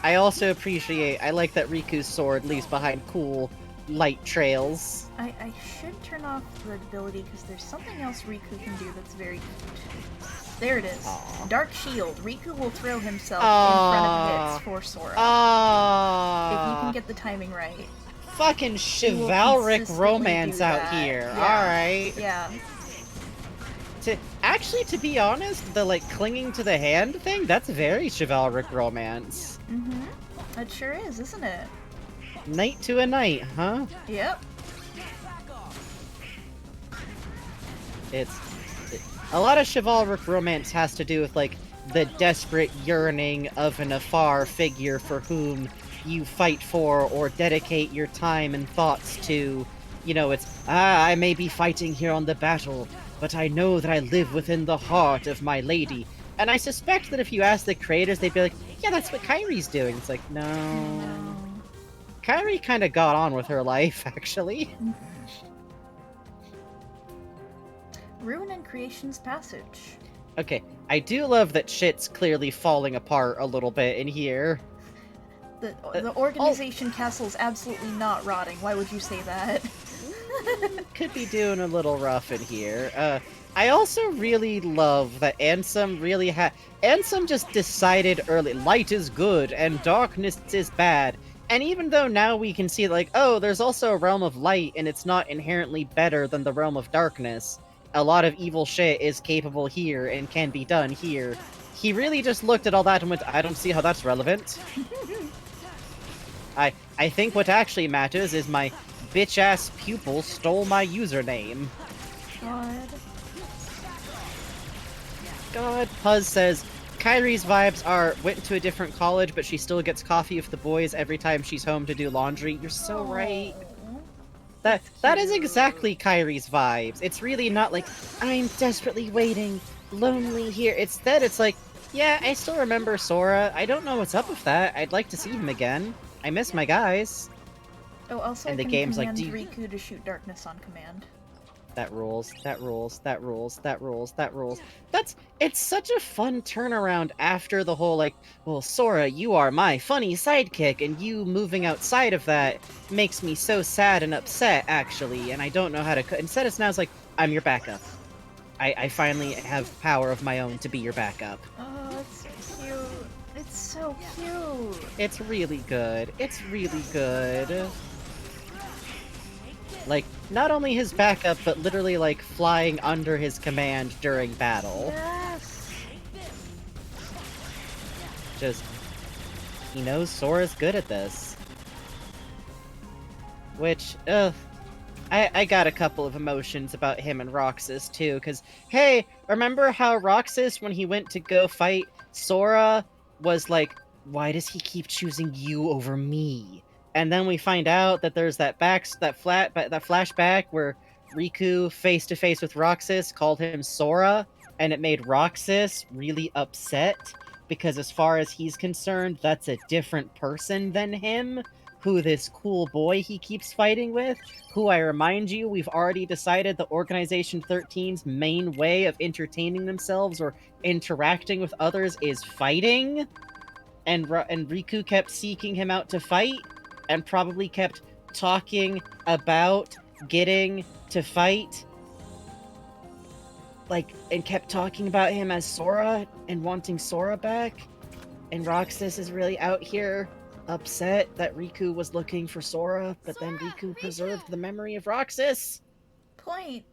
I also appreciate, I like that Riku's sword leaves behind cool, light trails. I should turn off the ability because there's something else Riku can do that's very cute. There it is. Aww. Dark Shield. Riku will throw himself in front of hits for Sora. If you can get the timing right. Fucking chivalric romance out here. Yeah. Alright. Yeah. To be honest, the, like, clinging to the hand thing, that's very chivalric romance. Mm-hmm. It sure is, isn't it? Knight to a knight, huh? Yep. A lot of chivalric romance has to do with, like, the desperate yearning of an afar figure for whom you fight for or dedicate your time and thoughts to. You know, it's, I may be fighting here on the battle, but I know that I live within the heart of my lady. And I suspect that if you ask the creators, they'd be like, yeah, that's what Kairi's doing. It's like, no. Kairi kind of got on with her life, actually. Ruin and Creation's Passage. Okay, I do love that shit's clearly falling apart a little bit in here. The organization castle's absolutely not rotting. Why would you say that? Could be doing a little rough in here. I also really love that Ansem really Ansem just decided early, light is good and darkness is bad. And even though now we can see, like, oh, there's also a realm of light and it's not inherently better than the realm of darkness. A lot of evil shit is capable here and can be done here. He really just looked at all that and went, I don't see how that's relevant. I think what actually matters is my bitch-ass pupil stole my username. God. Puzz says, Kairi's vibes are, went to a different college, but she still gets coffee with the boys every time she's home to do laundry. You're so right. That is exactly Kairi's vibes. It's really not like, I'm desperately waiting, lonely here. It's like, yeah, I still remember Sora. I don't know what's up with that. I'd like to see him again. I miss my guys. Oh, also And I the can game's like, command do you... Riku to shoot darkness on command. That rules, that rules, that rules, that rules, that rules. It's such a fun turnaround after the whole, like, well, Sora, you are my funny sidekick, and you moving outside of that makes me so sad and upset, actually, and I don't know how to... Instead, it's now it's like, I'm your backup. I finally have power of my own to be your backup. Oh, that's so cute. It's so cute. It's really good. It's really good. Like, not only his backup, but literally, like, flying under his command during battle. Yes. Just, he knows Sora's good at this. Which, I got a couple of emotions about him and Roxas, too, because, hey, remember how Roxas, when he went to go fight Sora, was like, why does he keep choosing you over me? And then we find out that there's that flashback where Riku, face to face with Roxas, called him Sora, and it made Roxas really upset, because as far as he's concerned, that's a different person than him, who this cool boy he keeps fighting with, who I remind you, we've already decided the Organization 13's main way of entertaining themselves or interacting with others is fighting, and Riku kept seeking him out to fight, and probably kept talking about getting to fight. Like, and kept talking about him as Sora and wanting Sora back. And Roxas is really out here upset that Riku was looking for Sora, but then Riku preserved the memory of Roxas. Point.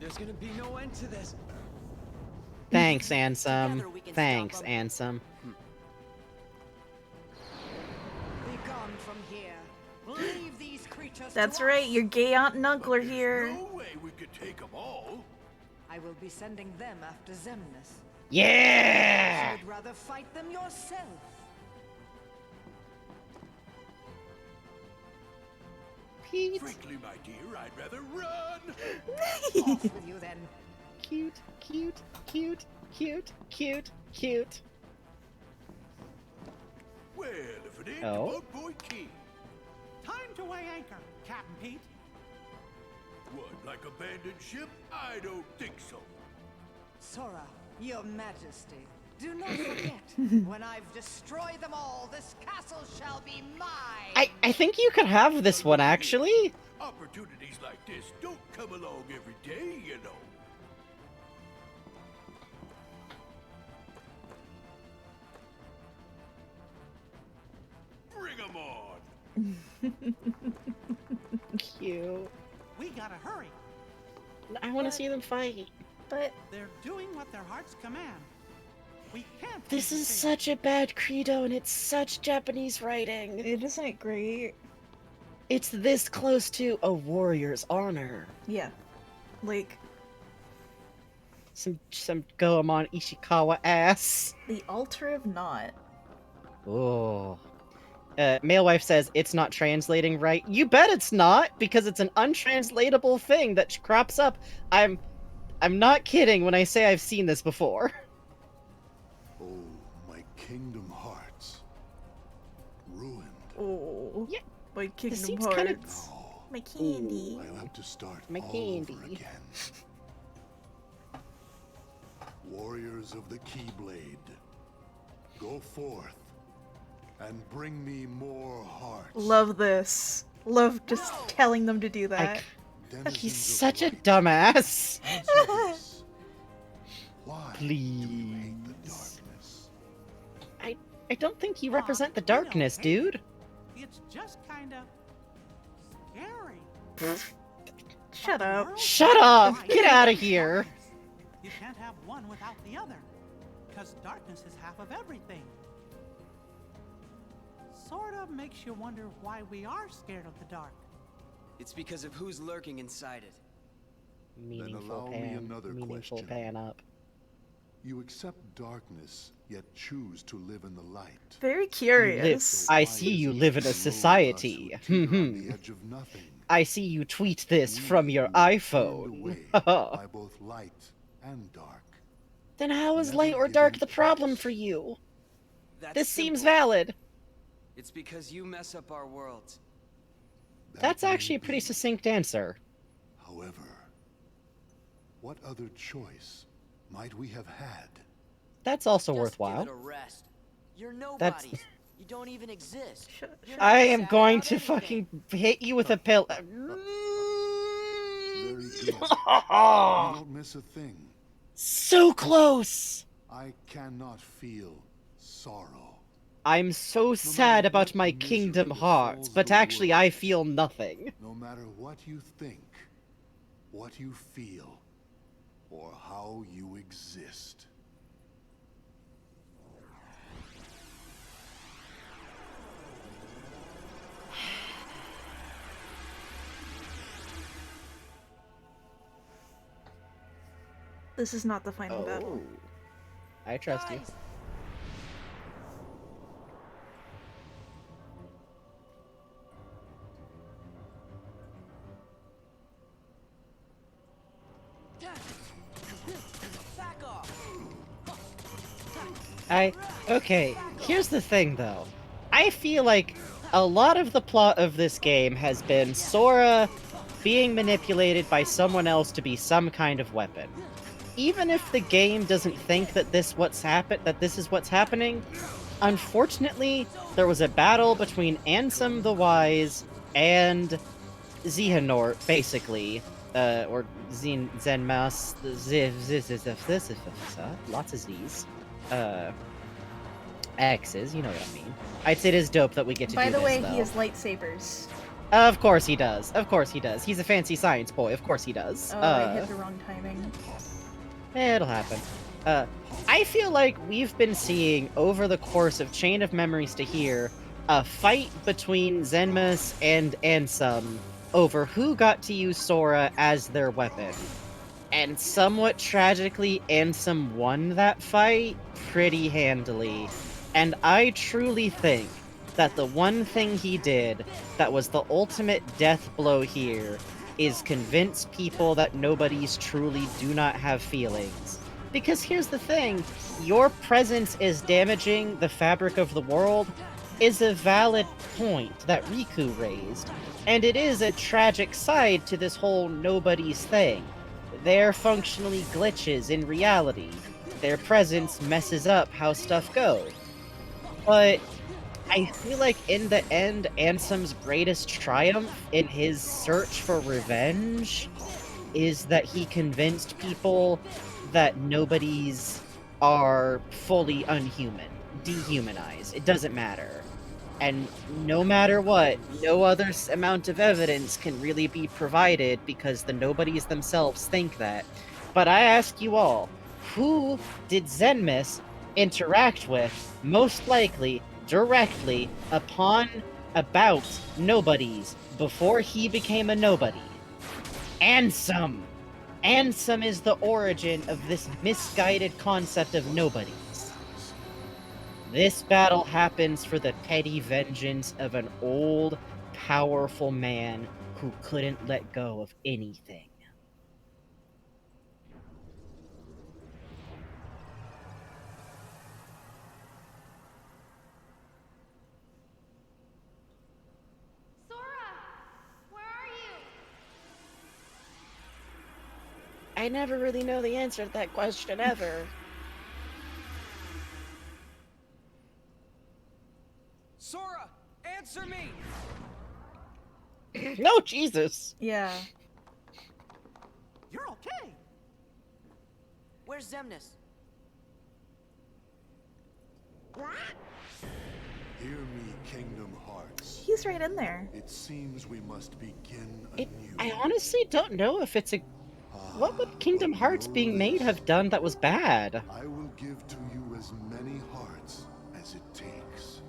There's gonna be no end to this. Thanks, Ansem. Thanks, Ansem. Be gone from here. Leave these creatures. That's right, your gay aunt and uncle are here. No way we could take them all. I will be sending them after Xemnas. Yeah! You would rather fight them yourself. Pete. Frankly, my dear, I'd rather run. Off with you then. Cute, cute, cute, cute, cute, cute. Well, if it ain't Oh? the boat boy King. Time to weigh anchor, Captain Pete. What, like abandoned ship? I don't think so. Sora, your majesty, do not forget, when I've destroyed them all, this castle shall be mine! I think you could have this one, actually. Opportunities like this don't come along every day, you know. Bring 'em on! Cute. We gotta hurry. I want to see them fight. But they're doing what their hearts command. We can't. This is such a bad credo, and it's such Japanese writing. It isn't great. It's this close to a warrior's honor. Yeah. Like some Goemon Ishikawa ass. The altar of Naught. Oh. Male wife says it's not translating right. You bet it's not, because it's an untranslatable thing that crops up. I'm not kidding when I say I've seen this before. Oh, my kingdom hearts. Ruined. Oh. Yeah. My kingdom seems hearts. kinda... My candy. I'll have to start My all candy. over again. Warriors of the Keyblade, go forth and bring me more hearts. Love this. Love just telling them to do that. He's such a dumbass. Why Please. do you hate the darkness? I don't think you represent the darkness, dude. It's just kind of scary. Shut up. Shut up! Get out of here! You can't have one without the other, because darkness is half of everything. Sort of makes you wonder why we are scared of the dark. It's because of who's lurking inside it. Allow me another Meaningful question. pan up. You accept darkness, yet choose to live in the light. Very curious. I see you live in a society. on the edge of nothing. I see you tweet this from your iPhone. by both light and dark. Then how is light or dark the problem for you? This seems valid. It's because you mess up our worlds. That's actually a pretty succinct answer. However, what other choice might we have had? That's also worthwhile. Give it a rest. You're nobody. You don't even exist. I am going to fucking hit you with a pill. Very good. You don't miss a thing. So close! I cannot feel sorrow. I'm so sad about my Kingdom Hearts, but actually I feel nothing. No matter what you think, what you feel, or how you exist. This is not the final battle. I trust you. Okay, here's the thing though. I feel like a lot of the plot of this game has been Sora being manipulated by someone else to be some kind of weapon. Even if the game doesn't think that this is what's happening, unfortunately, there was a battle between Ansem the Wise and Xehanort, basically, or Zenmas, lots of Z's, X's, you know what I mean. I'd say it is dope that we get to do this, By the way, though. he has lightsabers. Of course he does. Of course he does. He's a fancy science boy. Of course he does. Oh, I hit the wrong timing. It'll happen. I feel like we've been seeing, over the course of Chain of Memories to here, a fight between Zenmas and Ansem over who got to use Sora as their weapon. And somewhat tragically, Ansem won that fight pretty handily. And I truly think that the one thing he did that was the ultimate death blow here is convince people that nobodies truly do not have feelings. Because here's the thing, your presence is damaging the fabric of the world is a valid point that Riku raised, and it is a tragic side to this whole nobodies thing. They're functionally glitches in reality. Their presence messes up how stuff goes. But I feel like in the end, Ansem's greatest triumph in his search for revenge is that he convinced people that nobodies are fully unhuman, dehumanized. It doesn't matter. And no matter what, no other amount of evidence can really be provided because the nobodies themselves think that. But I ask you all, who did Zenmas interact with most likely directly about nobodies before he became a nobody? Ansem! Ansem is the origin of this misguided concept of nobodies. This battle happens for the petty vengeance of an old, powerful man who couldn't let go of anything. I never really know the answer to that question ever. Sora, answer me! No, Jesus! Yeah. You're okay. Where's Xemnas? Hear me, Kingdom Hearts. He's right in there. It seems we must begin anew. I honestly don't know if it's a... What would Kingdom Hearts being made have done that was bad? I will give to you as many hearts as it takes.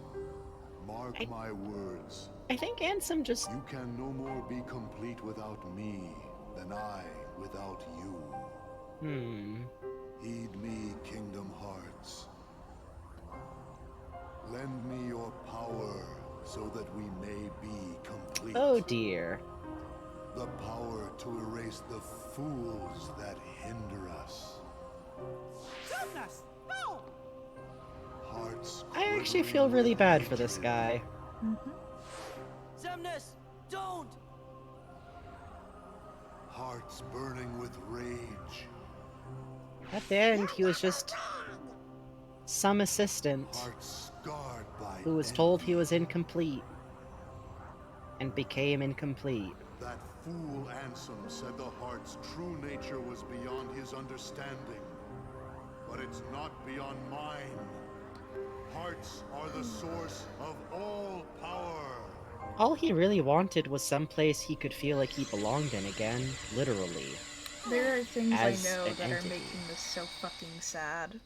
Mark my words. I think Ansem just... You can no more be complete without me than I without you. Heed me, Kingdom Hearts. Lend me your power so that we may be complete. Oh dear. The power to erase the fools that hinder us. Goodness, no! Hearts I actually feel really bad for this guy. Zemnis, don't! Hearts burning with rage. At the end, he was just some assistant Hearts scarred by who was told he was incomplete and became incomplete. That fool Ansem said the heart's true nature was beyond his understanding. But it's not beyond mine. Hearts are the source of all power. All he really wanted was someplace he could feel like he belonged in again, literally. There are things As I know an that entity. are making this so fucking sad.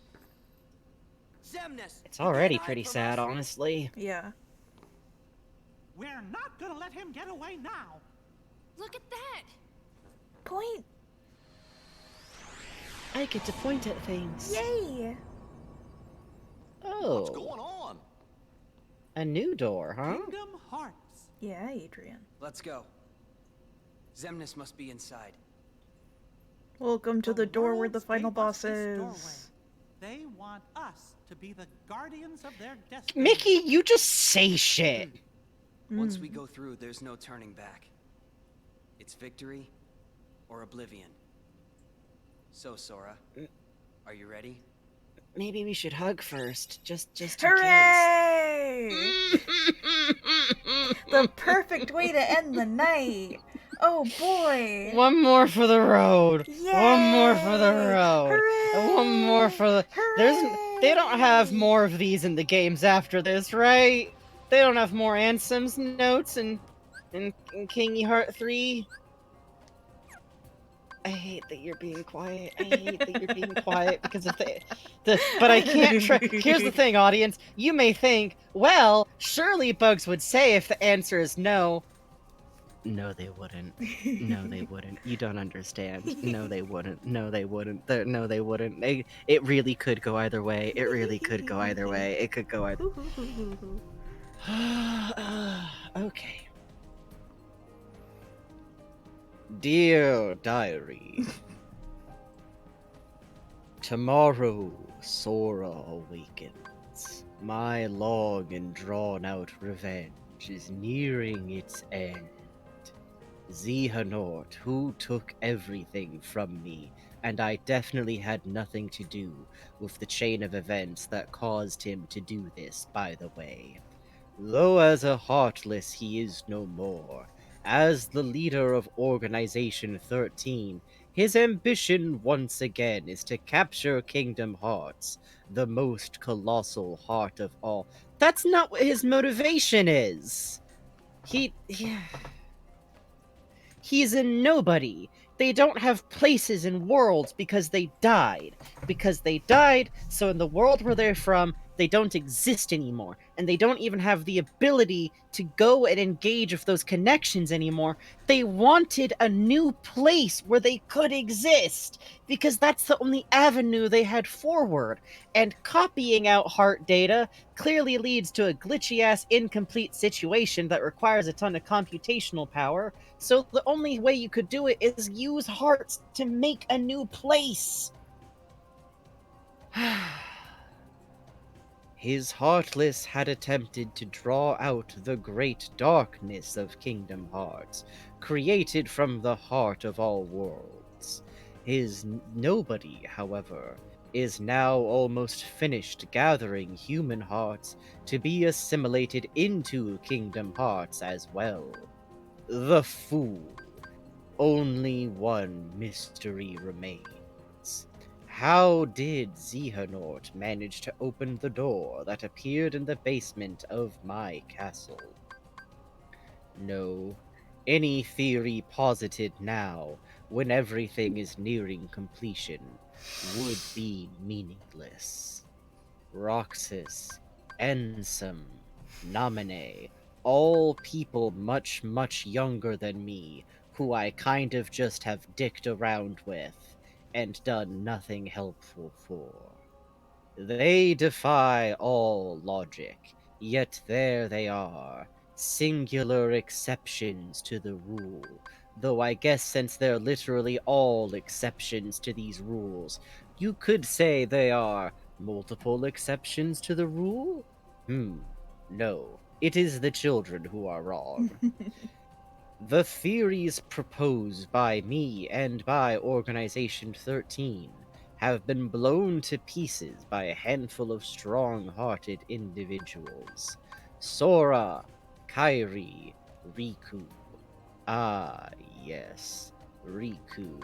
Zemnis, It's already pretty sad, honestly. Yeah. We're not gonna let him get away now. Look at that! Point! I get to point at things. Yay! Oh. What's going on? A new door, huh? Kingdom Hearts. Yeah, Adrian. Let's go. Zemnis must be inside. Welcome to the door where the world's final gave us boss this is. doorway. They want us to be the guardians of their destiny. Mickey, you just say shit. Once we go through, there's no turning back. It's victory or oblivion. So, Sora, are you ready? Maybe we should hug first, just in case. Hooray! The perfect way to end the night. Oh boy. One more for the road. Yay! One more for the road. Hooray! And one more for the. They don't have more of these in the games after this, right? They don't have more Ansem's notes in Kingy Heart 3. I hate that you're being quiet. I hate that you're being quiet because of but I can't Here's the thing, audience. You may think, well, surely Bugs would say if the answer is no. No, they wouldn't. No, they wouldn't. You don't understand. No, they wouldn't. No, they wouldn't. No, they wouldn't. It really could go either way. It really could go either way. It could go either. Okay. Dear Diary, tomorrow Sora awakens. My long and drawn-out revenge is nearing its end. Xehanort, who took everything from me, and I definitely had nothing to do with the chain of events that caused him to do this, by the way. Though as a Heartless he is no more, as the leader of Organization 13, his ambition once again is to capture Kingdom Hearts, the most colossal heart of all. That's not what his motivation is! He's a nobody. They don't have places in worlds because they died. Because they died, so in the world where they're from, they don't exist anymore. And they don't even have the ability to go and engage with those connections anymore. They wanted a new place where they could exist. Because that's the only avenue they had forward. And copying out heart data clearly leads to a glitchy-ass incomplete situation that requires a ton of computational power. So the only way you could do it is use hearts to make a new place. His Heartless had attempted to draw out the great darkness of Kingdom Hearts, created from the heart of all worlds. His Nobody, however, is now almost finished gathering human hearts to be assimilated into Kingdom Hearts as well. The Fool. Only one mystery remains. How did Xehanort manage to open the door that appeared in the basement of my castle? No, any theory posited now, when everything is nearing completion, would be meaningless. Roxas, Ansem, Naminé, all people much, much younger than me, who I kind of just have dicked around with and done nothing helpful for. They defy all logic, yet there they are, singular exceptions to the rule, Though I guess since they're literally all exceptions to these rules, you could say they are multiple exceptions to the rule? No. It is the children who are wrong. The theories proposed by me and by Organization 13 have been blown to pieces by a handful of strong-hearted individuals. Sora, Kairi, Riku. Ah, yes, Riku.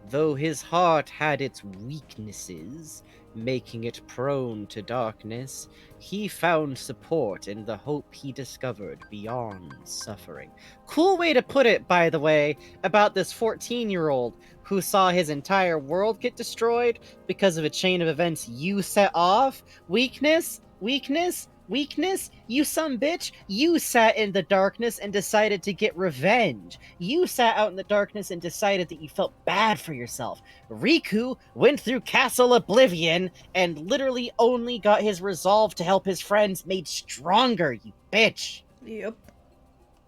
Though his heart had its weaknesses, making it prone to darkness, he found support in the hope he discovered beyond suffering. Cool way to put it, by the way, about this 14-year-old who saw his entire world get destroyed because of a chain of events you set off. Weakness, weakness, weakness, you some bitch. You sat in the darkness and decided to get revenge. You sat out in the darkness and decided that you felt bad for yourself. Riku went through Castle Oblivion and literally only got his resolve to help his friends made stronger, you bitch. Yep.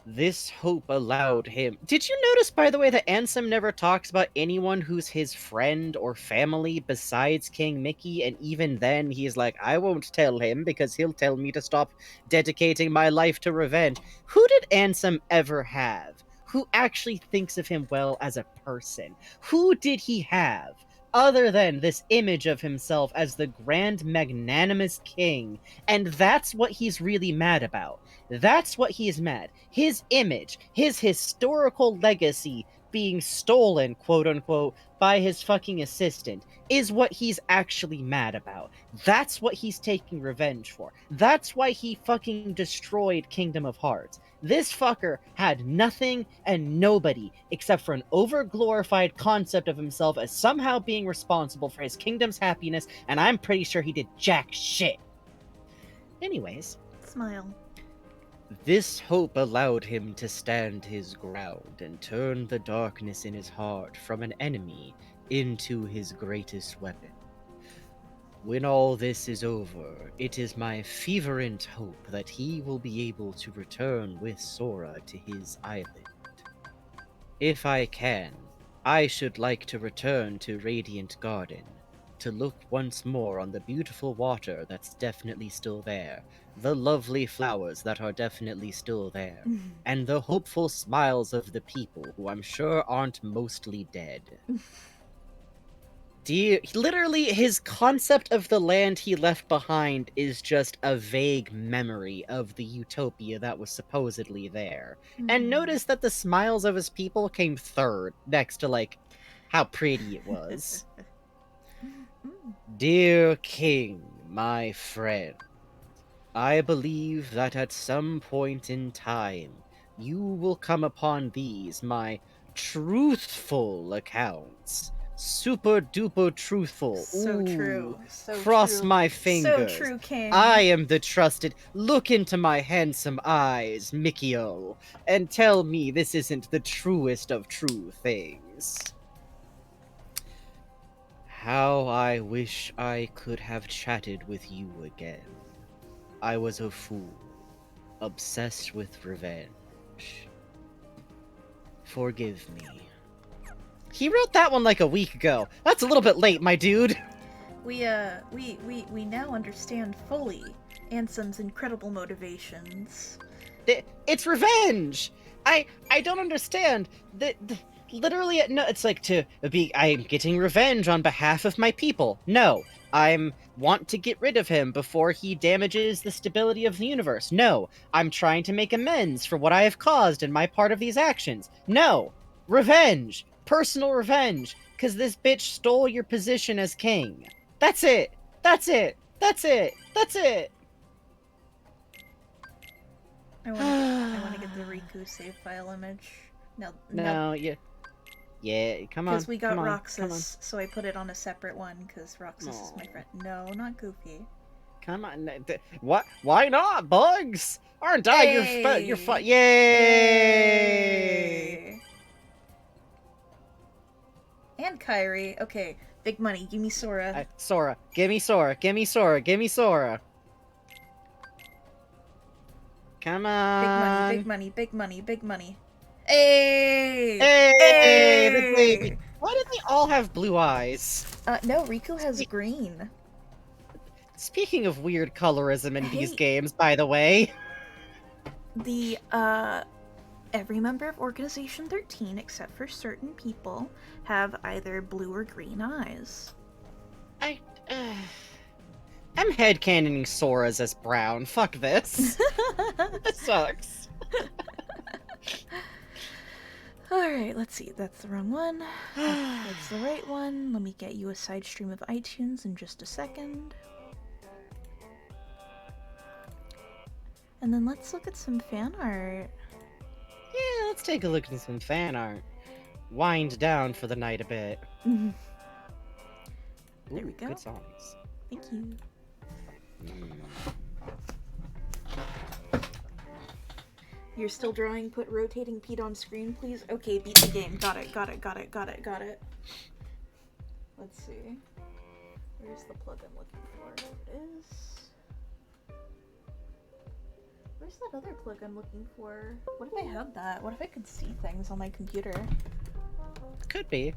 This hope allowed him... Did you notice, by the way, that Ansem never talks about anyone who's his friend or family besides King Mickey, and even then he's like, I won't tell him because he'll tell me to stop dedicating my life to revenge. Who did Ansem ever have who actually thinks of him well as a person? Who did he have other than this image of himself as the grand magnanimous king? And that's what he's really mad about. That's what he is mad. His image, his historical legacy being stolen, quote unquote, by his fucking assistant is what he's actually mad about. That's what he's taking revenge for. That's why he fucking destroyed Kingdom of Hearts. This fucker had nothing and nobody except for an overglorified concept of himself as somehow being responsible for his kingdom's happiness, and I'm pretty sure he did jack shit. Anyways. Smile. This hope allowed him to stand his ground and turn the darkness in his heart from an enemy into his greatest weapon. When all this is over, it is my fervent hope that he will be able to return with Sora to his island. If I can, I should like to return to Radiant Garden, to look once more on the beautiful water that's definitely still there, the lovely flowers that are definitely still there, and the hopeful smiles of the people who I'm sure aren't mostly dead. Literally, his concept of the land he left behind is just a vague memory of the utopia that was supposedly there. And notice that the smiles of his people came third, next to, like, how pretty it was. Dear King, my friend, I believe that at some point in time, you will come upon these, my truthful accounts. Super duper truthful. So Ooh, true. So cross true. my fingers. So true, King. I am the trusted. Look into my handsome eyes, Mikio, and tell me this isn't the truest of true things. How I wish I could have chatted with you again. I was a fool, obsessed with revenge. Forgive me. He wrote that one like a week ago. That's a little bit late, my dude. We now understand fully Ansem's incredible motivations. It's revenge! I don't understand. Literally, no, it's like I'm getting revenge on behalf of my people. No, want to get rid of him before he damages the stability of the universe. No, I'm trying to make amends for what I have caused in my part of these actions. No, revenge. Personal revenge, because this bitch stole your position as king. That's it. That's it. That's it. That's it. I want to get the Riku save file image. No, yeah, come on. Because we got come on, Roxas, so I put it on a separate one, because Roxas is my friend. No, not Goofy. Come on. What? Why not, Bugs? Aren't I your fun? Yay! And Kairi. Okay, big money. Give me Sora. Sora. Give me Sora. Give me Sora. Give me Sora. Come on. Big money. Big money. Big money. Hey! Hey! The baby! Why do they all have blue eyes? No, Riku has green. Speaking of weird colorism in these games, by the way. Every member of Organization 13, except for certain people, have either blue or green eyes. I'm headcanoning Sora's as brown. Fuck this. That sucks. Alright, let's see. That's the wrong one. That's the right one. Let me get you a side stream of iTunes in just a second. And then let's look at some fan art. Yeah, let's take a look at some fan art. Wind down for the night a bit. There Ooh, we go. Good songs. Thank you. You're still drawing, put rotating Pete on screen, please. Okay, beat the game. Got it. Let's see. Where's the plug I'm looking for? There it is. Where's that other plug I'm looking for? What if I had that? What if I could see things on my computer? Could be.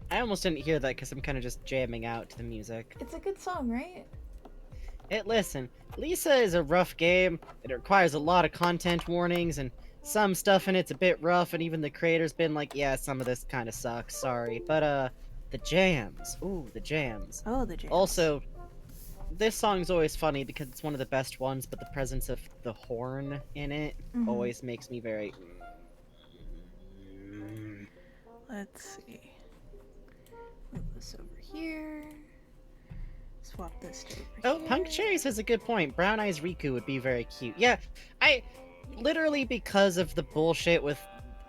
I almost didn't hear that because I'm kind of just jamming out to the music. It's a good song, right? Listen, Lisa is a rough game. It requires a lot of content warnings, and some stuff in it's a bit rough, and even the creator's been like, yeah, some of this kind of sucks, sorry. But, the jams. Ooh, the jams. Oh, the jams. Also, this song's always funny because it's one of the best ones, but the presence of the horn in it always makes me very... Let's see. Move this over here. Swap this to over here. Punk Cherries has a good point. Brown Eyes Riku would be very cute. Yeah, literally because of the bullshit with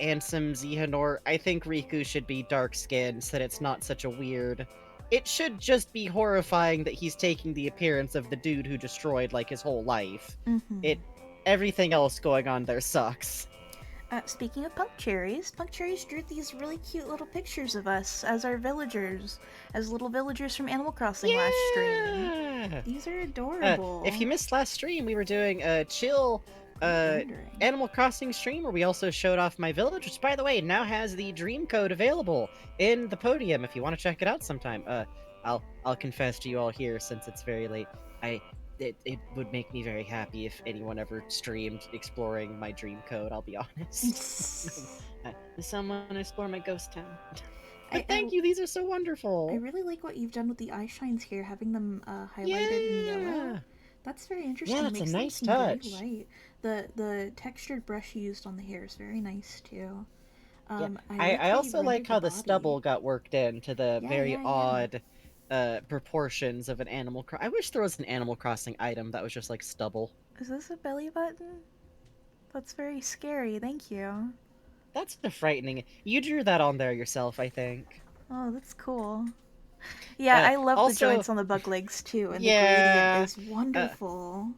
Ansem Zihanor, I think Riku should be dark-skinned so that it's not such a weird... It should just be horrifying that he's taking the appearance of the dude who destroyed, like, his whole life. Everything else going on there sucks. Speaking of Punk Cherries drew these really cute little pictures of us as our villagers, as little villagers from Animal Crossing last stream. These are adorable. If you missed last stream, we were doing a chill Animal Crossing stream where we also showed off my village, which, by the way, now has the dream code available in the podium if you want to check it out sometime. I'll confess to you all here, since it's very late. It would make me very happy if anyone ever streamed exploring my dream code, I'll be honest. Someone explore my ghost town. But thank you, these are so wonderful. I really like what you've done with the eye shines here, having them highlighted in yellow. That's very interesting. Yeah, that's Makes a them nice seem touch. Very light. The textured brush used on the hair is very nice too. I also like how the stubble got worked into the very odd proportions of an Animal Crossing. I wish there was an Animal Crossing item that was just like stubble. Is this a belly button? That's very scary, thank you. That's frightening. You drew that on there yourself, I think. Oh, that's cool. Yeah, I love also, the joints on the bug legs too, and the gradient is wonderful.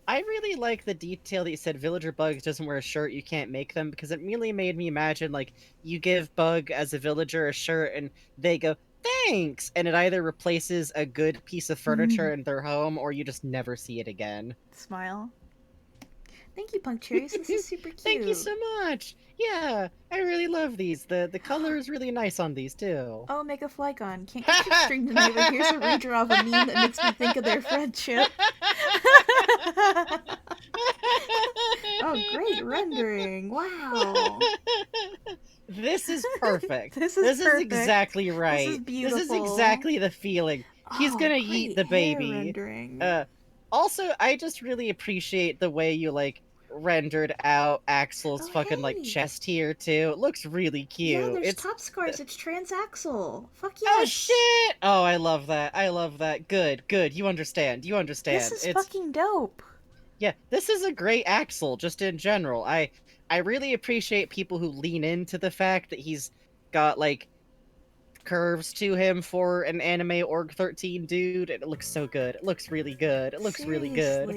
I really like the detail that you said Villager Bug doesn't wear a shirt, you can't make them, because it really made me imagine, like, you give Bug as a villager a shirt, and they go, thanks! And it either replaces a good piece of furniture in their home, or you just never see it again. Smile. Thank you, Punk Cherries. This is super cute. Thank you so much! Yeah, I really love these. The color is really nice on these, too. Oh, Mega Flygon. Can't get your stream tonight, but here's a redraw of a meme that makes me think of their friendship. Oh, great rendering. Wow. This is perfect. This is perfect. Exactly right. This is beautiful. This is exactly the feeling. He's gonna eat the baby. Rendering. Also, I just really appreciate the way you, like, rendered out Axel's fucking, like, chest here, too. It looks really cute. Yeah, there's top scars. It's Transaxle. Fuck yes. Oh, shit! Oh, I love that. I love that. Good. You understand. This is fucking dope. Yeah, this is a great Axel, just in general. I really appreciate people who lean into the fact that he's got, like, curves to him for an anime Org 13 dude, and it looks so good. It looks really good. It looks really good.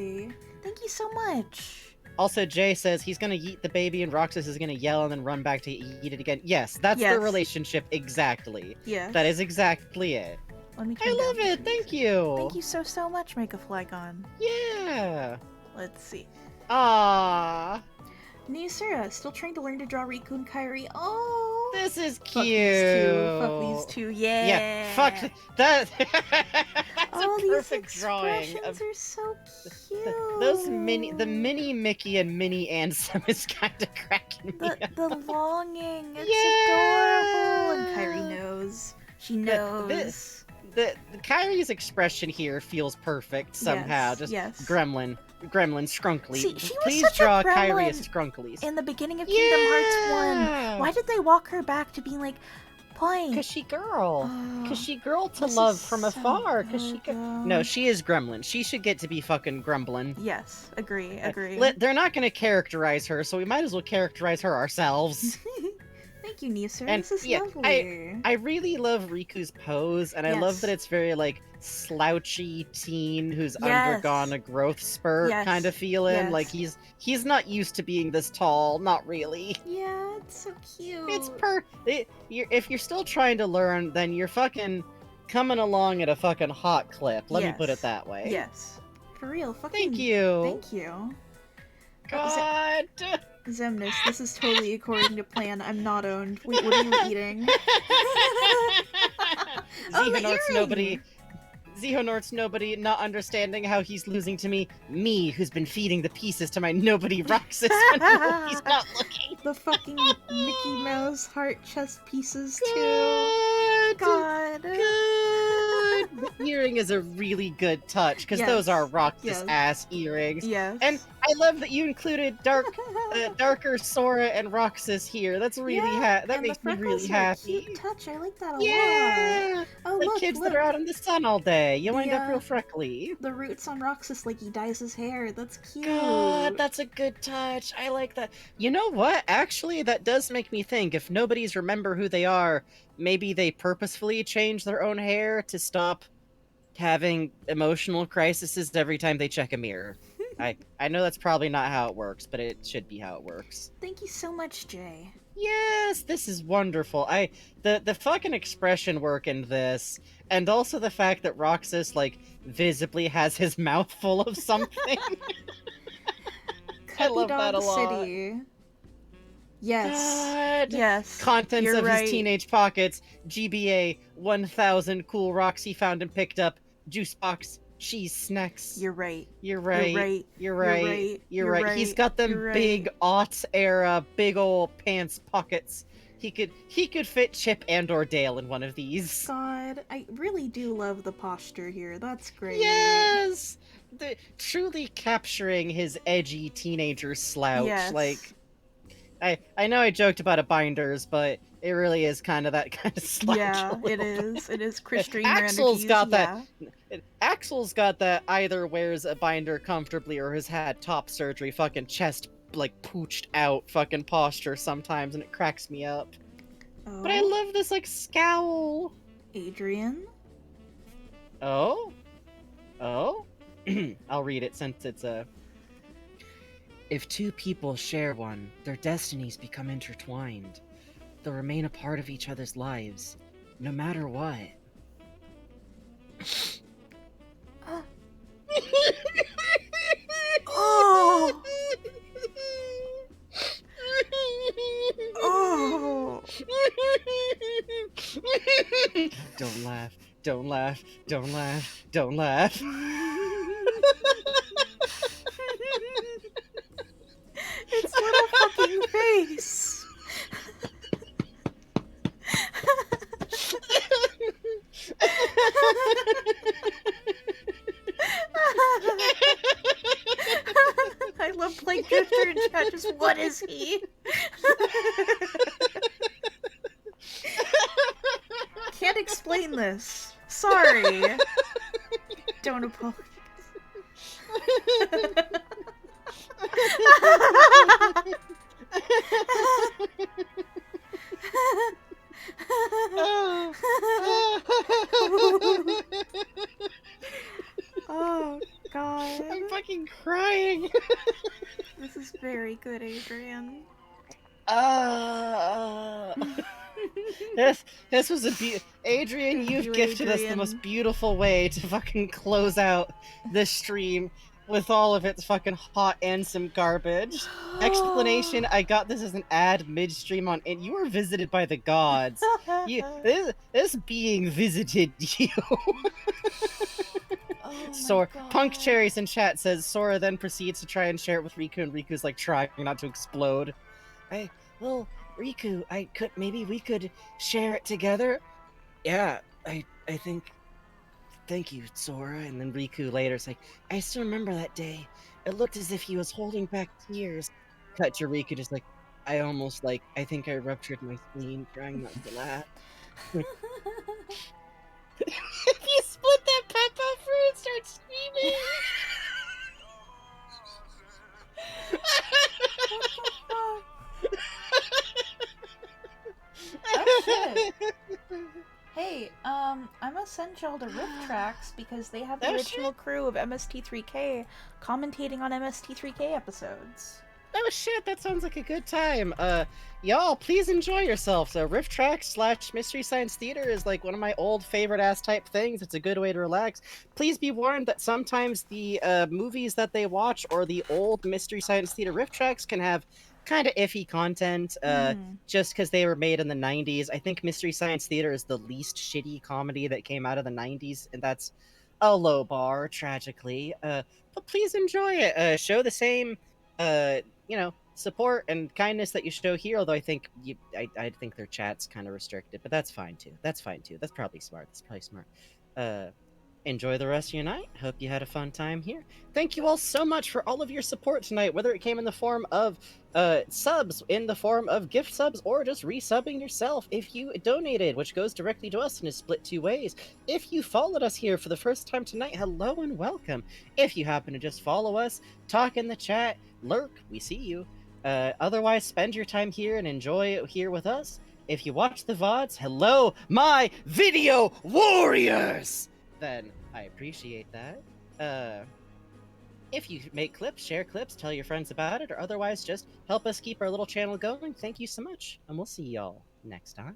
Thank you so much. Also, Jay says he's gonna yeet the baby and Roxas is gonna yell and then run back to eat it again. Yes, that's the relationship exactly. Yes. That is exactly it. Let me I love it. Thank you. Thank you so much, Mega Flygon. Yeah. Let's see. Ah. Nisura, still trying to learn to draw Riku and Kairi. Oh, this is fuck cute. Fuck these two. Yeah. Yeah. Fuck that. That's a perfect these drawing. Expressions are so cute. The mini Mickey and mini Ansem is kind of cracking me up. The longing. It's adorable. And Kairi knows. She knows. The Kyrie's expression here feels perfect somehow. Just gremlin scrunkly. See, she was Please such draw a gremlin Kyrie as scrunklies. in the beginning of Kingdom Hearts 1. Why did they walk her back to being like, playing? Cause she girl. Cause she girl to love from afar. Cause she no, she is gremlin. She should get to be fucking gremlin. Yes, agree. They're not gonna characterize her, so we might as well characterize her ourselves. Thank you, Nisura. And this is lovely. I really love Riku's pose, and I love that it's very like slouchy teen who's undergone a growth spurt kind of feeling. Like he's not used to being this tall, not really. Yeah, it's so cute. If you're still trying to learn, then you're fucking coming along at a fucking hot clip. Let me put it that way. Yes, for real. Thank you. Thank you. God. Zemnis, this is totally according to plan. I'm not owned. Wait, what are you eating? Xehanort's nobody, not understanding how he's losing to me. Me, who's been feeding the pieces to my nobody Roxas when he's not looking. The fucking Mickey Mouse heart chest pieces, too. God. The earring is a really good touch, because those are Roxas ass earrings. Yes. And I love that you included darker Sora and Roxas here. That's really that makes me really happy. Cute touch. I like that a lot. Oh, like kids that are out in the sun all day. You wind up real freckly. The roots on Roxas, like he dyes his hair. That's cute. God, that's a good touch. I like that. You know what? Actually, that does make me think, if nobody's remember who they are, maybe they purposefully change their own hair to stop having emotional crises every time they check a mirror. I know that's probably not how it works, but it should be how it works. Thank you so much, Jay. Yes, this is wonderful. The fucking expression work in this, and also the fact that Roxas like visibly has his mouth full of something. I love that a lot. City. Yes. God. Yes. Contents You're of right. his teenage pockets. GBA 1000 cool rocks he found and picked up. Juice box. Cheese snacks. You're right. You're right. You're right. You're right. You're right. You're You're right. right. He's got them You're right. big aughts era, big ol' pants pockets. He could fit Chip and or Dale in one of these. God, I really do love the posture here. That's great. Yes! Truly capturing his edgy teenager slouch. Yes. Like, I know I joked about a binders, but it really is kind of that kind of slouch. Yeah, it is. It is Chris Dreamer Axel's energies, got that. Axel's got that either wears a binder comfortably or has had top surgery, fucking chest like pooched out fucking posture sometimes, and it cracks me up. Oh. But I love this like scowl. Adrian? Oh? I'll read it since it's a... If two people share one, their destinies become intertwined. They'll remain a part of each other's lives, no matter what. Oh! Oh! Don't laugh, don't laugh, don't laugh, don't laugh. Its little fucking face. I love playing Drifter in chat. Just what is he? Can't explain this. Sorry. Don't apologize. Oh, God. I'm fucking crying. This is very good, Adrian. This was a Adrian, you've gifted us the most beautiful way to fucking close out this stream. with all of its fucking hot and some garbage. Explanation, I got this as an ad midstream on, and you were visited by the gods. This being visited you. Punk Cherries in chat says Sora then proceeds to try and share it with Riku, and Riku's like trying not to explode. Well, Riku, maybe we could share it together? Yeah, I think... Thank you, Sora. And then Riku later is like, I still remember that day. It looked as if he was holding back tears. Cut to Riku just like, I think I ruptured my spleen trying not to laugh. If you split that papa fruit and start screaming. Oh shit. Hey, I'm gonna send y'all to Rift Tracks because they have the original crew of MST3K commentating on MST3K episodes. Oh shit, that sounds like a good time. Y'all, please enjoy yourselves. Rift Tracks / Mystery Science Theater is like one of my old favorite ass type things. It's a good way to relax. Please be warned that sometimes the movies that they watch or the old Mystery Science Theater Rift Tracks can have kind of iffy content, just because they were made in the 90s. I think Mystery Science Theater is the least shitty comedy that came out of the 90s, and that's a low bar, tragically. But please enjoy it. Show the same, support and kindness that you show here, although I think their chat's kind of restricted, but that's fine too. That's probably smart. Enjoy the rest of your night. Hope you had a fun time here. Thank you all so much for all of your support tonight, whether it came in the form of subs, in the form of gift subs, or just resubbing yourself if you donated, which goes directly to us and is split two ways. If you followed us here for the first time tonight, hello and welcome. If you happen to just follow us, talk in the chat, lurk, we see you. Otherwise, spend your time here and enjoy it here with us. If you watch the VODs, hello, my video warriors! Then I appreciate that. If you make clips, share clips, tell your friends about it, or otherwise just help us keep our little channel going, thank you so much, and we'll see y'all next time.